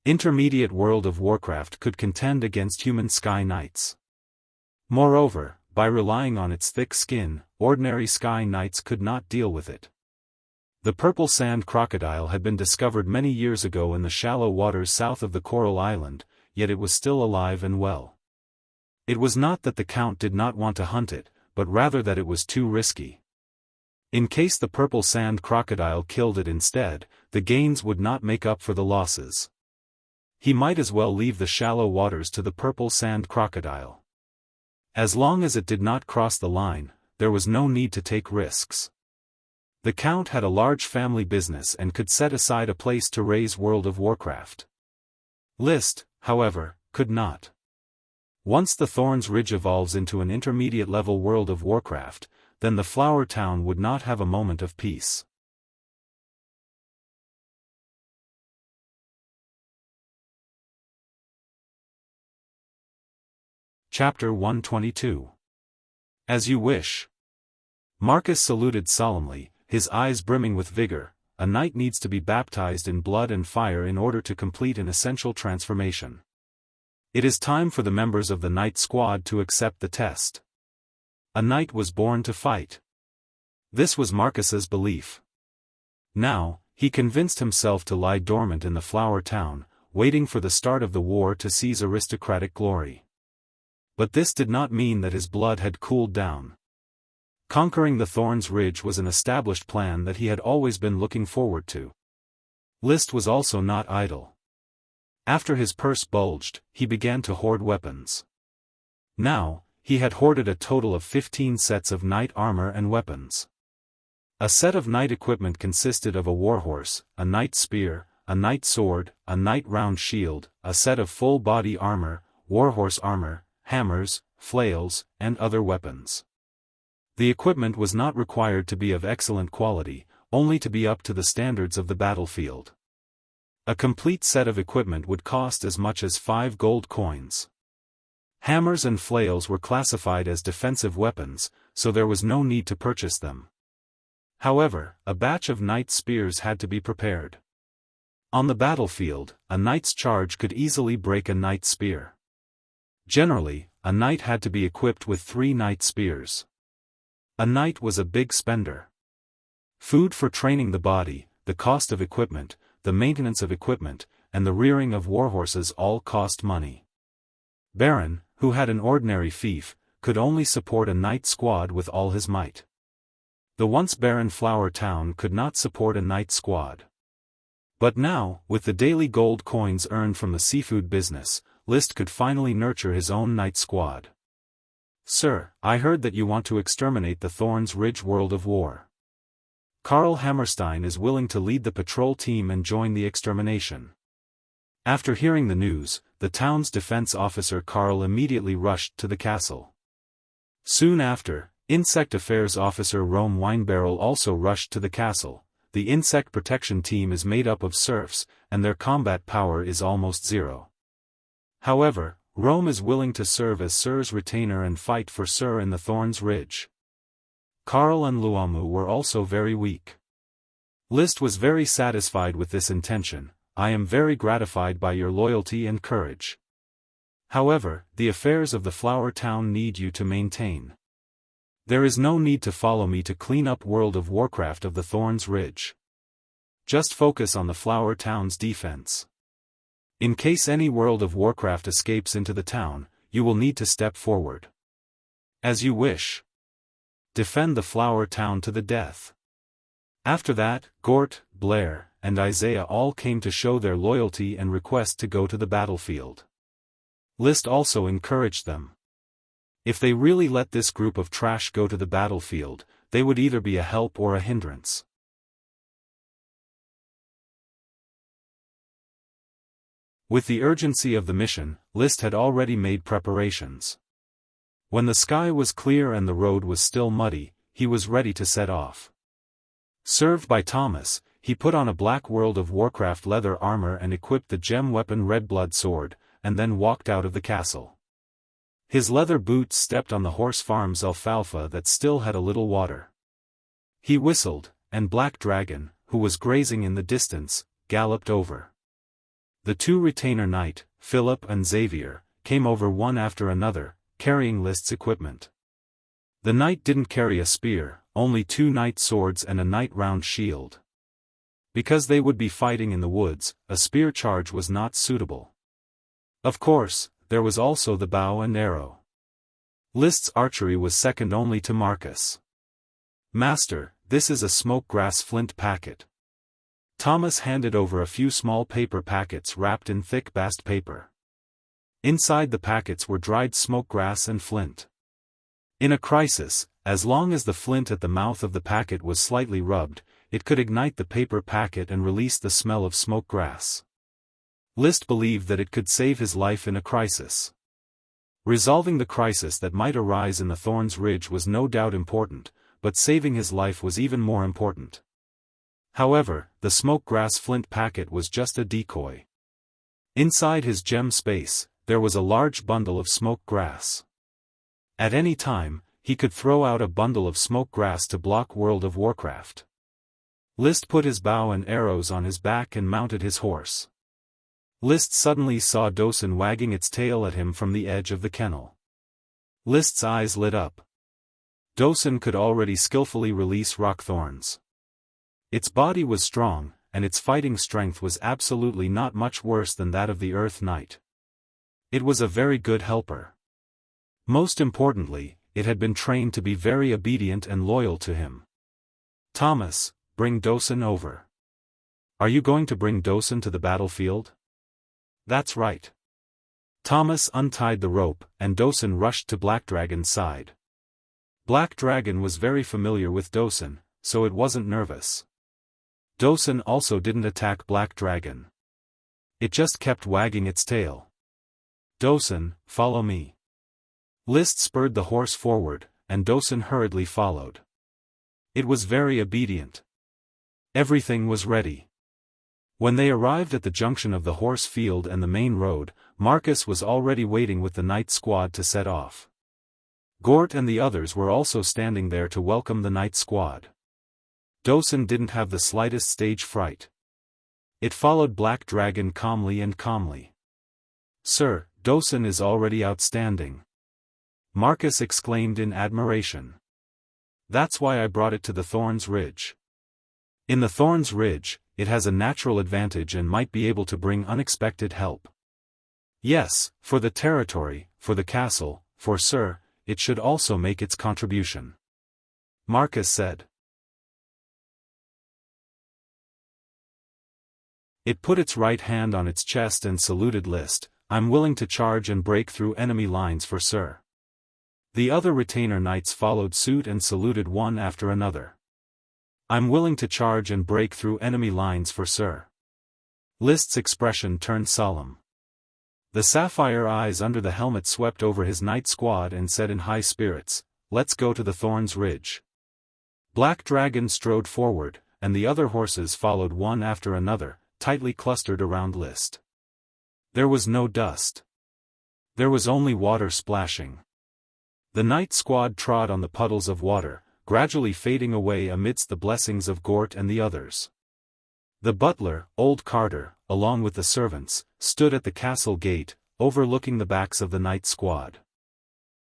Intermediate World of Warcraft could contend against human Sky Knights. Moreover, by relying on its thick skin, ordinary Sky Knights could not deal with it. The purple sand crocodile had been discovered many years ago in the shallow waters south of the Coral Island, yet it was still alive and well. It was not that the Count did not want to hunt it, but rather that it was too risky. In case the purple sand crocodile killed it instead, the gains would not make up for the losses. He might as well leave the shallow waters to the purple sand crocodile. As long as it did not cross the line, there was no need to take risks. The Count had a large family business and could set aside a place to raise World of Warcraft. List, however, could not. Once the Thorns Ridge evolves into an intermediate-level World of Warcraft, then the Flower Town would not have a moment of peace. Chapter 122. As you wish. Marcus saluted solemnly, his eyes brimming with vigor. A knight needs to be baptized in blood and fire in order to complete an essential transformation. It is time for the members of the knight squad to accept the test. A knight was born to fight. This was Marcus's belief. Now, he convinced himself to lie dormant in the Flower Town, waiting for the start of the war to seize aristocratic glory. But this did not mean that his blood had cooled down. Conquering the Thorns Ridge was an established plan that he had always been looking forward to. List was also not idle. After his purse bulged, he began to hoard weapons. Now, he had hoarded a total of 15 sets of knight armor and weapons. A set of knight equipment consisted of a warhorse, a knight spear, a knight sword, a knight round shield, a set of full-body armor, warhorse armor, hammers, flails, and other weapons. The equipment was not required to be of excellent quality, only to be up to the standards of the battlefield. A complete set of equipment would cost as much as 5 gold coins. Hammers and flails were classified as defensive weapons, so there was no need to purchase them. However, a batch of knight spears had to be prepared. On the battlefield, a knight's charge could easily break a knight spear. Generally, a knight had to be equipped with 3 knight spears. A knight was a big spender. Food for training the body, the cost of equipment, the maintenance of equipment, and the rearing of warhorses all cost money. Baron, who had an ordinary fief, could only support a knight squad with all his might. The once barren Flower Town could not support a knight squad. But now, with the daily gold coins earned from the seafood business, List could finally nurture his own knight squad. Sir, I heard that you want to exterminate the Thorns Ridge World of War. Karl Hammerstein is willing to lead the patrol team and join the extermination. After hearing the news, the town's defense officer Karl immediately rushed to the castle. Soon after, Insect Affairs Officer Rome Winebarrel also rushed to the castle. The insect protection team is made up of serfs, and their combat power is almost zero. However, Rome is willing to serve as Sir's retainer and fight for Sir in the Thorns Ridge. Karl and Luomu were also very weak. List was very satisfied with this intention. I am very gratified by your loyalty and courage. However, the affairs of the Flower Town need you to maintain. There is no need to follow me to clean up World of Warcraft of the Thorns Ridge. Just focus on the Flower Town's defense. In case any World of Warcraft escapes into the town, you will need to step forward. As you wish. Defend the Flower Town to the death. After that, Gort, Blair, and Isaiah all came to show their loyalty and request to go to the battlefield. List also encouraged them. If they really let this group of trash go to the battlefield, they would either be a help or a hindrance. With the urgency of the mission, List had already made preparations. When the sky was clear and the road was still muddy, he was ready to set off. Served by Thomas, he put on a black World of Warcraft leather armor and equipped the gem weapon Redblood sword, and then walked out of the castle. His leather boots stepped on the horse farm's alfalfa that still had a little water. He whistled, and Black Dragon, who was grazing in the distance, galloped over. The 2 retainer knight, Philip and Xavier, came over one after another, carrying List's equipment. The knight didn't carry a spear, only 2 knight swords and a knight round shield. Because they would be fighting in the woods, a spear charge was not suitable. Of course, there was also the bow and arrow. List's archery was second only to Marcus. "Master, this is a smoke-grass flint packet." Thomas handed over a few small paper packets wrapped in thick bast paper. Inside the packets were dried smoke-grass and flint. In a crisis, as long as the flint at the mouth of the packet was slightly rubbed, it could ignite the paper packet and release the smell of smoke-grass. List believed that it could save his life in a crisis. Resolving the crisis that might arise in the Thorns Ridge was no doubt important, but saving his life was even more important. However, the smoke-grass flint packet was just a decoy. Inside his gem space, there was a large bundle of smoke-grass. At any time, he could throw out a bundle of smoke-grass to block World of Warcraft. List put his bow and arrows on his back and mounted his horse. List suddenly saw Dosen wagging its tail at him from the edge of the kennel. List's eyes lit up. Dosen could already skillfully release rock thorns. Its body was strong, and its fighting strength was absolutely not much worse than that of the Earth Knight. It was a very good helper. Most importantly, it had been trained to be very obedient and loyal to him. "Thomas, bring Dosen over." "Are you going to bring Dosen to the battlefield?" "That's right." Thomas untied the rope, and Dosen rushed to Black Dragon's side. Black Dragon was very familiar with Dosen, so it wasn't nervous. Dosen also didn't attack Black Dragon. It just kept wagging its tail. "Dosen, follow me." List spurred the horse forward, and Dosen hurriedly followed. It was very obedient. Everything was ready. When they arrived at the junction of the horse field and the main road, Marcus was already waiting with the night squad to set off. Gort and the others were also standing there to welcome the night squad. Dosen didn't have the slightest stage fright. It followed Black Dragon calmly. "Sir, Dosen is already outstanding," Marcus exclaimed in admiration. "That's why I brought it to the Thorns Ridge. In the Thorns Ridge, it has a natural advantage and might be able to bring unexpected help. Yes, for the territory, for the castle, for Sir, it should also make its contribution," Marcus said. It put its right hand on its chest and saluted List. "I'm willing to charge and break through enemy lines for Sir." The other retainer knights followed suit and saluted one after another. "I'm willing to charge and break through enemy lines for Sir." List's expression turned solemn. The sapphire eyes under the helmet swept over his night squad and said in high spirits, "Let's go to the Thorns Ridge." Black Dragon strode forward, and the other horses followed one after another, tightly clustered around List. There was no dust. There was only water splashing. The night squad trod on the puddles of water, gradually fading away amidst the blessings of Gort and the others. The butler, old Carter, along with the servants, stood at the castle gate, overlooking the backs of the night squad.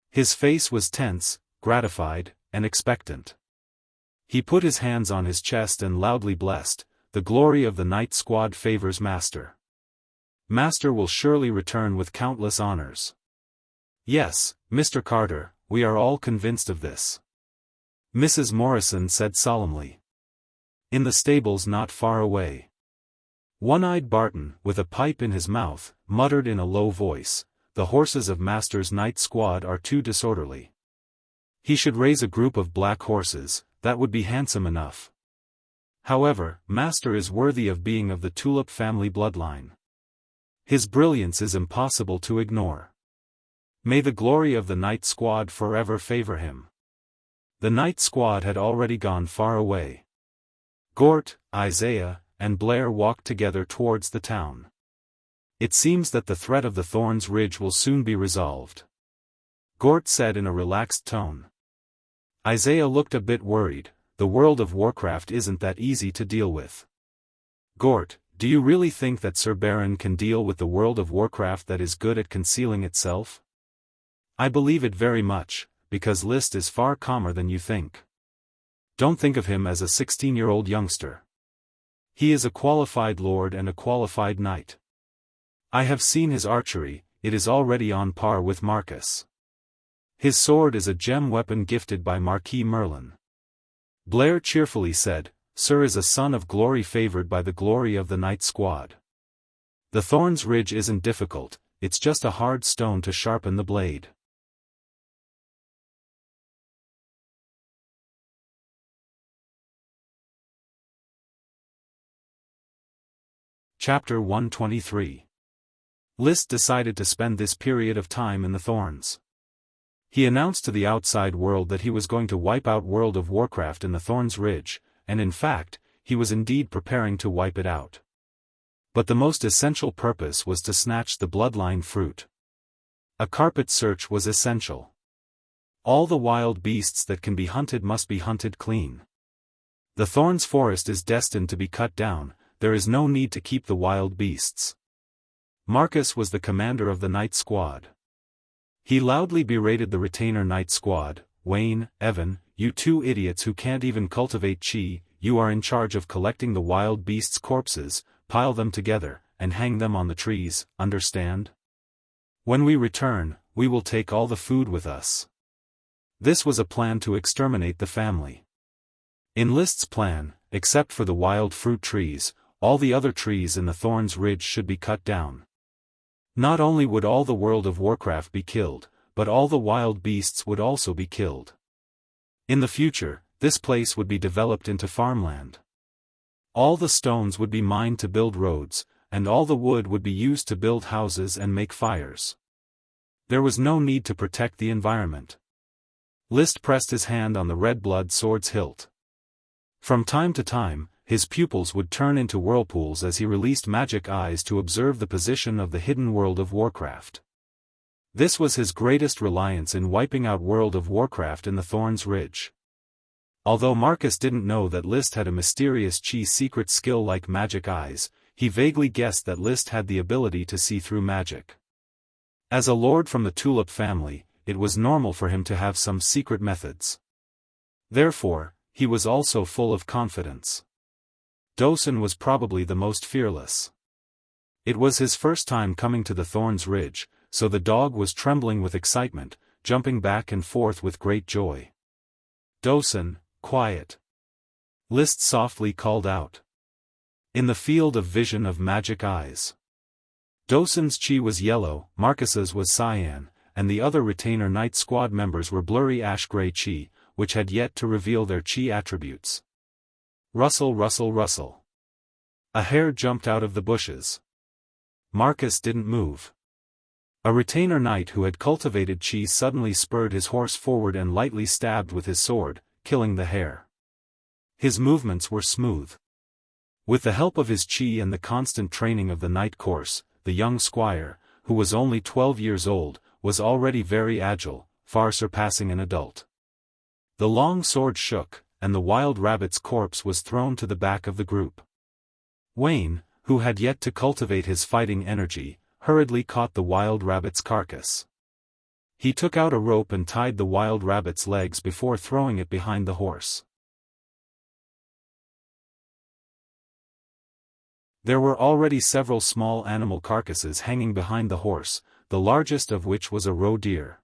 His face was tense, gratified, and expectant. He put his hands on his chest and loudly blessed, "The glory of the night squad favors Master. Master will surely return with countless honors." "Yes, Mr. Carter, we are all convinced of this," Mrs. Morrison said solemnly. In the stables not far away, One-Eyed Barton, with a pipe in his mouth, muttered in a low voice, "The horses of Master's night squad are too disorderly. He should raise a group of black horses, that would be handsome enough. However, Master is worthy of being of the Tulip family bloodline. His brilliance is impossible to ignore. May the glory of the night squad forever favor him." The night squad had already gone far away. Gort, Isaiah, and Blair walked together towards the town. "It seems that the threat of the Thorns Ridge will soon be resolved," Gort said in a relaxed tone. Isaiah looked a bit worried. "The World of Warcraft isn't that easy to deal with." "Gort, do you really think that Sir Baron can deal with the World of Warcraft that is good at concealing itself?" "I believe it very much, because List is far calmer than you think. Don't think of him as a 16-year-old youngster. He is a qualified lord and a qualified knight. I have seen his archery, it is already on par with Marcus. His sword is a gem weapon gifted by Marquis Merlin. Blair cheerfully said, Sir is a son of glory favored by the glory of the Knight Squad. The Thorns Ridge isn't difficult, it's just a hard stone to sharpen the blade. Chapter 123. List decided to spend this period of time in the Thorns. He announced to the outside world that he was going to wipe out World of Warcraft in the Thorns Ridge, and in fact, he was indeed preparing to wipe it out. But the most essential purpose was to snatch the bloodline fruit. A carpet search was essential. All the wild beasts that can be hunted must be hunted clean. The Thorns Forest is destined to be cut down, there is no need to keep the wild beasts. Marcus was the commander of the Knight Squad. He loudly berated the retainer Knight Squad, Wayne, Evan, you two idiots who can't even cultivate chi, you are in charge of collecting the wild beasts' corpses, pile them together, and hang them on the trees, understand? When we return, we will take all the food with us. This was a plan to exterminate the family. In List's plan, except for the wild fruit trees, all the other trees in the Thorns Ridge should be cut down. Not only would all the World of Warcraft be killed, but all the wild beasts would also be killed. In the future, this place would be developed into farmland. All the stones would be mined to build roads, and all the wood would be used to build houses and make fires. There was no need to protect the environment. List pressed his hand on the red blood sword's hilt. From time to time, his pupils would turn into whirlpools as he released magic eyes to observe the position of the hidden World of Warcraft. This was his greatest reliance in wiping out World of Warcraft in the Thorns Ridge. Although Marcus didn't know that List had a mysterious chi secret skill like magic eyes, he vaguely guessed that List had the ability to see through magic. As a lord from the Tulip family, it was normal for him to have some secret methods. Therefore, he was also full of confidence. Dosen was probably the most fearless. It was his first time coming to the Thorns Ridge, so the dog was trembling with excitement, jumping back and forth with great joy. Dosen, quiet. List softly called out. In the field of vision of magic eyes. Dosen's chi was yellow, Marcus's was cyan, and the other retainer Knight Squad members were blurry ash-gray chi, which had yet to reveal their chi attributes. Rustle, rustle, rustle. A hare jumped out of the bushes. Marcus didn't move. A retainer knight who had cultivated chi suddenly spurred his horse forward and lightly stabbed with his sword, killing the hare. His movements were smooth. With the help of his chi and the constant training of the knight course, the young squire, who was only 12 years old, was already very agile, far surpassing an adult. The long sword shook, and the wild rabbit's corpse was thrown to the back of the group. Wayne, who had yet to cultivate his fighting energy, hurriedly caught the wild rabbit's carcass. He took out a rope and tied the wild rabbit's legs before throwing it behind the horse. There were already several small animal carcasses hanging behind the horse, the largest of which was a roe deer.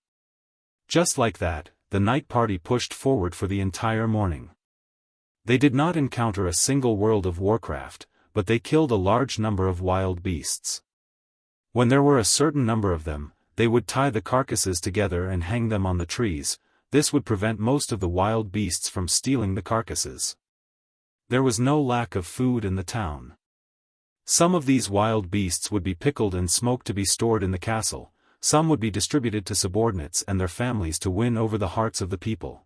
Just like that, the night party pushed forward for the entire morning. They did not encounter a single World of Warcraft, but they killed a large number of wild beasts. When there were a certain number of them, they would tie the carcasses together and hang them on the trees. This would prevent most of the wild beasts from stealing the carcasses. There was no lack of food in the town. Some of these wild beasts would be pickled and smoked to be stored in the castle. Some would be distributed to subordinates and their families to win over the hearts of the people.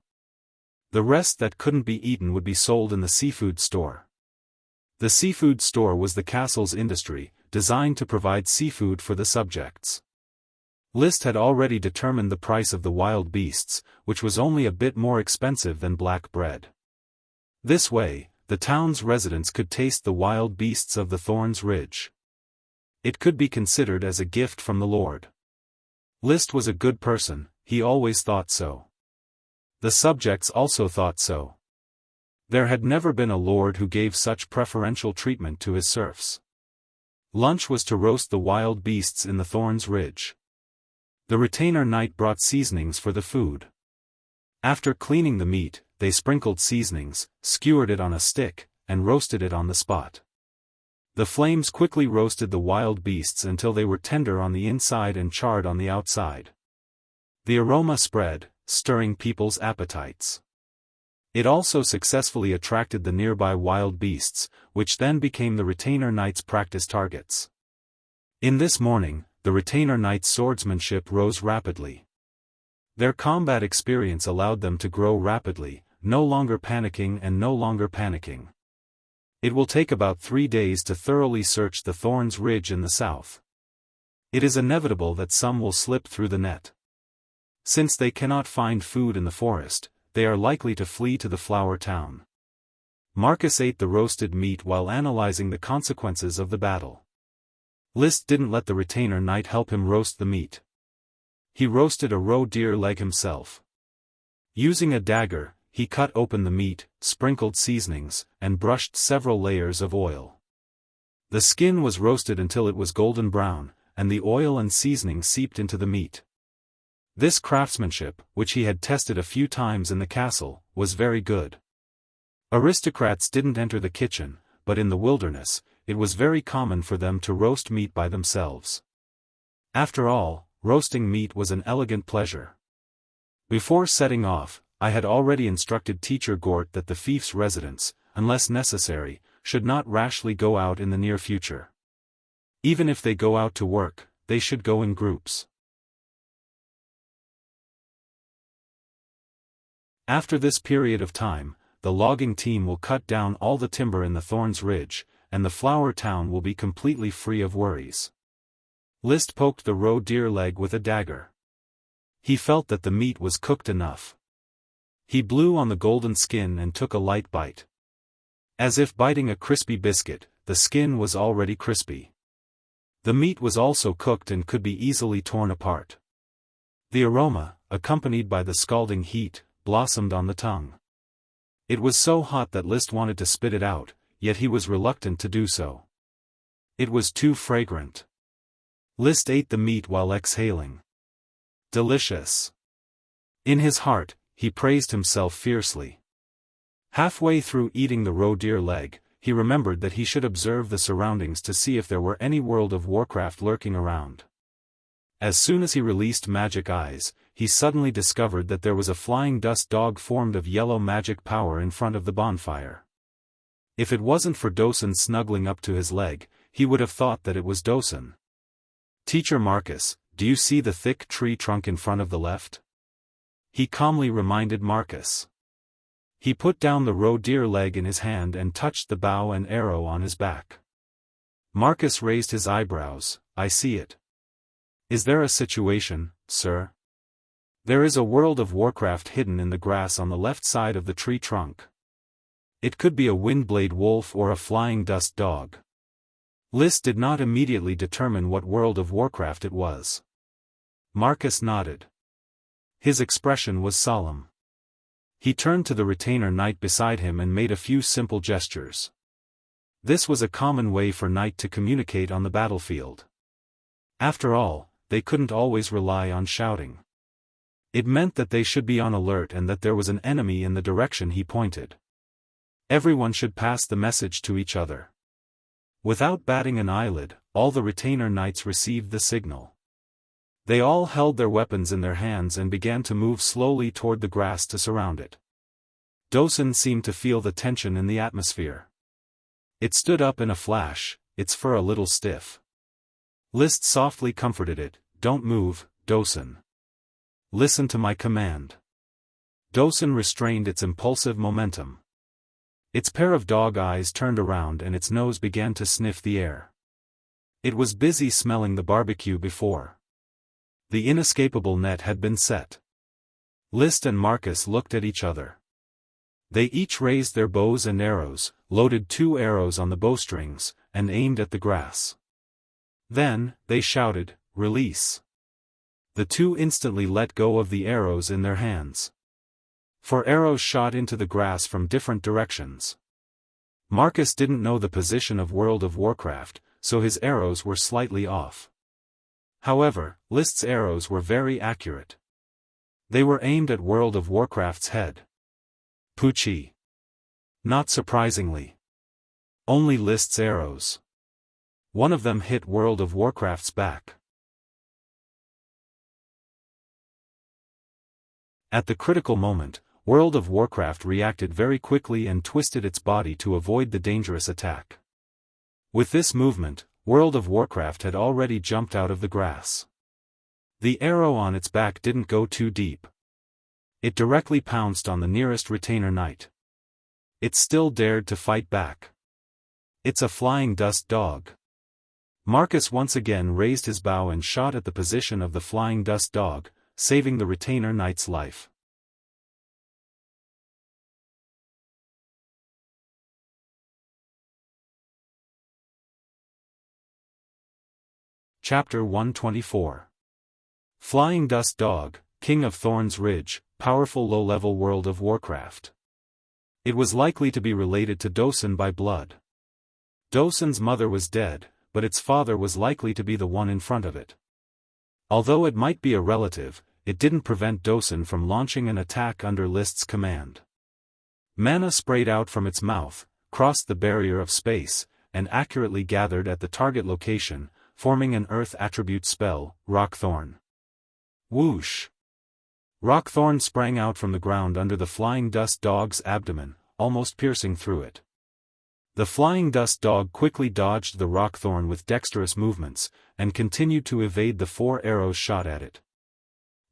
The rest that couldn't be eaten would be sold in the seafood store. The seafood store was the castle's industry, designed to provide seafood for the subjects. List had already determined the price of the wild beasts, which was only a bit more expensive than black bread. This way, the town's residents could taste the wild beasts of the Thorns Ridge. It could be considered as a gift from the Lord. List was a good person, he always thought so. The subjects also thought so. There had never been a lord who gave such preferential treatment to his serfs. Lunch was to roast the wild beasts in the Thorn's Ridge. The retainer knight brought seasonings for the food. After cleaning the meat, they sprinkled seasonings, skewered it on a stick, and roasted it on the spot. The flames quickly roasted the wild beasts until they were tender on the inside and charred on the outside. The aroma spread, stirring people's appetites. It also successfully attracted the nearby wild beasts, which then became the retainer knight's practice targets. In this morning, the retainer knight's swordsmanship rose rapidly. Their combat experience allowed them to grow rapidly, no longer panicking. It will take about 3 days to thoroughly search the Thorn's Ridge in the south. It is inevitable that some will slip through the net. Since they cannot find food in the forest, they are likely to flee to the flower town. Marcus ate the roasted meat while analyzing the consequences of the battle. List didn't let the retainer knight help him roast the meat. He roasted a roe deer leg himself. Using a dagger, he cut open the meat, sprinkled seasonings, and brushed several layers of oil. The skin was roasted until it was golden brown, and the oil and seasoning seeped into the meat. This craftsmanship, which he had tested a few times in the castle, was very good. Aristocrats didn't enter the kitchen, but in the wilderness, it was very common for them to roast meat by themselves. After all, roasting meat was an elegant pleasure. Before setting off, I had already instructed Teacher Gort that the fief's residents, unless necessary, should not rashly go out in the near future. Even if they go out to work, they should go in groups. After this period of time, the logging team will cut down all the timber in the Thorn's Ridge, and the flower town will be completely free of worries. List poked the roe deer leg with a dagger. He felt that the meat was cooked enough. He blew on the golden skin and took a light bite. As if biting a crispy biscuit, the skin was already crispy. The meat was also cooked and could be easily torn apart. The aroma, accompanied by the scalding heat, blossomed on the tongue. It was so hot that List wanted to spit it out, yet he was reluctant to do so. It was too fragrant. List ate the meat while exhaling. Delicious. In his heart, he praised himself fiercely. Halfway through eating the roe deer leg, he remembered that he should observe the surroundings to see if there were any World of Warcraft lurking around. As soon as he released magic eyes, he suddenly discovered that there was a flying dust dog formed of yellow magic power in front of the bonfire. If it wasn't for Dosen snuggling up to his leg, he would have thought that it was Dosen. "Teacher Marcus, do you see the thick tree trunk in front of the left?" He calmly reminded Marcus. He put down the roe deer leg in his hand and touched the bow and arrow on his back. Marcus raised his eyebrows. "I see it. Is there a situation, sir?" "There is a World of Warcraft hidden in the grass on the left side of the tree trunk. It could be a windblade wolf or a flying dust dog." List did not immediately determine what World of Warcraft it was. Marcus nodded. His expression was solemn. He turned to the retainer knight beside him and made a few simple gestures. This was a common way for knight to communicate on the battlefield. After all, they couldn't always rely on shouting. It meant that they should be on alert and that there was an enemy in the direction he pointed. Everyone should pass the message to each other. Without batting an eyelid, all the retainer knights received the signal. They all held their weapons in their hands and began to move slowly toward the grass to surround it. Dosen seemed to feel the tension in the atmosphere. It stood up in a flash, its fur a little stiff. List softly comforted it. "Don't move, Dosen. Listen to my command." Dosen restrained its impulsive momentum. Its pair of dog eyes turned around and its nose began to sniff the air. It was busy smelling the barbecue before. The inescapable net had been set. List and Marcus looked at each other. They each raised their bows and arrows, loaded 2 arrows on the bowstrings, and aimed at the grass. Then, they shouted, "Release!" The 2 instantly let go of the arrows in their hands. 4 arrows shot into the grass from different directions. Marcus didn't know the position of World of Warcraft, so his arrows were slightly off. However, List's arrows were very accurate. They were aimed at World of Warcraft's head. Poochie. Not surprisingly. Only List's arrows. One of them hit World of Warcraft's back. At the critical moment, World of Warcraft reacted very quickly and twisted its body to avoid the dangerous attack. With this movement, World of Warcraft had already jumped out of the grass. The arrow on its back didn't go too deep. It directly pounced on the nearest retainer knight. It still dared to fight back. It's a flying dust dog. Marcus once again raised his bow and shot at the position of the flying dust dog, saving the retainer knight's life. Chapter 124. Flying Dust Dog, King of Thorns Ridge, powerful low-level World of Warcraft. It was likely to be related to Dosun by blood. Dosun's mother was dead, but its father was likely to be the one in front of it. Although it might be a relative, it didn't prevent Dosun from launching an attack under List's command. Mana sprayed out from its mouth, crossed the barrier of space, and accurately gathered at the target location, forming an earth attribute spell, Rockthorn. Whoosh! Rockthorn sprang out from the ground under the flying dust dog's abdomen, almost piercing through it. The flying dust dog quickly dodged the Rockthorn with dexterous movements, and continued to evade the 4 arrows shot at it.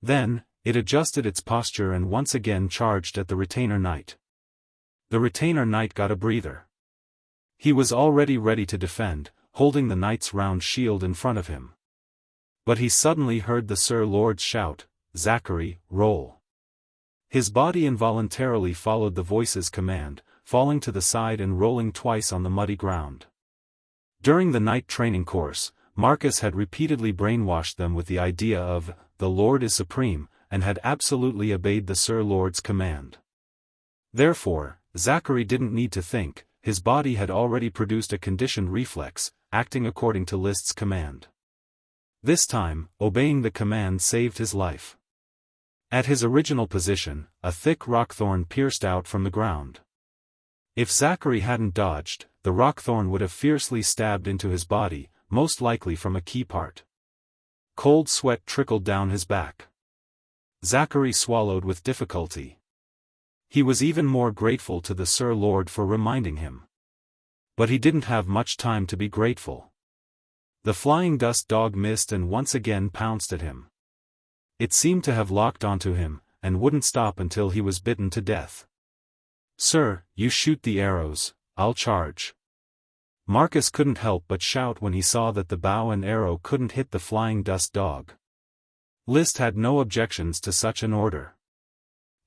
Then, it adjusted its posture and once again charged at the retainer knight. The retainer knight got a breather. He was already ready to defend, holding the knight's round shield in front of him. But he suddenly heard the Sir Lord shout, "Zachary, roll." His body involuntarily followed the voice's command, falling to the side and rolling twice on the muddy ground. During the knight training course, Marcus had repeatedly brainwashed them with the idea of, "The Lord is supreme," and had absolutely obeyed the Sir Lord's command. Therefore, Zachary didn't need to think, his body had already produced a conditioned reflex, acting according to List's command. This time, obeying the command saved his life. At his original position, a thick rockthorn pierced out from the ground. If Zachary hadn't dodged, the rockthorn would have fiercely stabbed into his body, most likely from a key part. Cold sweat trickled down his back. Zachary swallowed with difficulty. He was even more grateful to the Sir Lord for reminding him. But he didn't have much time to be grateful. The flying dust dog missed and once again pounced at him. It seemed to have locked onto him, and wouldn't stop until he was bitten to death. "Sir, you shoot the arrows, I'll charge." Marcus couldn't help but shout when he saw that the bow and arrow couldn't hit the flying dust dog. List had no objections to such an order.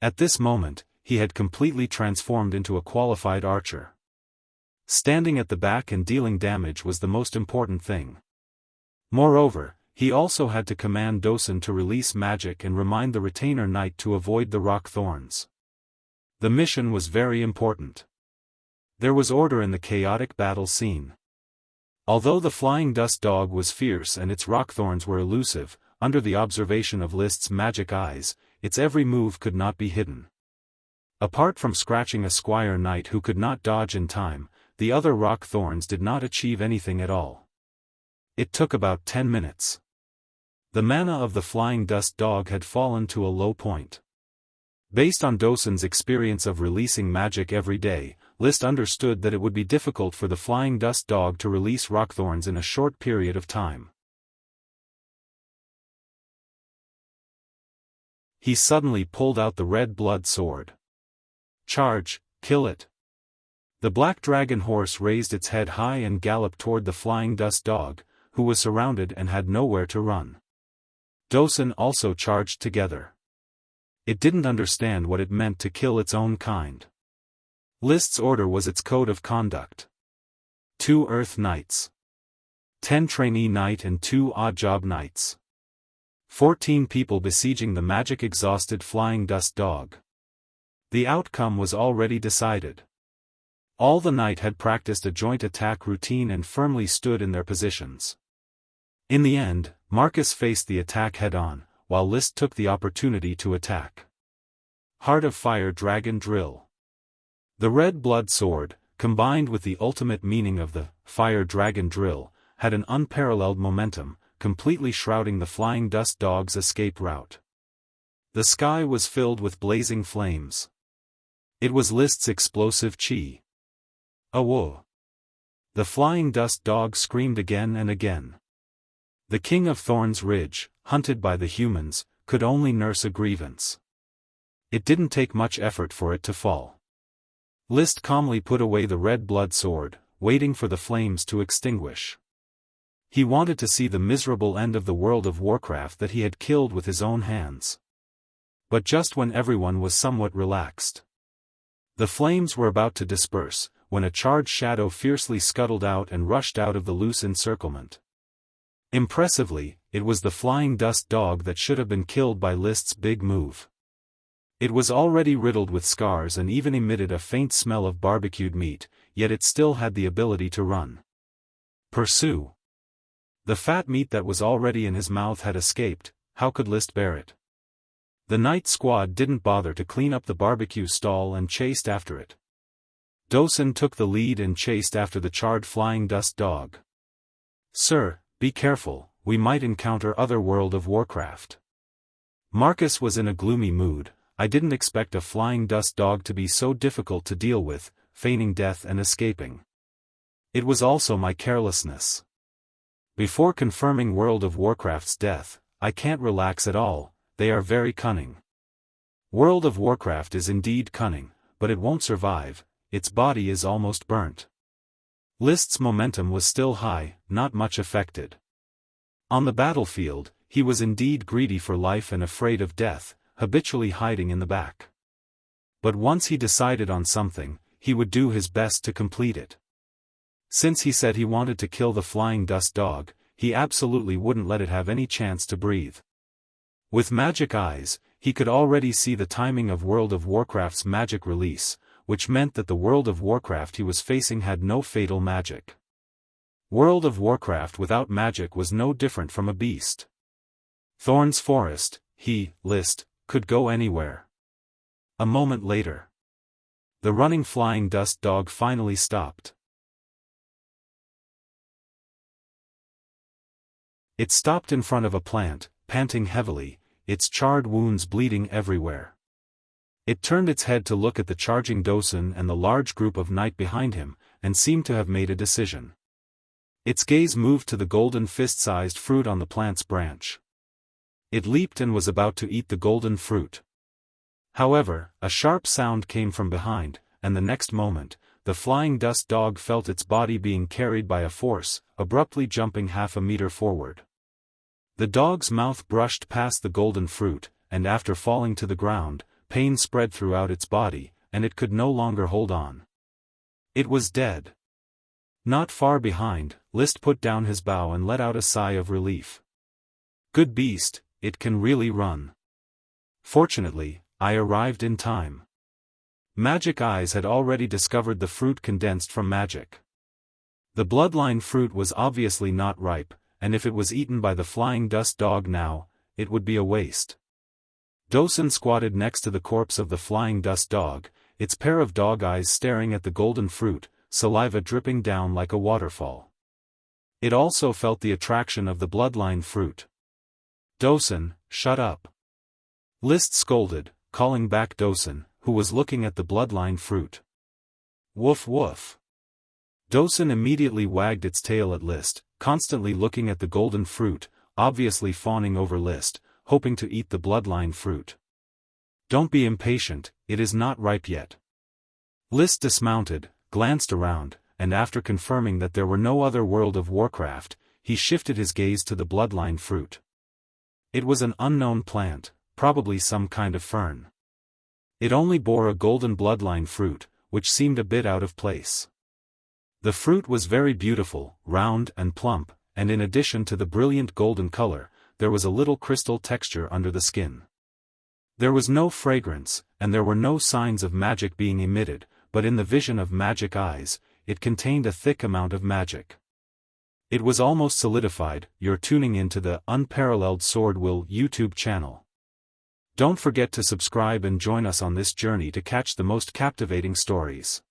At this moment, he had completely transformed into a qualified archer. Standing at the back and dealing damage was the most important thing. Moreover, he also had to command Dosun to release magic and remind the retainer knight to avoid the rock thorns. The mission was very important. There was order in the chaotic battle scene. Although the flying dust dog was fierce and its rockthorns were elusive, under the observation of List's magic eyes, its every move could not be hidden. Apart from scratching a squire knight who could not dodge in time, the other rock thorns did not achieve anything at all. It took about 10 minutes. The mana of the flying dust dog had fallen to a low point. Based on Dosun's experience of releasing magic every day, List understood that it would be difficult for the flying dust dog to release rockthorns in a short period of time. He suddenly pulled out the red blood sword. "Charge, kill it." The black dragon horse raised its head high and galloped toward the flying dust dog, who was surrounded and had nowhere to run. Dosun also charged together. It didn't understand what it meant to kill its own kind. List's order was its code of conduct. 2 Earth Knights. 10 Trainee Knight and 2 Odd Job Knights. 14 people besieging the magic-exhausted flying dust dog. The outcome was already decided. All the night had practiced a joint attack routine and firmly stood in their positions. In the end, Marcus faced the attack head-on, while List took the opportunity to attack. Heart of Fire Dragon Drill. The red blood sword, combined with the ultimate meaning of the Fire Dragon Drill, had an unparalleled momentum, completely shrouding the flying dust dog's escape route. The sky was filled with blazing flames. It was List's explosive chi. Awo! The flying dust dog screamed again and again. The King of Thorns Ridge, hunted by the humans, could only nurse a grievance. It didn't take much effort for it to fall. List calmly put away the red blood sword, waiting for the flames to extinguish. He wanted to see the miserable end of the world of Warcraft that he had killed with his own hands. But just when everyone was somewhat relaxed, the flames were about to disperse, when a charged shadow fiercely scuttled out and rushed out of the loose encirclement. Impressively, it was the flying dust dog that should have been killed by List's big move. It was already riddled with scars and even emitted a faint smell of barbecued meat, yet it still had the ability to run. Pursue. The fat meat that was already in his mouth had escaped. How could List bear it? The night squad didn't bother to clean up the barbecue stall and chased after it. Dosen took the lead and chased after the charred flying dust dog. "Sir, be careful, we might encounter other World of Warcraft." Marcus was in a gloomy mood. "I didn't expect a flying dust dog to be so difficult to deal with, feigning death and escaping. It was also my carelessness. Before confirming World of Warcraft's death, I can't relax at all, they are very cunning. World of Warcraft is indeed cunning, but it won't survive, its body is almost burnt." List's momentum was still high, not much affected. On the battlefield, he was indeed greedy for life and afraid of death, habitually hiding in the back. But once he decided on something, he would do his best to complete it. Since he said he wanted to kill the flying dust dog, he absolutely wouldn't let it have any chance to breathe. With magic eyes, he could already see the timing of World of Warcraft's magic release, which meant that the World of Warcraft he was facing had no fatal magic. World of Warcraft without magic was no different from a beast. Thorns Forest, he, List, could go anywhere. A moment later, the running flying dust dog finally stopped. It stopped in front of a plant, panting heavily, its charred wounds bleeding everywhere. It turned its head to look at the charging Dosen and the large group of knight behind him, and seemed to have made a decision. Its gaze moved to the golden fist-sized fruit on the plant's branch. It leaped and was about to eat the golden fruit. However, a sharp sound came from behind, and the next moment, the flying dust dog felt its body being carried by a force, abruptly jumping half a meter forward. The dog's mouth brushed past the golden fruit, and after falling to the ground, pain spread throughout its body, and it could no longer hold on. It was dead. Not far behind, List put down his bow and let out a sigh of relief. "Good beast, it can really run. Fortunately, I arrived in time." Magic Eyes had already discovered the fruit condensed from magic. The bloodline fruit was obviously not ripe, and if it was eaten by the flying dust dog now, it would be a waste. Dosen squatted next to the corpse of the flying dust dog, its pair of dog eyes staring at the golden fruit, saliva dripping down like a waterfall. It also felt the attraction of the bloodline fruit. "Dosen, shut up!" List scolded, calling back Dosen, who was looking at the bloodline fruit. "Woof woof." Dosen immediately wagged its tail at List, constantly looking at the golden fruit, obviously fawning over List, hoping to eat the bloodline fruit. "Don't be impatient, it is not ripe yet." List dismounted, glanced around, and after confirming that there were no other World of Warcraft, he shifted his gaze to the bloodline fruit. It was an unknown plant, probably some kind of fern. It only bore a golden bloodline fruit, which seemed a bit out of place. The fruit was very beautiful, round and plump, and in addition to the brilliant golden color, there was a little crystal texture under the skin. There was no fragrance, and there were no signs of magic being emitted, but in the vision of magic eyes, it contained a thick amount of magic. It was almost solidified. You're tuning into the Unparalleled SwordWill YouTube channel. Don't forget to subscribe and join us on this journey to catch the most captivating stories.